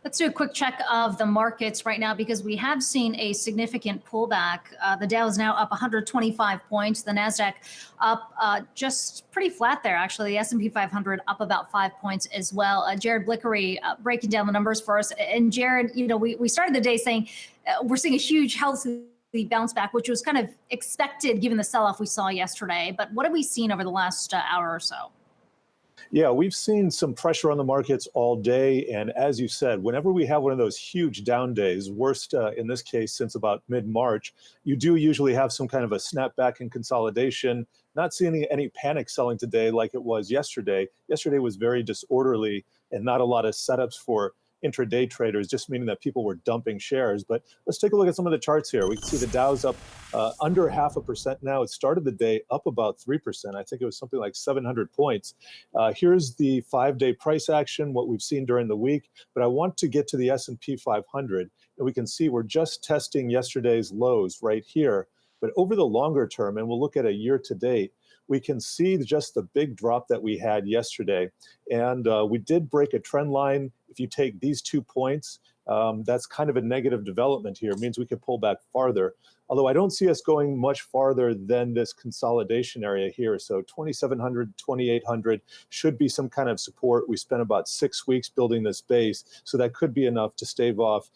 Let's do a quick check of the markets right now because we have seen a significant pullback. The Dow is now up 125 points. The Nasdaq up just pretty flat there, actually. The S&P 500 up about 5 points as well. Jared Blickery breaking down the numbers for us. And Jared, you know, we started the day saying we're seeing a huge healthy bounce back, which was kind of expected given the sell-off we saw yesterday. But what have we seen over the last hour or so? Yeah, we've seen some pressure on the markets all day. And as you said, whenever we have one of those huge down days, worst in this case since about mid-March, you do usually have some kind of a snapback and consolidation. Not seeing any panic selling today like it was yesterday. Yesterday was very disorderly and not a lot of setups for intraday traders, just meaning that people were dumping shares. But let's take a look at some of the charts here. We can see the Dow's up under 0.5% now. It started the day up about 3%. I think it was something like 700 points. Here's the 5-day price action, what we've seen during the week. But I want to get to the S&P 500. And we can see we're just testing yesterday's lows right here. But over the longer term, and we'll look at a year to date, we can see just the big drop that we had yesterday. And we did break a trend line. If you take these 2 points, that's kind of a negative development here. It means we could pull back farther. Although I don't see us going much farther than this consolidation area here. So 2,700, 2,800 should be some kind of support. We spent about 6 weeks building this base. So that could be enough to stave off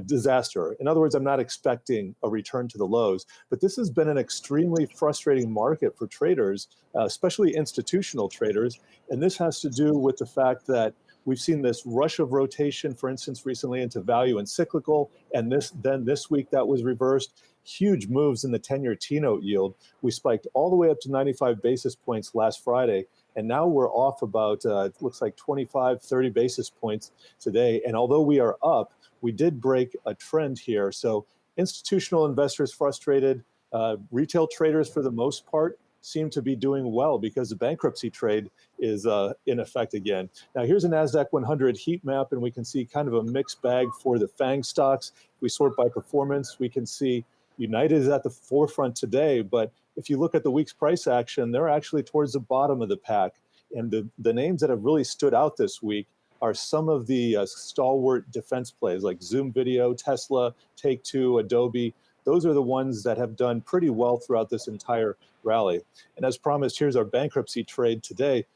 disaster. In other words, I'm not expecting a return to the lows, but this has been an extremely frustrating market for traders, especially institutional traders. And this has to do with the fact that we've seen this rush of rotation, for instance, recently into value and cyclical, and then this week that was reversed. Huge moves in the 10-year T-note yield. We spiked all the way up to 95 basis points last Friday, and now we're off about, it looks like 25, 30 basis points today. And although we are up, we did break a trend here. So institutional investors frustrated, retail traders for the most part seem to be doing well because the bankruptcy trade is in effect again. Now here's a Nasdaq 100 heat map, and we can see kind of a mixed bag for the FANG stocks. We sort by performance. We can see United is at the forefront today, but if you look at the week's price action, they're actually towards the bottom of the pack. And the names that have really stood out this week are some of the stalwart defense plays like Zoom Video, Tesla, Take-Two, Adobe. Those are the ones that have done pretty well throughout this entire rally. And as promised, here's our bankruptcy trade today,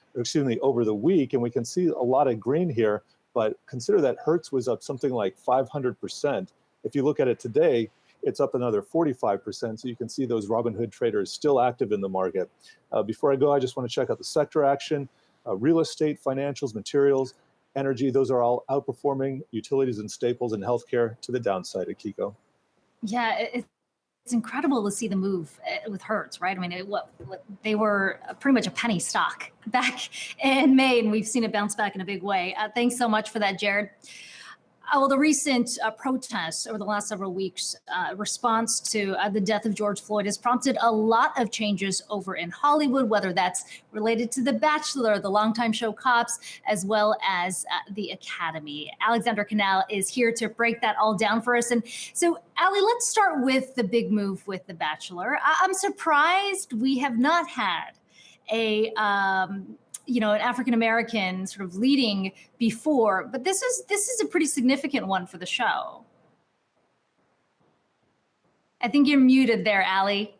over the week. And we can see a lot of green here, but consider that Hertz was up something like 500%. If you look at it today, it's up another 45%. So you can see those Robinhood traders still active in the market. Before I go, I just want to check out the sector action. Real estate, financials, materials, energy, those are all outperforming. Utilities and staples and healthcare to the downside at Kiko. Yeah, it's incredible to see the move with Hertz, right? I mean, they were pretty much a penny stock back in May, and we've seen it bounce back in a big way. Thanks so much for that, Jared. Well, the recent protests over the last several weeks, response to the death of George Floyd has prompted a lot of changes over in Hollywood, whether that's related to The Bachelor, the longtime show Cops, as well as the Academy. Alexander Canal is here to break that all down for us. And so, Ali, let's start with the big move with The Bachelor. I'm surprised we have not had an African-American sort of leading before, but this is a pretty significant one for the show. I think you're muted there, Ali.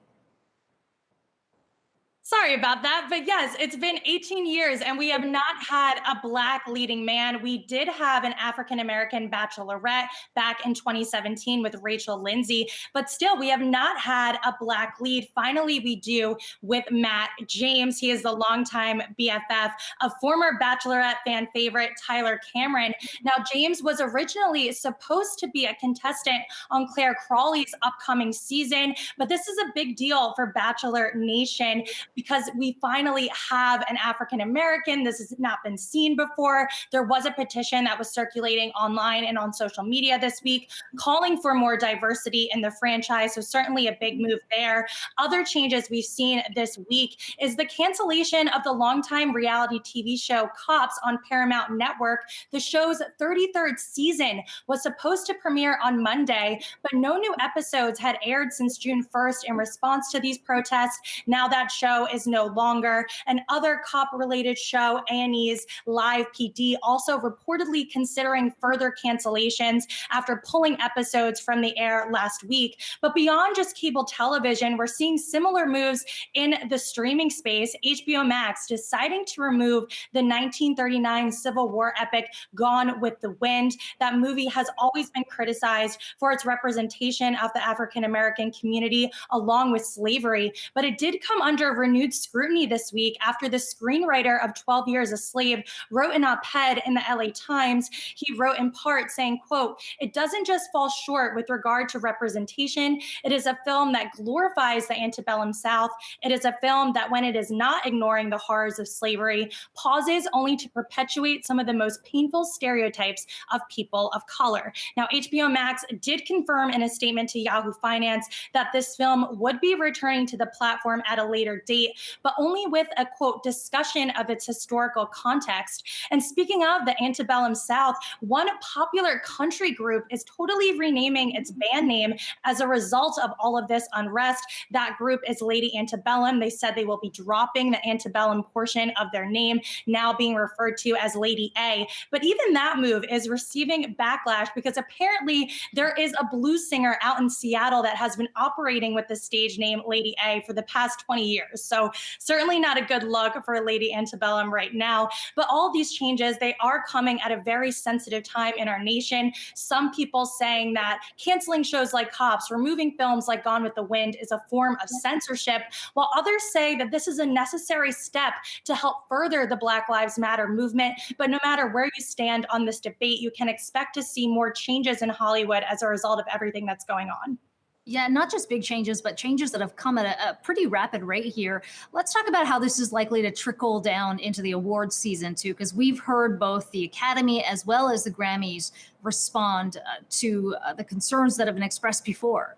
Sorry about that, but yes, it's been 18 years and we have not had a Black leading man. We did have an African-American bachelorette back in 2017 with Rachel Lindsay, but still we have not had a Black lead. Finally, we do with Matt James. He is the longtime BFF of former Bachelorette fan favorite Tyler Cameron. Now, James was originally supposed to be a contestant on Claire Crawley's upcoming season, but this is a big deal for Bachelor Nation because we finally have an African-American. This has not been seen before. There was a petition that was circulating online and on social media this week calling for more diversity in the franchise. So certainly a big move there. Other changes we've seen this week is the cancellation of the longtime reality TV show Cops on Paramount Network. The show's 33rd season was supposed to premiere on Monday, but no new episodes had aired since June 1st in response to these protests. Now that show show is no longer. Another cop-related show, A&E's Live PD, also reportedly considering further cancellations after pulling episodes from the air last week. But beyond just cable television, we're seeing similar moves in the streaming space. HBO Max deciding to remove the 1939 Civil War epic Gone with the Wind. That movie has always been criticized for its representation of the African American community along with slavery, but it did come under renewed scrutiny this week after the screenwriter of 12 Years a Slave wrote an op-ed in the LA Times. He wrote in part saying, quote, "It doesn't just fall short with regard to representation. It is a film that glorifies the antebellum South. It is a film that, when it is not ignoring the horrors of slavery, pauses only to perpetuate some of the most painful stereotypes of people of color." Now, HBO Max did confirm in a statement to Yahoo Finance that this film would be returning to the platform at a later date, but only with a, quote, "discussion of its historical context." And speaking of the antebellum South, one popular country group is totally renaming its band name as a result of all of this unrest. That group is Lady Antebellum. They said they will be dropping the antebellum portion of their name, now being referred to as Lady A. But even that move is receiving backlash because apparently there is a blues singer out in Seattle that has been operating with the stage name Lady A for the past 20 years. So certainly not a good look for Lady Antebellum right now. But all these changes, they are coming at a very sensitive time in our nation. Some people saying that canceling shows like Cops, removing films like Gone with the Wind is a form of censorship, while others say that this is a necessary step to help further the Black Lives Matter movement. But no matter where you stand on this debate, you can expect to see more changes in Hollywood as a result of everything that's going on. Yeah, not just big changes, but changes that have come at a pretty rapid rate here. Let's talk about how this is likely to trickle down into the awards season too, because we've heard both the Academy as well as the Grammys respond to the concerns that have been expressed before.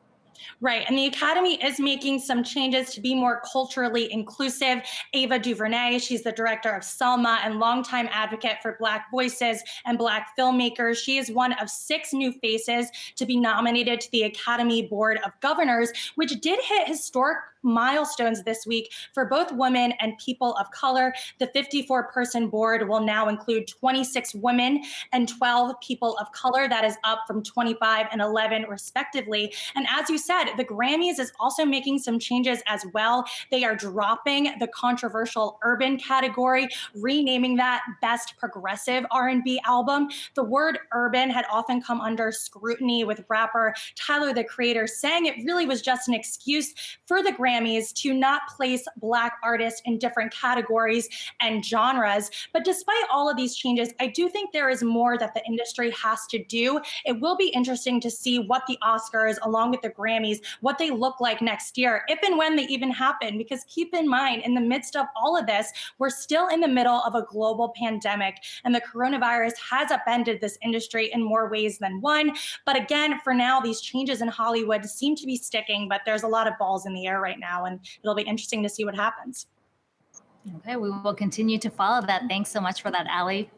Right. And the Academy is making some changes to be more culturally inclusive. Ava DuVernay, she's the director of Selma and longtime advocate for Black voices and Black filmmakers. She is one of 6 new faces to be nominated to the Academy Board of Governors, which did hit historic milestones this week for both women and people of color. The 54-person board will now include 26 women and 12 people of color. That is up from 25 and 11 respectively. And as you said, the Grammys is also making some changes as well. They are dropping the controversial urban category, renaming that Best Progressive R&B Album. The word urban had often come under scrutiny, with rapper Tyler, the Creator, saying it really was just an excuse for the Grammys to not place Black artists in different categories and genres. But despite all of these changes, I do think there is more that the industry has to do. It will be interesting to see what the Oscars, along with the Grammys, what they look like next year, if and when they even happen. Because keep in mind, in the midst of all of this, we're still in the middle of a global pandemic, and the coronavirus has upended this industry in more ways than one. But again, for now, these changes in Hollywood seem to be sticking, but there's a lot of balls in the air right now, and it'll be interesting to see what happens. Okay, we will continue to follow that. Thanks so much for that, Allie.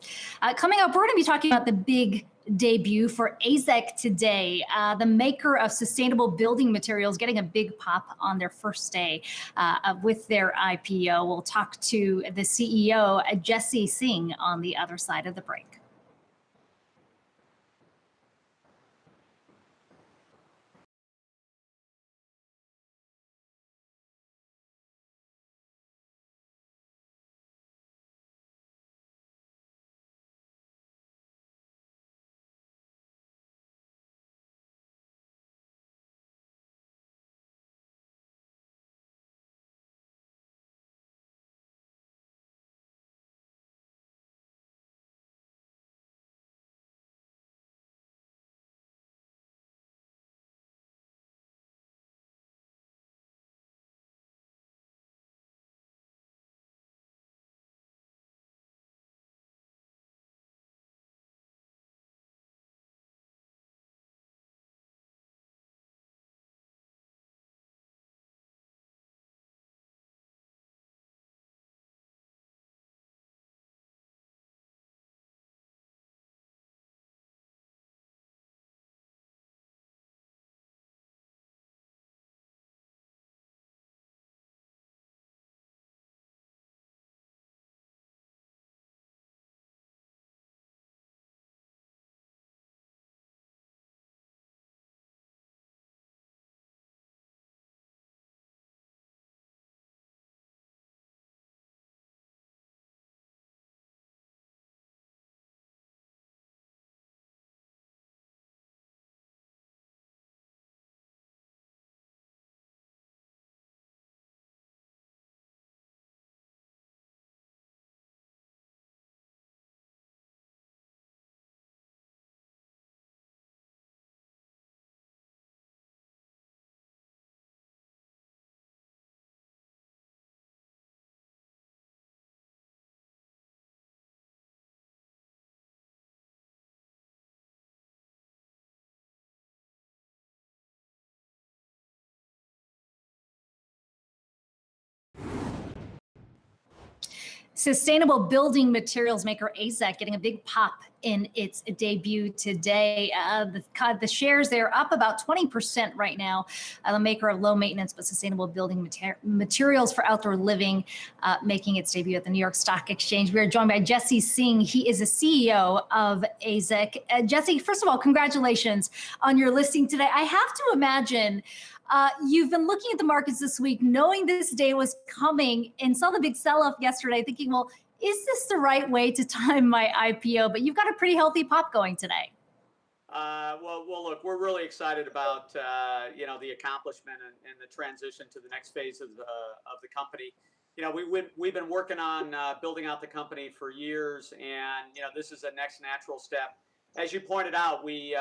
Coming up, we're going to be talking about the big debut for AZEK today, the maker of sustainable building materials, getting a big pop on their first day with their IPO. We'll talk to the CEO, Jesse Singh, on the other side of the break. Sustainable building materials maker AZEK getting a big pop in its debut today. The shares there up about 20% right now. The maker of low maintenance but sustainable building materials for outdoor living, making its debut at the New York Stock Exchange. We are joined by Jesse Singh. He is the CEO of AZEK. Jesse, first of all, congratulations on your listing today. I have to imagine you've been looking at the markets this week, knowing this day was coming, and saw the big sell-off yesterday, thinking, well, is this the right way to time my IPO? But you've got a pretty healthy pop going today. Well, look, we're really excited about the accomplishment and the transition to the next phase of the company. We've been working on building out the company for years, and this is a next natural step. As you pointed out, we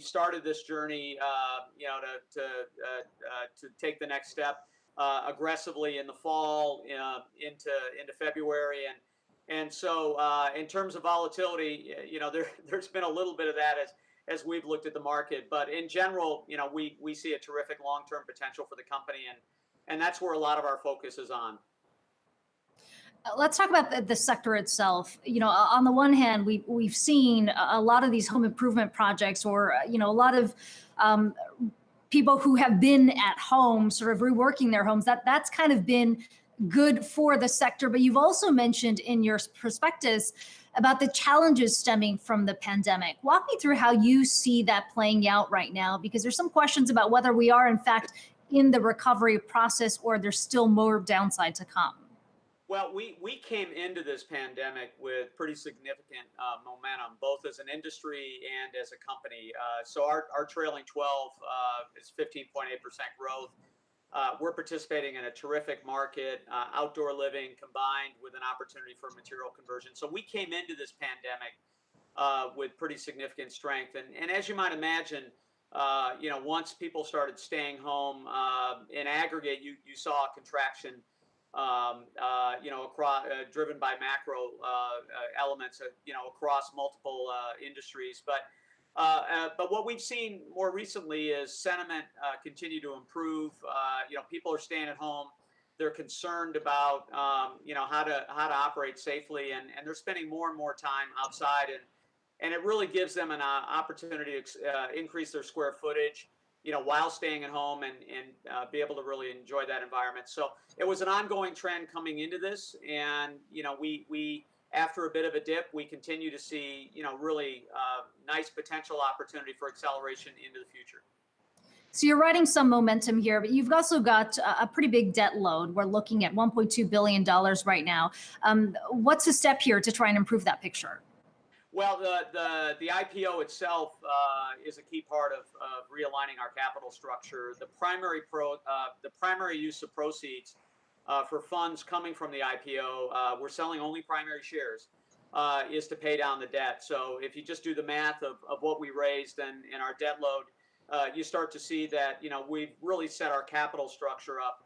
started this journey, to take the next step aggressively in the fall, into February, and so in terms of volatility, there's been a little bit of that as we've looked at the market, but in general, we see a terrific long-term potential for the company, and that's where a lot of our focus is on. Let's talk about the sector itself. On the one hand, we've seen a lot of these home improvement projects, or a lot of people who have been at home, sort of reworking their homes. That's kind of been good for the sector. But you've also mentioned in your prospectus about the challenges stemming from the pandemic. Walk me through how you see that playing out right now, because there's some questions about whether we are in fact in the recovery process or there's still more downside to come. Well, we came into this pandemic with pretty significant momentum, both as an industry and as a company. So our trailing 12 is 15.8% growth. We're participating in a terrific market, outdoor living combined with an opportunity for material conversion. So we came into this pandemic with pretty significant strength. And as you might imagine, once people started staying home, in aggregate, you saw a contraction. Driven by macro elements, across multiple industries. But what we've seen more recently is sentiment continue to improve. People are staying at home. They're concerned about how to operate safely, and they're spending more and more time outside, and it really gives them an opportunity to increase their square footage, while staying at home and be able to really enjoy that environment. So it was an ongoing trend coming into this, and we after a bit of a dip, we continue to see really nice potential opportunity for acceleration into the future. So you're riding some momentum here, but you've also got a pretty big debt load. We're looking at $1.2 billion right now. What's the step here to try and improve that picture? Well, the IPO itself is a key part of realigning our capital structure. The primary use of proceeds for funds coming from the IPO, we're selling only primary shares, is to pay down the debt. So if you just do the math of what we raised and our debt load, you start to see that we've really set our capital structure up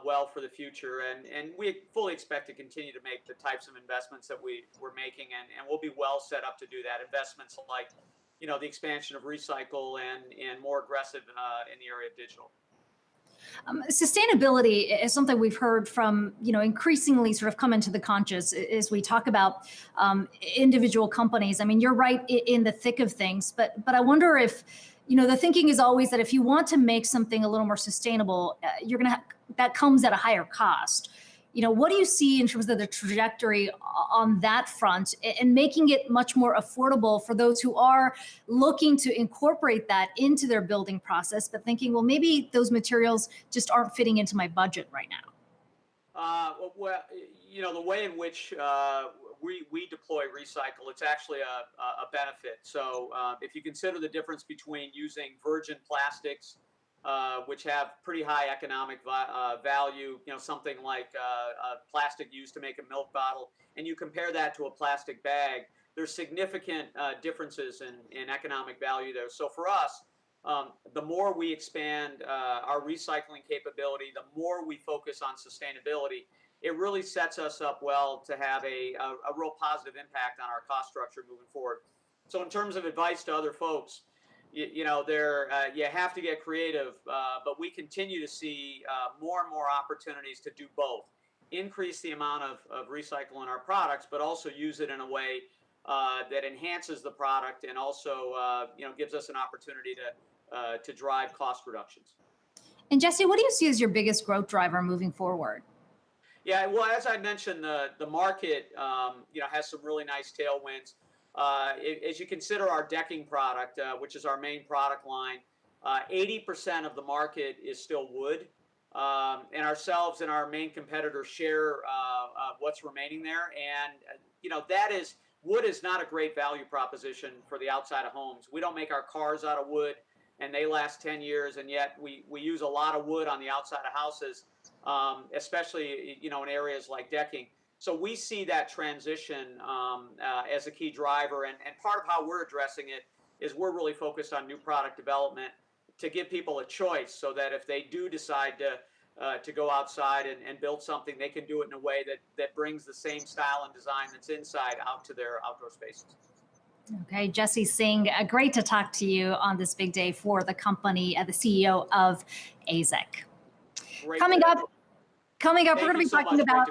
well for the future, and we fully expect to continue to make the types of investments that we're making, and we'll be well set up to do that. Investments like the expansion of recycle and more aggressive in the area of digital. Sustainability is something we've heard from, increasingly sort of come into the conscious as we talk about individual companies. I mean, you're right in the thick of things, but I wonder if, the thinking is always that if you want to make something a little more sustainable, that comes at a higher cost. What do you see in terms of the trajectory on that front and making it much more affordable for those who are looking to incorporate that into their building process, but thinking, well, maybe those materials just aren't fitting into my budget right now? The way in which we deploy recycle, it's actually a benefit. So if you consider the difference between using virgin plastics, which have pretty high economic value, something like plastic used to make a milk bottle, and you compare that to a plastic bag, there's significant differences in economic value there. So for us, the more we expand our recycling capability, the more we focus on sustainability, it really sets us up well to have a real positive impact on our cost structure moving forward. So in terms of advice to other folks, you have to get creative, but we continue to see more and more opportunities to do both. increase the amount of recycle in our products, but also use it in a way that enhances the product and also gives us an opportunity to drive cost reductions. And Jesse, what do you see as your biggest growth driver moving forward? Yeah, well, as I mentioned, the market has some really nice tailwinds. As you consider our decking product, which is our main product line, 80% of the market is still wood, and ourselves and our main competitors share what's remaining there. And wood is not a great value proposition for the outside of homes. We don't make our cars out of wood, and they last 10 years, and yet we use a lot of wood on the outside of houses, especially in areas like decking. So we see that transition as a key driver, and part of how we're addressing it is we're really focused on new product development to give people a choice, so that if they do decide to go outside and build something, they can do it in a way that brings the same style and design that's inside out to their outdoor spaces. Okay, Jesse Singh, great to talk to you on this big day for the company, the CEO of AZEK. Coming up, we're going to be talking about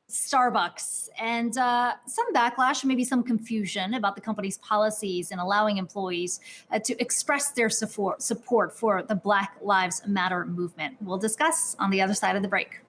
Starbucks and some backlash, maybe some confusion about the company's policies and allowing employees to express their support for the Black Lives Matter movement. We'll discuss on the other side of the break.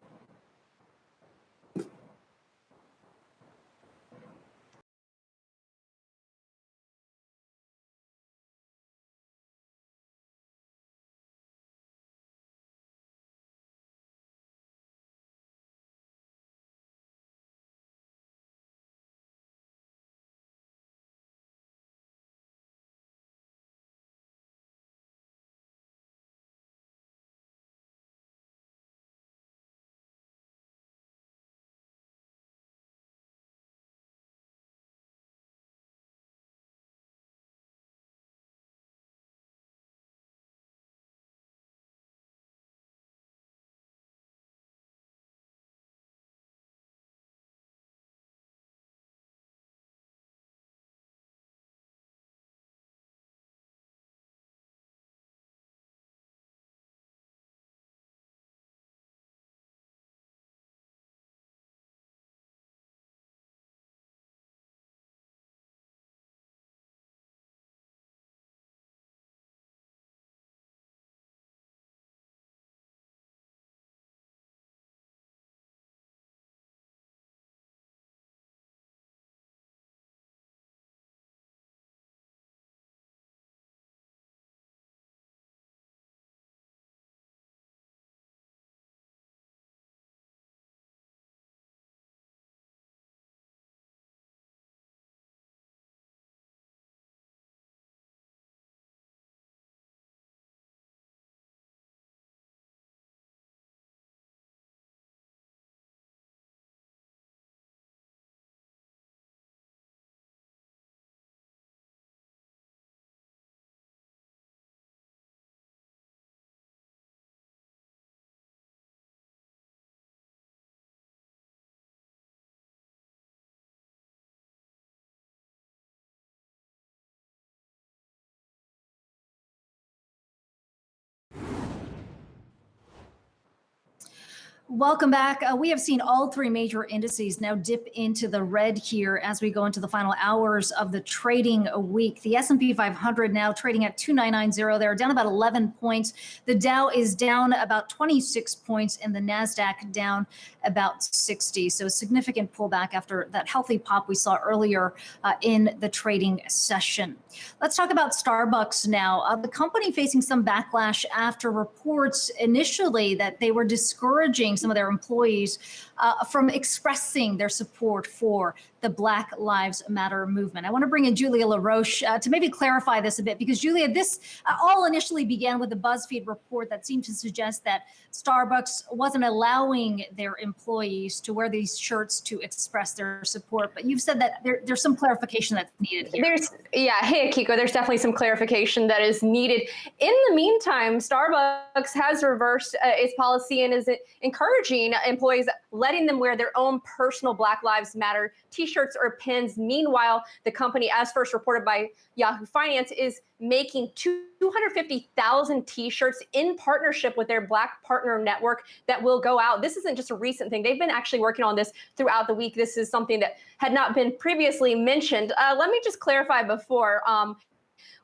Welcome back. We have seen all three major indices now dip into the red here as we go into the final hours of the trading week. The S&P 500 now trading at 2990. They're down about 11 points. The Dow is down about 26 points and the Nasdaq down about 60. So significant pullback after that healthy pop we saw earlier in the trading session. Let's talk about Starbucks now. The company facing some backlash after reports initially that they were discouraging some of their employees from expressing their support for the Black Lives Matter movement. I want to bring in Julia LaRoche to maybe clarify this a bit, because Julia, this all initially began with a BuzzFeed report that seemed to suggest that Starbucks wasn't allowing their employees to wear these shirts to express their support. But you've said that there's some clarification that's needed here. Hey, Akiko, there's definitely some clarification that is needed. In the meantime, Starbucks has reversed its policy and is encouraging employees, letting them wear their own personal Black Lives Matter t-shirts t-shirts or pins. Meanwhile, the company, as first reported by Yahoo Finance, is making 250,000 t-shirts in partnership with their Black partner network that will go out. This isn't just a recent thing. They've been actually working on this throughout the week. This is something that had not been previously mentioned. Let me just clarify before.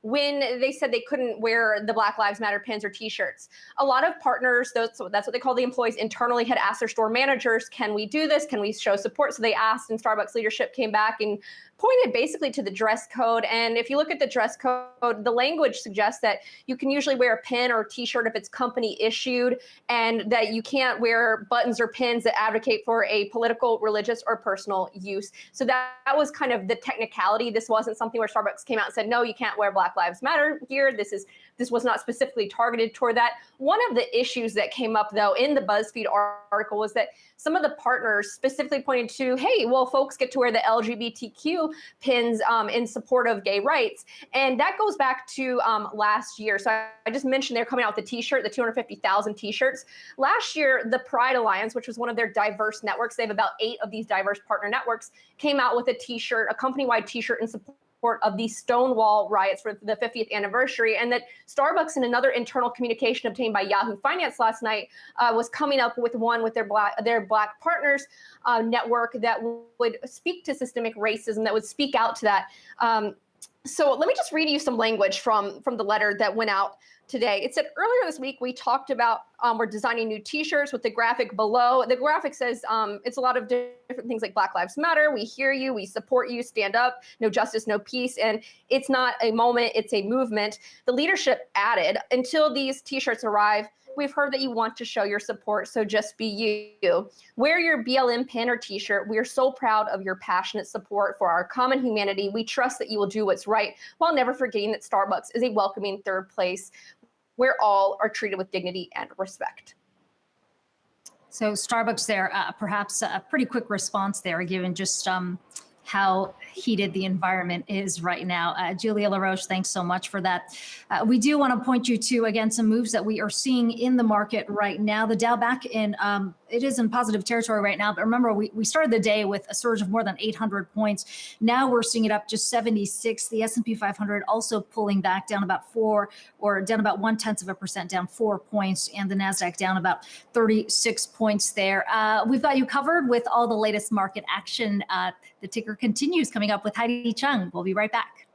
When they said they couldn't wear the Black Lives Matter pins or t-shirts, a lot of partners, that's what they call the employees internally, had asked their store managers, can we do this? Can we show support? So they asked, and Starbucks leadership came back and pointed basically to the dress code. And if you look at the dress code, the language suggests that you can usually wear a pin or a t-shirt if it's company issued, and that you can't wear buttons or pins that advocate for a political, religious, or personal use. So that was kind of the technicality. This wasn't something where Starbucks came out and said, no, you can't wear Black Lives Matter gear. This was not specifically targeted toward that. One of the issues that came up, though, in the BuzzFeed article was that some of the partners specifically pointed to, hey, well, folks get to wear the LGBTQ pins in support of gay rights. And that goes back to last year. So I just mentioned they're coming out with the t-shirt, the 250,000 t-shirts. Last year, the Pride Alliance, which was one of their diverse networks, they have about 8 of these diverse partner networks, came out with a t-shirt, a company-wide t-shirt in support of the Stonewall riots for the 50th anniversary, and that Starbucks, in another internal communication obtained by Yahoo Finance last night, was coming up with one with their black partners network that would speak to systemic racism, that would speak out to that. So let me just read you some language from the letter that went out today. It said, earlier this week, we talked about we're designing new t-shirts with the graphic below. The graphic says it's a lot of different things like Black Lives Matter. We hear you, we support you, stand up, no justice, no peace. And it's not a moment, it's a movement. The leadership added, until these t-shirts arrive, we've heard that you want to show your support, so just be you. Wear your BLM pin or t-shirt. We are so proud of your passionate support for our common humanity. We trust that you will do what's right, while never forgetting that Starbucks is a welcoming third place where all are treated with dignity and respect. So Starbucks there, perhaps a pretty quick response there, given just how heated the environment is right now. Julia LaRoche, thanks so much for that. We do want to point you to, again, some moves that we are seeing in the market right now. The Dow back in, it is in positive territory right now, but remember, we started the day with a surge of more than 800 points. Now we're seeing it up just 76. The S&P 500 also pulling back down about 0.4%, down 4 points, and the Nasdaq down about 36 points there. We've got you covered with all the latest market action. The ticker continues coming up with Heidi Chung. We'll be right back.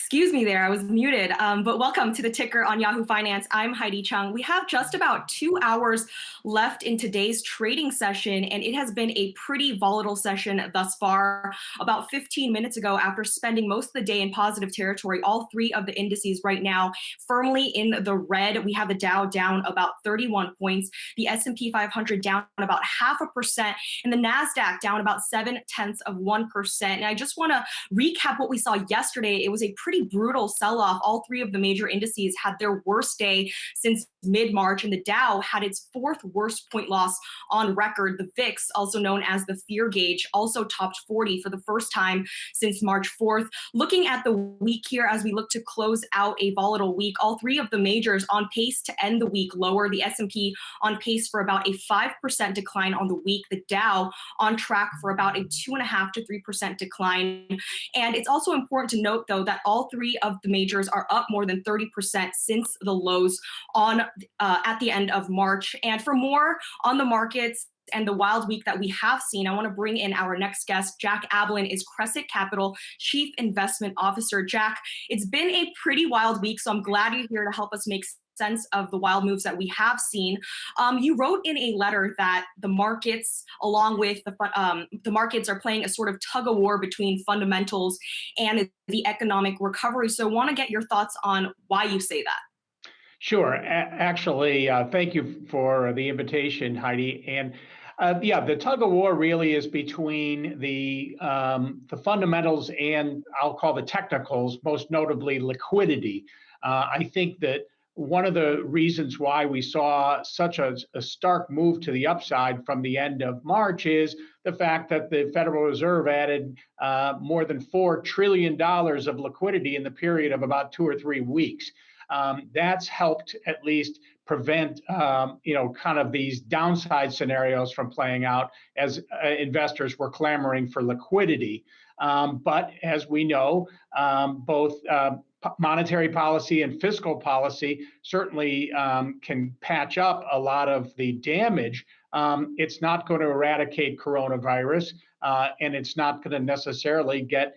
Excuse me there, I was muted. But welcome to the ticker on Yahoo Finance. I'm Heidi Chung. We have just about 2 hours left in today's trading session, and it has been a pretty volatile session thus far. About 15 minutes ago, after spending most of the day in positive territory, all three of the indices right now firmly in the red. We have the Dow down about 31 points, the S&P 500 down about 0.5%, and the Nasdaq down about 0.7%. And I just want to recap what we saw yesterday. It was a pretty brutal sell-off. All three of the major indices had their worst day since mid-March, and the Dow had its fourth worst point loss on record. The VIX, also known as the fear gauge, also topped 40 for the first time since March 4th. Looking at the week here as we look to close out a volatile week, all three of the majors on pace to end the week lower. The S&P on pace for about a 5% decline on the week. The Dow on track for about a 2.5% to 3% decline. And it's also important to note, though, that all three of the majors are up more than 30% since the lows on at the end of March. And for more on the markets and the wild week that we have seen, I want to bring in our next guest. Jack Ablin is Crescent Capital Chief Investment Officer. Jack, it's been a pretty wild week, so I'm glad you're here to help us make sense of the wild moves that we have seen. You wrote in a letter that the markets, along with the markets, are playing a sort of tug of war between fundamentals and the economic recovery. So I want to get your thoughts on why you say that. Sure. Actually, thank you for the invitation, Heidi. And yeah, the tug of war really is between the fundamentals and I'll call the technicals, most notably liquidity. I think that one of the reasons why we saw such a stark move to the upside from the end of March is the fact that the Federal Reserve added more than $4 trillion of liquidity in the period of about 2 or 3 weeks. That's helped at least prevent, kind of these downside scenarios from playing out as investors were clamoring for liquidity. But as we know, both monetary policy and fiscal policy certainly can patch up a lot of the damage. It's not going to eradicate coronavirus, and it's not going to necessarily get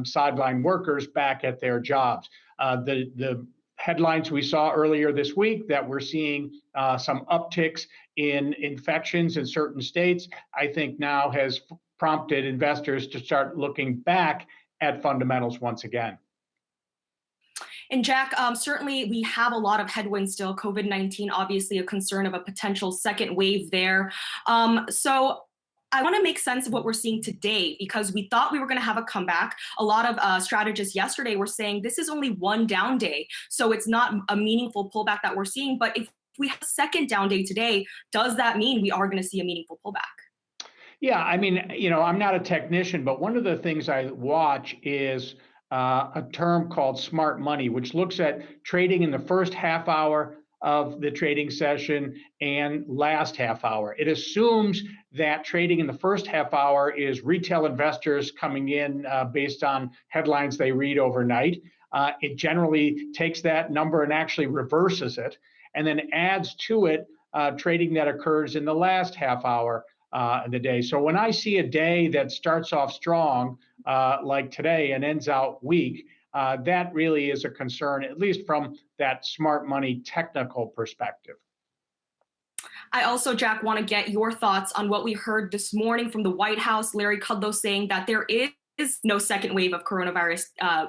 sideline workers back at their jobs. The headlines we saw earlier this week that we're seeing some upticks in infections in certain states, I think now has prompted investors to start looking back at fundamentals once again. And Jack, certainly we have a lot of headwinds still. COVID-19, obviously a concern of a potential second wave there. So I want to make sense of what we're seeing today because we thought we were going to have a comeback. A lot of strategists yesterday were saying this is only one down day, so it's not a meaningful pullback that we're seeing. But if we have a second down day today, does that mean we are going to see a meaningful pullback? Yeah, I mean, I'm not a technician, but one of the things I watch is a term called smart money, which looks at trading in the first half hour of the trading session and last half hour. It assumes that trading in the first half hour is retail investors coming in based on headlines they read overnight. It generally takes that number and actually reverses it and then adds to it trading that occurs in the last half hour of the day. So when I see a day that starts off strong like today and ends out weak, that really is a concern, at least from that smart money technical perspective. I also, Jack, want to get your thoughts on what we heard this morning from the White House, Larry Kudlow saying that there is no second wave of coronavirus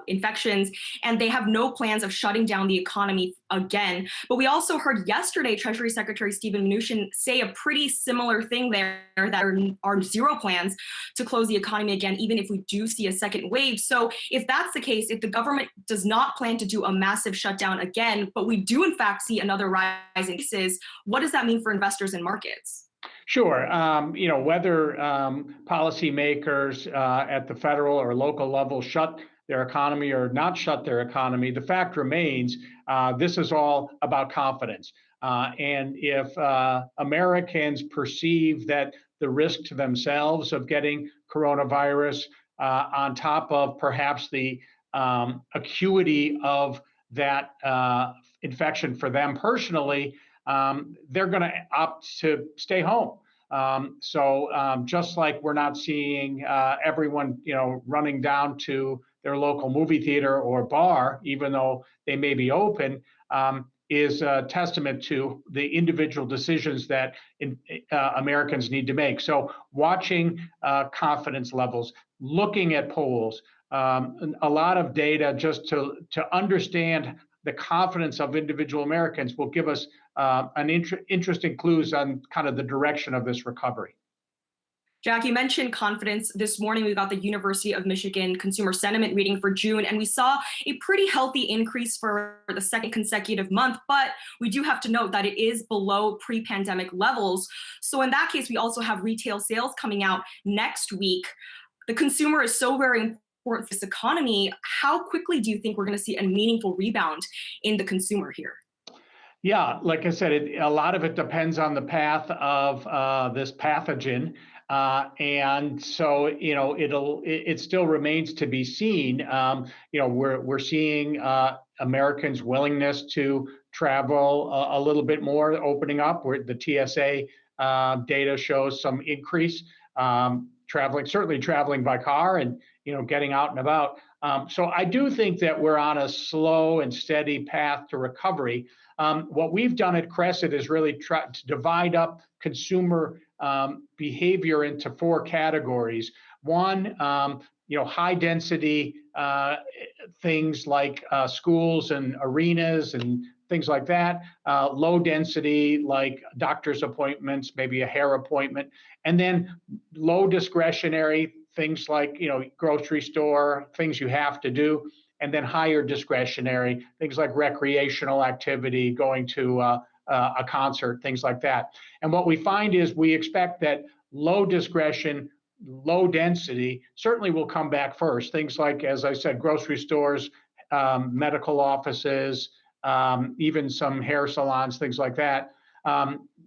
infections, and they have no plans of shutting down the economy again. But we also heard yesterday Treasury Secretary Steven Mnuchin say a pretty similar thing there, that there are zero plans to close the economy again, even if we do see a second wave. So if that's the case, if the government does not plan to do a massive shutdown again, but we do in fact see another rise in cases, what does that mean for investors and markets? Sure. Whether policymakers at the federal or local level shut their economy or not shut their economy, the fact remains this is all about confidence. And if Americans perceive that the risk to themselves of getting coronavirus on top of perhaps the acuity of that infection for them personally, they're going to opt to stay home. So just like we're not seeing everyone, running down to their local movie theater or bar, even though they may be open, is a testament to the individual decisions that Americans need to make. So watching confidence levels, looking at polls, a lot of data just to understand the confidence of individual Americans will give us interesting clues on kind of the direction of this recovery. Jack, you mentioned confidence. This morning, we got the University of Michigan consumer sentiment reading for June, and we saw a pretty healthy increase for the second consecutive month, but we do have to note that it is below pre-pandemic levels. So in that case, we also have retail sales coming out next week. The consumer is so very important for this economy. How quickly do you think we're going to see a meaningful rebound in the consumer here? Yeah, like I said, a lot of it depends on the path of this pathogen. And so, it still remains to be seen. We're seeing Americans' willingness to travel a little bit more, opening up, where the TSA data shows some increase, certainly traveling by car and, getting out and about. So I do think that we're on a slow and steady path to recovery. What we've done at Crescent is really try to divide up consumer behavior into 4 categories. One, high density things like schools and arenas and things like that. Low density, like doctor's appointments, maybe a hair appointment. And then low discretionary things like, grocery store, things you have to do. And then higher discretionary, things like recreational activity, going to a concert, things like that. And what we find is we expect that low discretion, low density certainly will come back first. Things like, as I said, grocery stores, medical offices, even some hair salons, things like that,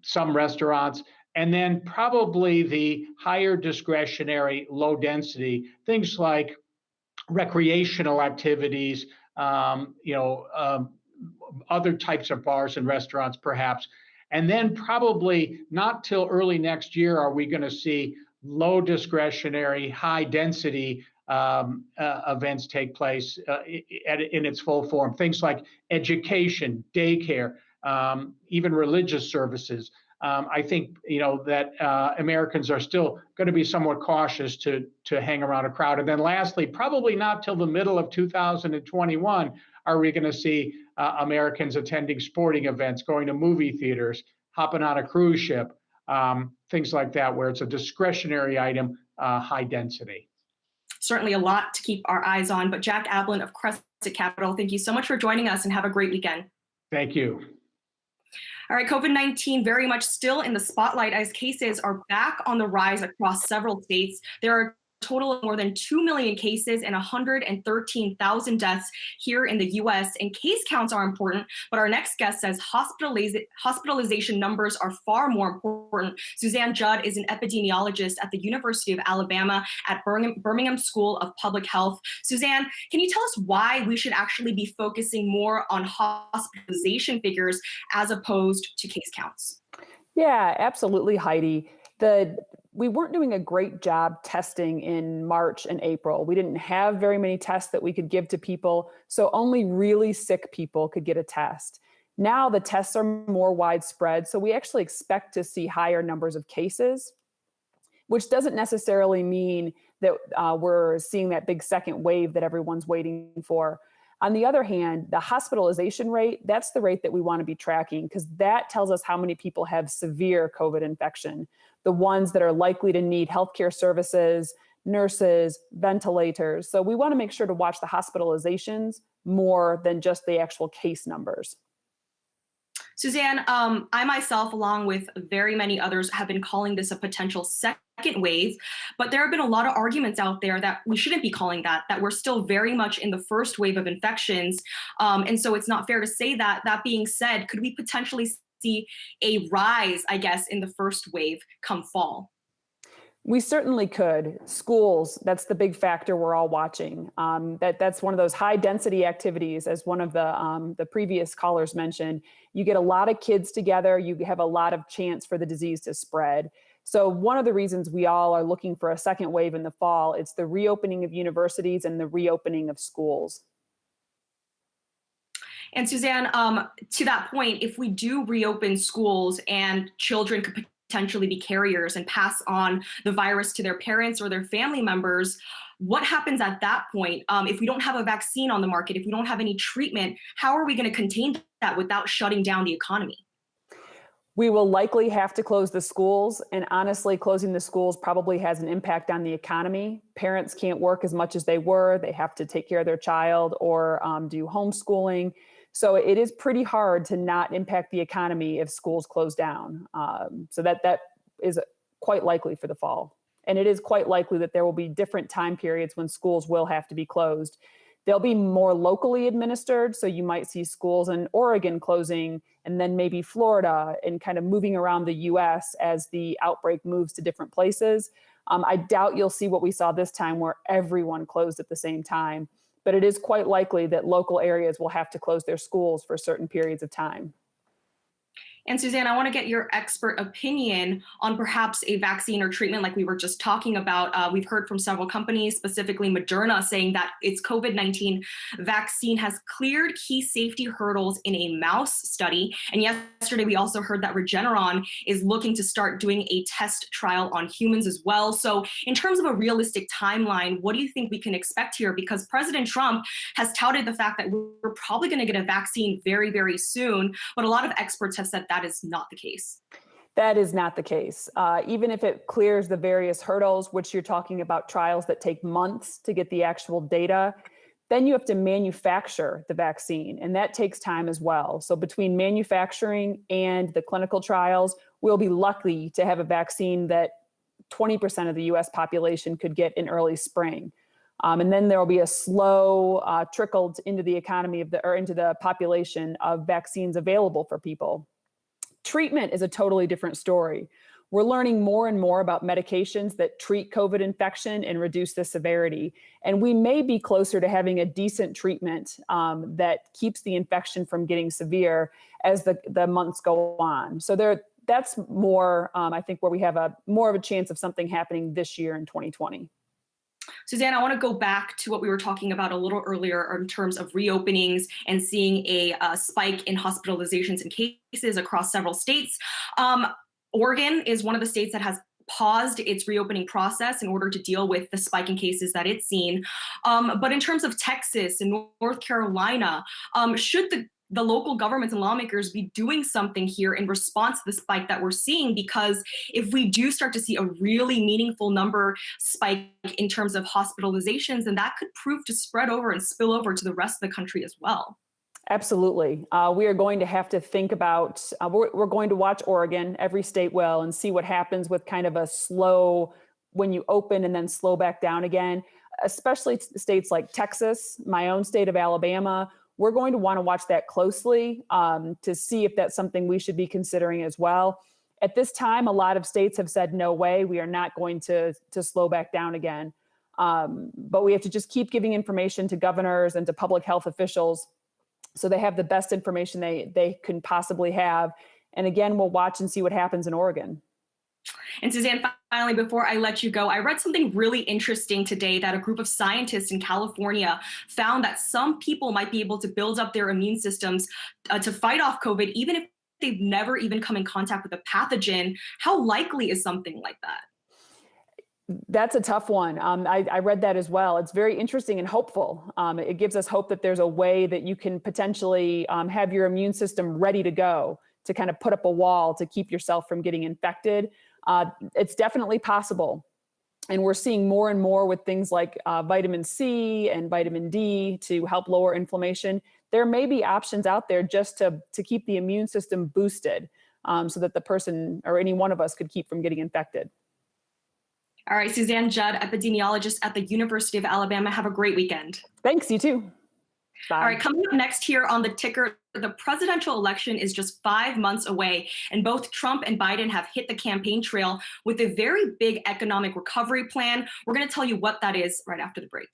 some restaurants. And then probably the higher discretionary, low density, things like recreational activities, other types of bars and restaurants, perhaps. And then probably not till early next year are we going to see low discretionary, high density events take place in its full form. Things like education, daycare, even religious services. I think that Americans are still going to be somewhat cautious to hang around a crowd. And then lastly, probably not till the middle of 2021 are we going to see Americans attending sporting events, going to movie theaters, hopping on a cruise ship, things like that, where it's a discretionary item, high density. Certainly a lot to keep our eyes on. But Jack Ablin of Crescent Capital, thank you so much for joining us and have a great weekend. Thank you. All right, COVID-19 very much still in the spotlight as cases are back on the rise across several states. There are a total of more than 2 million cases and 113,000 deaths here in the US. And case counts are important, but our next guest says hospitalization numbers are far more important. Suzanne Judd is an epidemiologist at the University of Alabama at Birmingham School of Public Health. Suzanne, can you tell us why we should actually be focusing more on hospitalization figures as opposed to case counts? Yeah, absolutely, Heidi. We weren't doing a great job testing in March and April. We didn't have very many tests that we could give to people, so only really sick people could get a test. Now the tests are more widespread, so we actually expect to see higher numbers of cases, which doesn't necessarily mean that we're seeing that big second wave that everyone's waiting for. On the other hand, the hospitalization rate, that's the rate that we want to be tracking because that tells us how many people have severe COVID infection, the ones that are likely to need healthcare services, nurses, ventilators. So we want to make sure to watch the hospitalizations more than just the actual case numbers. Suzanne, I myself, along with very many others, have been calling this a potential second wave, but there have been a lot of arguments out there that we shouldn't be calling that we're still very much in the first wave of infections. And so it's not fair to say that. That being said, could we potentially see a rise, I guess, in the first wave come fall? We certainly could. Schools, that's the big factor we're all watching. That's one of those high density activities, as one of the previous callers mentioned. You get a lot of kids together, you have a lot of chance for the disease to spread. So one of the reasons we all are looking for a second wave in the fall, it's the reopening of universities and the reopening of schools. And Suzanne, to that point, if we do reopen schools and children could potentially be carriers and pass on the virus to their parents or their family members, what happens at that point? If we don't have a vaccine on the market, if we don't have any treatment, how are we going to contain that without shutting down the economy? We will likely have to close the schools, and honestly, closing the schools probably has an impact on the economy. Parents can't work as much as they were. They have to take care of their child or do homeschooling. So it is pretty hard to not impact the economy if schools close down. So that is quite likely for the fall. And it is quite likely that there will be different time periods when schools will have to be closed. They'll be more locally administered. So you might see schools in Oregon closing and then maybe Florida and kind of moving around the US as the outbreak moves to different places. I doubt you'll see what we saw this time where everyone closed at the same time, but it is quite likely that local areas will have to close their schools for certain periods of time. And Suzanne, I want to get your expert opinion on perhaps a vaccine or treatment like we were just talking about. We've heard from several companies, specifically Moderna, saying that its COVID-19 vaccine has cleared key safety hurdles in a mouse study. And yesterday, we also heard that Regeneron is looking to start doing a test trial on humans as well. So in terms of a realistic timeline, what do you think we can expect here? Because President Trump has touted the fact that we're probably going to get a vaccine very, very soon. But a lot of experts have said that is not the case. That is not the case. Even if it clears the various hurdles, which you're talking about trials that take months to get the actual data, then you have to manufacture the vaccine, and that takes time as well. So between manufacturing and the clinical trials, we'll be lucky to have a vaccine that 20% of the US population could get in early spring. And then there will be a slow trickle into the economy into the population of vaccines available for people. Treatment is a totally different story. We're learning more and more about medications that treat COVID infection and reduce the severity. And we may be closer to having a decent treatment that keeps the infection from getting severe as the months go on. So that's more, I think, where we have more of a chance of something happening this year in 2020. Suzanne, I want to go back to what we were talking about a little earlier in terms of reopenings and seeing a spike in hospitalizations and cases across several states. Oregon is one of the states that has paused its reopening process in order to deal with the spike in cases that it's seen. But in terms of Texas and North Carolina, should the local governments and lawmakers be doing something here in response to the spike that we're seeing? Because if we do start to see a really meaningful number spike in terms of hospitalizations, then that could prove to spread over and spill over to the rest of the country as well. Absolutely. We are going to have to think about, we're going to watch Oregon, every state will, and see what happens with kind of a slow, when you open and then slow back down again, especially states like Texas, my own state of Alabama. We're going to want to watch that closely to see if that's something we should be considering as well. At this time, a lot of states have said, no way, we are not going to slow back down again. But we have to just keep giving information to governors and to public health officials so they have the best information they can possibly have. And again, we'll watch and see what happens in Oregon. And Suzanne, finally, before I let you go, I read something really interesting today that a group of scientists in California found that some people might be able to build up their immune systems to fight off COVID, even if they've never even come in contact with a pathogen. How likely is something like that? That's a tough one. I read that as well. It's very interesting and hopeful. It gives us hope that there's a way that you can potentially have your immune system ready to go to kind of put up a wall to keep yourself from getting infected. It's definitely possible. And we're seeing more and more with things like vitamin C and vitamin D to help lower inflammation. There may be options out there just to keep the immune system boosted so that the person or any one of us could keep from getting infected. All right, Suzanne Judd, epidemiologist at the University of Alabama. Have a great weekend. Thanks, you too. Bye. All right, coming up next here on the ticker, the presidential election is just 5 months away, and both Trump and Biden have hit the campaign trail with a very big economic recovery plan. We're going to tell you what that is right after the break.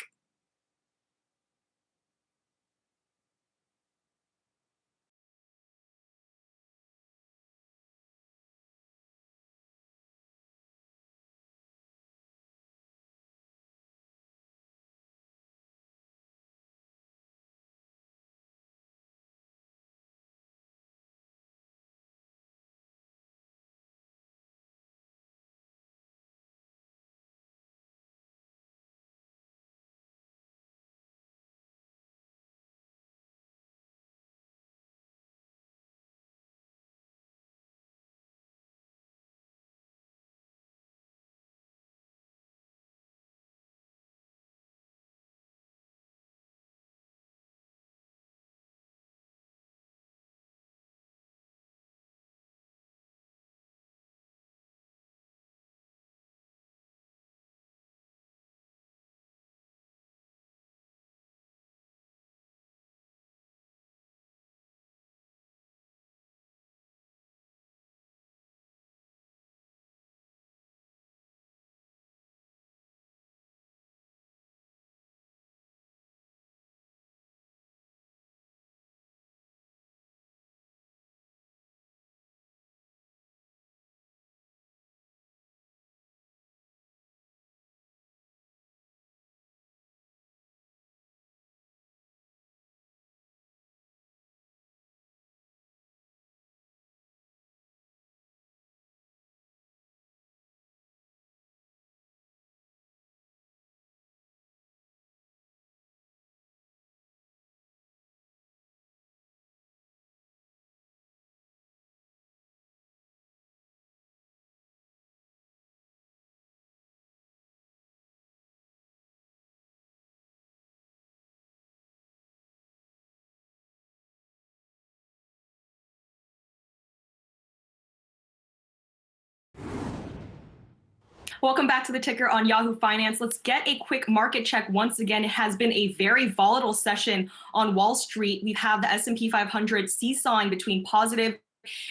Welcome back to the ticker on Yahoo Finance. Let's get a quick market check. Once again, it has been a very volatile session on Wall Street. We have the S&P 500 seesawing between positive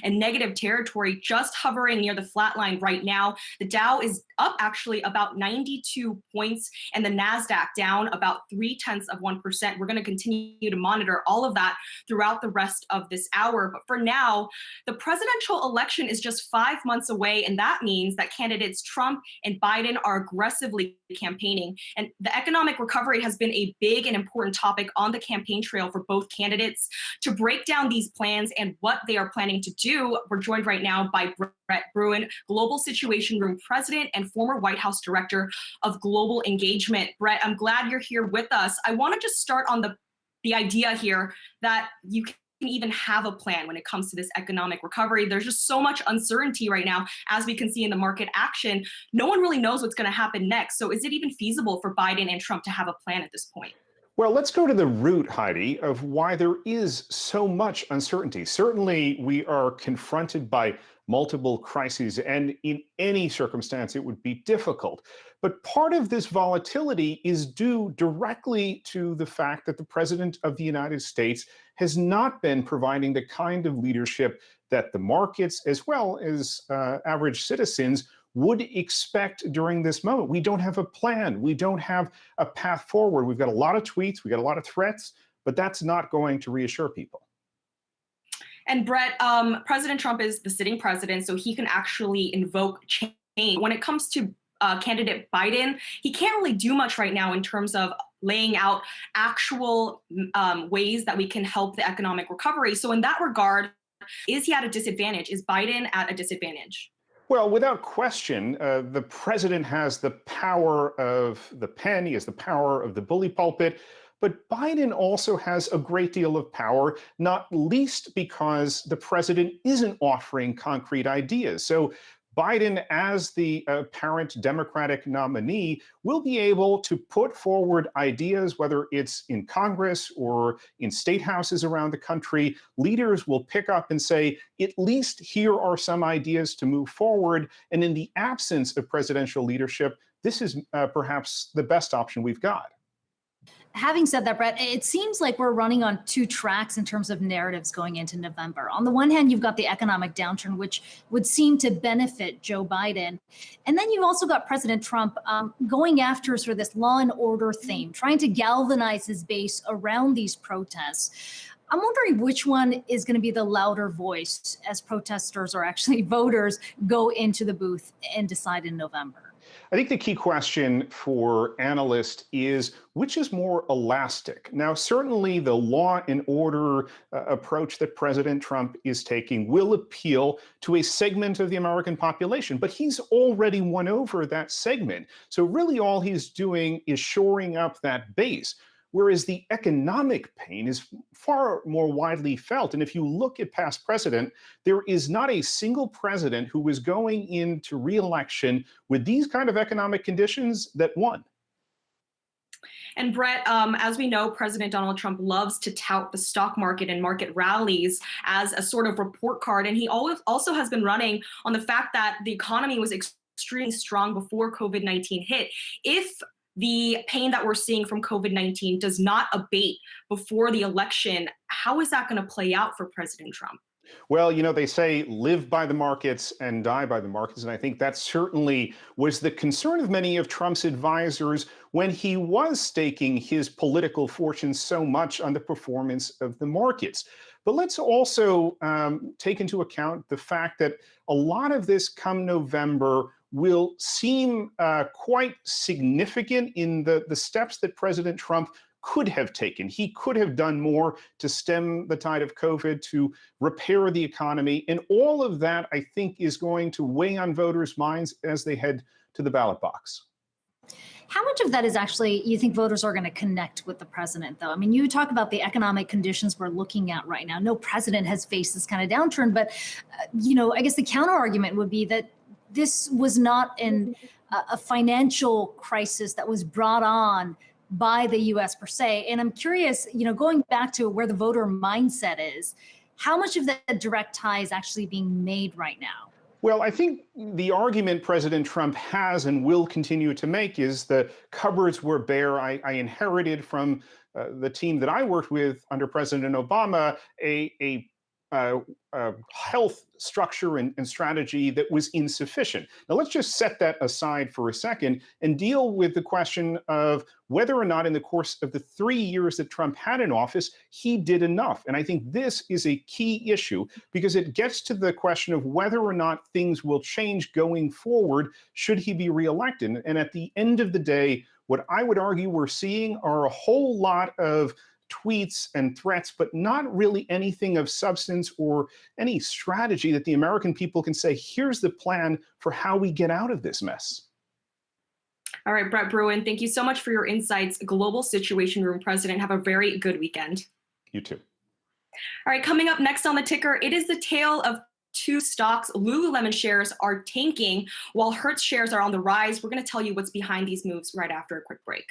and negative territory, just hovering near the flat line right now. The Dow is up actually about 92 points and the Nasdaq down about 0.3%. We're going to continue to monitor all of that throughout the rest of this hour. But for now, the presidential election is just 5 months away, and that means that candidates Trump and Biden are aggressively campaigning. And the economic recovery has been a big and important topic on the campaign trail for both candidates. To break down these plans and what they are planning to do, we're joined right now by Brett Bruen, Global Situation Room President and former White House Director of Global Engagement. Brett, I'm glad you're here with us. I want to just start on the idea here that you can even have a plan when it comes to this economic recovery. There's just so much uncertainty right now, as we can see in the market action. No one really knows what's going to happen next. So is it even feasible for Biden and Trump to have a plan at this point? Well, let's go to the root, Heidi, of why there is so much uncertainty. Certainly, we are confronted by multiple crises, and in any circumstance, it would be difficult. But part of this volatility is due directly to the fact that the President of the United States has not been providing the kind of leadership that the markets, as well as average citizens, would expect during this moment. We don't have a plan. We don't have a path forward. We've got a lot of tweets. We've got a lot of threats, but that's not going to reassure people. And Brett, President Trump is the sitting president, so he can actually invoke change. When it comes to candidate Biden, he can't really do much right now in terms of laying out actual ways that we can help the economic recovery. So in that regard, is he at a disadvantage? Is Biden at a disadvantage? Well, without question, the president has the power of the pen. He has the power of the bully pulpit. But Biden also has a great deal of power, not least because the president isn't offering concrete ideas. So Biden, as the apparent Democratic nominee, will be able to put forward ideas, whether it's in Congress or in state houses around the country. Leaders will pick up and say, at least here are some ideas to move forward. And in the absence of presidential leadership, this is perhaps the best option we've got. Having said that, Brett, it seems like we're running on two tracks in terms of narratives going into November. On the one hand, you've got the economic downturn, which would seem to benefit Joe Biden. And then you've also got President Trump going after sort of this law and order theme, trying to galvanize his base around these protests. I'm wondering which one is going to be the louder voice as protesters or actually voters go into the booth and decide in November. I think the key question for analysts is which is more elastic? Now, certainly the law and order approach that President Trump is taking will appeal to a segment of the American population, but he's already won over that segment. So really all he's doing is shoring up that base. Whereas the economic pain is far more widely felt. And if you look at past precedent, there is not a single president who was going into re-election with these kind of economic conditions that won. And Brett, as we know, President Donald Trump loves to tout the stock market and market rallies as a sort of report card. And he also has been running on the fact that the economy was extremely strong before COVID-19 hit. If the pain that we're seeing from COVID-19 does not abate before the election, how is that going to play out for President Trump? Well, you know, they say live by the markets and die by the markets. And I think that certainly was the concern of many of Trump's advisors when he was staking his political fortune so much on the performance of the markets. But let's also take into account the fact that a lot of this come November will seem quite significant in the steps that President Trump could have taken. He could have done more to stem the tide of COVID, to repair the economy. And all of that, I think, is going to weigh on voters' minds as they head to the ballot box. How much of that is actually, you think voters are going to connect with the president, though? I mean, you talk about the economic conditions we're looking at right now. No president has faced this kind of downturn, but, I guess the counter argument would be that this was not a financial crisis that was brought on by the U.S. per se. And I'm curious, going back to where the voter mindset is, how much of that direct tie is actually being made right now? Well, I think the argument President Trump has and will continue to make is the cupboards were bare. I inherited from the team that I worked with under President Obama a health structure and strategy that was insufficient. Now, let's just set that aside for a second and deal with the question of whether or not in the course of the 3 years that Trump had in office, he did enough. And I think this is a key issue because it gets to the question of whether or not things will change going forward should he be reelected. And at the end of the day, what I would argue we're seeing are a whole lot of tweets and threats, but not really anything of substance or any strategy that the American people can say, here's the plan for how we get out of this mess. All right, Brett Bruen, thank you so much for your insights. Global Situation Room President, have a very good weekend. You too. All right, coming up next on the ticker, it is the tale of two stocks. Lululemon shares are tanking while Hertz shares are on the rise. We're going to tell you what's behind these moves right after a quick break.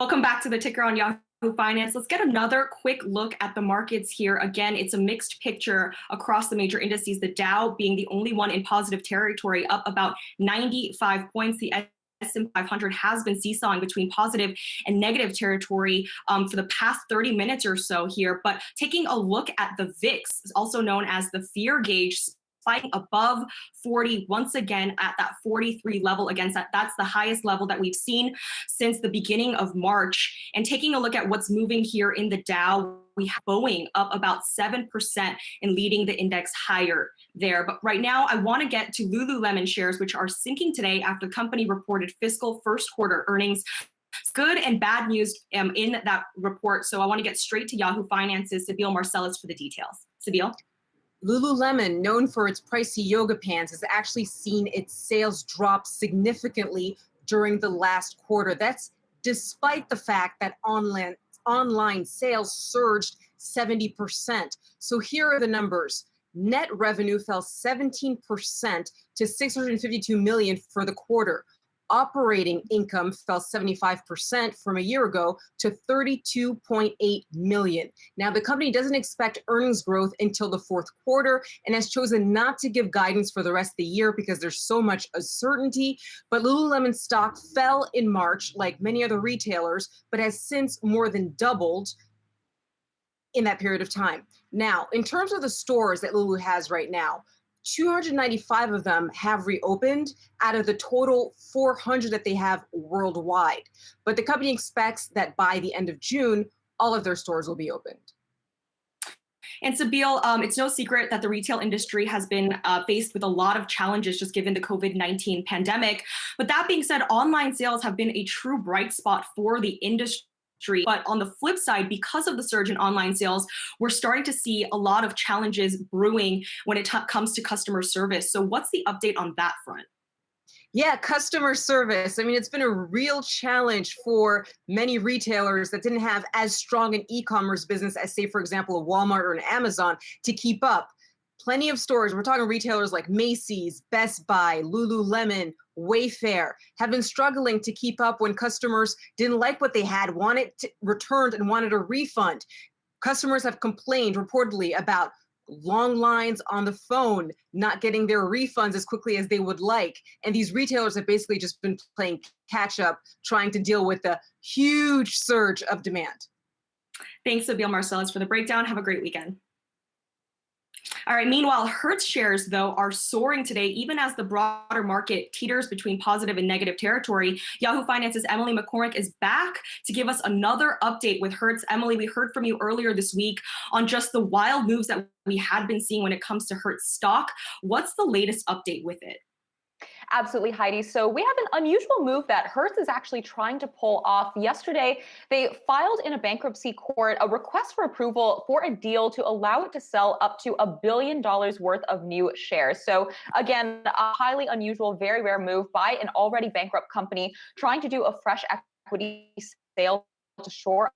Welcome back to the ticker on Yahoo Finance. Let's get another quick look at the markets here. Again, it's a mixed picture across the major indices, the Dow being the only one in positive territory, up about 95 points. The S&P 500 has been seesawing between positive and negative territory for the past 30 minutes or so here. But taking a look at the VIX, also known as the fear gauge, fighting above 40 once again at that 43 level. Against that's the highest level that we've seen since the beginning of March. And taking a look at what's moving here in the Dow, we have Boeing up about 7% and leading the index higher there. But right now, I want to get to Lululemon shares, which are sinking today after the company reported fiscal first quarter earnings. Good and bad news in that report. So I want to get straight to Yahoo Finance's Sabeel Marcellus for the details. Sabeel? Lululemon, known for its pricey yoga pants, has actually seen its sales drop significantly during the last quarter. That's despite the fact that online sales surged 70%. So here are the numbers. Net revenue fell 17% to $652 million for the quarter. Operating income fell 75% from a year ago to $32.8 million. Now, the company doesn't expect earnings growth until the fourth quarter and has chosen not to give guidance for the rest of the year because there's so much uncertainty. But Lululemon stock fell in March, like many other retailers, but has since more than doubled in that period of time. Now, in terms of the stores that Lulu has right now, 295 of them have reopened out of the total 400 that they have worldwide. But the company expects that by the end of June, all of their stores will be opened. And Sabeel, it's no secret that the retail industry has been faced with a lot of challenges just given the COVID-19 pandemic. But that being said, online sales have been a true bright spot for the industry. But on the flip side, because of the surge in online sales, we're starting to see a lot of challenges brewing when it comes to customer service. So what's the update on that front? Yeah, customer service. I mean, it's been a real challenge for many retailers that didn't have as strong an e-commerce business as, say, for example, a Walmart or an Amazon to keep up. Plenty of stores, we're talking retailers like Macy's, Best Buy, Lululemon, Wayfair, have been struggling to keep up when customers didn't like what they had, wanted it returned, and wanted a refund. Customers have complained reportedly about long lines on the phone, not getting their refunds as quickly as they would like. And these retailers have basically just been playing catch up, trying to deal with the huge surge of demand. Thanks, Sabeel Marcellus, for the breakdown. Have a great weekend. All right, meanwhile, Hertz shares, though, are soaring today, even as the broader market teeters between positive and negative territory. Yahoo Finance's Emily McCormick is back to give us another update with Hertz. Emily, we heard from you earlier this week on just the wild moves that we had been seeing when it comes to Hertz stock. What's the latest update with it? Absolutely, Heidi. So we have an unusual move that Hertz is actually trying to pull off. Yesterday, they filed in a bankruptcy court a request for approval for a deal to allow it to sell up to $1 billion worth of new shares. So again, a highly unusual, very rare move by an already bankrupt company trying to do a fresh equity sale to shore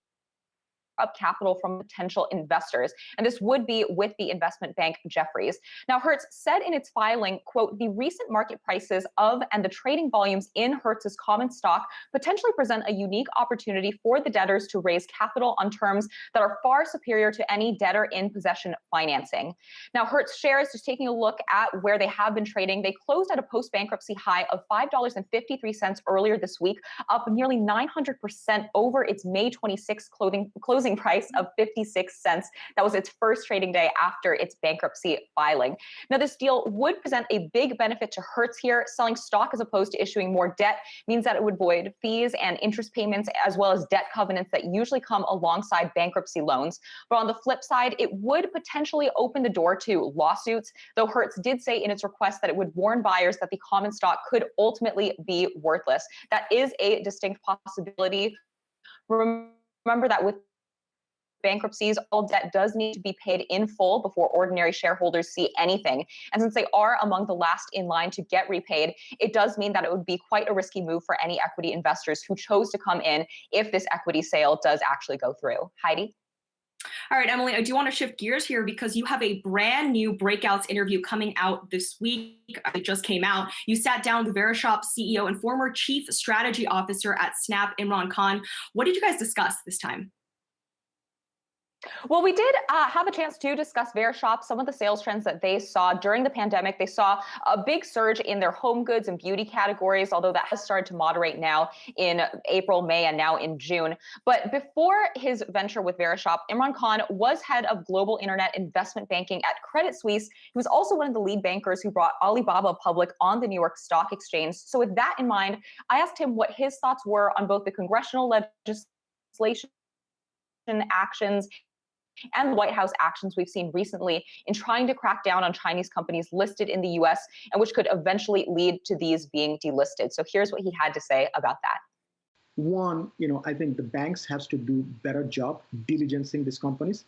up capital from potential investors. And this would be with the investment bank Jefferies. Now, Hertz said in its filing, quote, the recent market prices of and the trading volumes in Hertz's common stock potentially present a unique opportunity for the debtors to raise capital on terms that are far superior to any debtor in possession financing. Now, Hertz shares, just taking a look at where they have been trading, they closed at a post-bankruptcy high of $5.53 earlier this week, up nearly 900% over its May 26 closing price of 56 cents. That was its first trading day after its bankruptcy filing. Now, this deal would present a big benefit to Hertz here. Selling stock as opposed to issuing more debt means that it would void fees and interest payments, as well as debt covenants that usually come alongside bankruptcy loans. But on the flip side, it would potentially open the door to lawsuits, though Hertz did say in its request that it would warn buyers that the common stock could ultimately be worthless. That is a distinct possibility. Remember that with bankruptcies, all debt does need to be paid in full before ordinary shareholders see anything. And since they are among the last in line to get repaid, it does mean that it would be quite a risky move for any equity investors who chose to come in if this equity sale does actually go through. Heidi? All right, Emily, I do want to shift gears here because you have a brand new Breakouts interview coming out this week. It just came out. You sat down with Verishop CEO and former Chief Strategy Officer at Snap, Imran Khan. What did you guys discuss this time? Well, we did have a chance to discuss Verishop, some of the sales trends that they saw during the pandemic. They saw a big surge in their home goods and beauty categories, although that has started to moderate now in April, May, and now in June. But before his venture with Verishop, Imran Khan was head of global internet investment banking at Credit Suisse. He was also one of the lead bankers who brought Alibaba public on the New York Stock Exchange. So with that in mind, I asked him what his thoughts were on both the congressional legislation actions and the White House actions we've seen recently in trying to crack down on Chinese companies listed in the US and which could eventually lead to these being delisted. So here's what he had to say about that. One, I think the banks has to do better job diligencing these companies,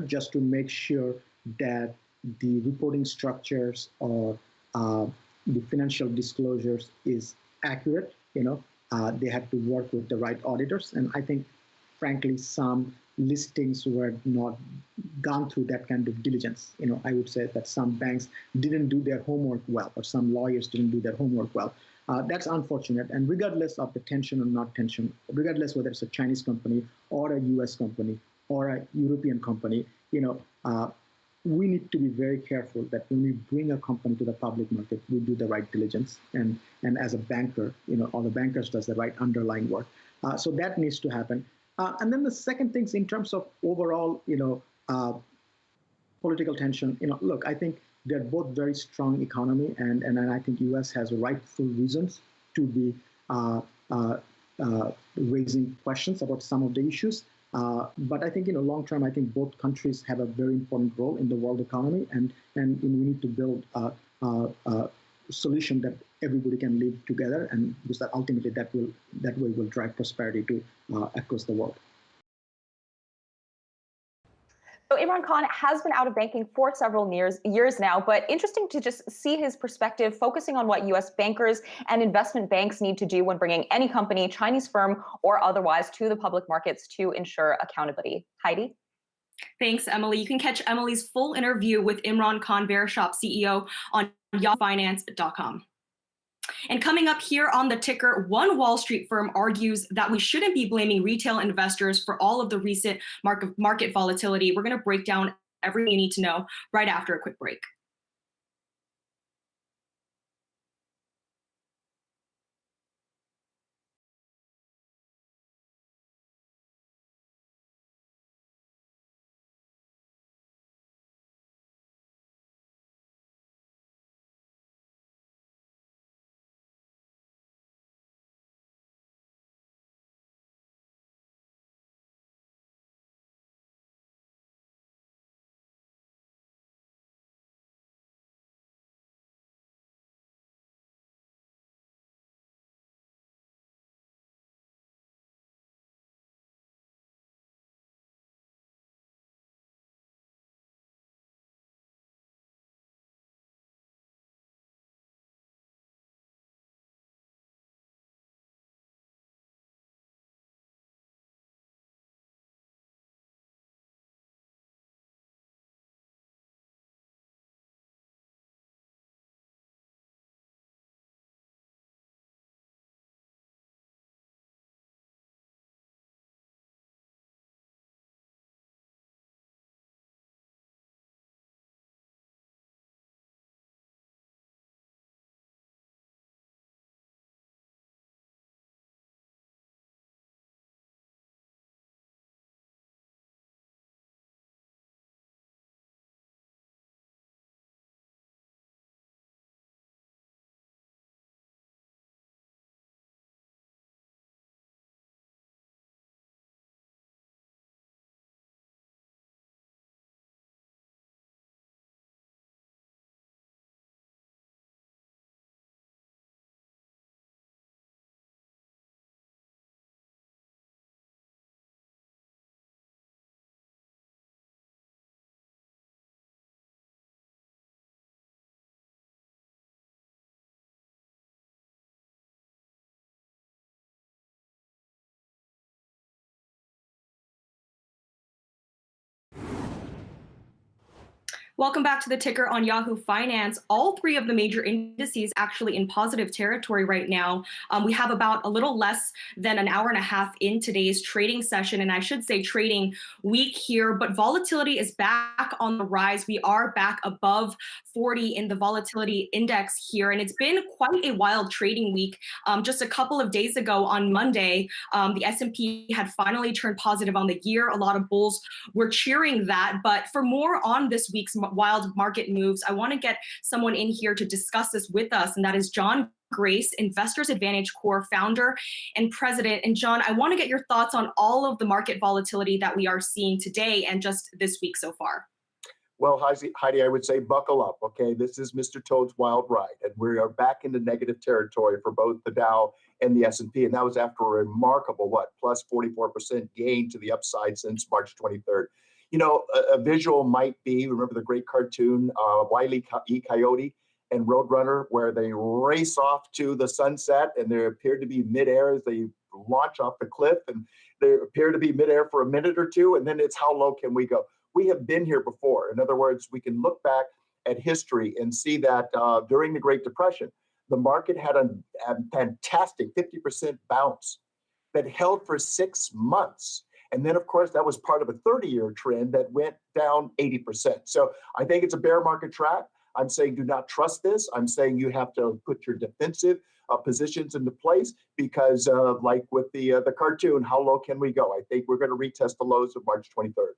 just to make sure that the reporting structures or the financial disclosures is accurate. They have to work with the right auditors. And I think, frankly, some listings were not gone through that kind of diligence. I would say that some banks didn't do their homework well, or some lawyers didn't do their homework well. That's unfortunate. And regardless of the tension or not tension, regardless whether it's a Chinese company or a US company or a European company, we need to be very careful that when we bring a company to the public market, we do the right diligence. And as a banker, all the bankers does the right underlying work. So that needs to happen. And then the second thing is in terms of overall, political tension. Look, I think they're both very strong economy, and I think U.S. has rightful reasons to be raising questions about some of the issues. But I think in the long term, I think both countries have a very important role in the world economy, and we need to build a solution that everybody can live together, and because that ultimately that way will drive prosperity to across the world. So Imran Khan has been out of banking for several years now, but interesting to just see his perspective focusing on what U.S. bankers and investment banks need to do when bringing any company, Chinese firm or otherwise, to the public markets to ensure accountability. Heidi? Thanks, Emily. You can catch Emily's full interview with Imran Khan, Verishop CEO, on yahoofinance.com. And coming up here on the ticker, one Wall Street firm argues that we shouldn't be blaming retail investors for all of the recent market volatility. We're going to break down everything you need to know right after a quick break. Welcome back to the ticker on Yahoo Finance. All three of the major indices actually in positive territory right now. We have about a little less than an hour and a half in today's trading session, and I should say trading week here, but volatility is back on the rise. We are back above 40 in the volatility index here, and it's been quite a wild trading week. Just a couple of days ago on Monday, the S&P had finally turned positive on the year. A lot of bulls were cheering that, but for more on this week's wild market moves, I want to get someone in here to discuss this with us, and that is John Grace, Investors Advantage Core founder and president. And John, I want to get your thoughts on all of the market volatility that we are seeing today and just this week so far. Well, Heidi, I would say buckle up, okay? This is Mr. Toad's wild ride, and we are back into negative territory for both the Dow and the S&P, and that was after a remarkable, plus 44% gain to the upside since March 23rd. You know, a visual might be, remember the great cartoon, Wile E. Coyote and Roadrunner, where they race off to the sunset and they appear to be midair as they launch off the cliff, and they appear to be midair for a minute or two, and then it's how low can we go? We have been here before. In other words, we can look back at history and see that during the Great Depression, the market had a fantastic 50% bounce that held for 6 months. And then, of course, that was part of a 30-year trend that went down 80%. So I think it's a bear market trap. I'm saying do not trust this. I'm saying you have to put your defensive positions into place because like with the cartoon, how low can we go? I think we're going to retest the lows of March 23rd.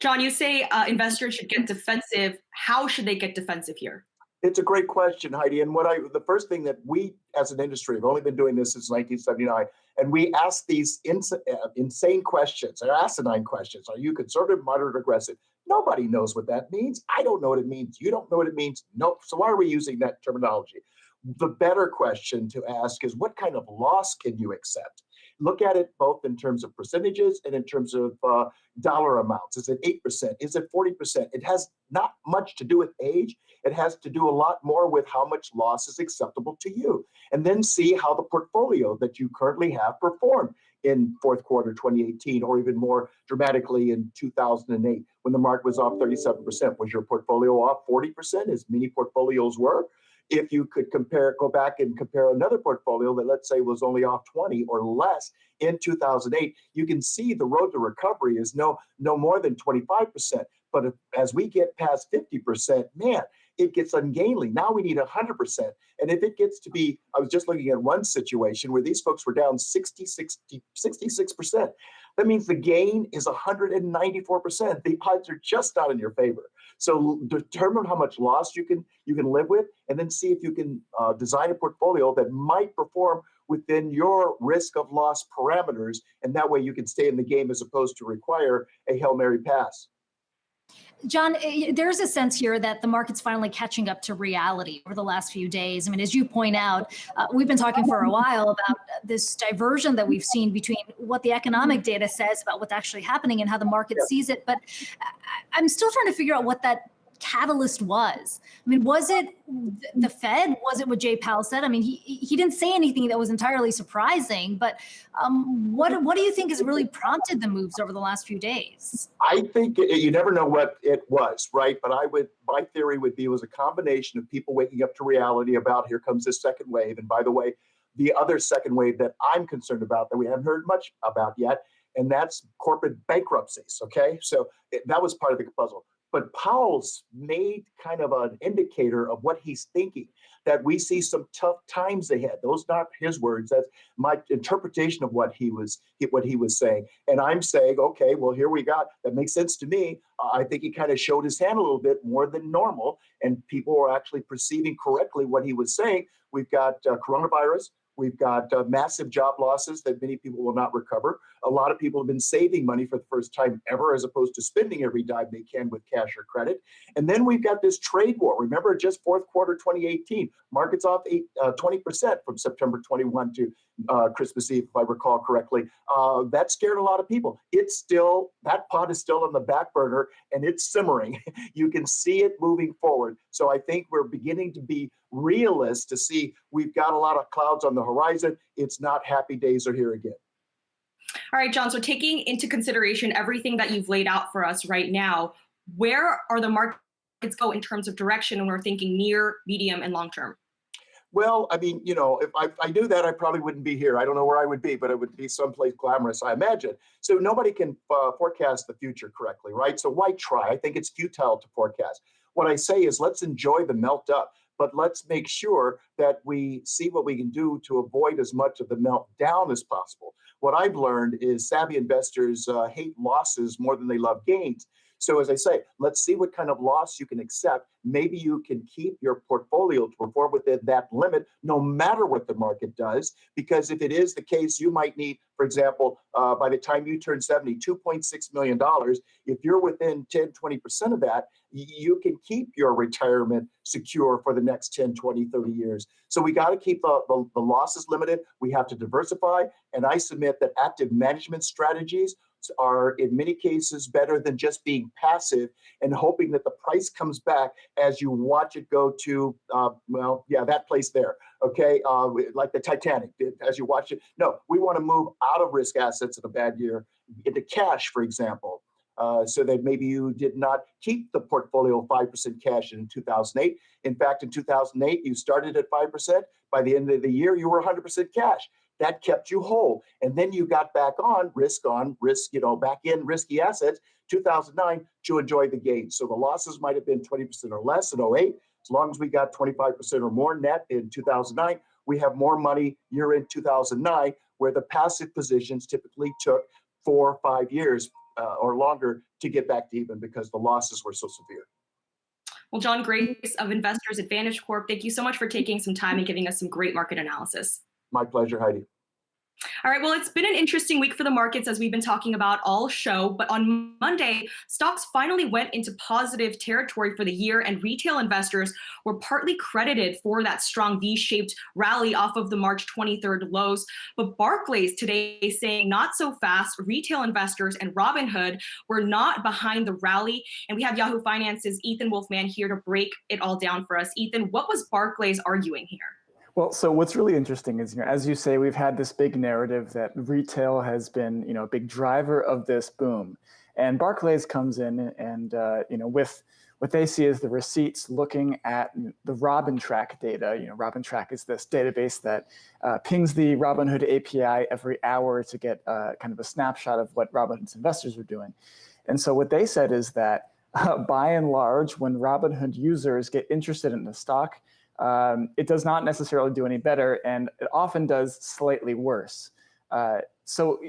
John, you say investors should get defensive. How should they get defensive here? It's a great question, Heidi. And the first thing that we as an industry have only been doing this since 1979, and we ask these insane questions, or asinine questions. Are you conservative, moderate, aggressive? Nobody knows what that means. I don't know what it means. You don't know what it means. Nope. So why are we using that terminology? The better question to ask is, what kind of loss can you accept? Look at it both in terms of percentages and in terms of dollar amounts. Is it 8%? Is it 40%? It has not much to do with age. It has to do a lot more with how much loss is acceptable to you. And then see how the portfolio that you currently have performed in fourth quarter 2018, or even more dramatically in 2008, when the market was off 37%. Was your portfolio off 40%, as many portfolios were? If you could go back and compare another portfolio that, let's say, was only off 20 or less in 2008, you can see the road to recovery is no more than 25%. But as we get past 50%, man, it gets ungainly. Now we need 100%. And if it gets to be, I was just looking at one situation where these folks were down 66%. That means the gain is 194%. The odds are just not in your favor. So determine how much loss you can live with, and then see if you can design a portfolio that might perform within your risk of loss parameters. And that way you can stay in the game as opposed to require a Hail Mary pass. John, there's a sense here that the market's finally catching up to reality over the last few days. I mean, as you point out, we've been talking for a while about this diversion that we've seen between what the economic data says about what's actually happening and how the market sees it. But I'm still trying to figure out what that catalyst was. I mean, was it the Fed? Was it what Jay Powell said? I mean, he didn't say anything that was entirely surprising, but what do you think has really prompted the moves over the last few days? I think you never know what it was, right? But my theory would be it was a combination of people waking up to reality about here comes this second wave. And by the way, the other second wave that I'm concerned about that we haven't heard much about yet, and that's corporate bankruptcies, okay? So that was part of the puzzle. But Powell's made kind of an indicator of what he's thinking, that we see some tough times ahead. Those not his words. That's my interpretation of what he was saying. And I'm saying, okay, well, here we got, that makes sense to me. I think he kind of showed his hand a little bit more than normal, and people are actually perceiving correctly what he was saying. We've got coronavirus. We've got massive job losses that many people will not recover. A lot of people have been saving money for the first time ever, as opposed to spending every dime they can with cash or credit. And then we've got this trade war. Remember, just fourth quarter 2018, markets off 20% from September 21 to Christmas Eve, if I recall correctly. That scared a lot of people. That pot is still on the back burner, and it's simmering. You can see it moving forward. So I think we're beginning to be realists to see we've got a lot of clouds on the horizon. It's not happy days are here again. All right, John, so taking into consideration everything that you've laid out for us right now, where are the markets go in terms of direction when we're thinking near, medium, and long term? Well, I mean, if I knew that, I probably wouldn't be here. I don't know where I would be, but it would be someplace glamorous, I imagine. So nobody can forecast the future correctly, right? So why try? I think it's futile to forecast. What I say is let's enjoy the melt up, but let's make sure that we see what we can do to avoid as much of the meltdown as possible. What I've learned is savvy investors hate losses more than they love gains. So as I say, let's see what kind of loss you can accept. Maybe you can keep your portfolio to perform within that limit, no matter what the market does. Because if it is the case, you might need, for example, by the time you turn 70, $2.6 million. If you're within 10, 20% of that, you can keep your retirement secure for the next 10, 20, 30 years. So we got to keep the losses limited. We have to diversify. And I submit that active management strategies are in many cases better than just being passive and hoping that the price comes back as you watch it go to, that place there, okay? Like the Titanic, as you watch it. No, we want to move out of risk assets in a bad year into cash, for example, so that maybe you did not keep the portfolio 5% cash in 2008. In fact, in 2008, you started at 5%. By the end of the year, you were 100% cash. That kept you whole. And then you got back on risk, back in risky assets, 2009, to enjoy the gains. So the losses might have been 20% or less in 08. As long as we got 25% or more net in 2009, we have more money year in 2009, where the passive positions typically took 4 or 5 years or longer to get back to even because the losses were so severe. Well, John Grace of Investors Advantage Corp, thank you so much for taking some time and giving us some great market analysis. My pleasure, Heidi. All right, well, it's been an interesting week for the markets as we've been talking about all show, but on Monday, stocks finally went into positive territory for the year and retail investors were partly credited for that strong V-shaped rally off of the March 23rd lows. But Barclays today saying not so fast, retail investors and Robinhood were not behind the rally. And we have Yahoo Finance's Ethan Wolfman here to break it all down for us. Ethan, what was Barclays arguing here? Well, so what's really interesting is, as you say, we've had this big narrative that retail has been, a big driver of this boom. And Barclays comes in and, with what they see as the receipts looking at the RobinTrack data. RobinTrack is this database that pings the Robinhood API every hour to get kind of a snapshot of what Robinhood's investors are doing. And so what they said is that by and large, when Robinhood users get interested in the stock, it does not necessarily do any better, and it often does slightly worse. So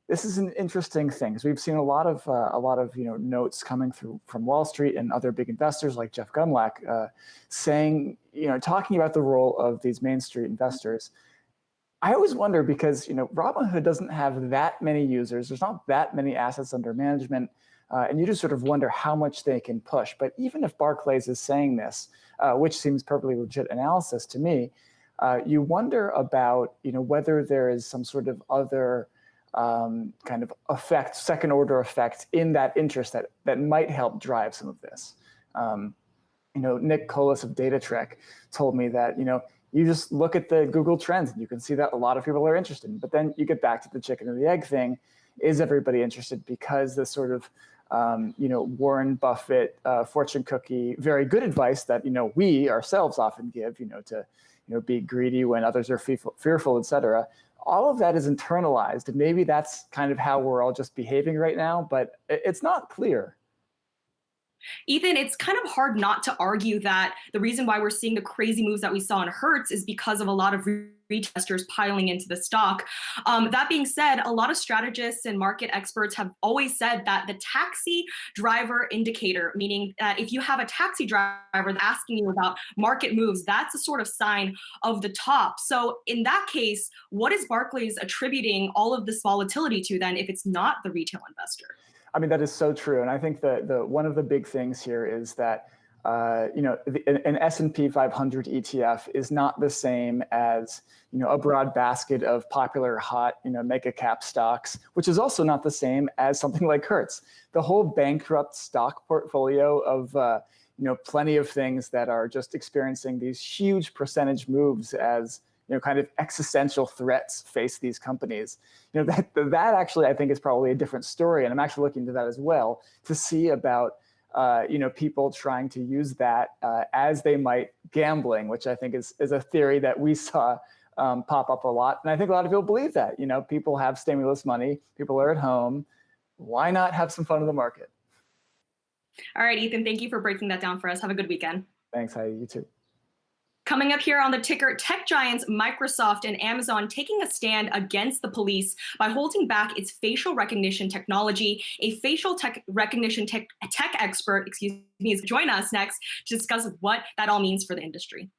this is an interesting thing because we've seen a lot of notes coming through from Wall Street and other big investors like Jeff Gundlach saying, talking about the role of these Main Street investors. I always wonder because Robinhood doesn't have that many users. There's not that many assets under management. And you just sort of wonder how much they can push. But even if Barclays is saying this, which seems perfectly legit analysis to me, you wonder about whether there is some sort of other kind of effect, second order effect in that interest that might help drive some of this. Nick Colas of DataTrek told me that you just look at the Google Trends and you can see that a lot of people are interested. But then you get back to the chicken and the egg thing. Is everybody interested? Because the sort of Warren Buffett, fortune cookie, very good advice that, we ourselves often give, to, be greedy when others are fearful, et cetera. All of that is internalized. And maybe that's kind of how we're all just behaving right now, but it's not clear. Ethan, it's kind of hard not to argue that the reason why we're seeing the crazy moves that we saw in Hertz is because of a lot of retesters piling into the stock. That being said, a lot of strategists and market experts have always said that the taxi driver indicator, meaning that if you have a taxi driver asking you about market moves, that's a sort of sign of the top. So in that case, what is Barclays attributing all of this volatility to then if it's not the retail investor? I mean, that is so true. And I think the one of the big things here is that, an S&P 500 ETF is not the same as, a broad basket of popular, hot, mega cap stocks, which is also not the same as something like Hertz. The whole bankrupt stock portfolio of, plenty of things that are just experiencing these huge percentage moves as, kind of existential threats face these companies. That actually I think is probably a different story, and I'm actually looking into that as well to see about people trying to use that as they might gambling, which I think is a theory that we saw pop up a lot, and I think a lot of people believe that. People have stimulus money, people are at home. Why not have some fun in the market? All right, Ethan, thank you for breaking that down for us. Have a good weekend. Thanks, Heidi. You too. Coming up here on the ticker, tech giants Microsoft and Amazon taking a stand against the police by holding back its facial recognition technology. A facial recognition tech expert, is join us next to discuss what that all means for the industry.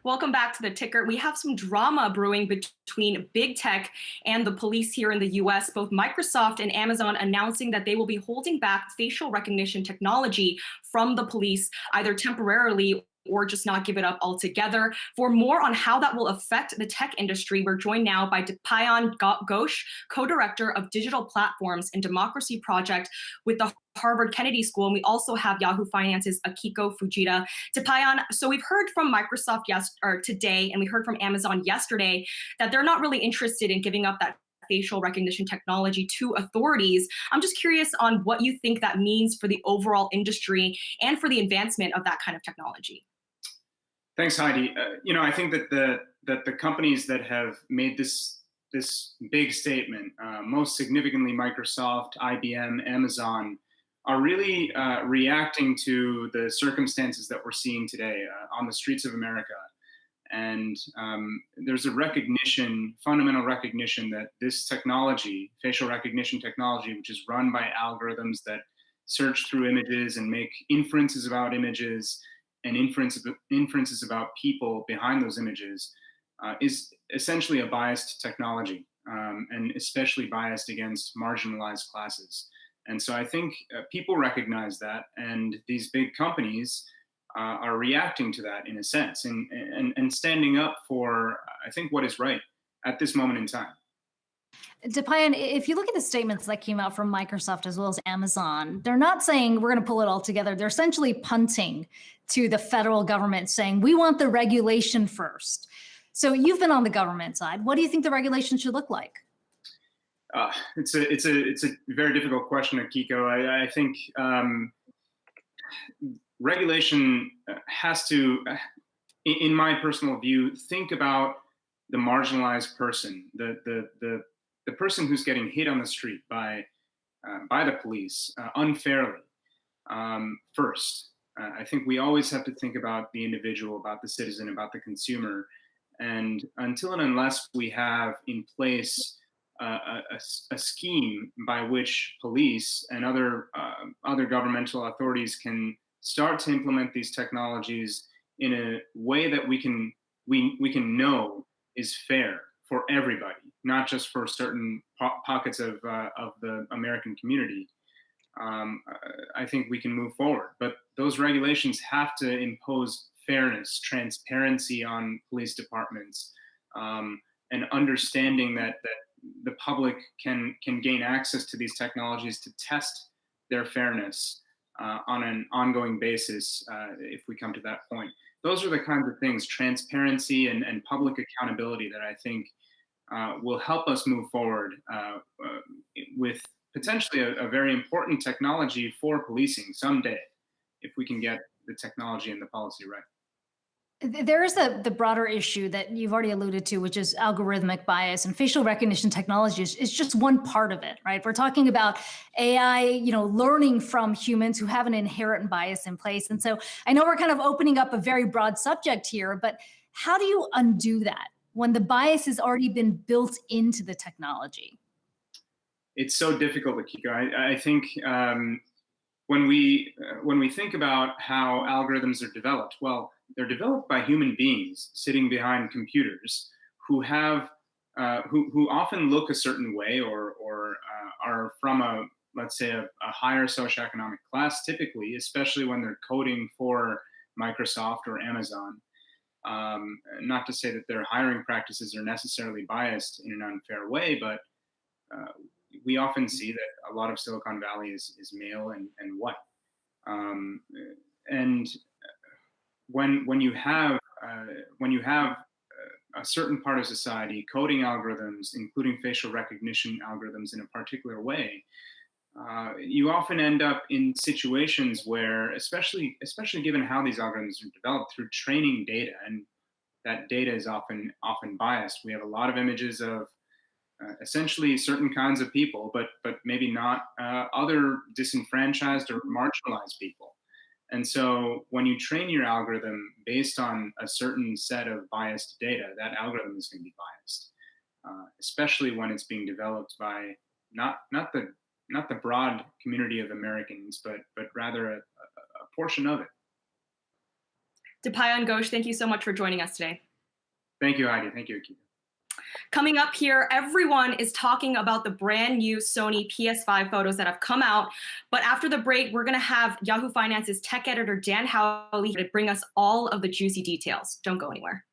Welcome back to the ticker. We have some drama brewing between big tech and the police here in the US, both Microsoft and Amazon announcing that they will be holding back facial recognition technology from the police, either temporarily or just not give it up altogether. For more on how that will affect the tech industry, we're joined now by Dipayan Ghosh, co-director of digital platforms and democracy project with the Harvard Kennedy School. And we also have Yahoo Finance's Akiko Fujita. Dipayan, so we've heard from Microsoft today, and we heard from Amazon yesterday that they're not really interested in giving up that facial recognition technology to authorities. I'm just curious on what you think that means for the overall industry and for the advancement of that kind of technology. Thanks, Heidi. I think that the companies that have made this big statement, most significantly Microsoft, IBM, Amazon, are really reacting to the circumstances that we're seeing today on the streets of America. And there's a fundamental recognition that this technology, facial recognition technology, which is run by algorithms that search through images and make inferences about images and inferences about people behind those images, is essentially a biased technology, and especially biased against marginalized classes. And so I think people recognize that, and these big companies are reacting to that in a sense, and standing up for, I think, what is right at this moment in time. Dipayan, if you look at the statements that came out from Microsoft as well as Amazon, they're not saying we're going to pull it all together. They're essentially punting to the federal government, saying we want the regulation first. So you've been on the government side. What do you think the regulation should look like? It's a very difficult question, Akiko. I think regulation has to, in my personal view, think about the marginalized person, the person who's getting hit on the street by the police unfairly first. I think we always have to think about the individual, about the citizen, about the consumer. And until and unless we have in place a scheme by which police and other governmental authorities can start to implement these technologies in a way that we can know is fair for everybody, not just for certain pockets of the American community, I think we can move forward. But those regulations have to impose fairness, transparency on police departments, and understanding that the public can gain access to these technologies to test their fairness on an ongoing basis if we come to that point. Those are the kinds of things, transparency and public accountability, that I think will help us move forward with potentially a very important technology for policing someday, if we can get the technology and the policy right. There is the broader issue that you've already alluded to, which is algorithmic bias, and facial recognition technology is just one part of it, right? We're talking about AI, learning from humans who have an inherent bias in place. And so I know we're kind of opening up a very broad subject here, but how do you undo that when the bias has already been built into the technology? It's so difficult, Akiko. I think when we think about how algorithms are developed, well, they're developed by human beings sitting behind computers who have who often look a certain way or are from let's say a higher socioeconomic class, typically, especially when they're coding for Microsoft or Amazon. Not to say that their hiring practices are necessarily biased in an unfair way, but we often see that a lot of Silicon Valley is male and white. And when you have a certain part of society coding algorithms, including facial recognition algorithms, in a particular way, you often end up in situations where, especially given how these algorithms are developed through training data, and that data is often biased. We have a lot of images of essentially certain kinds of people, but maybe not other disenfranchised or marginalized people. And so when you train your algorithm based on a certain set of biased data, that algorithm is going to be biased, especially when it's being developed by not the broad community of Americans, but rather a portion of it. Dipayan Ghosh, thank you so much for joining us today. Thank you, Heidi. Thank you, Akita. Coming up here, everyone is talking about the brand new Sony PS5 photos that have come out. But after the break, we're going to have Yahoo Finance's tech editor, Dan Howley, to bring us all of the juicy details. Don't go anywhere.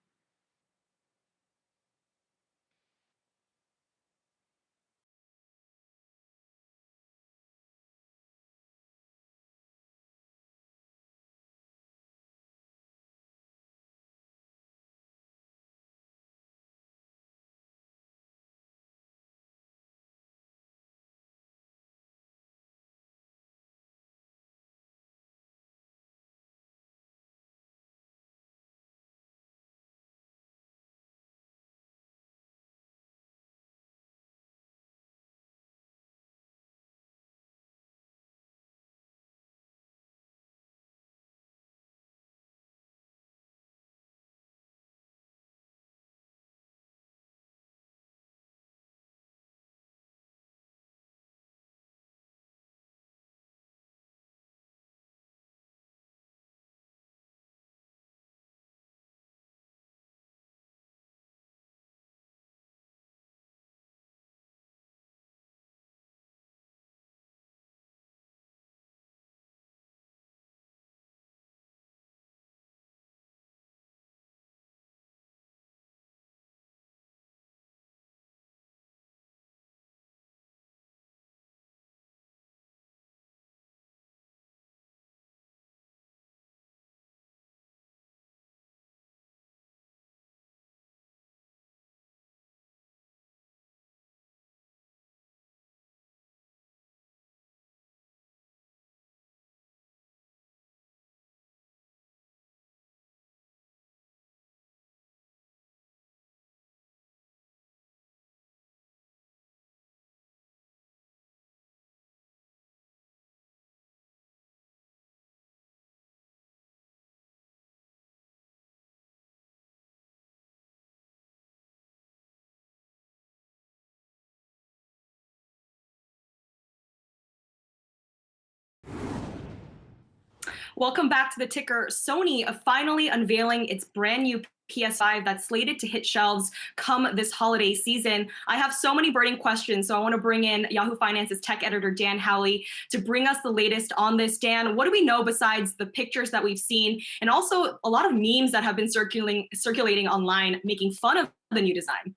Welcome back to the ticker. Sony finally unveiling its brand new PS5 that's slated to hit shelves come this holiday season. I have so many burning questions, so I want to bring in Yahoo Finance's tech editor, Dan Howley, to bring us the latest on this. Dan, what do we know besides the pictures that we've seen and also a lot of memes that have been circulating online making fun of the new design?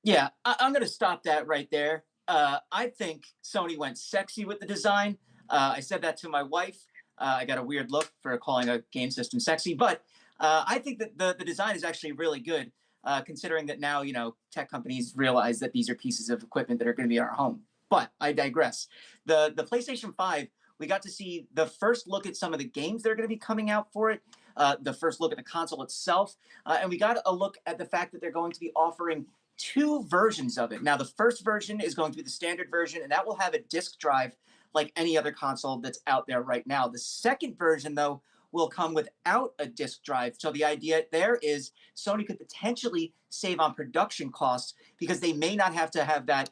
Yeah, I'm going to stop that right there. I think Sony went sexy with the design. I said that to my wife. I got a weird look for calling a game system sexy, but I think that the design is actually really good, considering that now, tech companies realize that these are pieces of equipment that are going to be in our home. But I digress. The PlayStation 5, we got to see the first look at some of the games that are going to be coming out for it, the first look at the console itself, and we got a look at the fact that they're going to be offering 2 versions of it. Now, the first version is going to be the standard version, and that will have a disk drive like any other console that's out there right now. The second version, though, will come without a disk drive. So the idea there is Sony could potentially save on production costs because they may not have to have that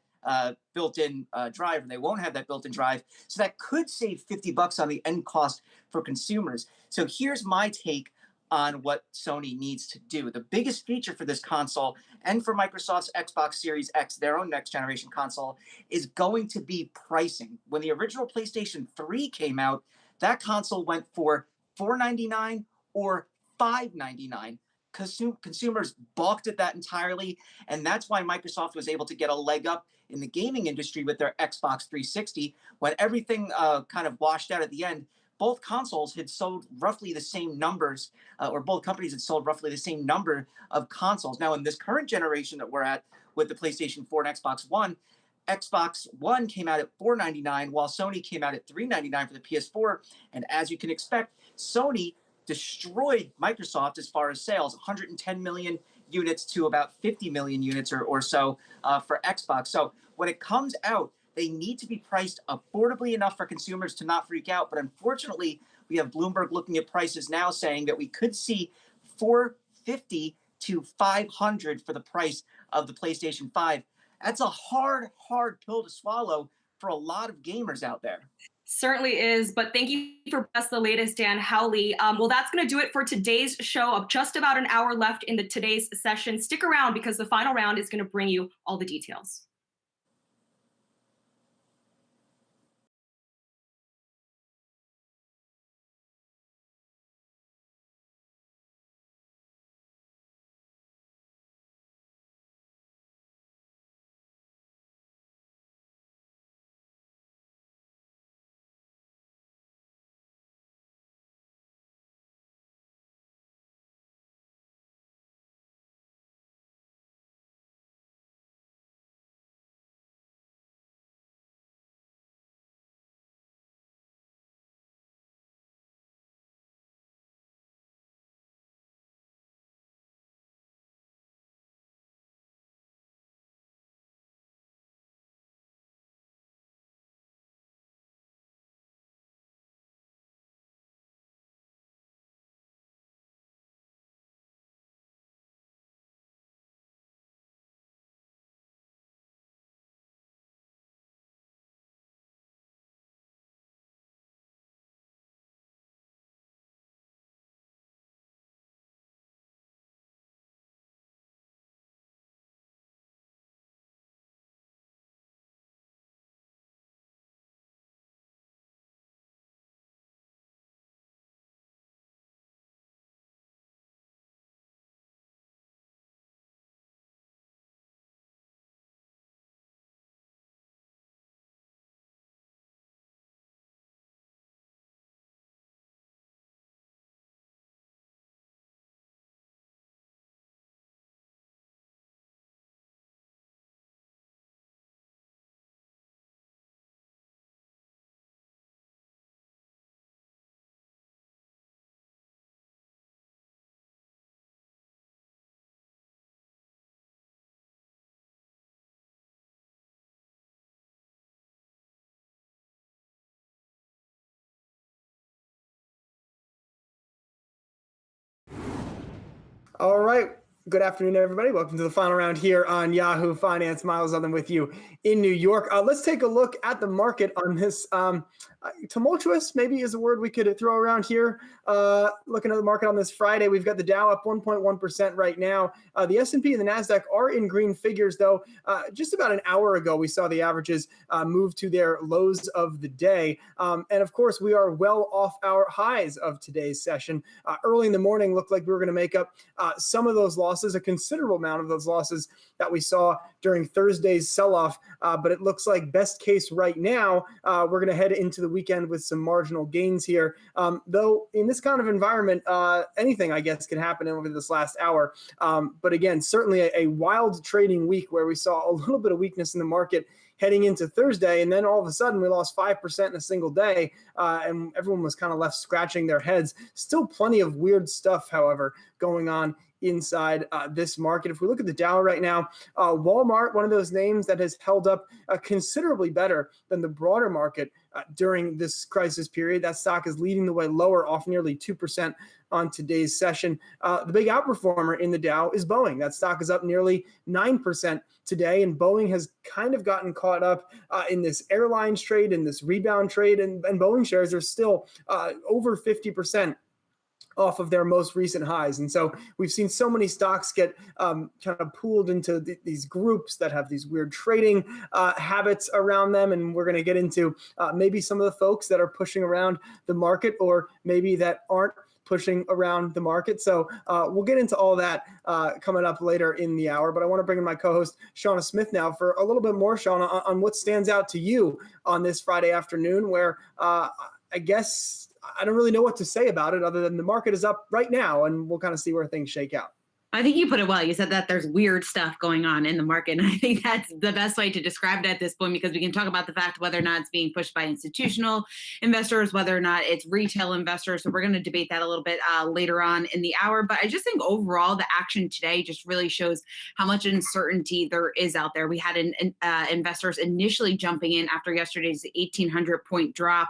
built-in drive, or they won't have that built-in drive. So that could save $50 on the end cost for consumers. So here's my take on what Sony needs to do. The biggest feature for this console and for Microsoft's Xbox Series X, their own next generation console, is going to be pricing. When the original PlayStation 3 came out, that console went for $499 or $599. Consumers balked at that entirely, and that's why Microsoft was able to get a leg up in the gaming industry with their Xbox 360. When everything kind of washed out at the end, both consoles had sold roughly the same numbers, or both companies had sold roughly the same number of consoles. Now, in this current generation that we're at with the PlayStation 4 and Xbox One came out at $499, while Sony came out at $399 for the PS4. And as you can expect, Sony destroyed Microsoft as far as sales, 110 million units to about 50 million units or so for Xbox. So when it comes out, they need to be priced affordably enough for consumers to not freak out. But unfortunately, we have Bloomberg looking at prices now saying that we could see $450 to $500 for the price of the PlayStation 5. That's a hard pill to swallow for a lot of gamers out there. Certainly is, but thank you for us the latest, Dan Howley. Well, that's going to do it for today's show. Of just about an hour left in today's session. Stick around because the final round is going to bring you all the details. All right. Good afternoon, everybody. Welcome to the final round here on Yahoo Finance. Miles Othen with you in New York. Let's take a look at the market on this tumultuous, maybe is a word we could throw around here. Looking at the market on this Friday, we've got the Dow up 1.1% right now. The S&P and the Nasdaq are in green figures, though. Just about an hour ago, we saw the averages move to their lows of the day. And of course, we are well off our highs of today's session. Early in the morning, looked like we were going to make up some of those losses, a considerable amount of those losses that we saw during Thursday's sell-off. But it looks like best case right now, we're going to head into the weekend with some marginal gains here. Though in this kind of environment, anything, I guess, can happen over this last hour. But again, certainly a wild trading week where we saw a little bit of weakness in the market heading into Thursday. And then all of a sudden we lost 5% in a single day. And everyone was kind of left scratching their heads. Still plenty of weird stuff, however, going on inside this market. If we look at the Dow right now, Walmart, one of those names that has held up considerably better than the broader market during this crisis period. That stock is leading the way lower, off nearly 2% on today's session. The big outperformer in the Dow is Boeing. That stock is up nearly 9% today, and Boeing has kind of gotten caught up in this airlines trade, in this rebound trade, and Boeing shares are still over 50% off of their most recent highs. And so we've seen so many stocks get kind of pooled into these groups that have these weird trading habits around them. And we're going to get into maybe some of the folks that are pushing around the market, or maybe that aren't pushing around the market. So we'll get into all that coming up later in the hour. But I want to bring in my co-host, Shauna Smith, now for a little bit more, Shauna, on what stands out to you on this Friday afternoon, where I guess I don't really know what to say about it other than the market is up right now, and we'll kind of see where things shake out. I think you put it well. You said that there's weird stuff going on in the market. And I think that's the best way to describe it at this point, because we can talk about the fact whether or not it's being pushed by institutional investors, whether or not it's retail investors. So we're going to debate that a little bit later on in the hour. But I just think overall, the action today just really shows how much uncertainty there is out there. We had investors initially jumping in after yesterday's 1,800 point drop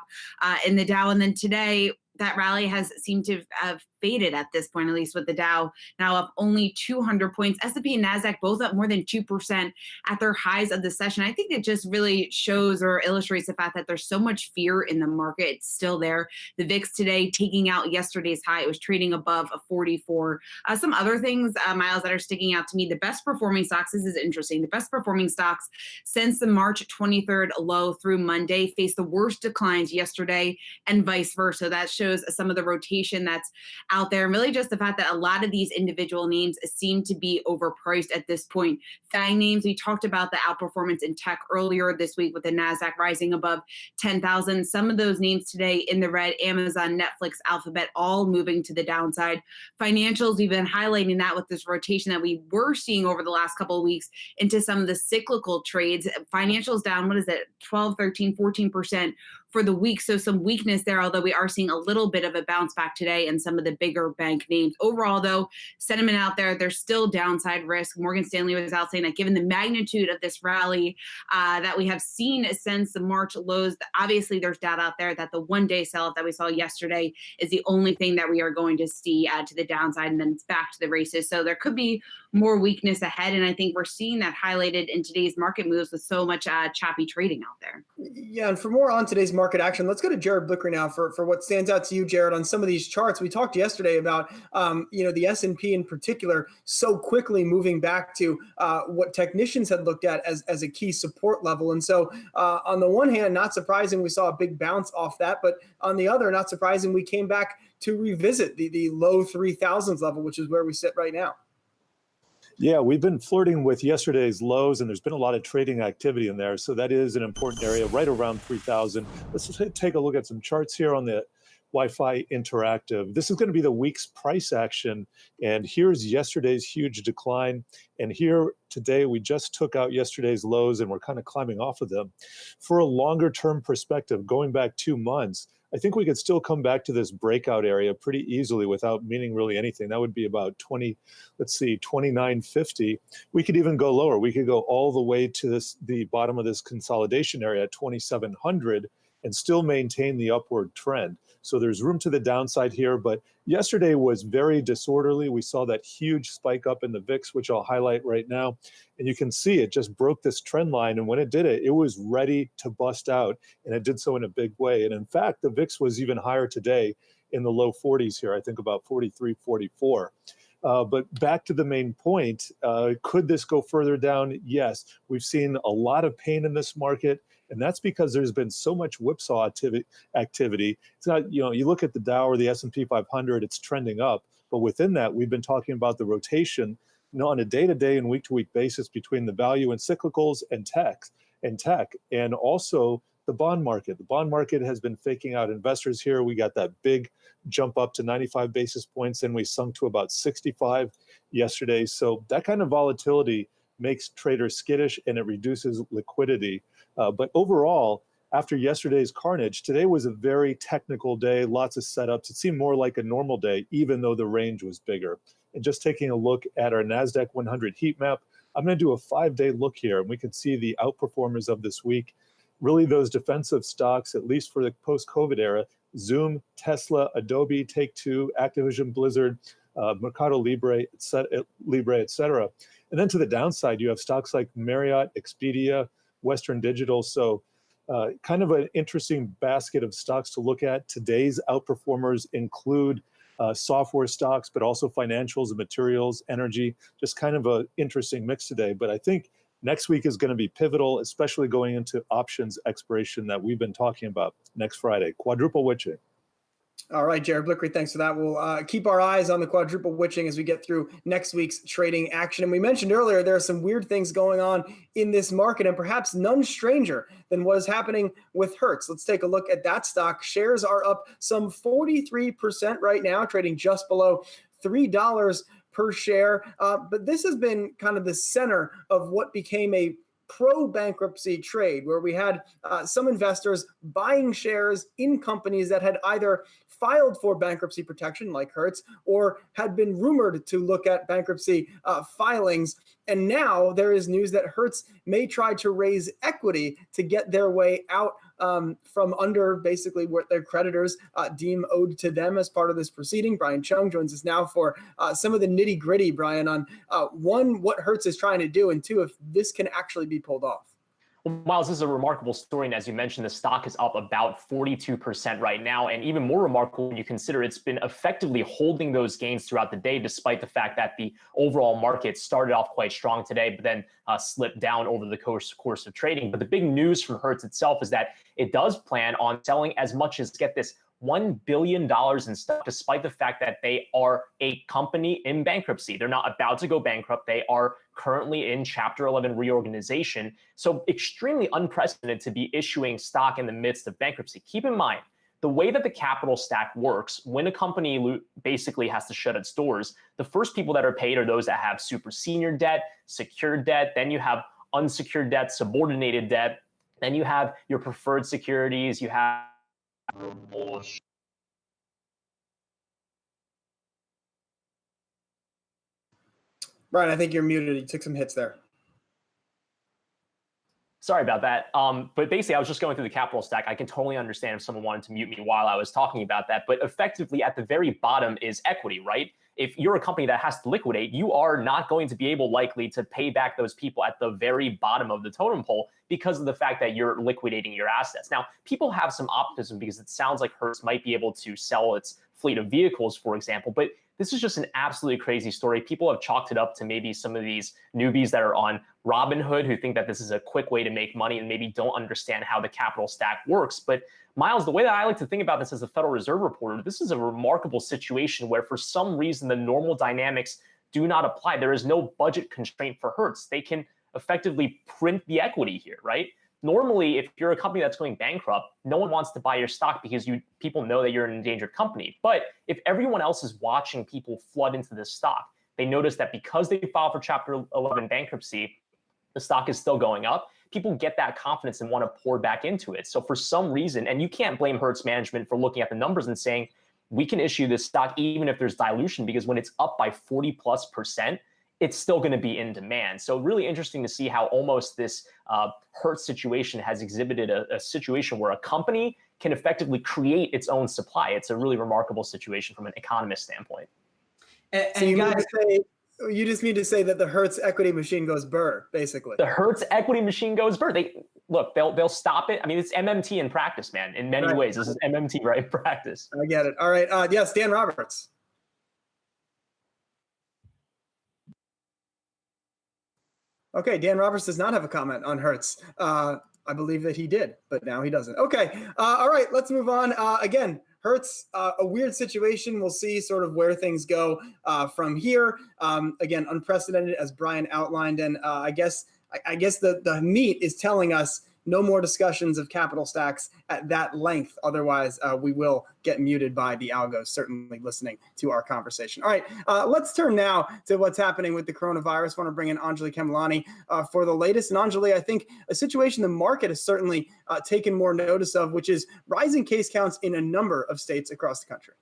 in the Dow. And then today, that rally has seemed to have faded at this point, at least with the Dow now up only 200 points. S&P and Nasdaq both up more than 2% at their highs of the session. I think it just really shows or illustrates the fact that there's so much fear in the market. It's still there. The VIX today taking out yesterday's high. It was trading above a 44. Some other things, Miles, that are sticking out to me. The best performing stocks, this is interesting. The best performing stocks since the March 23rd low through Monday faced the worst declines yesterday and vice versa. That shows some of the rotation that's out there, and really just the fact that a lot of these individual names seem to be overpriced at this point. FANG names, we talked about the outperformance in tech earlier this week with the Nasdaq rising above 10,000. Some of those names today in the red: Amazon, Netflix, Alphabet, all moving to the downside. Financials, we've been highlighting that with this rotation that we were seeing over the last couple of weeks into some of the cyclical trades. Financials down, what is it, 12, 13, 14% for the week. So some weakness there, although we are seeing a little bit of a bounce back today in some of the bigger bank names. Overall, though, sentiment out there, there's still downside risk. Morgan Stanley was out saying that given the magnitude of this rally that we have seen since the March lows, obviously there's doubt out there that the one-day sell-off that we saw yesterday is the only thing that we are going to see to the downside, and then it's back to the races. So there could be more weakness ahead, and I think we're seeing that highlighted in today's market moves with so much choppy trading out there. Yeah, and for more on today's market action, let's go to Jared Blicker now for what stands out to you, Jared, on some of these charts. We talked yesterday about the S&P in particular so quickly moving back to what technicians had looked at as a key support level. And so on the one hand, not surprising we saw a big bounce off that, but on the other, not surprising we came back to revisit the low 3,000s level, which is where we sit right now. Yeah, we've been flirting with yesterday's lows, and there's been a lot of trading activity in there. So that is an important area right around 3,000. Let's take a look at some charts here on the Wi-Fi Interactive. This is going to be the week's price action. And here's yesterday's huge decline. And here today, we just took out yesterday's lows, and we're kind of climbing off of them. For a longer term perspective, going back 2 months, I think we could still come back to this breakout area pretty easily without meaning really anything. That would be about 2950. We could even go lower. We could go all the way to the bottom of this consolidation area at 2700 and still maintain the upward trend. So there's room to the downside here, but yesterday was very disorderly. We saw that huge spike up in the VIX, which I'll highlight right now. And you can see it just broke this trend line. And when it did it, it was ready to bust out. And it did so in a big way. And in fact, the VIX was even higher today in the low 40s here, I think about 43, 44. But back to the main point, could this go further down? Yes, we've seen a lot of pain in this market. And that's because there's been so much whipsaw activity. It's not, you look at the Dow or the S&P 500, it's trending up. But within that, we've been talking about the rotation on a day-to-day and week-to-week basis between the value and cyclicals and tech, and also the bond market. The bond market has been faking out investors here. We got that big jump up to 95 basis points, and we sunk to about 65 yesterday. So that kind of volatility makes traders skittish, and it reduces liquidity. But overall, after yesterday's carnage, today was a very technical day, lots of setups. It seemed more like a normal day, even though the range was bigger. And just taking a look at our Nasdaq 100 heat map, I'm going to do a 5-day look here, and we can see the outperformers of this week. Really those defensive stocks, at least for the post-COVID era: Zoom, Tesla, Adobe, Take-Two, Activision Blizzard, Mercado Libre, et cetera. And then to the downside, you have stocks like Marriott, Expedia, Western Digital. So kind of an interesting basket of stocks to look at. Today's outperformers include software stocks, but also financials and materials, energy, just kind of an interesting mix today. But I think next week is going to be pivotal, especially going into options expiration that we've been talking about next Friday, quadruple witching. All right, Jared Blicker, thanks for that. We'll keep our eyes on the quadruple witching as we get through next week's trading action. And we mentioned earlier, there are some weird things going on in this market, and perhaps none stranger than what is happening with Hertz. Let's take a look at that stock. Shares are up some 43% right now, trading just below $3 per share. But this has been kind of the center of what became a pro-bankruptcy trade, where we had some investors buying shares in companies that had either filed for bankruptcy protection, like Hertz, or had been rumored to look at bankruptcy filings. And now there is news that Hertz may try to raise equity to get their way out from under basically what their creditors deem owed to them as part of this proceeding. Brian Chung joins us now for some of the nitty gritty, Brian, on one, what Hertz is trying to do, and two, if this can actually be pulled off. Well, Miles, this is a remarkable story. And as you mentioned, the stock is up about 42% right now. And even more remarkable when you consider it's been effectively holding those gains throughout the day, despite the fact that the overall market started off quite strong today, but then slipped down over the course of trading. But the big news from Hertz itself is that it does plan on selling as much as, get this, $1 billion in stock, despite the fact that they are a company in bankruptcy. They're not about to go bankrupt. They are currently in Chapter 11 reorganization. So extremely unprecedented to be issuing stock in the midst of bankruptcy. Keep in mind, the way that the capital stack works, when a company basically has to shut its doors, the first people that are paid are those that have super senior debt, secured debt, then you have unsecured debt, subordinated debt, then you have your preferred securities, you have Brian, I think you're muted. You took some hits there. Sorry about that. But basically, I was just going through the capital stack. I can totally understand if someone wanted to mute me while I was talking about that. But effectively, at the very bottom is equity, right? If you're a company that has to liquidate, you are not going to be able likely to pay back those people at the very bottom of the totem pole because of the fact that you're liquidating your assets. Now, people have some optimism because it sounds like Hertz might be able to sell its fleet of vehicles, for example, but this is just an absolutely crazy story. People have chalked it up to maybe some of these newbies that are on Robinhood who think that this is a quick way to make money and maybe don't understand how the capital stack works. But Miles, the way that I like to think about this as a Federal Reserve reporter, this is a remarkable situation where for some reason the normal dynamics do not apply. There is no budget constraint for Hertz. They can effectively print the equity here, right? Normally, if you're a company that's going bankrupt, no one wants to buy your stock because people know that you're an endangered company. But if everyone else is watching people flood into this stock, they notice that because they filed for Chapter 11 bankruptcy, the stock is still going up. People get that confidence and want to pour back into it. So for some reason, and you can't blame Hertz management for looking at the numbers and saying, we can issue this stock even if there's dilution, because when it's up by 40+%, it's still going to be in demand. So really interesting to see how almost this Hertz situation has exhibited a situation where a company can effectively create its own supply. It's a really remarkable situation from an economist standpoint. So you just mean to say that the Hertz equity machine goes burr, basically. The Hertz equity machine goes burr. They'll stop it. I mean, it's MMT in practice, man. In many ways, this is MMT right in practice. I get it. All right. Yes, Dan Roberts. Okay, Dan Roberts does not have a comment on Hertz. I believe that he did, but now he doesn't. Okay, all right, let's move on. Again, Hertz, a weird situation. We'll see sort of where things go from here. Again, unprecedented, as Brian outlined, and I guess the meat is telling us no more discussions of capital stacks at that length. Otherwise, we will get muted by the algos, certainly listening to our conversation. All right, let's turn now to what's happening with the coronavirus. I want to bring in Anjali Khemlani for the latest. And Anjali, I think a situation the market has certainly taken more notice of, which is rising case counts in a number of states across the country.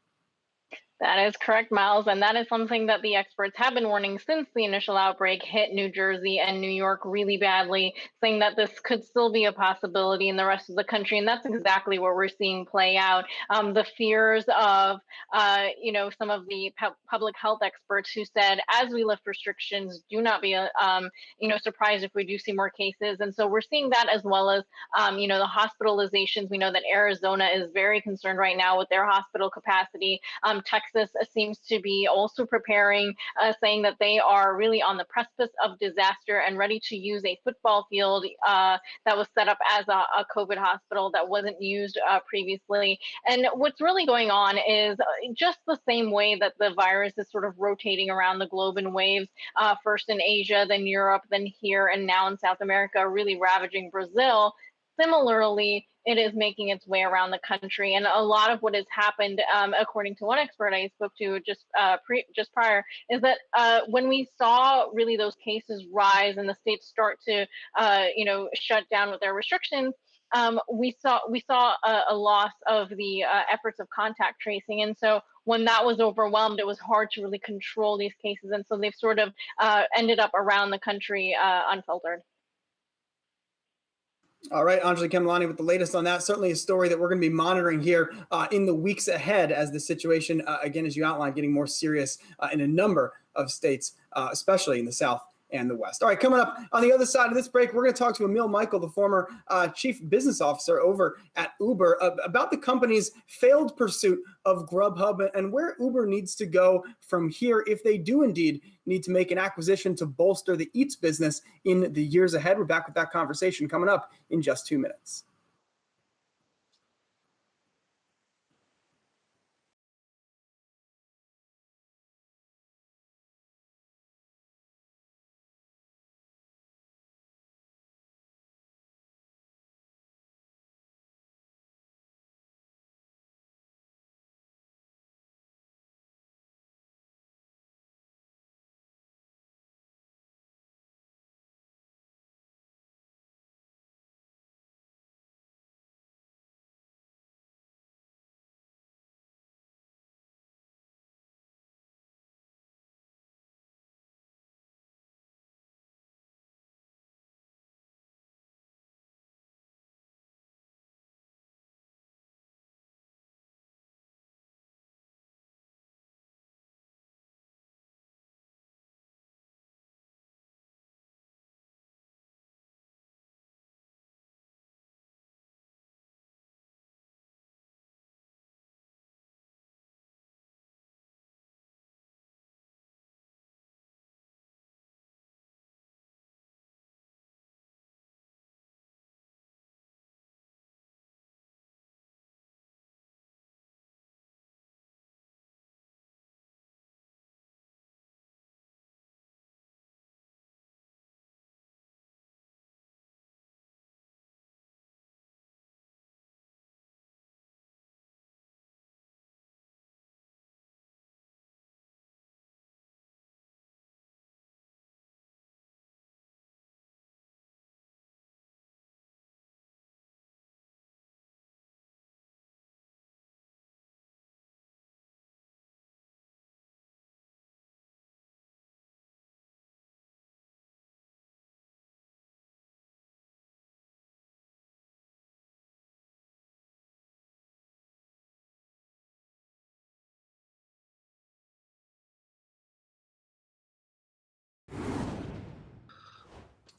That is correct, Miles. And that is something that the experts have been warning since the initial outbreak hit New Jersey and New York really badly, saying that this could still be a possibility in the rest of the country. And that's exactly what we're seeing play out. The fears of, some of the public health experts who said, as we lift restrictions, do not be, surprised if we do see more cases. And so we're seeing that, as well as, the hospitalizations. We know that Arizona is very concerned right now with their hospital capacity. Texas seems to be also preparing, saying that they are really on the precipice of disaster and ready to use a football field that was set up as a COVID hospital that wasn't used previously. And what's really going on is just the same way that the virus is sort of rotating around the globe in waves, first in Asia, then Europe, then here, and now in South America, really ravaging Brazil. Similarly, it is making its way around the country. And a lot of what has happened, according to one expert I spoke to just prior, is that when we saw really those cases rise and the states start to, shut down with their restrictions, we saw a loss of the efforts of contact tracing. And so when that was overwhelmed, it was hard to really control these cases. And so they've sort of ended up around the country unfiltered. All right, Anjali Kemlani with the latest on that. Certainly a story that we're going to be monitoring here in the weeks ahead as the situation, again, as you outlined, getting more serious in a number of states, especially in the South and the West. All right, coming up on the other side of this break, we're going to talk to Emil Michael, the former chief business officer over at Uber, about the company's failed pursuit of Grubhub and where Uber needs to go from here if they do indeed need to make an acquisition to bolster the Eats business in the years ahead. We're back with that conversation coming up in just 2 minutes.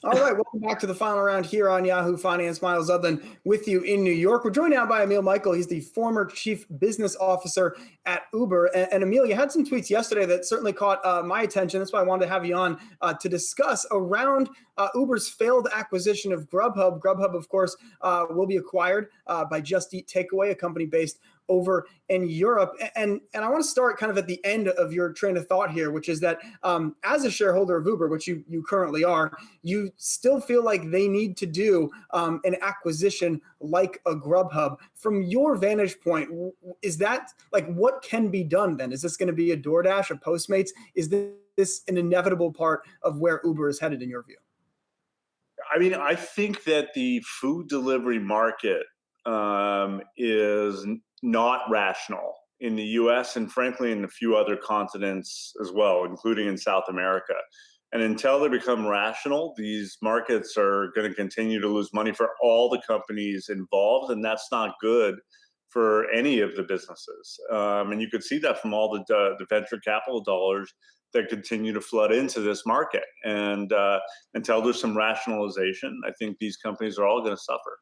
All right, welcome back to the final round here on Yahoo Finance. Miles Udland with you in New York. We're joined now by Emil Michael. He's the former chief business officer at Uber. And Emil, you had some tweets yesterday that certainly caught my attention. That's why I wanted to have you on to discuss around Uber's failed acquisition of Grubhub. Grubhub, of course, will be acquired by Just Eat Takeaway, a company based over in Europe. And I want to start kind of at the end of your train of thought here, which is that as a shareholder of Uber, which you currently are, you still feel like they need to do an acquisition like a Grubhub. From your vantage point, is that like what can be done then? Is this going to be a DoorDash, a Postmates? Is this an inevitable part of where Uber is headed in your view? I mean, I think that the food delivery market is not rational in the US and frankly in a few other continents as well, including in South America. And until they become rational, these markets are going to continue to lose money for all the companies involved, and that's not good for any of the businesses. And you could see that from all the venture capital dollars that continue to flood into this market. And until there's some rationalization, I think these companies are all going to suffer.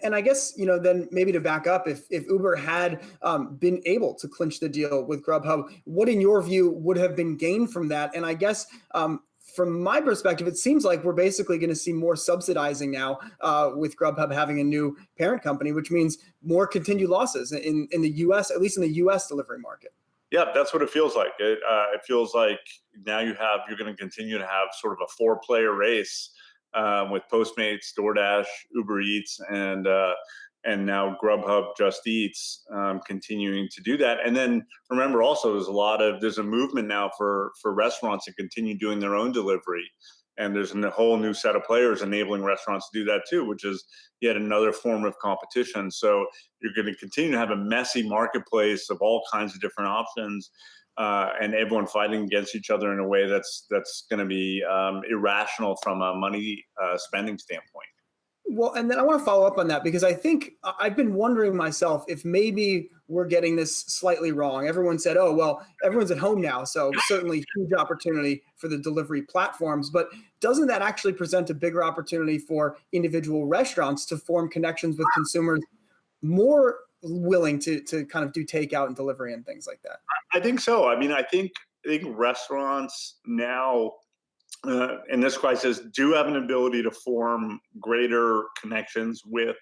And I guess, then maybe to back up, if Uber had been able to clinch the deal with Grubhub, what in your view would have been gained from that? And I guess from my perspective, it seems like we're basically going to see more subsidizing now with Grubhub having a new parent company, which means more continued losses in the US, at least in the US delivery market. Yeah, that's what it feels like. It feels like now you're going to continue to have sort of a 4-player race with Postmates, DoorDash, Uber Eats, and now Grubhub Just Eats continuing to do that. And then remember also there's a movement now for restaurants to continue doing their own delivery. And there's a whole new set of players enabling restaurants to do that too, which is yet another form of competition. So you're going to continue to have a messy marketplace of all kinds of different options, and everyone fighting against each other in a way that's going to be irrational from a money spending standpoint. Well, and then I want to follow up on that because I think I've been wondering myself if maybe we're getting this slightly wrong. Everyone said, oh, well, everyone's at home now. So certainly huge opportunity for the delivery platforms. But doesn't that actually present a bigger opportunity for individual restaurants to form connections with consumers more willing to kind of do takeout and delivery and things like that? I think so. I mean, I think restaurants now in this crisis do have an ability to form greater connections with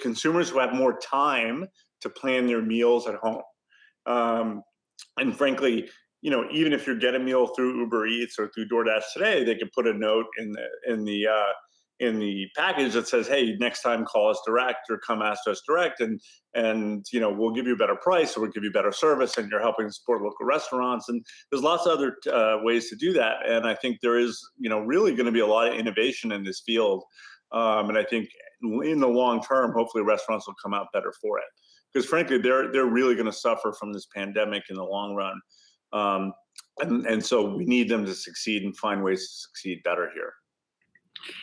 consumers who have more time to plan their meals at home. And frankly, even if you get a meal through Uber Eats or through DoorDash today, they could put a note in the package that says, "Hey, next time call us direct or come ask us direct, and we'll give you a better price or we'll give you better service, and you're helping support local restaurants." And there's lots of other ways to do that. And I think there is, really going to be a lot of innovation in this field. And I think in the long term, hopefully restaurants will come out better for it. Because frankly, they're really going to suffer from this pandemic in the long run. And so we need them to succeed and find ways to succeed better here.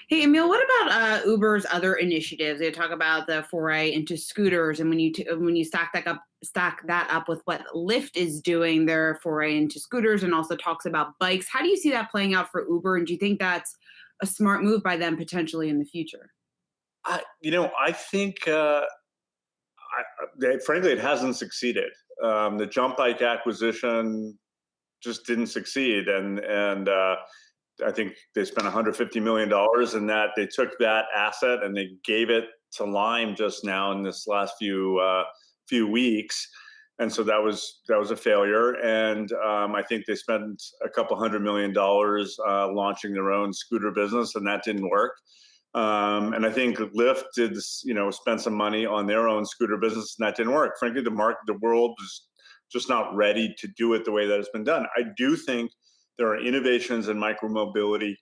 Hey, Emil, what about Uber's other initiatives? They talk about the foray into scooters, and when you stack that up with what Lyft is doing, their foray into scooters, and also talks about bikes. How do you see that playing out for Uber, and do you think that's a smart move by them potentially in the future? I think, frankly, it hasn't succeeded. The Jump Bike acquisition just didn't succeed, and I think they spent $150 million in that. They took that asset and they gave it to Lime just now in this last few weeks, and so that was a failure. And I think they spent a couple $100 million launching their own scooter business, and that didn't work. And I think Lyft did, spend some money on their own scooter business, and that didn't work. Frankly, the world is just not ready to do it the way that it's been done. I do think there are innovations in micromobility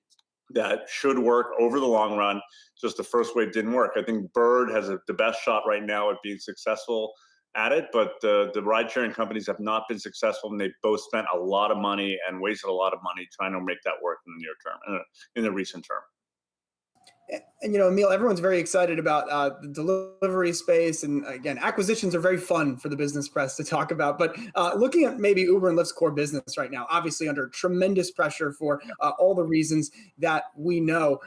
that should work over the long run. Just the first wave didn't work. I think Bird has the best shot right now at being successful at it, but the ride-sharing companies have not been successful, and they've both spent a lot of money and wasted a lot of money trying to make that work in the near term, in the recent term. And Emil, everyone's very excited about the delivery space, and again, acquisitions are very fun for the business press to talk about. But looking at maybe Uber and Lyft's core business right now, obviously under tremendous pressure for all the reasons that we know.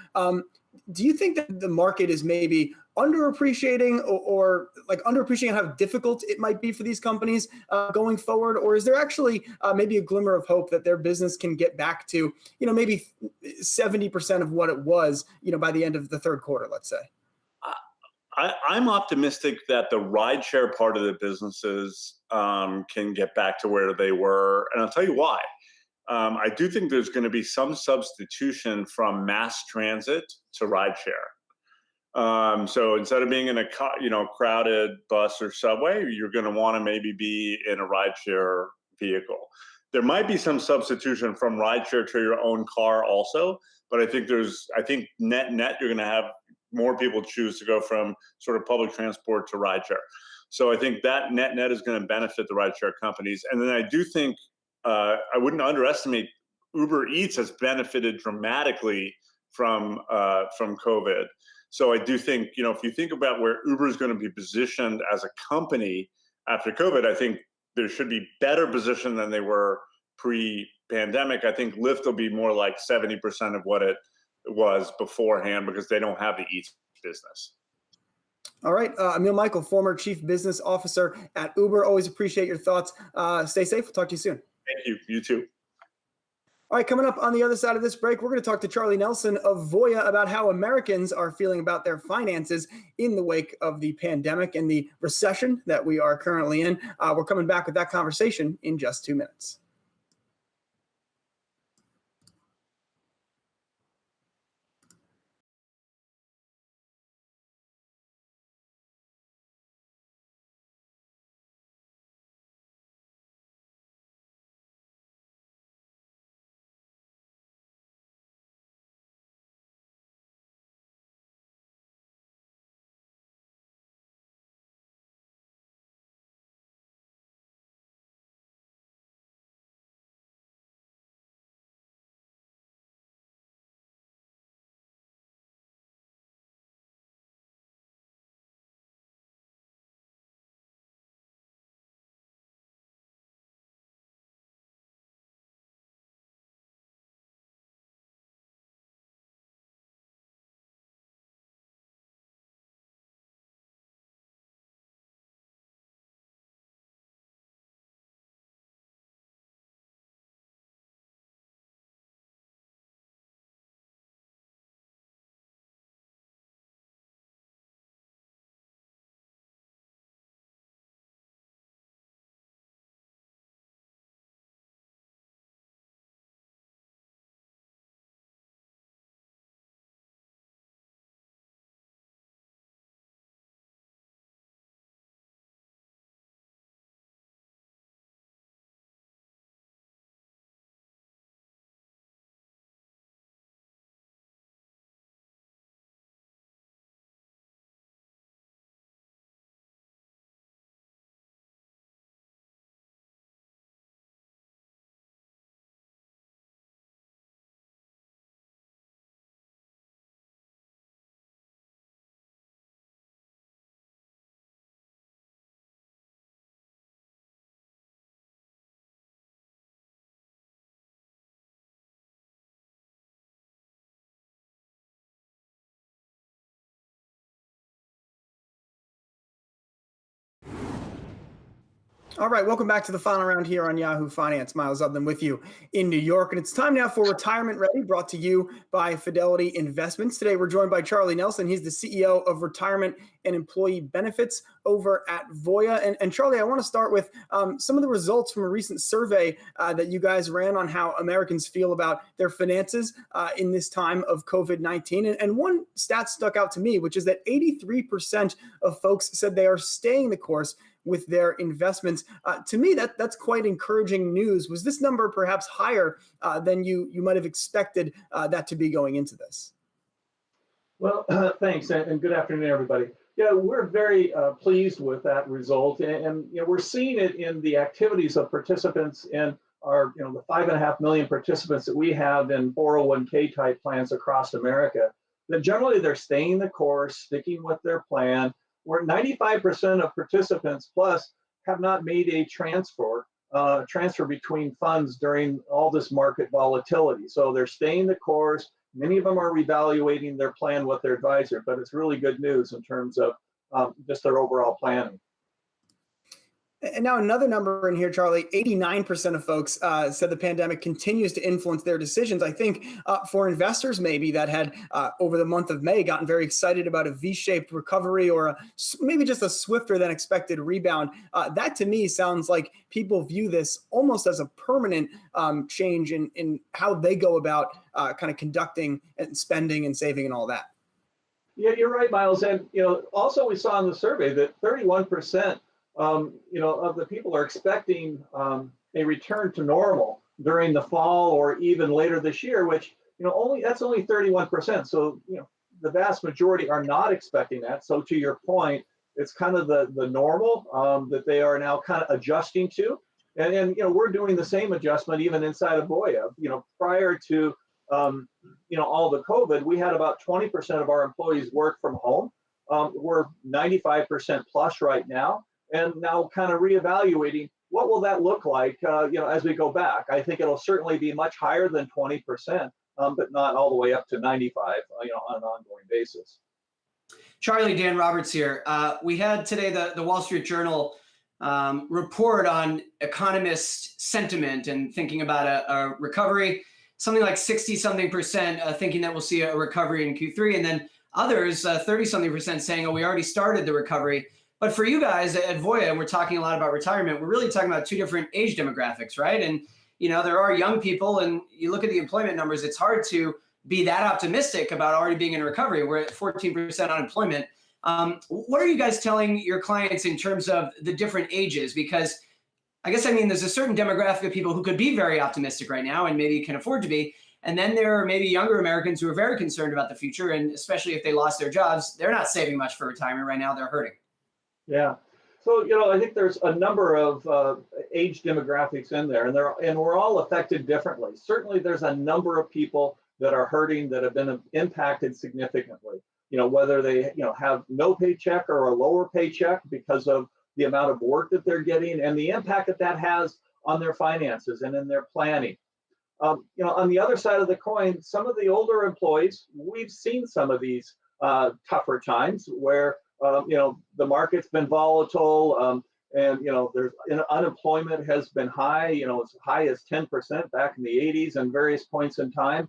Do you think that the market is maybe underappreciating or like underappreciating how difficult it might be for these companies going forward? Or is there actually maybe a glimmer of hope that their business can get back to, maybe 70% of what it was, by the end of the third quarter, let's say? I'm optimistic that the rideshare part of the businesses can get back to where they were. And I'll tell you why. I do think there's going to be some substitution from mass transit to rideshare. So instead of being in a crowded bus or subway, you're going to want to maybe be in a rideshare vehicle. There might be some substitution from rideshare to your own car also, but I think net you're going to have more people choose to go from sort of public transport to rideshare. So I think that net is going to benefit the rideshare companies. And then I do think I wouldn't underestimate Uber Eats has benefited dramatically from COVID. So I do think, if you think about where Uber is going to be positioned as a company after COVID, I think there should be better position than they were pre-pandemic. I think Lyft will be more like 70% of what it was beforehand because they don't have the Eats business. All right. Emil Michael, former Chief Business Officer at Uber. Always appreciate your thoughts. Stay safe. We'll talk to you soon. Thank you. You too. All right, coming up on the other side of this break, we're going to talk to Charlie Nelson of Voya about how Americans are feeling about their finances in the wake of the pandemic and the recession that we are currently in. We're coming back with that conversation in just 2 minutes. All right, welcome back to the final round here on Yahoo Finance. Miles Upton with you in New York. And it's time now for Retirement Ready, brought to you by Fidelity Investments. Today, we're joined by Charlie Nelson. He's the CEO of Retirement and Employee Benefits over at Voya. And Charlie, I want to start with some of the results from a recent survey that you guys ran on how Americans feel about their finances in this time of COVID-19. And one stat stuck out to me, which is that 83% of folks said they are staying the course with their investments. To me, that's quite encouraging news. Was this number perhaps higher than you might have expected that to be going into this? Well, thanks, and good afternoon, everybody. Yeah, we're very pleased with that result, and we're seeing it in the activities of participants in our, the 5.5 million participants that we have in 401k type plans across America. That generally they're staying the course, sticking with their plan. Where 95% of participants plus have not made a transfer between funds during all this market volatility. So they're staying the course. Many of them are reevaluating their plan with their advisor, but it's really good news in terms of just their overall planning. And now another number in here, Charlie, 89% of folks said the pandemic continues to influence their decisions. I think for investors maybe that had over the month of May gotten very excited about a V-shaped recovery or maybe just a swifter than expected rebound, that to me sounds like people view this almost as a permanent change in how they go about kind of conducting and spending and saving and all that. Yeah, you're right, Miles. And also we saw in the survey that 31% of the people are expecting a return to normal during the fall or even later this year, which, that's only 31%. So, the vast majority are not expecting that. So to your point, it's kind of the normal that they are now kind of adjusting to. And we're doing the same adjustment even inside of Voya. Prior to, all the COVID, we had about 20% of our employees work from home. We're 95% plus right now. And now kind of reevaluating what will that look like, as we go back. I think it'll certainly be much higher than 20%, but not all the way up to 95, on an ongoing basis. Charlie, Dan Roberts here. We had today the Wall Street Journal report on economist sentiment and thinking about a recovery, something like 60-something% thinking that we'll see a recovery in Q3, and then others, 30-something% saying, oh, we already started the recovery. But for you guys at Voya, and we're talking a lot about retirement, we're really talking about two different age demographics, right? And, there are young people, and you look at the employment numbers, it's hard to be that optimistic about already being in recovery. We're at 14% unemployment. What are you guys telling your clients in terms of the different ages? Because there's a certain demographic of people who could be very optimistic right now and maybe can afford to be. And then there are maybe younger Americans who are very concerned about the future. And especially if they lost their jobs, they're not saving much for retirement right now. They're hurting. Yeah. So, I think there's a number of age demographics in there, and we're all affected differently. Certainly, there's a number of people that are hurting that have been impacted significantly. Whether they, have no paycheck or a lower paycheck because of the amount of work that they're getting and the impact that has on their finances and in their planning. On the other side of the coin, some of the older employees, we've seen some of these tougher times where the market's been volatile, and there's unemployment has been high. As high as 10% back in the 80s and various points in time.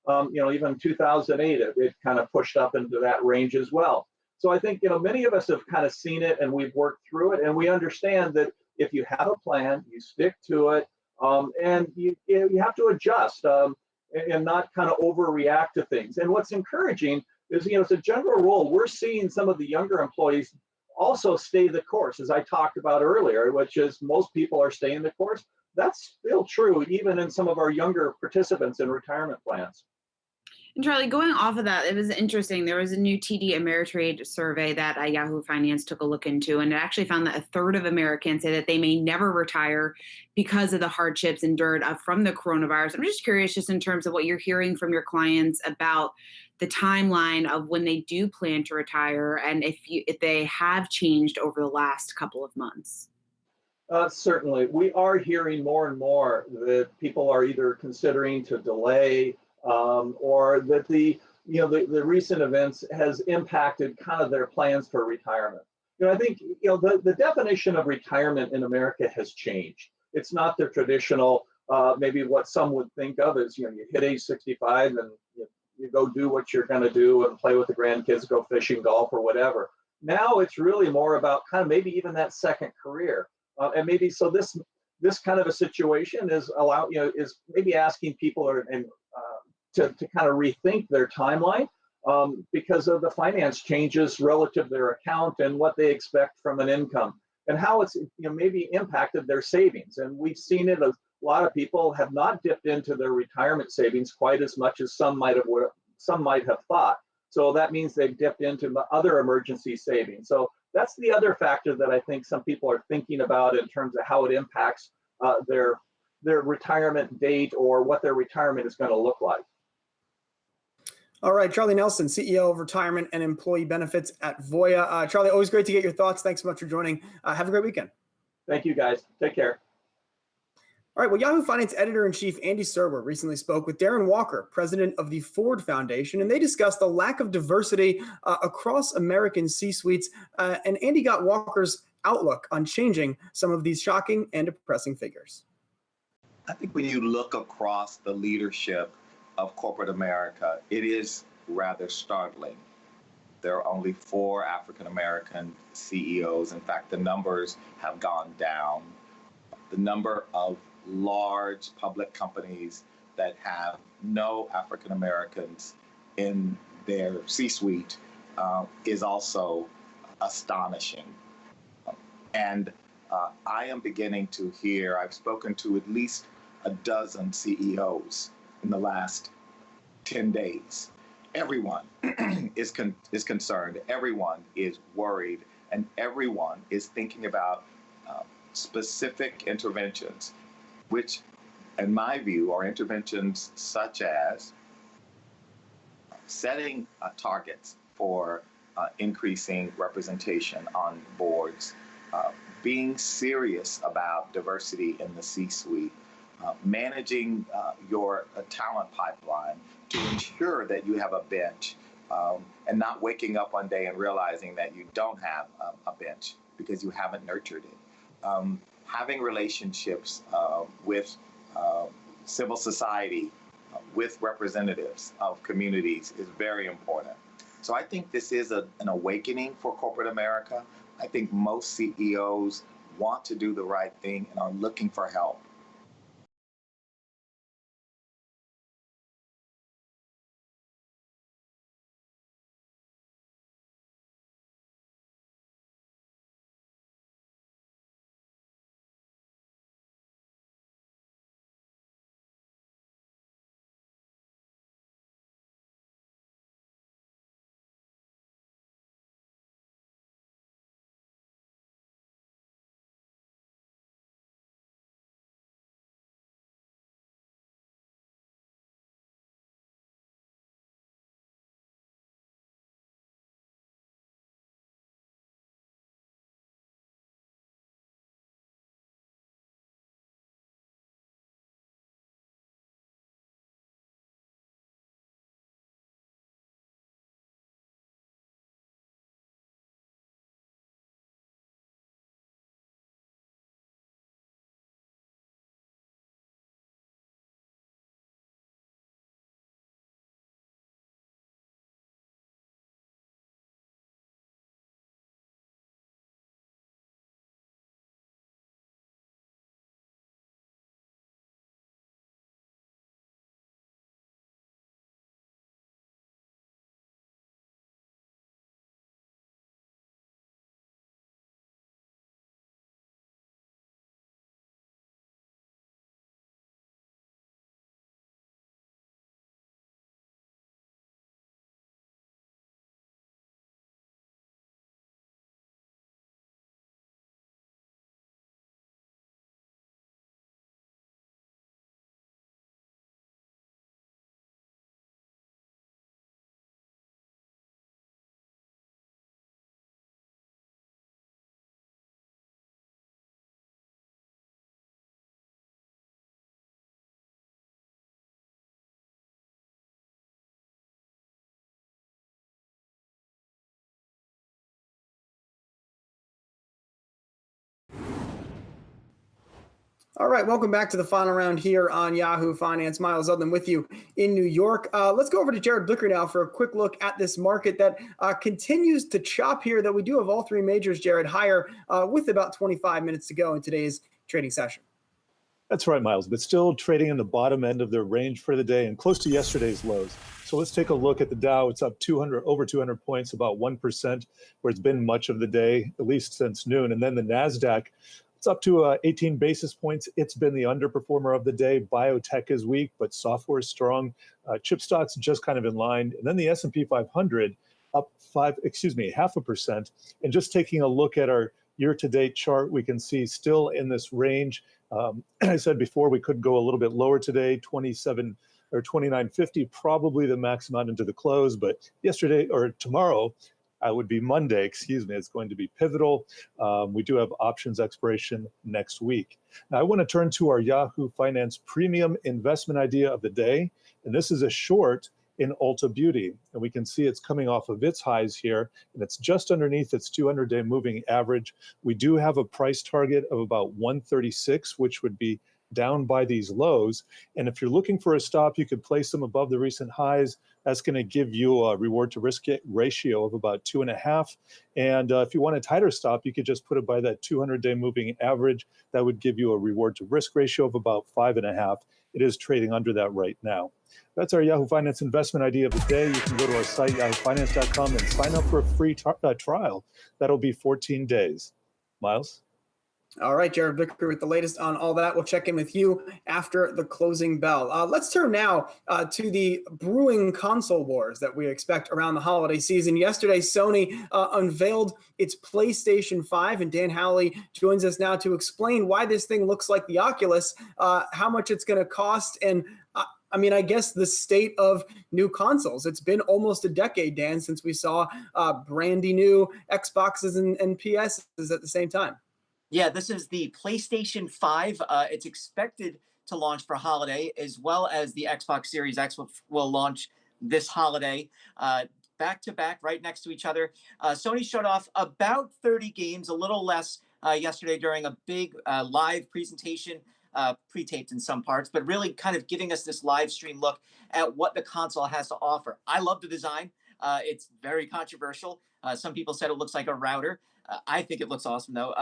Even 2008, it kind of pushed up into that range as well. So I think many of us have kind of seen it, and we've worked through it, and we understand that if you have a plan, you stick to it, and you have to adjust and not kind of overreact to things. And what's encouraging is, as a general rule, we're seeing some of the younger employees also stay the course, as I talked about earlier, which is most people are staying the course. That's still true, even in some of our younger participants in retirement plans. And Charlie, going off of that, it was interesting. There was a new TD Ameritrade survey that Yahoo Finance took a look into, and it actually found that a third of Americans say that they may never retire because of the hardships endured from the coronavirus. I'm just curious, just in terms of what you're hearing from your clients about the timeline of when they do plan to retire, and if they have changed over the last couple of months. Certainly, we are hearing more and more that people are either considering to delay, or that the recent events has impacted kind of their plans for retirement. I think the definition of retirement in America has changed. It's not the traditional, maybe what some would think of as you hit age 65 and you go do what you're going to do and play with the grandkids, go fishing, golf, or whatever. Now it's really more about kind of maybe even that second career, and maybe so this kind of a situation is is maybe asking people to kind of rethink their timeline because of the finance changes relative to their account and what they expect from an income and how it's maybe impacted their savings. And we've seen it. A lot of people have not dipped into their retirement savings quite as much as some might have thought. So that means they've dipped into other emergency savings. So that's the other factor that I think some people are thinking about in terms of how it impacts their retirement date or what their retirement is going to look like. All right, Charlie Nelson, CEO of Retirement and Employee Benefits at Voya. Charlie, always great to get your thoughts. Thanks so much for joining. Have a great weekend. Thank you, guys. Take care. All right, well, Yahoo Finance editor-in-chief Andy Serwer recently spoke with Darren Walker, president of the Ford Foundation, and they discussed the lack of diversity across American C-suites. And Andy got Walker's outlook on changing some of these shocking and depressing figures. I think when you look across the leadership of corporate America, it is rather startling. There are only 4 African-American CEOs. In fact, the numbers have gone down. The number of large public companies that have no African Americans in their C-suite is also astonishing. And I am beginning to hear, I've spoken to at least a dozen CEOs in the last 10 days. Everyone is concerned, everyone is worried, and everyone is thinking about specific interventions, which, in my view, are interventions such as setting targets for increasing representation on boards, being serious about diversity in the C-suite, managing your talent pipeline to ensure that you have a bench and not waking up one day and realizing that you don't have a bench because you haven't nurtured it. Having relationships with civil society, with representatives of communities is very important. So I think this is an awakening for corporate America. I think most CEOs want to do the right thing and are looking for help. All right, welcome back to the final round here on Yahoo Finance. Miles Udland with you in New York. Let's go over to Jared Blicker now for a quick look at this market that continues to chop here, though we do have all three majors, Jared, higher with about 25 minutes to go in today's trading session. That's right, Miles, but still trading in the bottom end of their range for the day and close to yesterday's lows. So let's take a look at the Dow. It's up over 200 points, about 1%, where it's been much of the day, at least since noon. And then the Nasdaq, it's up to 18 basis points. It's been the underperformer of the day. Biotech is weak, but software is strong. Chip stocks just kind of in line. And then the S&P 500 up 0.5%. And just taking a look at our year-to-date chart, we can see still in this range. I said before we could go a little bit lower today, 27 or 29.50, probably the max amount into the close. But yesterday or tomorrow, would be Monday, it's going to be pivotal. We do have options expiration next week. Now I want to turn to our Yahoo Finance premium investment idea of the day. And this is a short in Ulta Beauty. And we can see it's coming off of its highs here, and it's just underneath its 200-day moving average. We do have a price target of about 136, which would be down by these lows. And if you're looking for a stop, you could place them above the recent highs. That's going to give you a reward to risk ratio of about 2.5. And if you want a tighter stop, you could just put it by that 200-day moving average. That would give you a reward to risk ratio of about 5.5. It is trading under that right now. That's our Yahoo Finance investment idea of the day. You can go to our site, yahoofinance.com, and sign up for a free trial. That'll be 14 days. Miles? All right, Jared Blicker with the latest on all that. We'll check in with you after the closing bell. Let's turn now to the brewing console wars that we expect around the holiday season. Yesterday, Sony unveiled its PlayStation 5, and Dan Howley joins us now to explain why this thing looks like the Oculus, how much it's going to cost, and I guess the state of new consoles. It's been almost a decade, Dan, since we saw brandy new Xboxes and PSs at the same time. Yeah, this is the PlayStation 5. It's expected to launch for holiday, as well as the Xbox Series X will launch this holiday. Back to back, right next to each other. Sony showed off about 30 games, a little less yesterday during a big live presentation, pre-taped in some parts, but really kind of giving us this live stream look at what the console has to offer. I love the design. It's very controversial. Some people said it looks like a router. I think it looks awesome, though.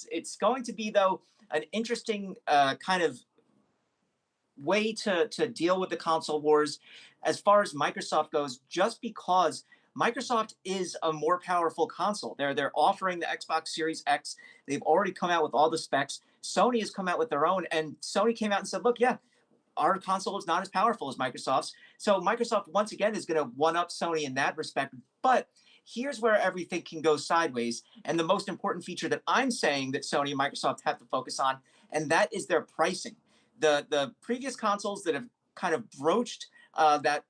It's going to be, though, an interesting kind of way to deal with the console wars as far as Microsoft goes, just because Microsoft is a more powerful console. They're offering the Xbox Series X. They've already come out with all the specs. Sony has come out with their own, and Sony came out and said, look, yeah, our console is not as powerful as Microsoft's. So Microsoft, once again, is going to one-up Sony in that respect. But here's where everything can go sideways. And the most important feature that I'm saying that Sony and Microsoft have to focus on, and that is their pricing. The previous consoles that have kind of broached that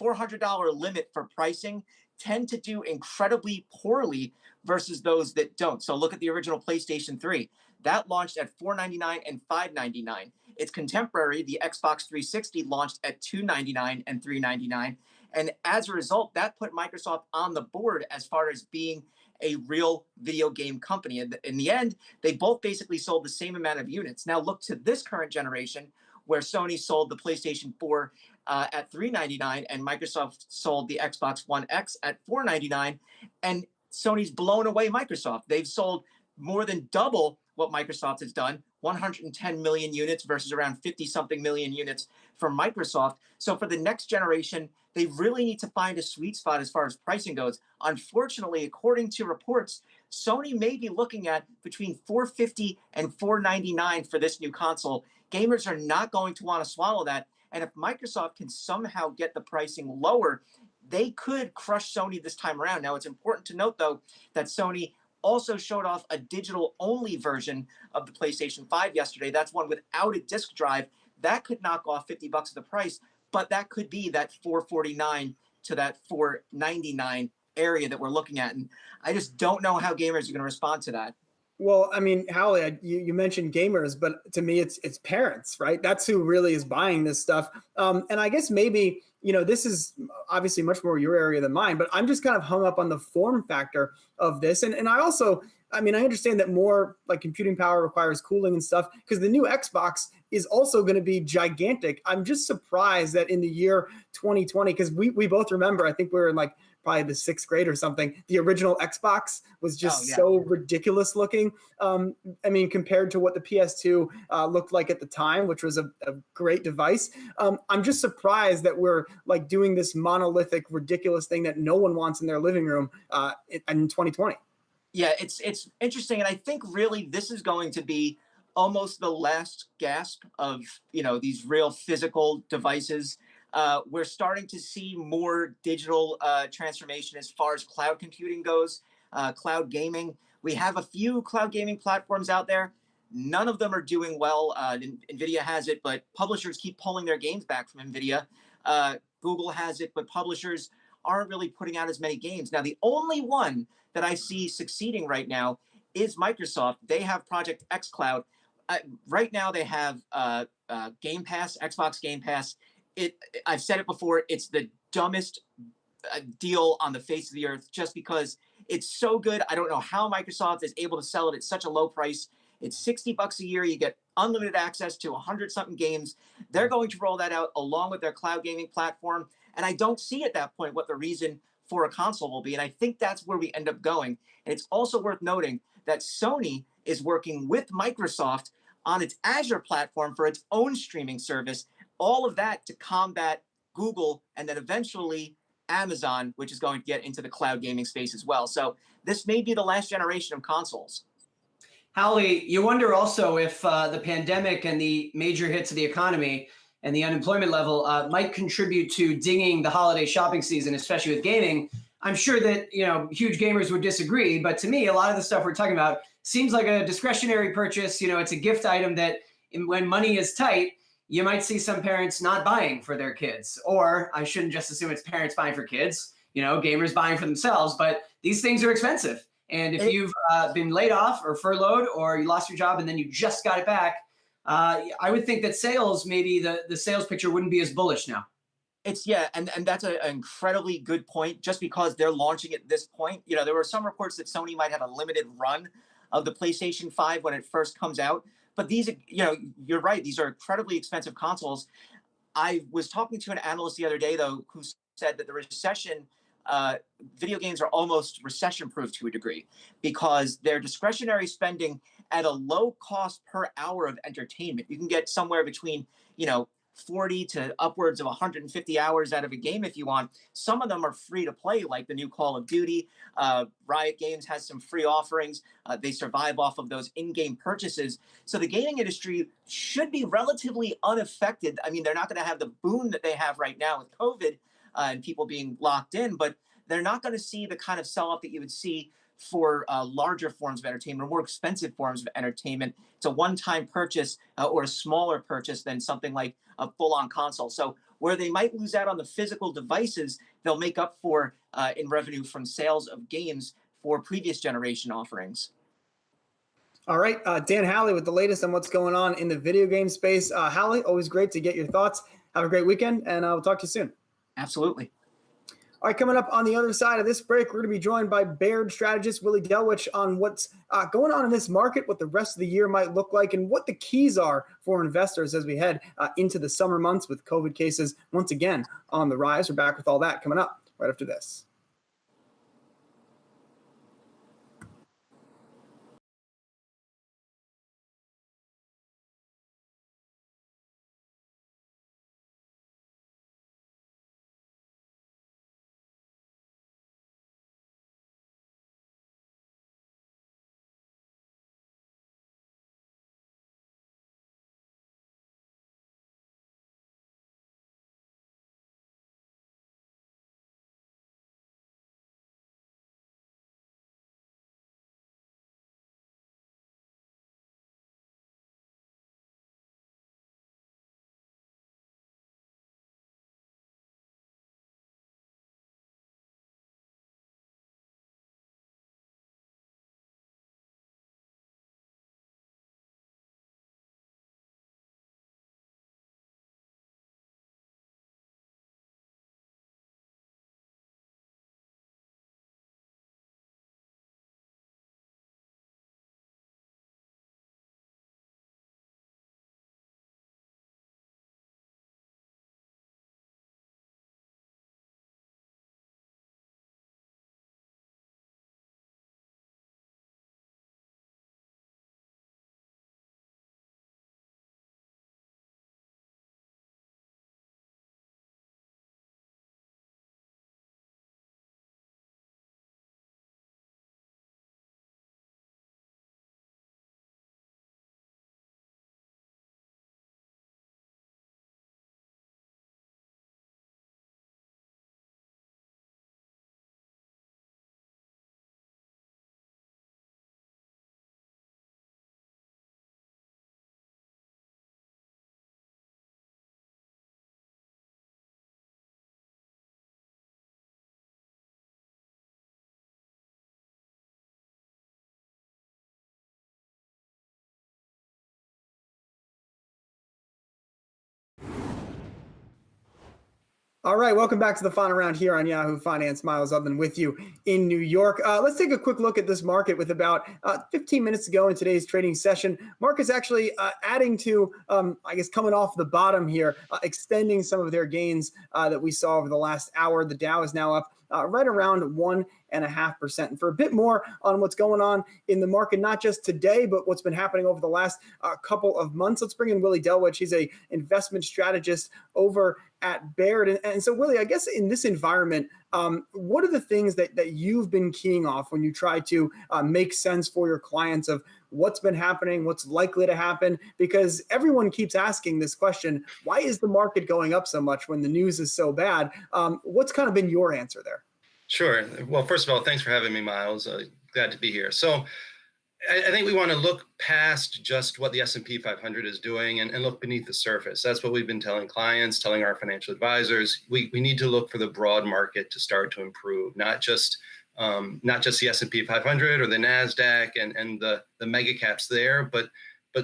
$400 limit for pricing tend to do incredibly poorly versus those that don't. So look at the original PlayStation 3. That launched at $499 and $599. Its contemporary, the Xbox 360, launched at $299 and $399. And as a result, that put Microsoft on the board as far as being a real video game company. And in the end, they both basically sold the same amount of units. Now look to this current generation, where Sony sold the PlayStation 4 at $399 and Microsoft sold the Xbox One X at $499. And Sony's blown away Microsoft. They've sold more than double what Microsoft has done, 110 million units versus around 50-something million units from Microsoft. So for the next generation, they really need to find a sweet spot as far as pricing goes. Unfortunately, according to reports, Sony may be looking at between $450 and $499 for this new console. Gamers are not going to want to swallow that. And if Microsoft can somehow get the pricing lower, they could crush Sony this time around. Now, it's important to note, though, that Sony also showed off a digital-only version of the PlayStation 5 yesterday. That's one without a disk drive. That could knock off $50 of the price, but that could be that $449 to that $499 area that we're looking at. And I just don't know how gamers are going to respond to that. Well, I mean, Howley, you mentioned gamers, but to me, it's parents, right? That's who really is buying this stuff. And I guess maybe, this is obviously much more your area than mine, but I'm just kind of hung up on the form factor of this. And I also, I mean, I understand that more like computing power requires cooling and stuff because the new Xbox is also going to be gigantic. I'm just surprised that in the year 2020, because we both remember, I think we were in like probably the 6th grade or something, the original Xbox was just so ridiculous looking. I mean, compared to what the PS2 looked like at the time, which was a great device. I'm just surprised that we're like doing this monolithic, ridiculous thing that no one wants in their living room in 2020. Yeah, it's interesting, and I think really this is going to be almost the last gasp of these real physical devices. We're starting to see more digital transformation as far as cloud computing goes, cloud gaming. We have a few cloud gaming platforms out there. None of them are doing well. NVIDIA has it, but publishers keep pulling their games back from NVIDIA. Google has it, but publishers aren't really putting out as many games. Now, the only one that I see succeeding right now is Microsoft. They have Project xCloud. Right now, they have Game Pass, Xbox Game Pass. I've said it before. It's the dumbest deal on the face of the earth, just because it's so good. I don't know how Microsoft is able to sell it at such a low price. It's $60 a year. You get unlimited access to 100-something games. They're going to roll that out along with their cloud gaming platform. And I don't see at that point what the reason for a console will be. And I think that's where we end up going. And it's also worth noting that Sony is working with Microsoft on its Azure platform for its own streaming service, all of that to combat Google and then eventually Amazon, which is going to get into the cloud gaming space as well. So this may be the last generation of consoles. Hallie, you wonder also if the pandemic and the major hits of the economy and the unemployment level might contribute to dinging the holiday shopping season, especially with gaming. I'm sure that huge gamers would disagree, but to me, a lot of the stuff we're talking about seems like a discretionary purchase. It's a gift item that when money is tight, you might see some parents not buying for their kids. Or I shouldn't just assume it's parents buying for kids, gamers buying for themselves, but these things are expensive. And if you've been laid off or furloughed or you lost your job and then you just got it back, I would think that sales, maybe the sales picture wouldn't be as bullish now. And that's an incredibly good point. Just because they're launching at this point, there were some reports that Sony might have a limited run of the PlayStation 5 when it first comes out. But these, you're right. These are incredibly expensive consoles. I was talking to an analyst the other day, though, who said that the recession, video games are almost recession-proof to a degree because they're discretionary spending at a low cost per hour of entertainment. You can get somewhere between, 40 to upwards of 150 hours out of a game if you want. Some of them are free to play, like the new Call of Duty. Riot Games has some free offerings. They survive off of those in-game purchases. So the gaming industry should be relatively unaffected. I mean, they're not going to have the boom that they have right now with COVID and people being locked in, but they're not going to see the kind of sell-off that you would see for larger forms of entertainment or more expensive forms of entertainment. It's a one-time purchase or a smaller purchase than something like a full-on console. So where they might lose out on the physical devices, they'll make up for in revenue from sales of games for previous generation offerings. All right, Dan Hallie with the latest on what's going on in the video game space. Hallie, always great to get your thoughts. Have a great weekend, and we'll talk to you soon. Absolutely. All right, coming up on the other side of this break, we're going to be joined by Baird strategist Willie Delwich on what's going on in this market, what the rest of the year might look like, and what the keys are for investors as we head into the summer months with COVID cases once again on the rise. We're back with all that coming up right after this. All right, welcome back to the final round here on Yahoo Finance. Miles Upman with you in New York. Let's take a quick look at this market with about 15 minutes to go in today's trading session. Market's actually adding to, I guess, coming off the bottom here, extending some of their gains that we saw over the last hour. The Dow is now up right around 1.5%. And for a bit more on what's going on in the market, not just today, but what's been happening over the last couple of months, let's bring in Willie Delwich. He's a investment strategist over at Baird. And so, Willie, I guess in this environment, what are the things that you've been keying off when you try to make sense for your clients of what's been happening, what's likely to happen? Because everyone keeps asking this question, why is the market going up so much when the news is so bad? What's kind of been your answer there? Sure. Well, first of all, thanks for having me, Miles. Glad to be here. So I think we want to look past just what the S&P 500 is doing and look beneath the surface. That's what we've been telling clients, telling our financial advisors. We need to look for the broad market to start to improve, not just the S&P 500 or the Nasdaq and the mega caps there, but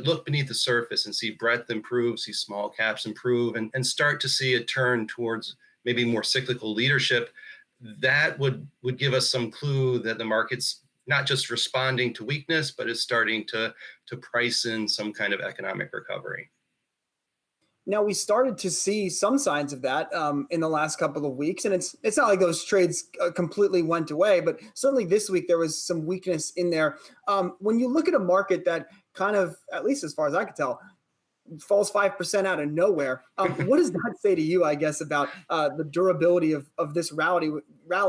look beneath the surface and see breadth improve, see small caps improve, and start to see a turn towards maybe more cyclical leadership. That would give us some clue that the market's not just responding to weakness, but is starting to price in some kind of economic recovery. Now, we started to see some signs of that in the last couple of weeks, and it's not like those trades completely went away, but certainly this week there was some weakness in there. When you look at a market that kind of, at least as far as I could tell, falls 5% out of nowhere, what does that say to you, I guess, about the durability of this rally,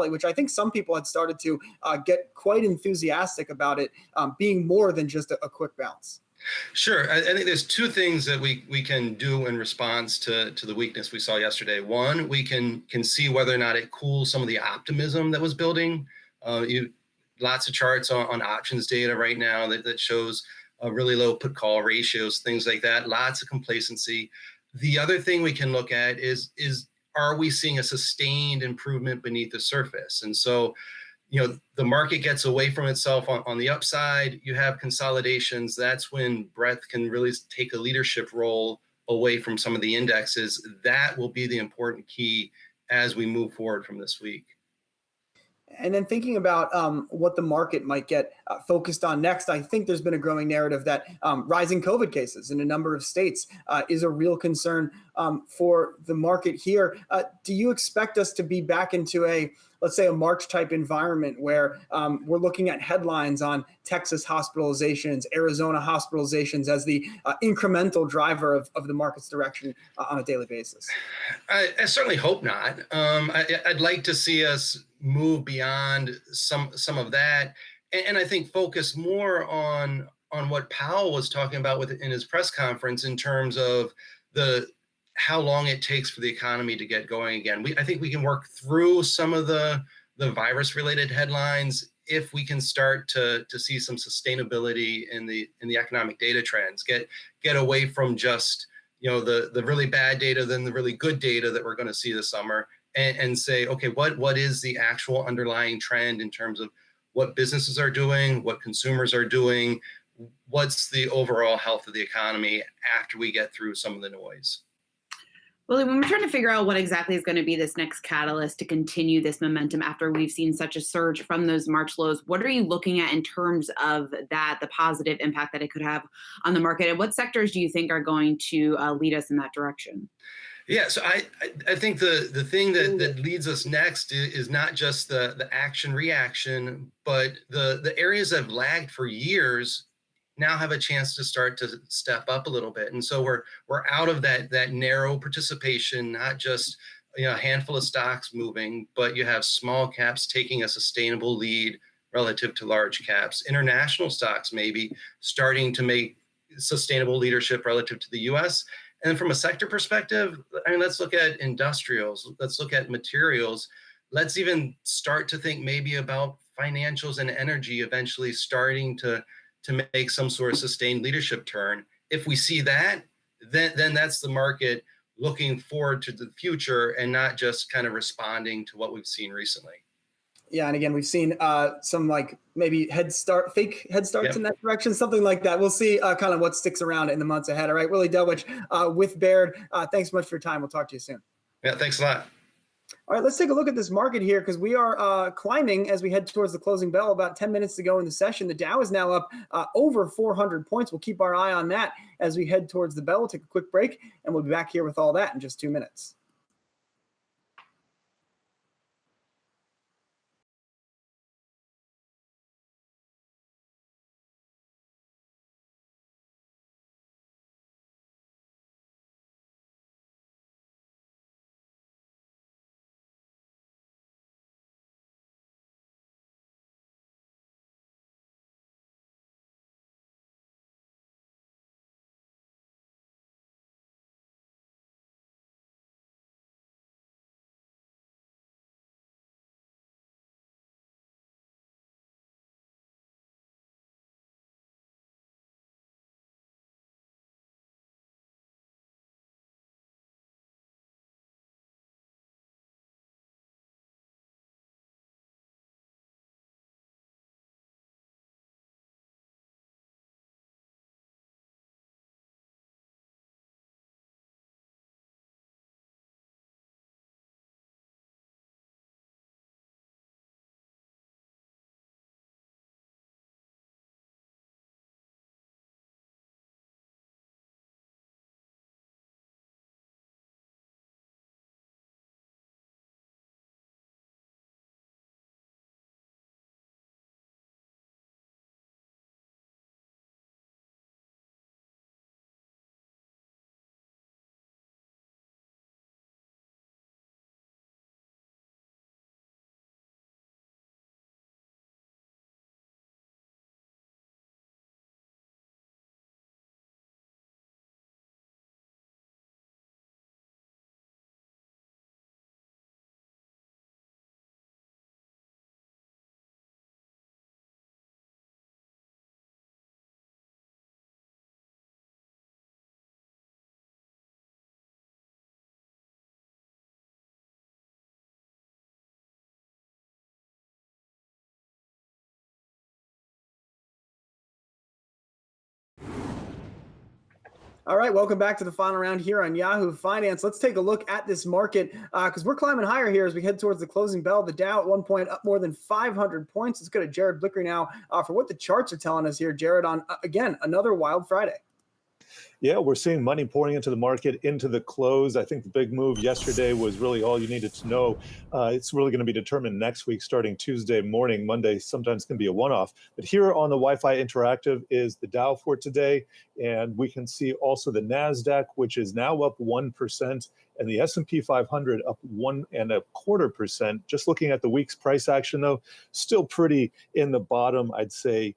which I think some people had started to get quite enthusiastic about it being more than just a quick bounce? Sure. I think there's two things that we can do in response to the weakness we saw yesterday. One, we can see whether or not it cools some of the optimism that was building. Lots of charts on options data right now that shows really low put call ratios, things like that, lots of complacency. The other thing we can look at is are we seeing a sustained improvement beneath the surface? And so, the market gets away from itself on the upside, you have consolidations. That's when breadth can really take a leadership role away from some of the indexes. That will be the important key as we move forward from this week. And then thinking about what the market might get focused on next, I think there's been a growing narrative that rising COVID cases in a number of states is a real concern for the market here. Do you expect us to be back into let's say, a March type environment where we're looking at headlines on Texas hospitalizations, Arizona hospitalizations as the incremental driver of the market's direction on a daily basis? I certainly hope not. I'd like to see us move beyond some of that, and I think focus more on what Powell was talking about in his press conference in terms of how long it takes for the economy to get going again. I think we can work through some of the virus-related headlines if we can start to see some sustainability in the economic data trends. Get away from just the really bad data than the really good data that we're going to see this summer, and say, okay, what is the actual underlying trend in terms of what businesses are doing, what consumers are doing, what's the overall health of the economy after we get through some of the noise. Well, when we're trying to figure out what exactly is going to be this next catalyst to continue this momentum after we've seen such a surge from those March lows, what are you looking at in terms of the positive impact that it could have on the market? And what sectors do you think are going to lead us in that direction? Yeah, so I think the thing that leads us next is not just the action reaction, but the areas that have lagged for years now have a chance to start to step up a little bit. And so we're out of that narrow participation, not just a handful of stocks moving, but you have small caps taking a sustainable lead relative to large caps. International stocks maybe starting to make sustainable leadership relative to the US. And from a sector perspective, let's look at industrials, let's look at materials. Let's even start to think maybe about financials and energy eventually starting to make some sort of sustained leadership turn. If we see that, then that's the market looking forward to the future and not just kind of responding to what we've seen recently. Yeah, and again, we've seen some maybe fake head starts in that direction, something like that. We'll see kind of what sticks around in the months ahead. All right, Willie Delwich with Baird. Thanks so much for your time. We'll talk to you soon. Yeah, thanks a lot. All right, let's take a look at this market here because we are climbing as we head towards the closing bell. About 10 minutes to go in the session. The Dow is now up over 400 points. We'll keep our eye on that as we head towards the bell. We'll take a quick break, and we'll be back here with all that in just 2 minutes. All right, welcome back to the final round here on Yahoo Finance. Let's take a look at this market because we're climbing higher here as we head towards the closing bell. The Dow at one point up more than 500 points. Let's go to Jared Blicker now for what the charts are telling us here. Jared, on, again, another wild Friday. Yeah, we're seeing money pouring into the market, into the close. I think the big move yesterday was really all you needed to know. It's really going to be determined next week, starting Tuesday morning. Monday sometimes can be a one-off. But here on the Wi-Fi Interactive is the Dow for today. And we can see also the Nasdaq, which is now up 1%, and the S&P 500 up 1.25%. Just looking at the week's price action, though, still pretty in the bottom, I'd say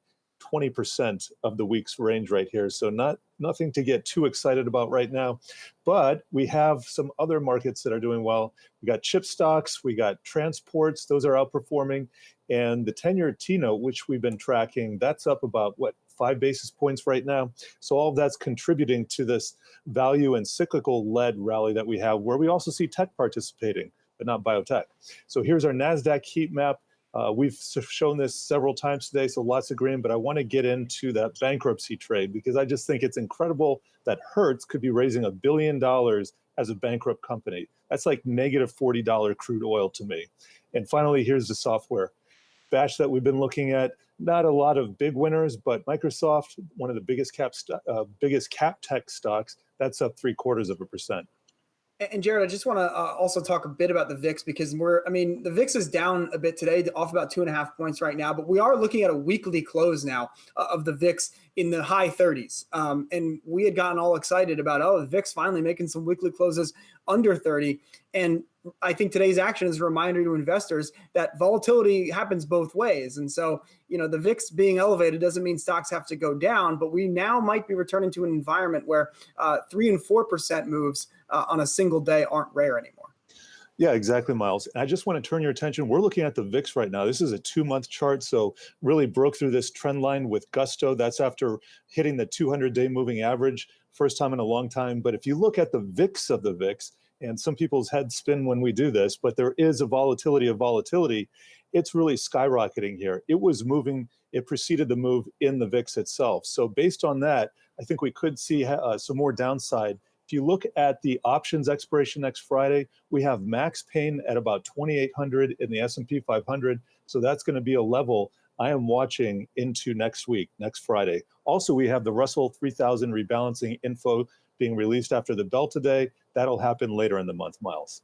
20% of the week's range right here. So nothing to get too excited about right now. But we have some other markets that are doing well. We got chip stocks, we got transports, those are outperforming. And the 10-year T-note, which we've been tracking, that's up about, 5 basis points right now. So all of that's contributing to this value and cyclical-led rally that we have, where we also see tech participating, but not biotech. So here's our NASDAQ heat map. We've shown this several times today, so lots of green, but I want to get into that bankruptcy trade because I just think it's incredible that Hertz could be raising $1 billion as a bankrupt company. That's like negative $40 crude oil to me. And finally, here's the software batch that we've been looking at. Not a lot of big winners, but Microsoft, one of the biggest cap tech stocks, that's up 0.75%. And Jared, I just want to also talk a bit about the VIX because the VIX is down a bit today, off about 2.5 points right now, but we are looking at a weekly close now of the VIX in the high 30s. And we had gotten all excited about, the VIX finally making some weekly closes under 30. And I think today's action is a reminder to investors that volatility happens both ways. And so, the VIX being elevated doesn't mean stocks have to go down, but we now might be returning to an environment where 3 and 4% moves on a single day aren't rare anymore. Yeah, exactly, Miles. And I just want to turn your attention. We're looking at the VIX right now. This is a 2-month chart, so really broke through this trend line with gusto. That's after hitting the 200-day moving average, first time in a long time. But if you look at the VIX of the VIX, and some people's heads spin when we do this, but there is a volatility of volatility. It's really skyrocketing here. It was moving, it preceded the move in the VIX itself. So based on that, I think we could see some more downside If you look at the options expiration next Friday, we have max pain at about 2,800 in the S&P 500. So that's going to be a level I am watching into next week, next Friday. Also, we have the Russell 3000 rebalancing info being released after the bell today. That'll happen later in the month, Miles.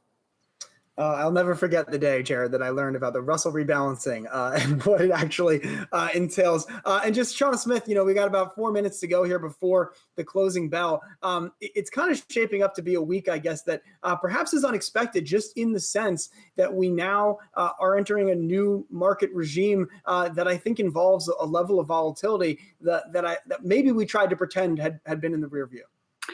I'll never forget the day, Jared, that I learned about the Russell rebalancing and what it actually entails. And just Sean Smith, we got about 4 minutes to go here before the closing bell. It's kind of shaping up to be a week, I guess, that perhaps is unexpected, just in the sense that we now are entering a new market regime that I think involves a level of volatility that maybe we tried to pretend had been in the rear view.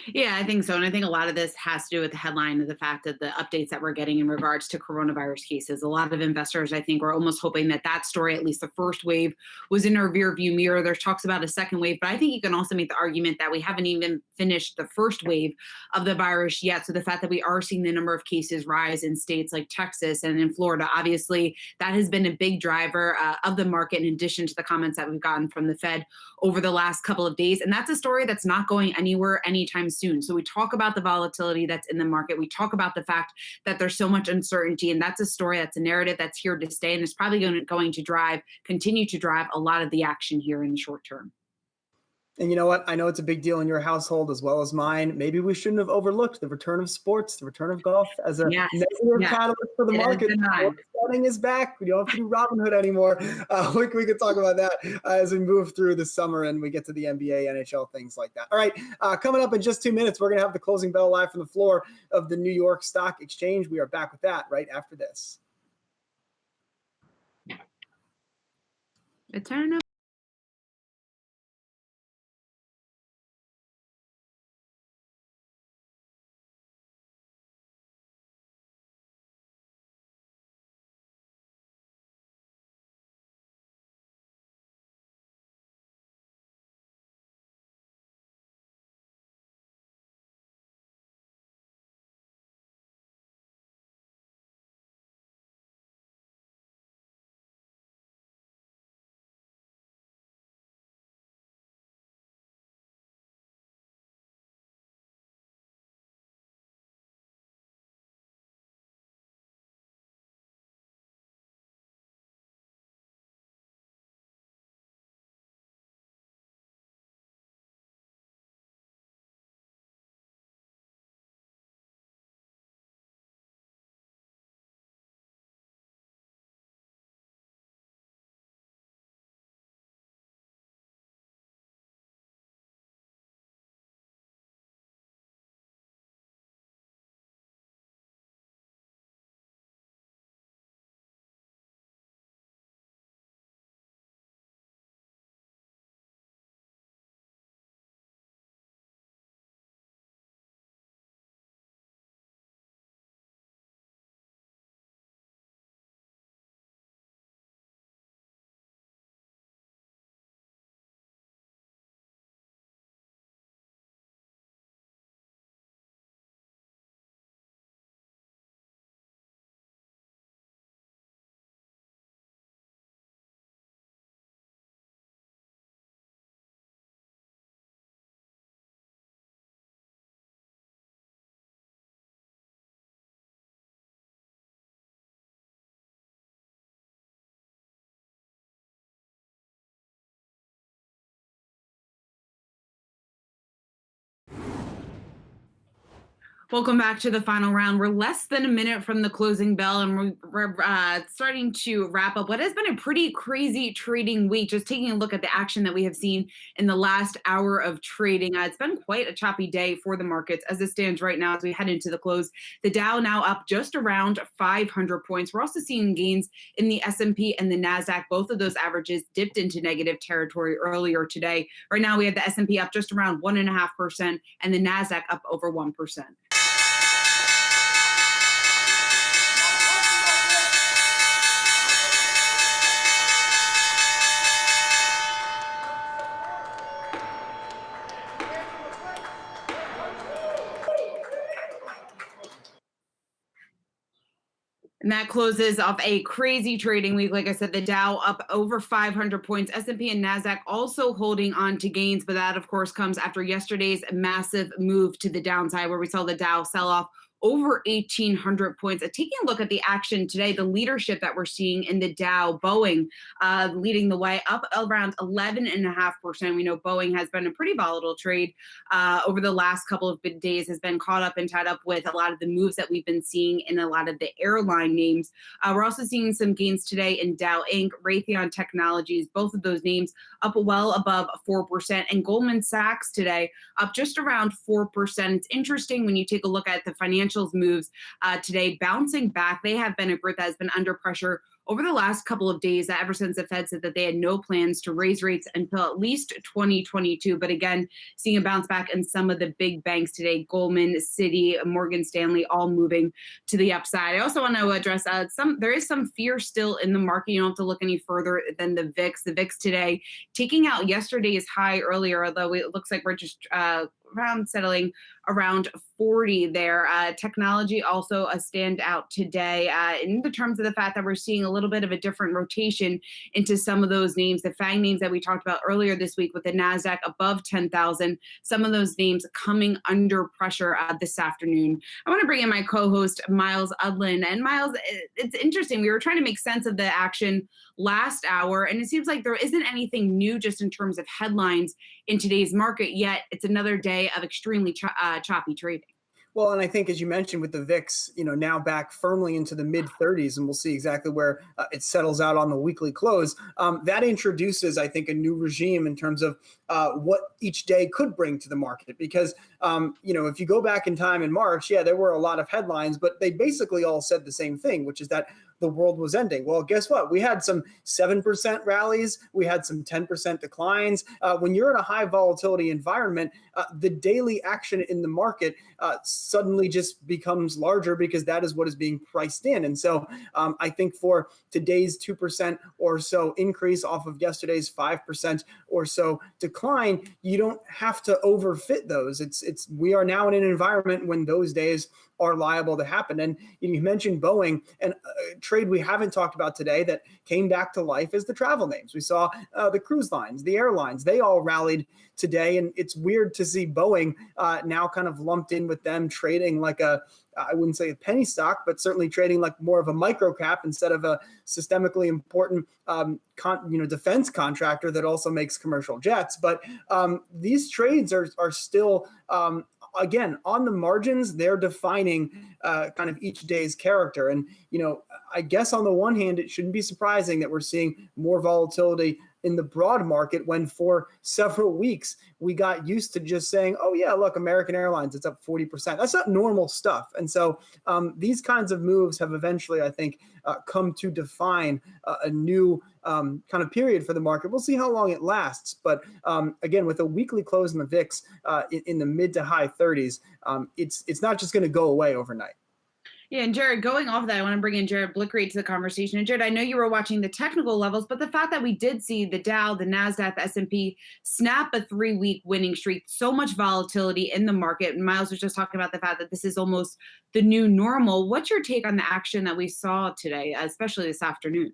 Yeah, I think so. And I think a lot of this has to do with the headline of the fact that the updates that we're getting in regards to coronavirus cases. A lot of investors, I think, were almost hoping that story, at least the first wave, was in our rear view mirror. There's talks about a second wave, but I think you can also make the argument that we haven't even finished the first wave of the virus yet. So the fact that we are seeing the number of cases rise in states like Texas and in Florida, obviously that has been a big driver of the market, in addition to the comments that we've gotten from the Fed over the last couple of days. And that's a story that's not going anywhere anytime soon. So we talk about the volatility that's in the market. We talk about the fact that there's so much uncertainty, and that's a story, that's a narrative that's here to stay, and it's probably going to continue to drive a lot of the action here in the short term. And you know what? I know it's a big deal in your household as well as mine. Maybe we shouldn't have overlooked the return of sports, the return of golf as a negative catalyst for the market. Sports betting is back. We don't have to do Robinhood anymore. We could talk about that as we move through the summer and we get to the NBA, NHL, things like that. All right, coming up in just 2 minutes, we're going to have the closing bell live from the floor of the New York Stock Exchange. We are back with that right after this. Return of Welcome back to the final round. We're less than a minute from the closing bell, and we're starting to wrap up what has been a pretty crazy trading week. Just taking a look at the action that we have seen in the last hour of trading. It's been quite a choppy day for the markets as it stands right now as we head into the close. The Dow now up just around 500 points. We're also seeing gains in the S&P and the Nasdaq. Both of those averages dipped into negative territory earlier today. Right now we have the S&P up just around 1.5% and the Nasdaq up over 1%. And that closes off a crazy trading week. Like I said, the Dow up over 500 points. S&P and Nasdaq also holding on to gains, but that, of course, comes after yesterday's massive move to the downside, where we saw the Dow sell off over 1,800 points. Taking a look at the action today, the leadership that we're seeing in the Dow, Boeing leading the way, up around 11.5%. We know Boeing has been a pretty volatile trade over the last couple of days, has been caught up and tied up with a lot of the moves that we've been seeing in a lot of the airline names. We're also seeing some gains today in Dow Inc., Raytheon Technologies, both of those names up well above 4%, and Goldman Sachs today up just around 4%. It's interesting when you take a look at the financials moves today, bouncing back. They have been a group that has been under pressure over the last couple of days, ever since the Fed said that they had no plans to raise rates until at least 2022. But again, seeing a bounce back in some of the big banks today, Goldman, Citi, Morgan Stanley, all moving to the upside. I also want to address there is some fear still in the market. You don't have to look any further than the VIX. The VIX today taking out yesterday's high earlier, although it looks like we're just around settling around 40 there. Technology also a standout today in the terms of the fact that we're seeing a little bit of a different rotation into some of those names, the FANG names that we talked about earlier this week with the Nasdaq above 10,000, some of those names coming under pressure this afternoon. I want to bring in my co-host, Miles Udlin. And Miles, it's interesting. We were trying to make sense of the action last hour, and it seems like there isn't anything new just in terms of headlines in today's market, yet it's another day of extremely choppy trading. Well, and I think, as you mentioned, with the VIX, now back firmly into the mid 30s, and we'll see exactly where it settles out on the weekly close. That introduces, I think, a new regime in terms of what each day could bring to the market. Because, if you go back in time in March, there were a lot of headlines, but they basically all said the same thing, which is that the world was ending. Well, guess what? We had some 7% rallies. We had some 10% declines. When you're in a high volatility environment, the daily action in the market suddenly just becomes larger because that is what is being priced in. And so I think for today's 2% or so increase off of yesterday's 5% or so decline, you don't have to overfit those. We are now in an environment when those days are liable to happen. And you mentioned Boeing, and a trade we haven't talked about today that came back to life is the travel names. We saw the cruise lines, the airlines, they all rallied today. And it's weird to see Boeing now kind of lumped in with them trading like I wouldn't say a penny stock, but certainly trading like more of a micro cap instead of a systemically important defense contractor that also makes commercial jets. But these trades are still again, on the margins, they're defining kind of each day's character. And, I guess on the one hand, it shouldn't be surprising that we're seeing more volatility in the broad market when for several weeks we got used to just saying, oh yeah, look, American Airlines, it's up 40%. That's not normal stuff. And so these kinds of moves have eventually, I think, come to define a new kind of period for the market. We'll see how long it lasts. But again, with a weekly close in the VIX in the mid to high 30s, it's not just going to go away overnight. Yeah, and Jared, going off that, I want to bring in Jared Blickreed to the conversation. And Jared, I know you were watching the technical levels, but the fact that we did see the Dow, the Nasdaq, the S&P snap a 3-week winning streak, so much volatility in the market. And Miles was just talking about the fact that this is almost the new normal. What's your take on the action that we saw today, especially this afternoon?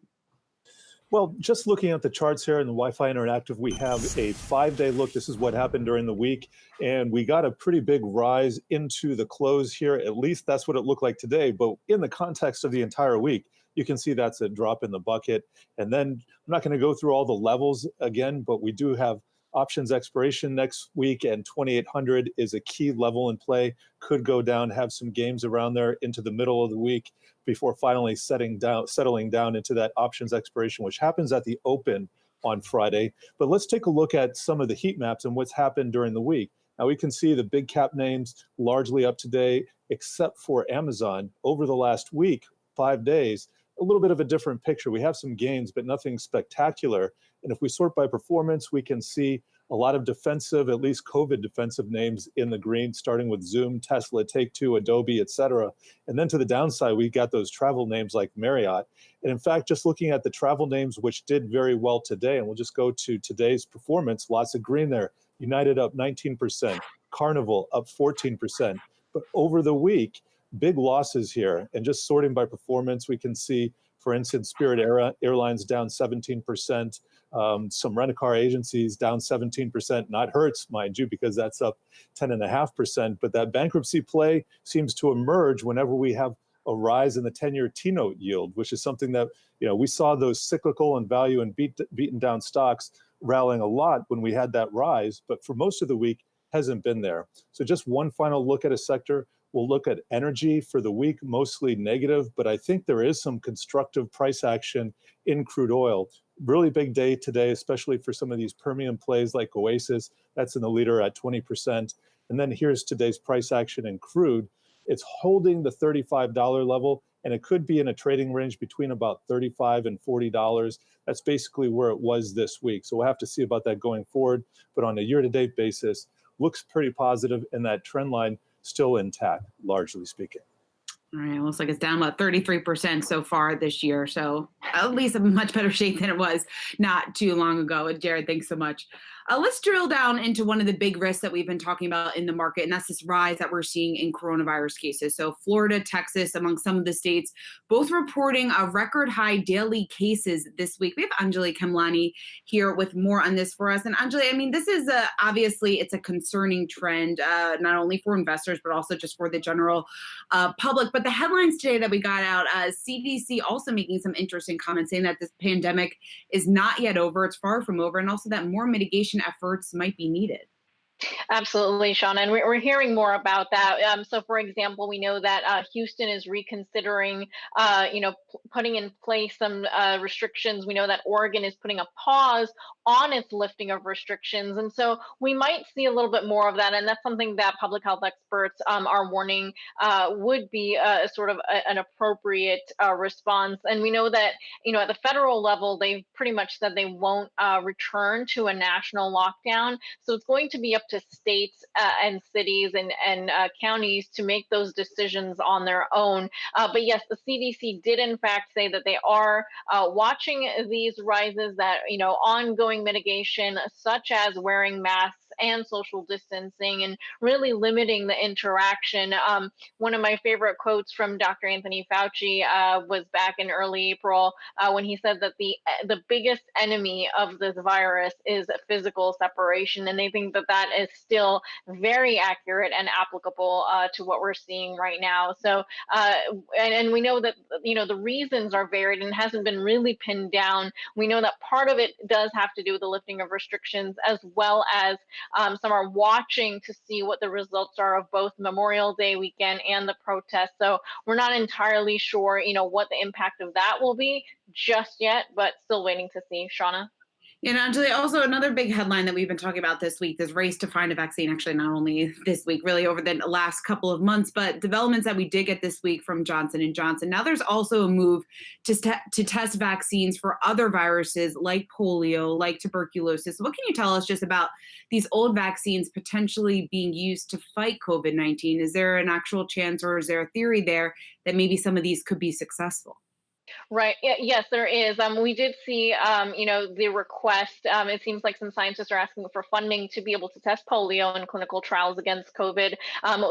Well, just looking at the charts here in the Wi-Fi Interactive, we have a 5-day look. This is what happened during the week. And we got a pretty big rise into the close here. At least that's what it looked like today. But in the context of the entire week, you can see that's a drop in the bucket. And then I'm not going to go through all the levels again, but we do have options expiration next week, and 2,800 is a key level in play. Could go down, have some games around there into the middle of the week before finally settling down into that options expiration, which happens at the open on Friday. But let's take a look at some of the heat maps and what's happened during the week. Now we can see the big cap names largely up to date, except for Amazon. Over the last week, 5 days, a little bit of a different picture. We have some gains, but nothing spectacular. And if we sort by performance, we can see a lot of defensive, at least COVID defensive names in the green, starting with Zoom, Tesla, Take-Two, Adobe, et cetera. And then to the downside, we got those travel names like Marriott. And in fact, just looking at the travel names, which did very well today, and we'll just go to today's performance, lots of green there. United up 19%, Carnival up 14%. But over the week, big losses here. And just sorting by performance, we can see, for instance, Spirit Airlines down 17%, some rent-a-car agencies down 17%, not Hertz, mind you, because that's up 10.5%. But that bankruptcy play seems to emerge whenever we have a rise in the 10-year T-note yield, which is something that, we saw those cyclical and value and beaten down stocks rallying a lot when we had that rise, but for most of the week hasn't been there. So just one final look at a sector. We'll look at energy for the week, mostly negative, but I think there is some constructive price action in crude oil. Really big day today, especially for some of these Permian plays like Oasis. That's in the leader at 20%. And then here's today's price action in crude. It's holding the $35 level, and it could be in a trading range between about $35 and $40. That's basically where it was this week. So we'll have to see about that going forward. But on a year-to-date basis, looks pretty positive, and that trend line still intact, largely speaking. All right, looks like it's down about 33% so far this year. So at least in much better shape than it was not too long ago. And Jared, thanks so much. Let's drill down into one of the big risks that we've been talking about in the market, and that's this rise that we're seeing in coronavirus cases. So Florida, Texas, among some of the states, both reporting a record high daily cases this week. We have Anjali Kemlani here with more on this for us. And Anjali, I mean, this is obviously it's a concerning trend, not only for investors, but also just for the general public. But the headlines today that we got out, CDC also making some interesting comments saying that this pandemic is not yet over, it's far from over, and also that more mitigation efforts might be needed. Absolutely, Sean, and we're hearing more about that. So, for example, we know that Houston is reconsidering, putting in place some restrictions. We know that Oregon is putting a pause on its lifting of restrictions, and so we might see a little bit more of that. And that's something that public health experts are warning would be an appropriate response. And we know that at the federal level, they've pretty much said they won't return to a national lockdown. So it's going to be up to states and cities and counties to make those decisions on their own. But yes, the CDC did in fact say that they are watching these rises, that ongoing mitigation such as wearing masks and social distancing and really limiting the interaction. One of my favorite quotes from Dr. Anthony Fauci was back in early April when he said that the biggest enemy of this virus is physical separation, and they think that that is still very accurate and applicable to what we're seeing right now. So, and we know that the reasons are varied and hasn't been really pinned down. We know that part of it does have to do with the lifting of restrictions, as well as some are watching to see what the results are of both Memorial Day weekend and the protests. So we're not entirely sure, what the impact of that will be just yet, but still waiting to see. Shauna? And Anjali, also another big headline that we've been talking about this week, this race to find a vaccine, actually not only this week, really over the last couple of months, but developments that we did get this week from Johnson & Johnson. Now there's also a move to test vaccines for other viruses like polio, like tuberculosis. What can you tell us just about these old vaccines potentially being used to fight COVID-19? Is there an actual chance, or is there a theory there that maybe some of these could be successful? Right. Yes, there is. We did see, the request. It seems like some scientists are asking for funding to be able to test polio in clinical trials against COVID.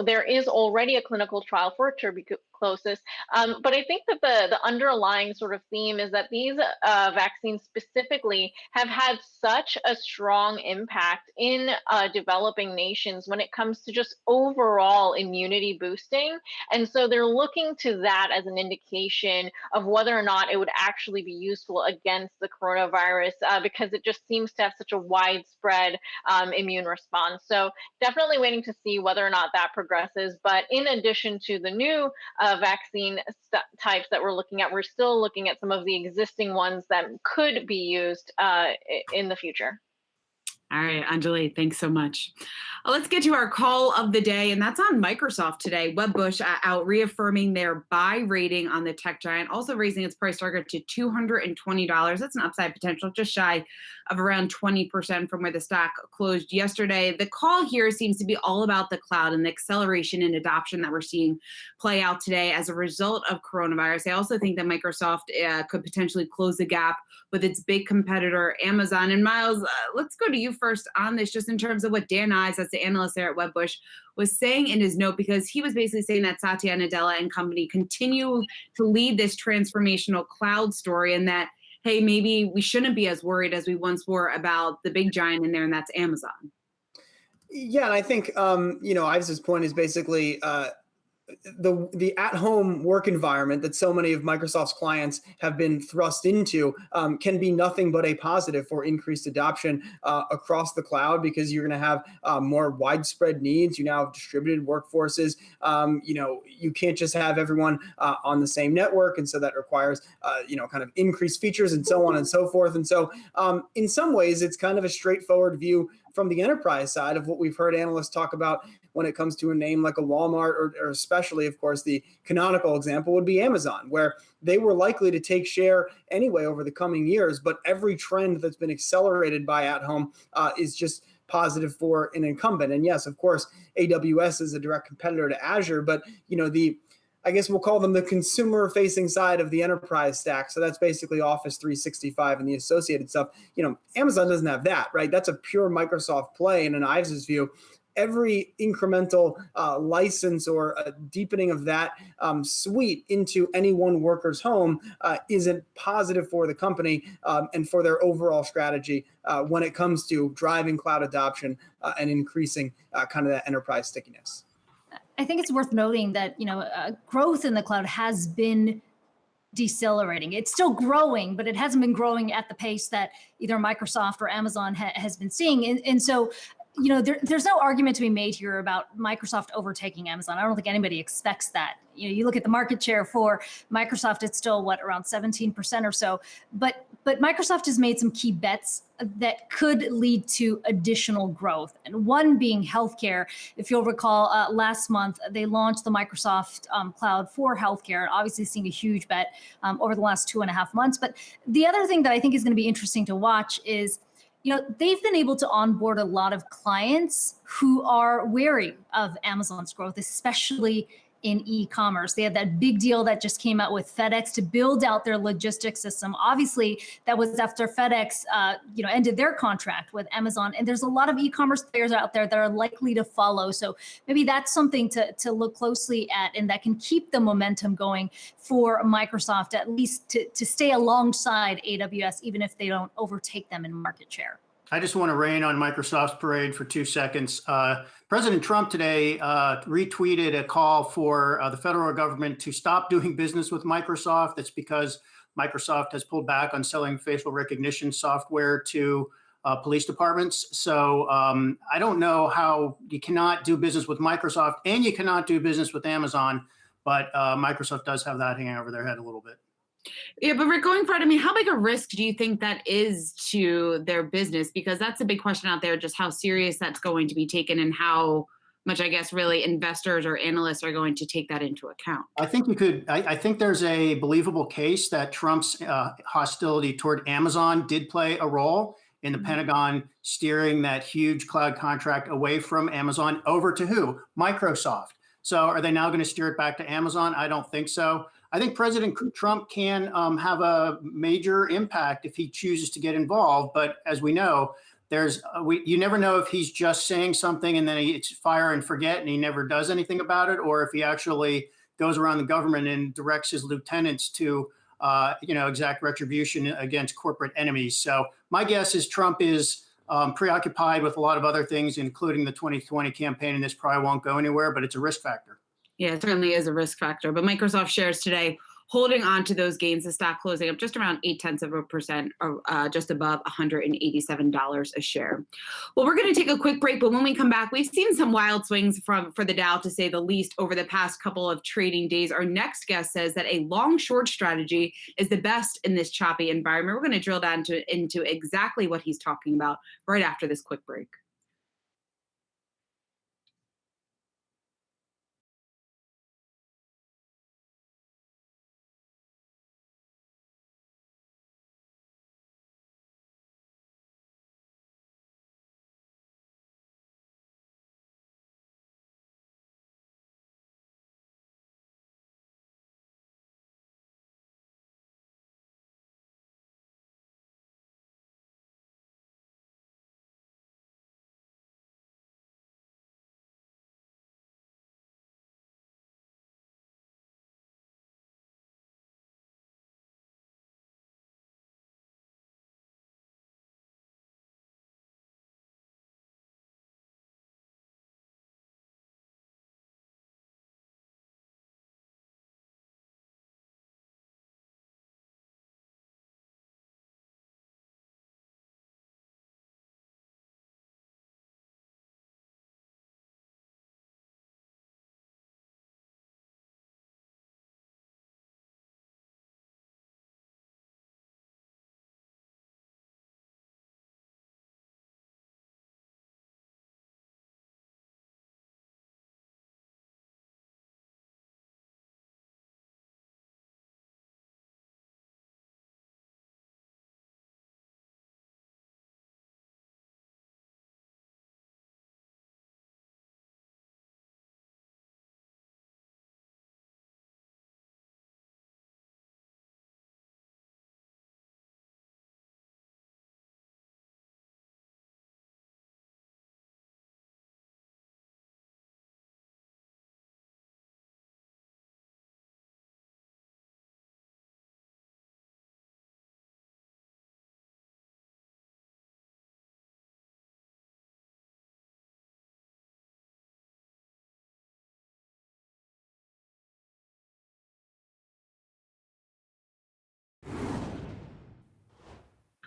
There is already a clinical trial for tuberculosis. But I think that the underlying sort of theme is that these vaccines specifically have had such a strong impact in developing nations when it comes to just overall immunity boosting. And so they're looking to that as an indication of whether or not it would actually be useful against the coronavirus, because it just seems to have such a widespread immune response. So definitely waiting to see whether or not that progresses. But in addition to the new vaccine types that we're looking at, we're still looking at some of the existing ones that could be used in the future. All right, Anjali, thanks so much. Let's get to our call of the day, and that's on Microsoft today. Wedbush out reaffirming their buy rating on the tech giant, also raising its price target to $220. That's an upside potential, just shy of around 20% from where the stock closed yesterday. The call here seems to be all about the cloud and the acceleration and adoption that we're seeing play out today as a result of coronavirus. I also think that Microsoft could potentially close the gap with its big competitor, Amazon. And Miles, let's go to you first on this, just in terms of what Dan Ives, that's the analyst there at Wedbush, was saying in his note, because he was basically saying that Satya Nadella and company continue to lead this transformational cloud story, and that, hey, maybe we shouldn't be as worried as we once were about the big giant in there, and that's Amazon. Yeah, and I think Ives's point is basically the at-home work environment that so many of Microsoft's clients have been thrust into can be nothing but a positive for increased adoption across the cloud, because you're going to have more widespread needs. You now have distributed workforces. You can't just have everyone on the same network, and so that requires kind of increased features and so on and so forth. And so in some ways, it's kind of a straightforward view from the enterprise side of what we've heard analysts talk about when it comes to a name like a Walmart, or especially, of course, the canonical example would be Amazon, where they were likely to take share anyway over the coming years. But every trend that's been accelerated by at home is just positive for an incumbent. And yes, of course, AWS is a direct competitor to Azure, but I guess we'll call them the consumer-facing side of the enterprise stack. So that's basically Office 365 and the associated stuff. Amazon doesn't have that, right? That's a pure Microsoft play. And in Ives's view, every incremental license or a deepening of that suite into any one worker's home is a positive for the company and for their overall strategy when it comes to driving cloud adoption and increasing kind of that enterprise stickiness. I think it's worth noting that growth in the cloud has been decelerating. It's still growing, but it hasn't been growing at the pace that either Microsoft or Amazon has been seeing. And so, there's no argument to be made here about Microsoft overtaking Amazon. I don't think anybody expects that. You look at the market share for Microsoft, it's still around 17% or so. But Microsoft has made some key bets that could lead to additional growth. And one being healthcare. If you'll recall, last month they launched the Microsoft Cloud for healthcare. Obviously, seeing a huge bet over the last 2.5 months. But the other thing that I think is going to be interesting to watch is, they've been able to onboard a lot of clients who are wary of Amazon's growth, especially in e-commerce. They had that big deal that just came out with FedEx to build out their logistics system. Obviously, that was after FedEx, ended their contract with Amazon. And there's a lot of e-commerce players out there that are likely to follow. So maybe that's something to look closely at, and that can keep the momentum going for Microsoft, at least to stay alongside AWS, even if they don't overtake them in market share. I just want to rain on Microsoft's parade for 2 seconds. President Trump today retweeted a call for the federal government to stop doing business with Microsoft. That's because Microsoft has pulled back on selling facial recognition software to police departments. So I don't know how you cannot do business with Microsoft and you cannot do business with Amazon, but Microsoft does have that hanging over their head a little bit. Yeah, but Rick, going forward, how big a risk do you think that is to their business? Because that's a big question out there, just how serious that's going to be taken and how much, I guess, really investors or analysts are going to take that into account. I think I think there's a believable case that Trump's hostility toward Amazon did play a role in the Pentagon steering that huge cloud contract away from Amazon over to who? Microsoft. So are they now going to steer it back to Amazon? I don't think so. I think President Trump can have a major impact if he chooses to get involved. But as we know, you never know if he's just saying something and then it's fire and forget and he never does anything about it, or if he actually goes around the government and directs his lieutenants to exact retribution against corporate enemies. So my guess is Trump is preoccupied with a lot of other things, including the 2020 campaign, and this probably won't go anywhere, but it's a risk factor. Yeah, it certainly is a risk factor. But Microsoft shares today holding on to those gains, the stock closing up just around 0.8%, or just above $187 a share. Well, we're going to take a quick break, but when we come back, we've seen some wild swings for the Dow, to say the least, over the past couple of trading days. Our next guest says that a long short strategy is the best in this choppy environment. We're going to drill down into exactly what he's talking about right after this quick break.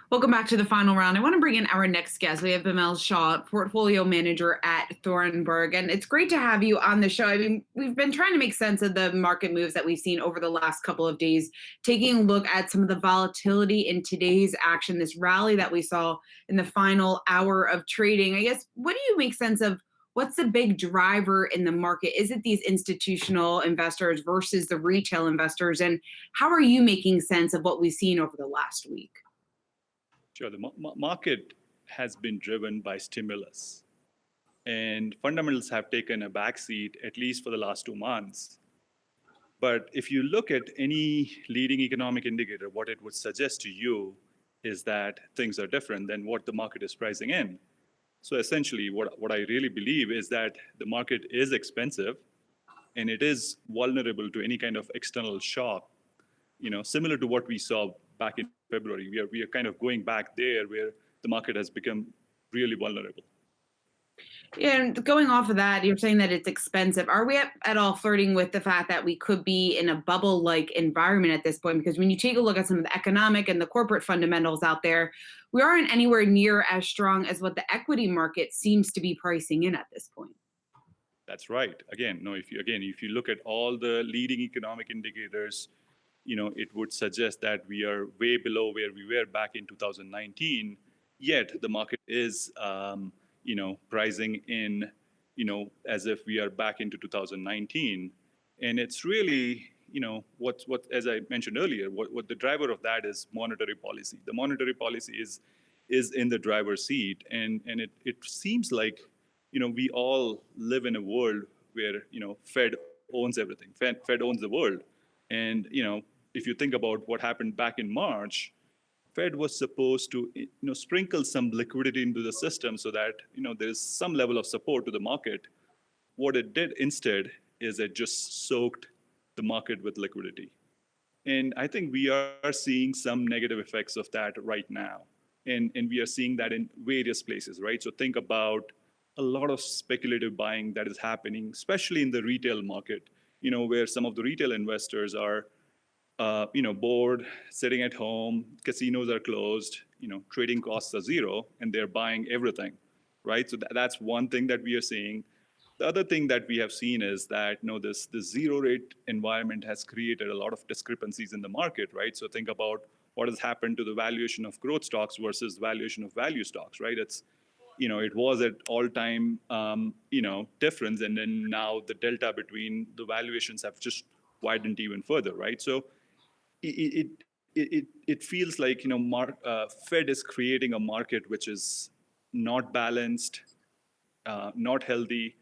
Welcome back to the final round. I want to bring in our next guest. We have Bimal Shah, portfolio manager at Thornburg. And it's great to have you on the show. I mean, we've been trying to make sense of the market moves that we've seen over the last couple of days, taking a look at some of the volatility in today's action, this rally that we saw in the final hour of trading. I guess, what do you make sense of? What's the big driver in the market? Is it these institutional investors versus the retail investors? And how are you making sense of what we've seen over the last week? Sure. The market has been driven by stimulus, and fundamentals have taken a backseat, at least for the last 2 months. But if you look at any leading economic indicator, what it would suggest to you is that things are different than what the market is pricing in. So essentially, what I really believe is that the market is expensive, and it is vulnerable to any kind of external shock, similar to what we saw back in February. We are kind of going back there where the market has become really vulnerable. And going off of that, you're saying that it's expensive. Are we at all flirting with the fact that we could be in a bubble-like environment at this point? Because when you take a look at some of the economic and the corporate fundamentals out there, we aren't anywhere near as strong as what the equity market seems to be pricing in at this point. That's right. If you look at all the leading economic indicators, it would suggest that we are way below where we were back in 2019. Yet the market is, pricing in, as if we are back into 2019. And it's really, what as I mentioned earlier, what the driver of that is monetary policy. The monetary policy is in the driver's seat, and it seems like, we all live in a world where, Fed owns everything. Fed owns the world, and if you think about what happened back in March, Fed was supposed to sprinkle some liquidity into the system so that there's some level of support to the market. What it did instead is it just soaked the market with liquidity. And I think we are seeing some negative effects of that right now. And we are seeing that in various places, right? So think about a lot of speculative buying that is happening, especially in the retail market, where some of the retail investors are bored, sitting at home, casinos are closed, trading costs are zero, and they're buying everything, right? So that's one thing that we are seeing. The other thing that we have seen is that, the zero rate environment has created a lot of discrepancies in the market, right? So think about what has happened to the valuation of growth stocks versus valuation of value stocks, right? It's, it was at all-time, difference, and then now the delta between the valuations have just widened even further, right? So it feels like Fed is creating a market which is not balanced, not healthy,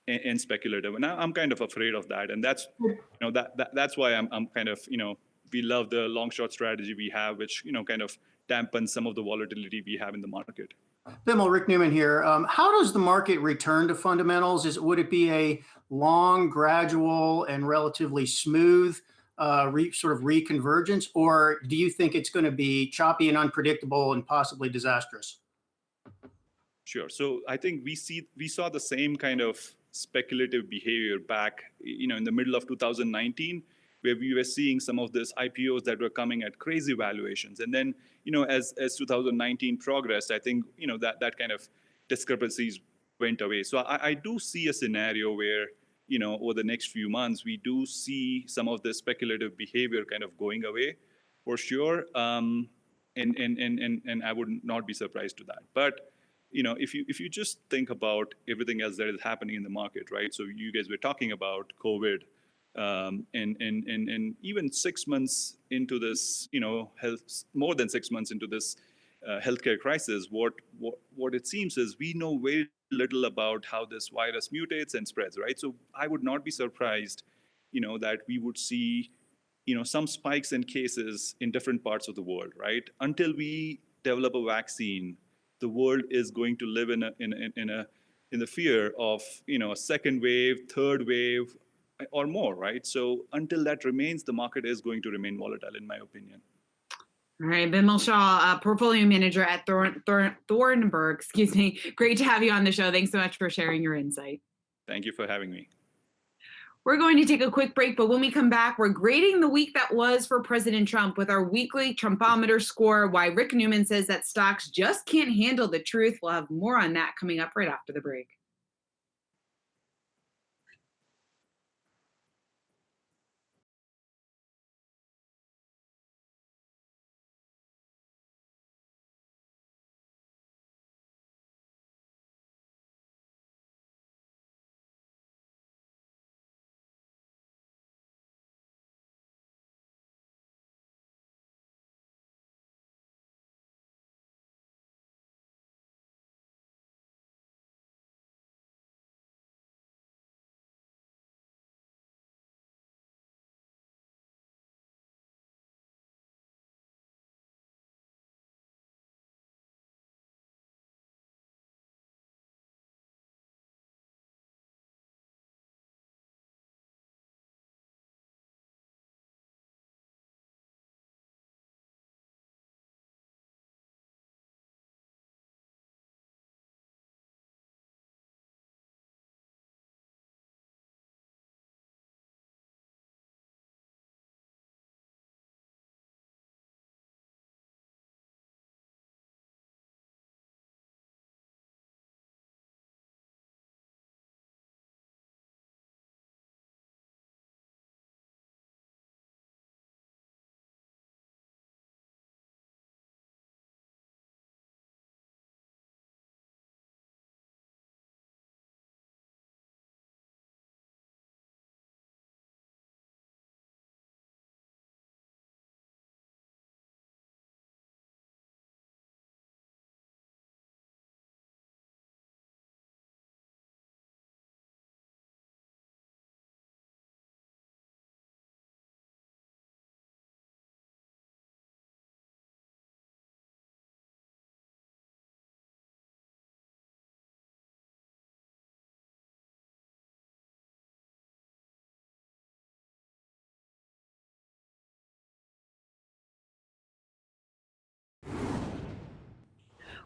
and speculative, and I'm kind of afraid of that, and that's that's why I'm kind of we love the long short strategy we have, which kind of dampens some of the volatility we have in the market. Bimal, Rick Newman here. How does the market return to fundamentals? Would it be a long, gradual, and relatively smooth sort of reconvergence, or do you think it's going to be choppy and unpredictable and possibly disastrous? Sure. So I think we saw the same kind of speculative behavior back, in the middle of 2019, where we were seeing some of these IPOs that were coming at crazy valuations, and then as 2019 progressed, I think that kind of discrepancies went away. So I do see a scenario where over the next few months, we do see some of the speculative behavior kind of going away, for sure. And I would not be surprised to that. But if you just think about everything else that is happening in the market, right? So you guys were talking about COVID, and even 6 months into this, more than 6 months into this healthcare crisis, what it seems is we know very little about how this virus mutates and spreads, right? So I would not be surprised, that we would see, some spikes in cases in different parts of the world, right? Until we develop a vaccine, the world is going to live in the fear of, a second wave, third wave, or more, right? So until that remains, the market is going to remain volatile, in my opinion. All right, Bimal Shah, portfolio manager at Thornburg. Great to have you on the show. Thanks so much for sharing your insight. Thank you for having me. We're going to take a quick break, but when we come back, we're grading the week that was for President Trump with our weekly Trumpometer score, why Rick Newman says that stocks just can't handle the truth. We'll have more on that coming up right after the break.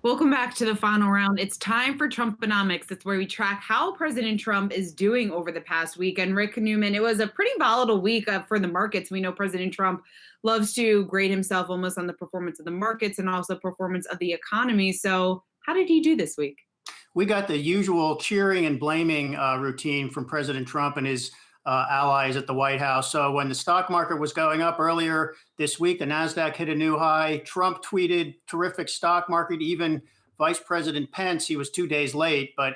Welcome back to the final round. It's time for Trumponomics. It's where we track how President Trump is doing over the past week. And Rick Newman, it was a pretty volatile week for the markets. We know President Trump loves to grade himself almost on the performance of the markets and also performance of the economy. So how did he do this week? We got the usual cheering and blaming routine from President Trump and his allies at the White House. So when the stock market was going up earlier this week, the Nasdaq hit a new high. Trump tweeted, terrific stock market. Even Vice President Pence, he was 2 days late, but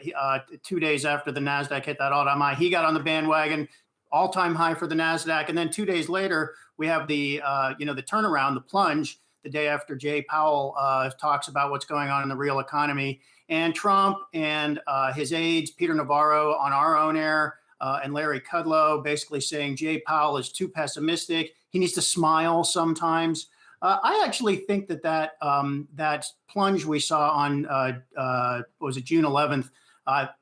2 days after the Nasdaq hit that all-time high, he got on the bandwagon, all-time high for the Nasdaq. And then 2 days later, we have the the turnaround, the plunge, the day after Jay Powell talks about what's going on in the real economy. And Trump and his aides, Peter Navarro on our own air, and Larry Kudlow basically saying Jay Powell is too pessimistic. He needs to smile sometimes. I actually think that plunge we saw on was it June 11th,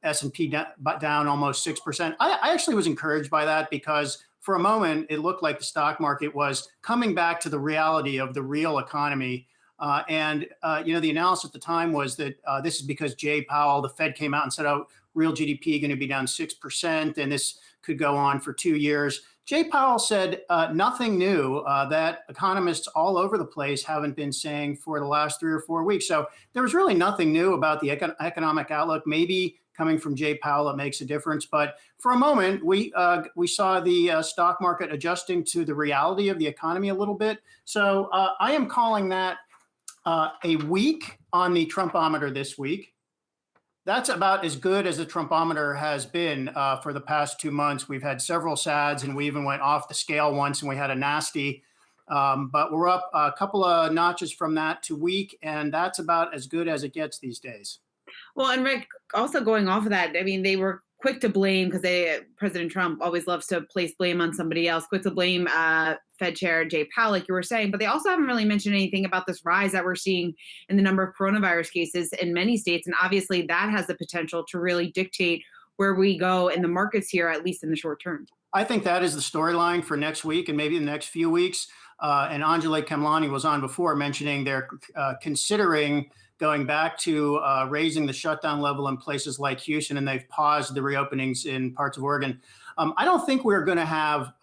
S&P down almost 6%. I actually was encouraged by that because for a moment it looked like the stock market was coming back to the reality of the real economy. The analysis at the time was that this is because Jay Powell, the Fed came out and said, oh, real GDP going to be down 6%, and this could go on for 2 years. Jay Powell said nothing new that economists all over the place haven't been saying for the last 3 or 4 weeks. So there was really nothing new about the economic outlook. Maybe coming from Jay Powell, it makes a difference. But for a moment, we saw the stock market adjusting to the reality of the economy a little bit. So I am calling that a week on the Trumpometer this week. That's about as good as the Trumpometer has been for the past 2 months. We've had several SADs, and we even went off the scale once, and we had a nasty. But we're up a couple of notches from that to weak, and that's about as good as it gets these days. Well, and Rick, also going off of that, I mean, they were quick to blame because President Trump always loves to place blame on somebody else, quick to blame Fed Chair Jay Powell, like you were saying, but they also haven't really mentioned anything about this rise that we're seeing in the number of coronavirus cases in many states. And obviously that has the potential to really dictate where we go in the markets here, at least in the short term. I think that is the storyline for next week and maybe the next few weeks. And Anjali Khemlani was on before mentioning they're considering going back to raising the shutdown level in places like Houston, and they've paused the reopenings in parts of Oregon. I don't think we're going to have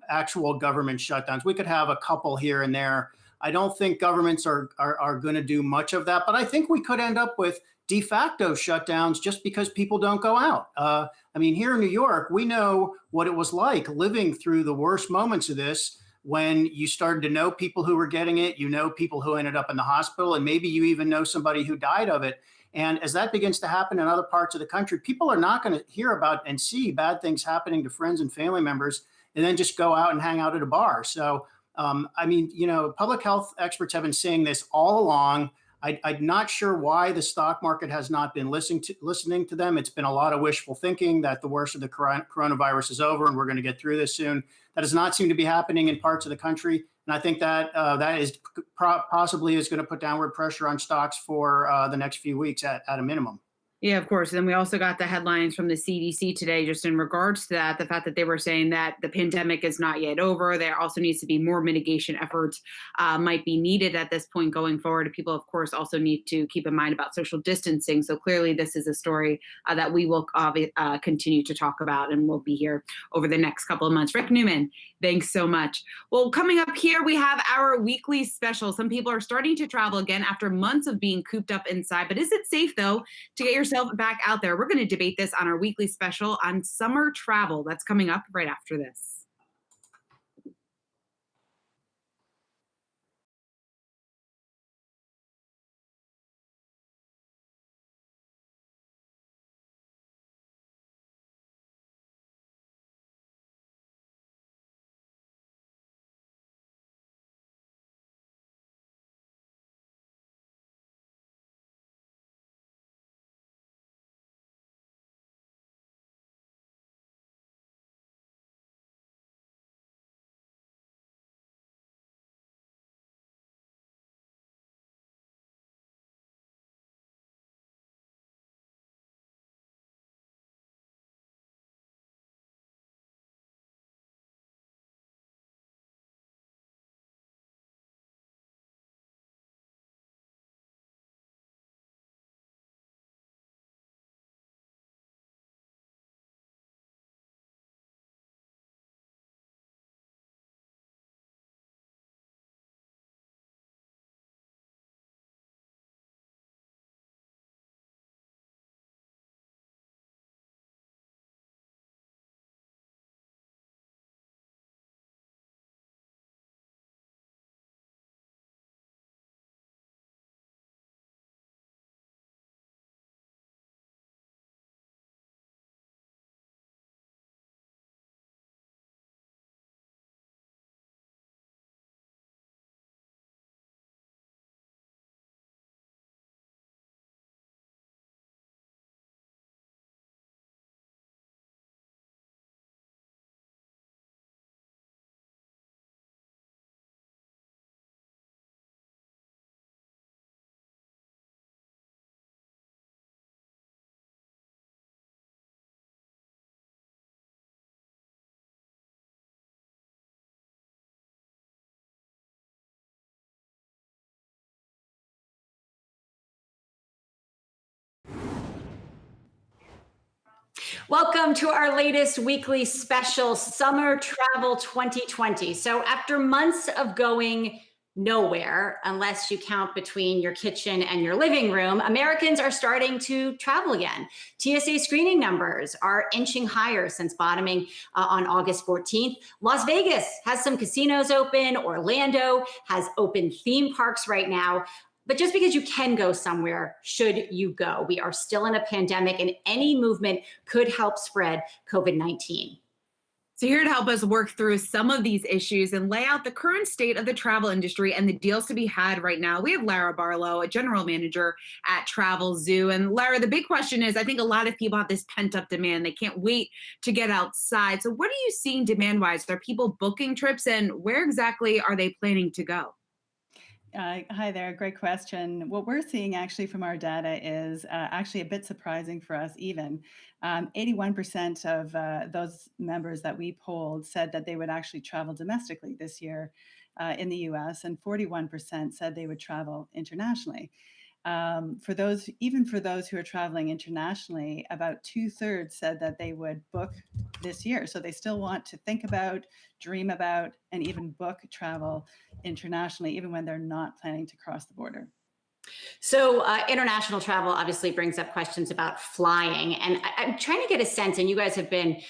actual government shutdowns. We could have a couple here and there. I don't think governments are going to do much of that, but I think we could end up with de facto shutdowns just because people don't go out. I mean, here in New York, we know what it was like living through the worst moments of this when you started to know people who were getting it, you know people who ended up in the hospital, and maybe you even know somebody who died of it. And as that begins to happen in other parts of the country, people are not going to hear about and see bad things happening to friends and family members and then just go out and hang out at a bar. So, I mean, you know, public health experts have been saying this all along. I'm not sure why the stock market has not been listening to them. It's been a lot of wishful thinking that the worst of the coronavirus is over and we're going to get through this soon. That does not seem to be happening in parts of the country. And I think that that is possibly is going to put downward pressure on stocks for the next few weeks at a minimum. Yeah, of course. And then we also got the headlines from the CDC today, just in regards to that, the fact that they were saying that the pandemic is not yet over. There also needs to be more mitigation efforts might be needed at this point going forward. People, of course, also need to keep in mind about social distancing. So clearly this is a story that we will continue to talk about and we'll be here over the next couple of months. Rick Newman, thanks so much. Well, coming up here, we have our weekly special. Some people are starting to travel again after months of being cooped up inside. But is it safe, though, to get yourself back out there? We're going to debate this on our weekly special on summer travel. That's coming up right after this. Welcome to our latest weekly special, Summer Travel 2020. So after months of going nowhere, unless you count between your kitchen and your living room, Americans are starting to travel again. TSA screening numbers are inching higher since bottoming on August 14th. Las Vegas has some casinos open. Orlando has open theme parks right now. But just because you can go somewhere, should you go? We are still in a pandemic and any movement could help spread COVID-19. So here to help us work through some of these issues and lay out the current state of the travel industry and the deals to be had right now, we have Lara Barlow, a general manager at Travel Zoo. And Lara, the big question is, I think a lot of people have this pent-up demand. They can't wait to get outside. So what are you seeing demand-wise? Are people booking trips and where exactly are they planning to go? Hi there, great question. What we're seeing actually from our data is actually a bit surprising for us even. 81% of those members that we polled said that they would actually travel domestically this year in the US, and 41% said they would travel internationally. For those, even for those who are traveling internationally, about 2/3 said that they would book this year. So they still want to think about, dream about, and even book travel internationally, even when they're not planning to cross the border. So international travel obviously brings up questions about flying. And I'm trying to get a sense, and you guys have been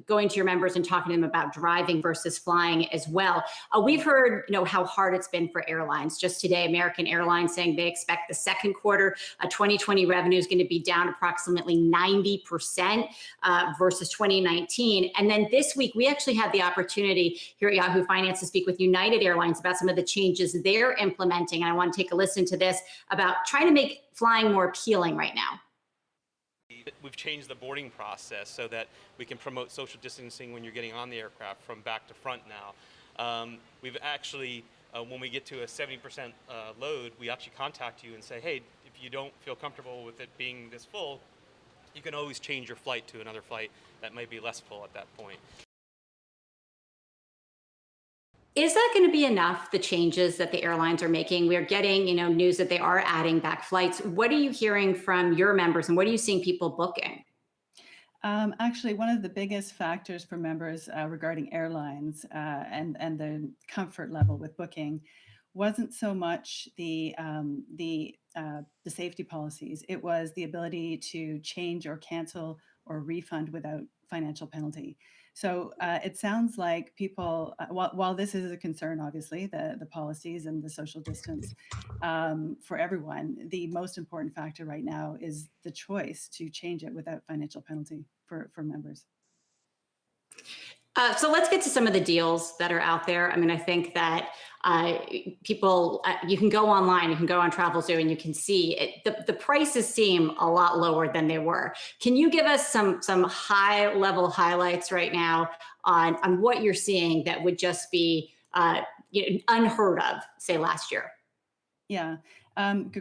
going to your members and talking to them about driving versus flying as well. We've heard, how hard it's been for airlines. Just today, American Airlines saying they expect the second quarter 2020 revenue is going to be down approximately 90% versus 2019. And then this week, we actually had the opportunity here at Yahoo Finance to speak with United Airlines about some of the changes they're implementing. And I want to take a listen to this about trying to make flying more appealing right now. We've changed the boarding process so that we can promote social distancing when you're getting on the aircraft from back to front now. We've actually, when we get to a 70% load, we actually contact you and say, hey, if you don't feel comfortable with it being this full, you can always change your flight to another flight that might be less full at that point. Is that going to be enough, the changes that the airlines are making? We're getting, news that they are adding back flights. What are you hearing from your members, and what are you seeing people booking? Actually, one of the biggest factors for members regarding airlines and the comfort level with booking wasn't so much the safety policies. It was the ability to change or cancel or refund without financial penalty. So it sounds like people, while this is a concern, obviously, the policies and the social distance for everyone, the most important factor right now is the choice to change it without financial penalty for members. So let's get to some of the deals that are out there. I mean, I think that people, you can go online, you can go on TravelZoo, and you can see it, the prices seem a lot lower than they were. Can you give us some high level highlights right now on what you're seeing that would just be unheard of, say, last year? Yeah,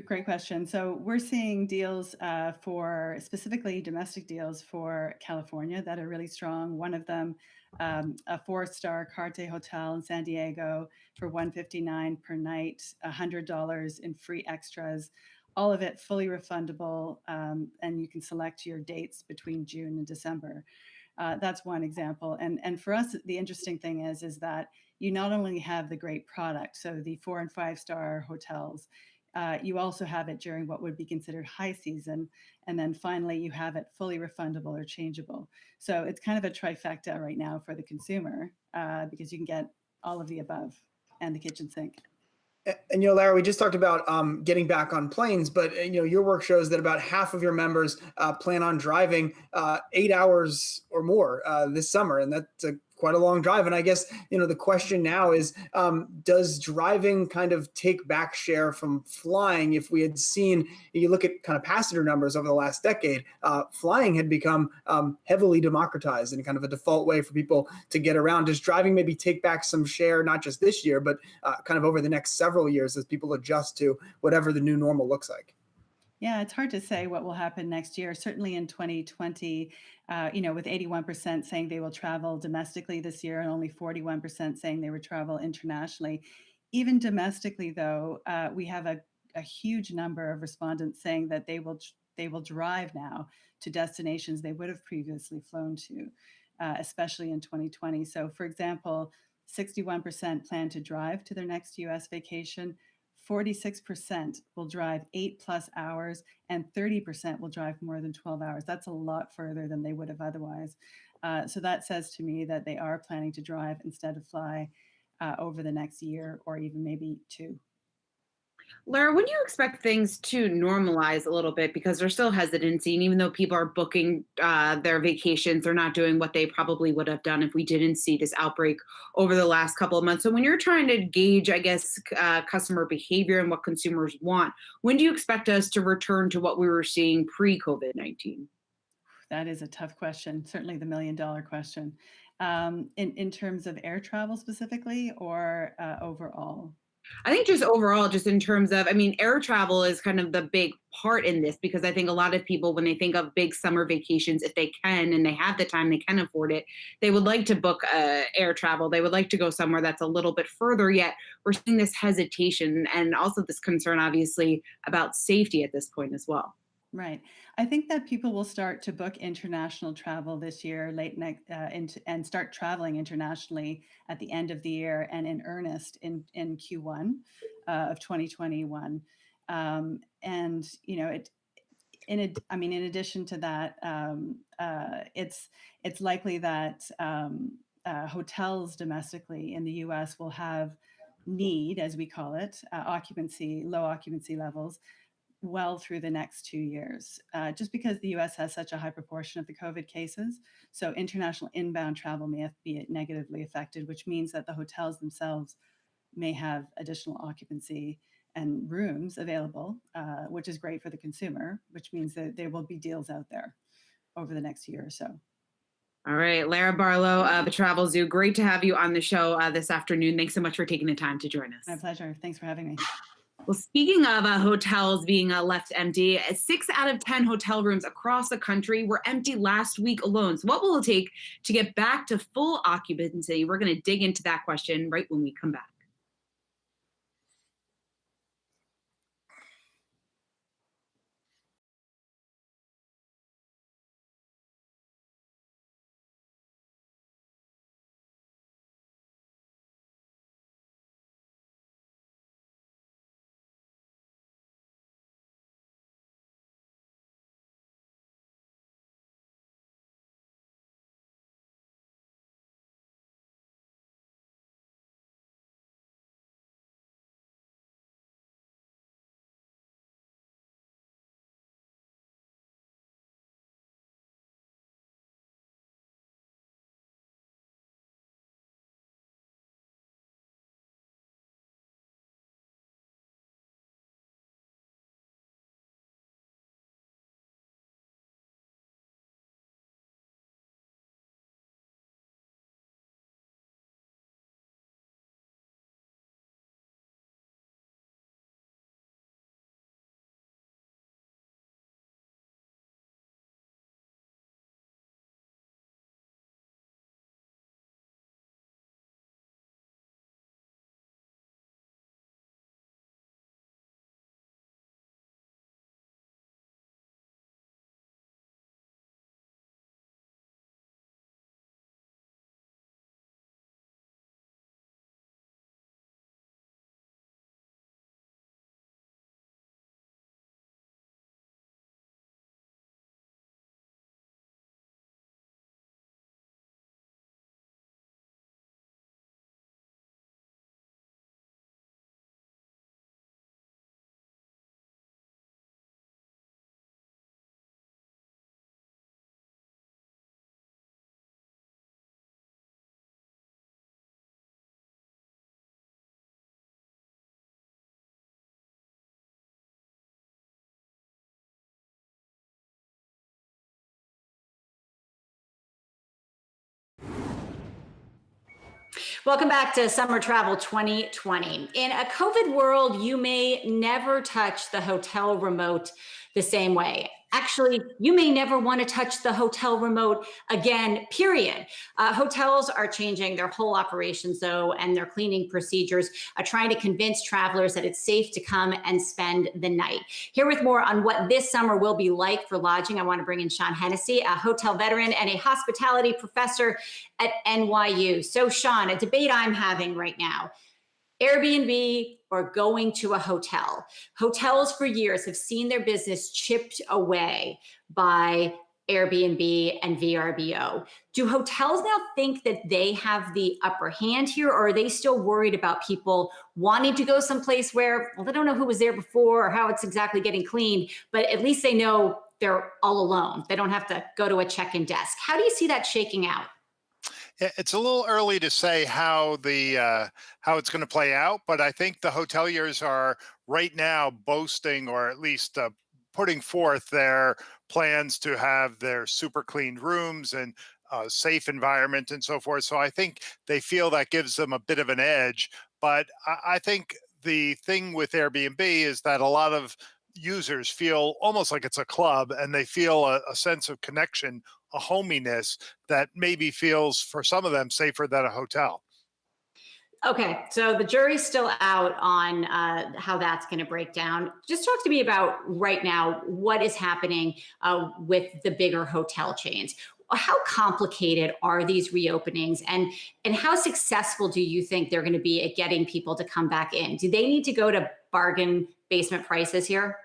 great question. So we're seeing deals for specifically domestic deals for California that are really strong. One of them, a 4-star Carte Hotel in San Diego for $159 per night, $100 in free extras, all of it fully refundable, and you can select your dates between June and December. That's one example. And for us, the interesting thing is that you not only have the great product, so the 4- and 5-star hotels, you also have it during what would be considered high season. And then finally, you have it fully refundable or changeable. So it's kind of a trifecta right now for the consumer because you can get all of the above and the kitchen sink. And Larry, we just talked about getting back on planes, but your work shows that about half of your members plan on driving 8 hours or more this summer, and that's quite a long drive. And I guess the question now is, does driving kind of take back share from flying? If we had seen, you look at kind of passenger numbers over the last decade, flying had become heavily democratized and kind of a default way for people to get around. Does driving maybe take back some share, not just this year, but kind of over the next several years as people adjust to whatever the new normal looks like? Yeah, it's hard to say what will happen next year. Certainly in 2020, with 81% saying they will travel domestically this year and only 41% saying they would travel internationally. Even domestically, though, we have a huge number of respondents saying that they will drive now to destinations they would have previously flown to, especially in 2020. So, for example, 61% plan to drive to their next U.S. vacation. 46% will drive 8+ hours, and 30% will drive more than 12 hours. That's a lot further than they would have otherwise. So that says to me that they are planning to drive instead of fly over the next year or even maybe 2. Laura, when do you expect things to normalize a little bit? Because there's still hesitancy, and even though people are booking their vacations, they're not doing what they probably would have done if we didn't see this outbreak over the last couple of months. So when you're trying to gauge, I guess, customer behavior and what consumers want, when do you expect us to return to what we were seeing pre-COVID-19? That is a tough question, certainly the $1 million question. In terms of air travel specifically or overall? I think just overall, just in terms of, I mean, air travel is kind of the big part in this, because I think a lot of people, when they think of big summer vacations, if they can and they have the time, they can afford it, they would like to book air travel. They would like to go somewhere that's a little bit further, yet we're seeing this hesitation and also this concern, obviously, about safety at this point as well. Right. I think that people will start to book international travel this year, and start traveling internationally at the end of the year and in earnest in Q1 of 2021. And in addition to that, it's likely that hotels domestically in the U.S. will have need, as we call it, low occupancy levels, well through the next 2 years, just because the U.S. has such a high proportion of the COVID cases. So international inbound travel may be negatively affected, which means that the hotels themselves may have additional occupancy and rooms available, which is great for the consumer, which means that there will be deals out there over the next year or so. All right, Lara Barlow of the Travel Zoo, great to have you on the show this afternoon. Thanks so much for taking the time to join us. My pleasure. Thanks for having me. Well, speaking of hotels being left empty, 6 out of 10 hotel rooms across the country were empty last week alone. So what will it take to get back to full occupancy? We're going to dig into that question right when we come back. Welcome back to Summer Travel 2020. In a COVID world, you may never touch the hotel remote the same way. Actually, you may never want to touch the hotel remote again, period. Hotels are changing their whole operations, though, and their cleaning procedures, trying to convince travelers that it's safe to come and spend the night. Here with more on what this summer will be like for lodging, I want to bring in Sean Hennessy, a hotel veteran and a hospitality professor at NYU. So, Sean, a debate I'm having right now: Airbnb or going to a hotel. Hotels for years have seen their business chipped away by Airbnb and VRBO. Do hotels now think that they have the upper hand here, or are they still worried about people wanting to go someplace where, well, they don't know who was there before or how it's exactly getting cleaned, but at least they know they're all alone. They don't have to go to a check-in desk. How do you see that shaking out? It's a little early to say how it's going to play out, but I think the hoteliers are right now boasting, or at least putting forth their plans to have their super clean rooms and safe environment and so forth. So I think they feel that gives them a bit of an edge. But I think the thing with Airbnb is that a lot of users feel almost like it's a club, and they feel a sense of connection, a hominess that maybe feels for some of them safer than a hotel. Okay, so the jury's still out on how that's going to break down. Just talk to me about right now what is happening with the bigger hotel chains. How complicated are these reopenings, and how successful do you think they're going to be at getting people to come back in? Do they need to go to bargain basement prices here?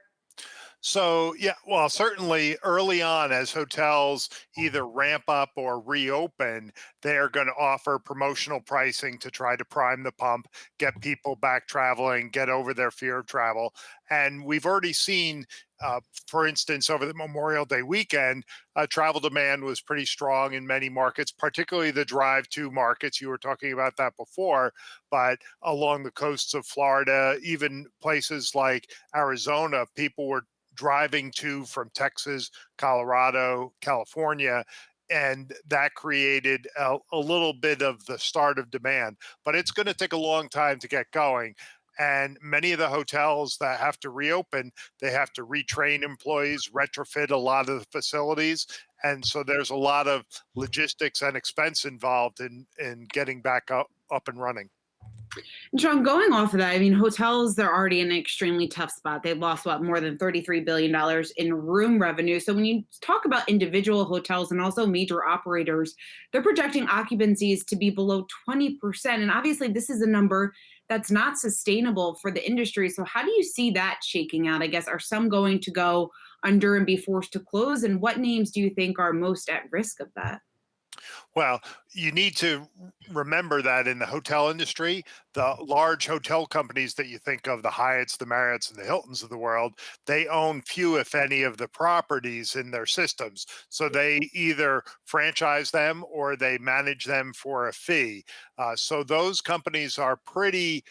So, yeah, well, certainly early on, as hotels either ramp up or reopen, they are going to offer promotional pricing to try to prime the pump, get people back traveling, get over their fear of travel. And we've already seen, for instance, over the Memorial Day weekend, travel demand was pretty strong in many markets, particularly the drive-to markets. You were talking about that before, but along the coasts of Florida, even places like Arizona, people were driving to from Texas, Colorado, California, and that created a little bit of the start of demand. But it's going to take a long time to get going. And many of the hotels that have to reopen, they have to retrain employees, retrofit a lot of the facilities. And so there's a lot of logistics and expense involved in getting back up and running. John, going off of that, I mean, hotels, they're already in an extremely tough spot. They've lost, more than $33 billion in room revenue. So when you talk about individual hotels and also major operators, they're projecting occupancies to be below 20%. And obviously, this is a number that's not sustainable for the industry. So how do you see that shaking out? I guess, are some going to go under and be forced to close? And what names do you think are most at risk of that? Well, you need to remember that in the hotel industry, the large hotel companies that you think of, the Hyatts, the Marriotts, and the Hiltons of the world, they own few, if any, of the properties in their systems. So they either franchise them or they manage them for a fee. So those companies are pretty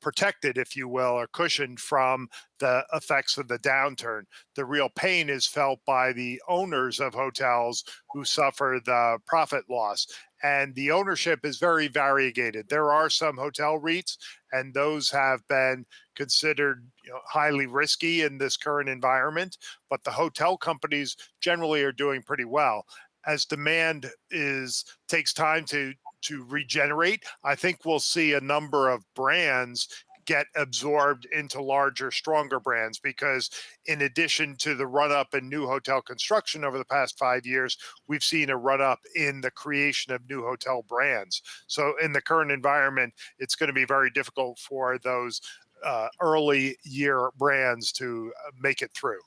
protected, if you will, or cushioned from the effects of the downturn. The real pain is felt by the owners of hotels who suffer the profit loss. And the ownership is very variegated. There are some hotel REITs, and those have been considered highly risky in this current environment. But the hotel companies generally are doing pretty well. As demand takes time to regenerate, I think we'll see a number of brands get absorbed into larger, stronger brands, because in addition to the run up in new hotel construction over the past 5 years, we've seen a run up in the creation of new hotel brands. So in the current environment, it's going to be very difficult for those early year brands to make it through.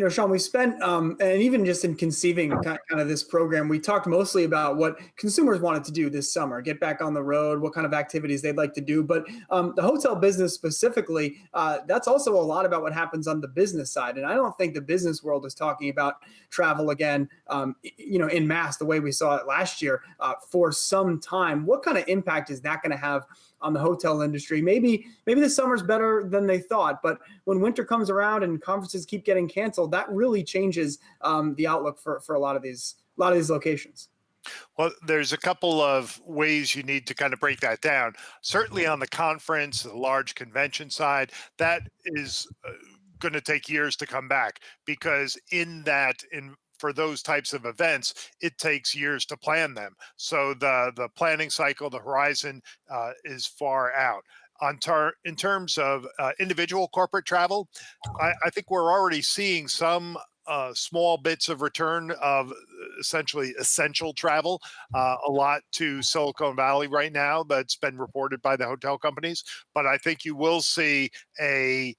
Sean, we spent, and even just in conceiving kind of this program, we talked mostly about what consumers wanted to do this summer, get back on the road, what kind of activities they'd like to do. But the hotel business specifically, that's also a lot about what happens on the business side. And I don't think the business world is talking about travel again, in mass, the way we saw it last year for some time. What kind of impact is that going to have on the hotel industry? Maybe this summer's better than they thought, but when winter comes around and conferences keep getting canceled, that really changes the outlook for a lot of these locations. Well, there's a couple of ways you need to kind of break that down. Certainly on the conference, the large convention side, that is going to take years to come back, because for those types of events, it takes years to plan them. So the planning cycle, the horizon is far out. In terms of individual corporate travel, I think we're already seeing some small bits of return of essentially essential travel, a lot to Silicon Valley right now that's been reported by the hotel companies. But I think you will see a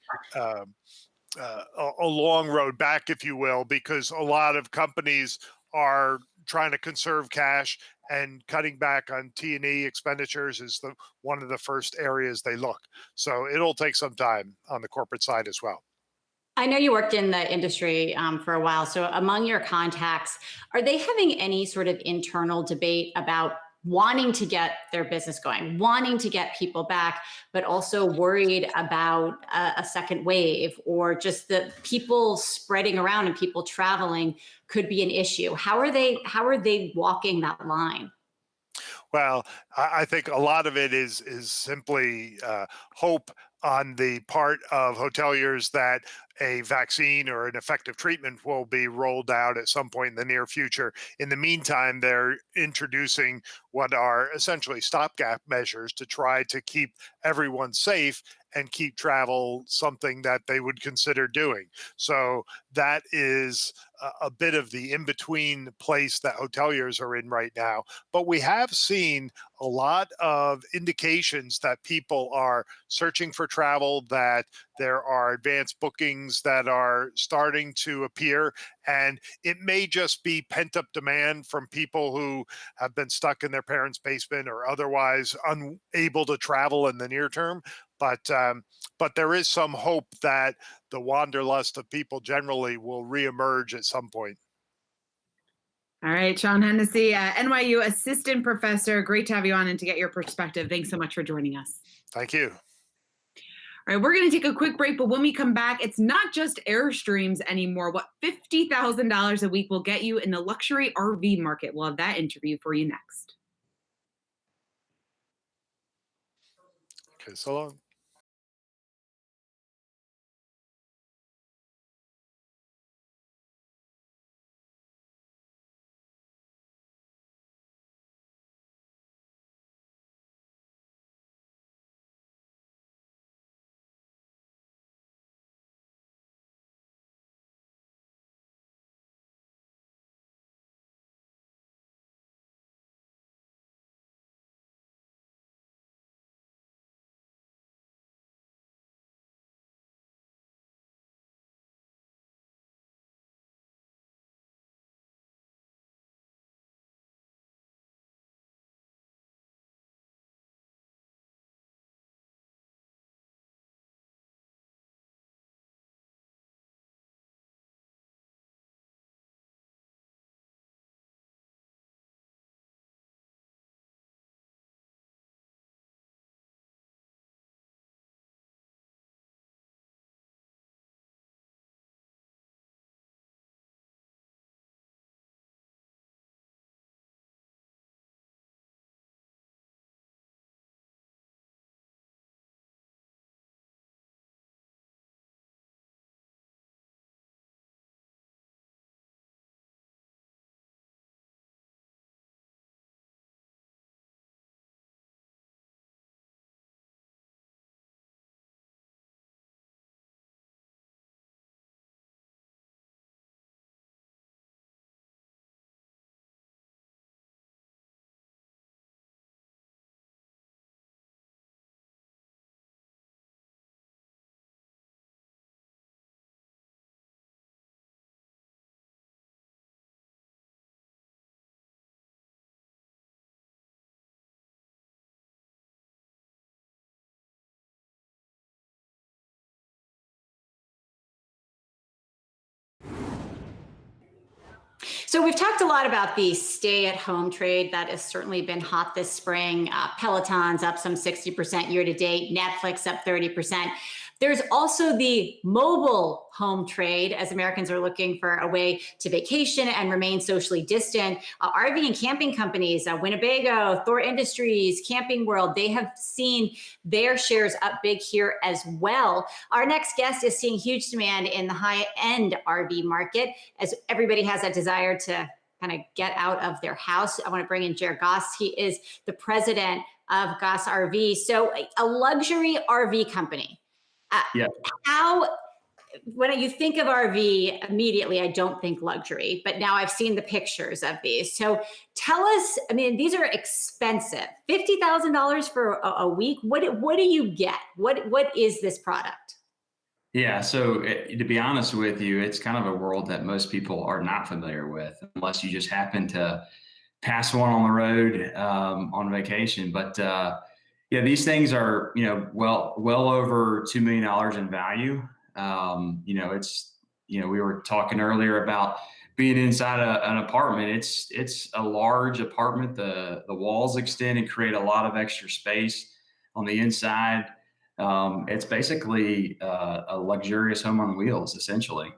long road back, if you will, because a lot of companies are trying to conserve cash, and cutting back on T&E expenditures is one of the first areas they look. So it'll take some time on the corporate side as well. I know you worked in the industry for a while. So among your contacts, are they having any sort of internal debate about wanting to get their business going, wanting to get people back, but also worried about a second wave, or just the people spreading around and people traveling could be an issue? How are they walking that line? Well, I think a lot of it is simply hope on the part of hoteliers that a vaccine or an effective treatment will be rolled out at some point in the near future. In the meantime, they're introducing what are essentially stopgap measures to try to keep everyone safe and keep travel something that they would consider doing. So that is a bit of the in-between place that hoteliers are in right now. But we have seen a lot of indications that people are searching for travel, that there are advanced bookings that are starting to appear. And it may just be pent-up demand from people who have been stuck in their parents' basement or otherwise unable to travel in the near term. But there is some hope that the wanderlust of people generally will reemerge at some point. All right, Sean Hennessy, NYU assistant professor. Great to have you on and to get your perspective. Thanks so much for joining us. Thank you. All right, we're going to take a quick break, but when we come back, it's not just Airstreams anymore. What $50,000 a week will get you in the luxury RV market? We'll have that interview for you next. Okay, so long. So we've talked a lot about the stay-at-home trade that has certainly been hot this spring. Peloton's up some 60% year to date. Netflix up 30%. There's also the mobile home trade as Americans are looking for a way to vacation and remain socially distant. RV and camping companies, Winnebago, Thor Industries, Camping World, they have seen their shares up big here as well. Our next guest is seeing huge demand in the high-end RV market as everybody has that desire to kind of get out of their house. I want to bring in Jared Goss. He is the president of Goss RV. So a luxury RV company. Yeah. How, when you think of RV, immediately I don't think luxury, but now I've seen the pictures of these. So tell us, I mean, these are expensive. $50,000 for a week. What do you get? What is this product? Yeah, so to be honest with you, it's kind of a world that most people are not familiar with, unless you just happen to pass one on the road on vacation. But yeah, these things are, well over $2 million in value. We were talking earlier about being inside an apartment. It's a large apartment. The walls extend and create a lot of extra space on the inside. It's basically a luxurious home on wheels, essentially.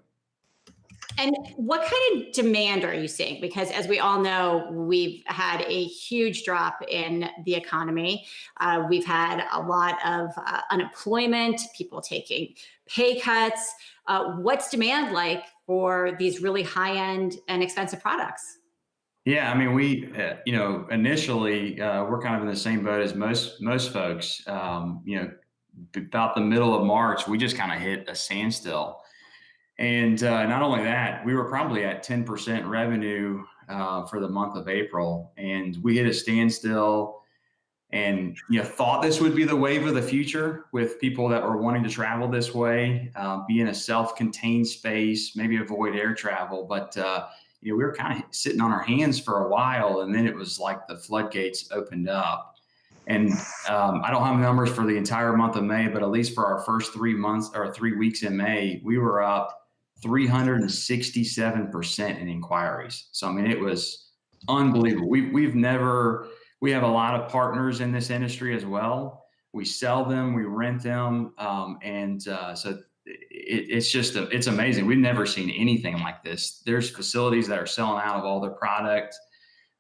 And what kind of demand are you seeing? Because as we all know, we've had a huge drop in the economy. We've had a lot of unemployment, people taking pay cuts. What's demand like for these really high-end and expensive products? Yeah, I mean, we, initially, we're kind of in the same boat as most folks. About the middle of March, we just kind of hit a standstill. And not only that, we were probably at 10% revenue for the month of April, and we hit a standstill. And thought this would be the wave of the future with people that were wanting to travel this way, be in a self-contained space, maybe avoid air travel. But we were kind of sitting on our hands for a while, and then it was like the floodgates opened up. And I don't have numbers for the entire month of May, but at least for our first 3 months or 3 weeks in May, we were up 367% in inquiries. So, I mean, it was unbelievable. We have a lot of partners in this industry as well. We sell them, we rent them. So it's amazing. We've never seen anything like this. There's facilities that are selling out of all their product.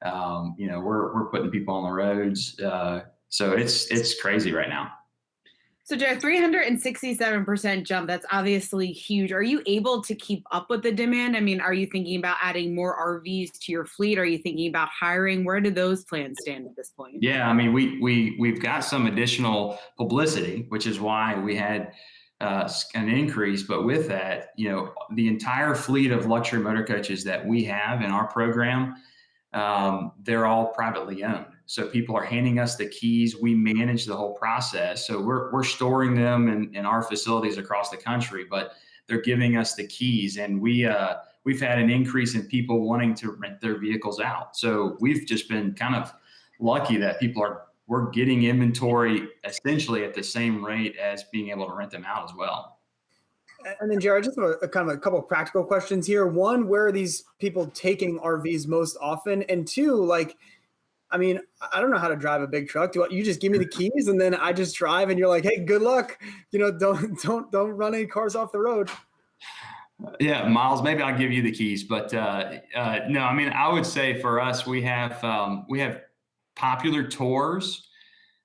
We're putting people on the roads. So it's crazy right now. So, Joe, 367% jump, that's obviously huge. Are you able to keep up with the demand? I mean, are you thinking about adding more RVs to your fleet? Are you thinking about hiring? Where do those plans stand at this point? Yeah, I mean, we've got some additional publicity, which is why we had an increase. But with that, the entire fleet of luxury motor coaches that we have in our program, they're all privately owned. So people are handing us the keys. We manage the whole process. So we're storing them in our facilities across the country, but they're giving us the keys. And we've had an increase in people wanting to rent their vehicles out. So we've just been kind of lucky that we're getting inventory essentially at the same rate as being able to rent them out as well. And then, Jared, just a kind of a couple of practical questions here. One, where are these people taking RVs most often? And two, I mean, I don't know how to drive a big truck. You just give me the keys and then I just drive and you're like, hey, good luck. Don't run any cars off the road. Yeah, Miles, maybe I'll give you the keys, but no, I mean, I would say for us, we have popular tours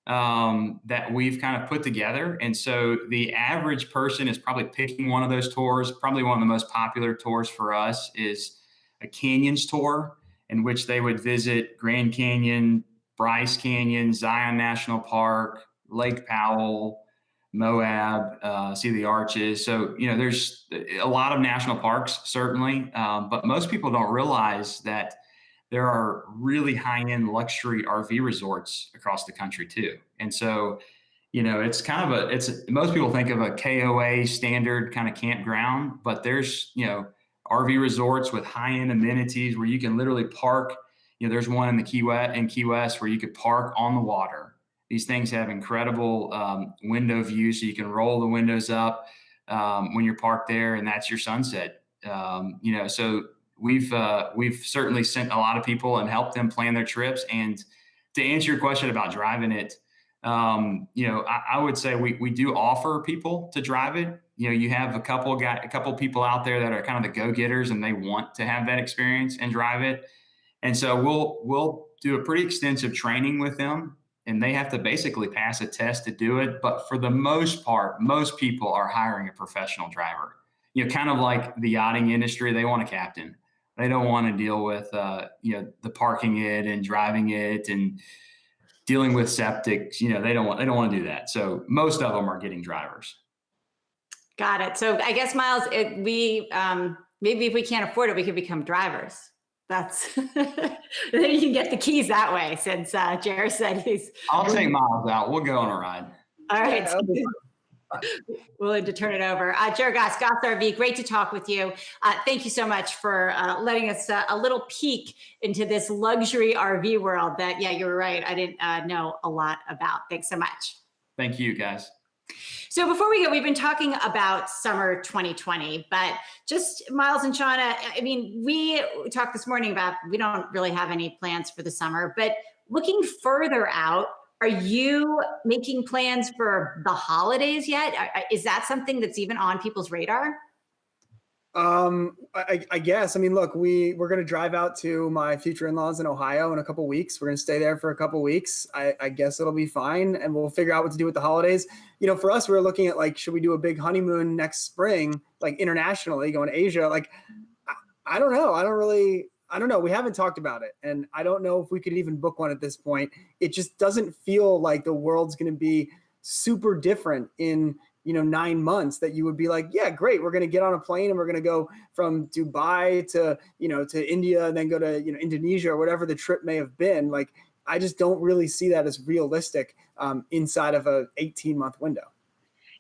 that we've kind of put together. And so the average person is probably picking one of those tours. Probably one of the most popular tours for us is a canyons tour, in which they would visit Grand Canyon, Bryce Canyon, Zion National Park, Lake Powell, Moab, see the arches. So, there's a lot of national parks, certainly, but most people don't realize that there are really high-end luxury RV resorts across the country too. And so, it's kind of most people think of a KOA standard kind of campground, but there's, RV resorts with high-end amenities where you can literally park. There's one in Key West where you could park on the water. These things have incredible window view, so you can roll the windows up when you're parked there, and that's your sunset. So we've certainly sent a lot of people and helped them plan their trips. And to answer your question about driving it, I would say we do offer people to drive it. You have a couple people out there that are kind of the go-getters and they want to have that experience and drive it. And so we'll do a pretty extensive training with them, and they have to basically pass a test to do it. But for the most part, most people are hiring a professional driver. Kind of like the yachting industry, they want a captain. They don't want to deal with the parking it and driving it and dealing with septic. They don't want to do that. So most of them are getting drivers. Got it. So I guess, Miles, maybe if we can't afford it, we could become drivers. That's then you can get the keys that way. Since Jared said I'll take Miles out. We'll go on a ride. All right. Willing to turn it over. Jared Goss, Goss RV, great to talk with you. Thank you so much for letting us a little peek into this luxury RV world that, yeah, you were right, I didn't know a lot about. Thanks so much. Thank you, guys. So before we go, we've been talking about summer 2020, but just Miles and Shauna, I mean, we talked this morning about we don't really have any plans for the summer, but looking further out, are you making plans for the holidays yet? Is that something that's even on people's radar? I guess. I mean, look, we're going to drive out to my future in-laws in Ohio in a couple weeks. We're going to stay there for a couple weeks. I guess it'll be fine, and we'll figure out what to do with the holidays. You know, for us, we're looking at like, should we do a big honeymoon next spring, like internationally, going to Asia? Like, I don't know. I don't know. We haven't talked about it, and I don't know if we could even book one at this point. It just doesn't feel like the world's going to be super different in 9 months that you would be like, yeah, great. We're going to get on a plane and we're going to go from Dubai to, to India and then go to, Indonesia or whatever the trip may have been. Like, I just don't really see that as realistic inside of a 18-month window.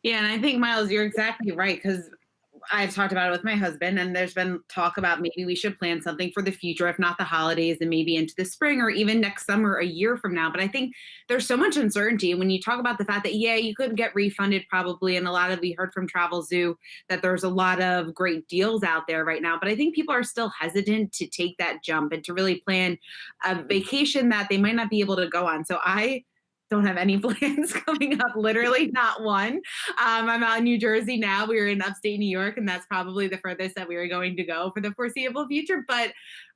Yeah. And I think, Miles, you're exactly right. Because I've talked about it with my husband, and there's been talk about maybe we should plan something for the future, if not the holidays, and maybe into the spring or even next summer, a year from now. But I think there's so much uncertainty when you talk about the fact that, yeah, you could get refunded probably. And we heard from TravelZoo that there's a lot of great deals out there right now. But I think people are still hesitant to take that jump and to really plan a vacation that they might not be able to go on. So I don't have any plans coming up, literally not one. I'm out in New Jersey now. We were in upstate New York, and that's probably the furthest that we were going to go for the foreseeable future. But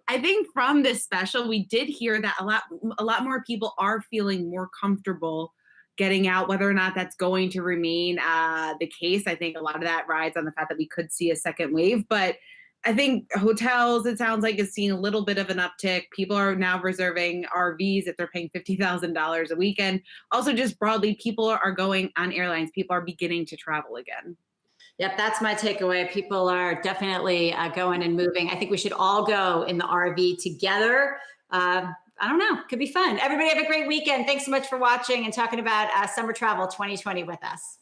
I think from this special, we did hear that a lot more people are feeling more comfortable getting out. Whether or not that's going to remain the case, I think a lot of that rides on the fact that we could see a second wave. But I think hotels, it sounds like, is seeing a little bit of an uptick. People are now reserving RVs if they're paying $50,000 a weekend. Also, just broadly, people are going on airlines. People are beginning to travel again. Yep, that's my takeaway. People are definitely going and moving. I think we should all go in the RV together. I don't know. Could be fun. Everybody have a great weekend. Thanks so much for watching and talking about summer travel 2020 with us.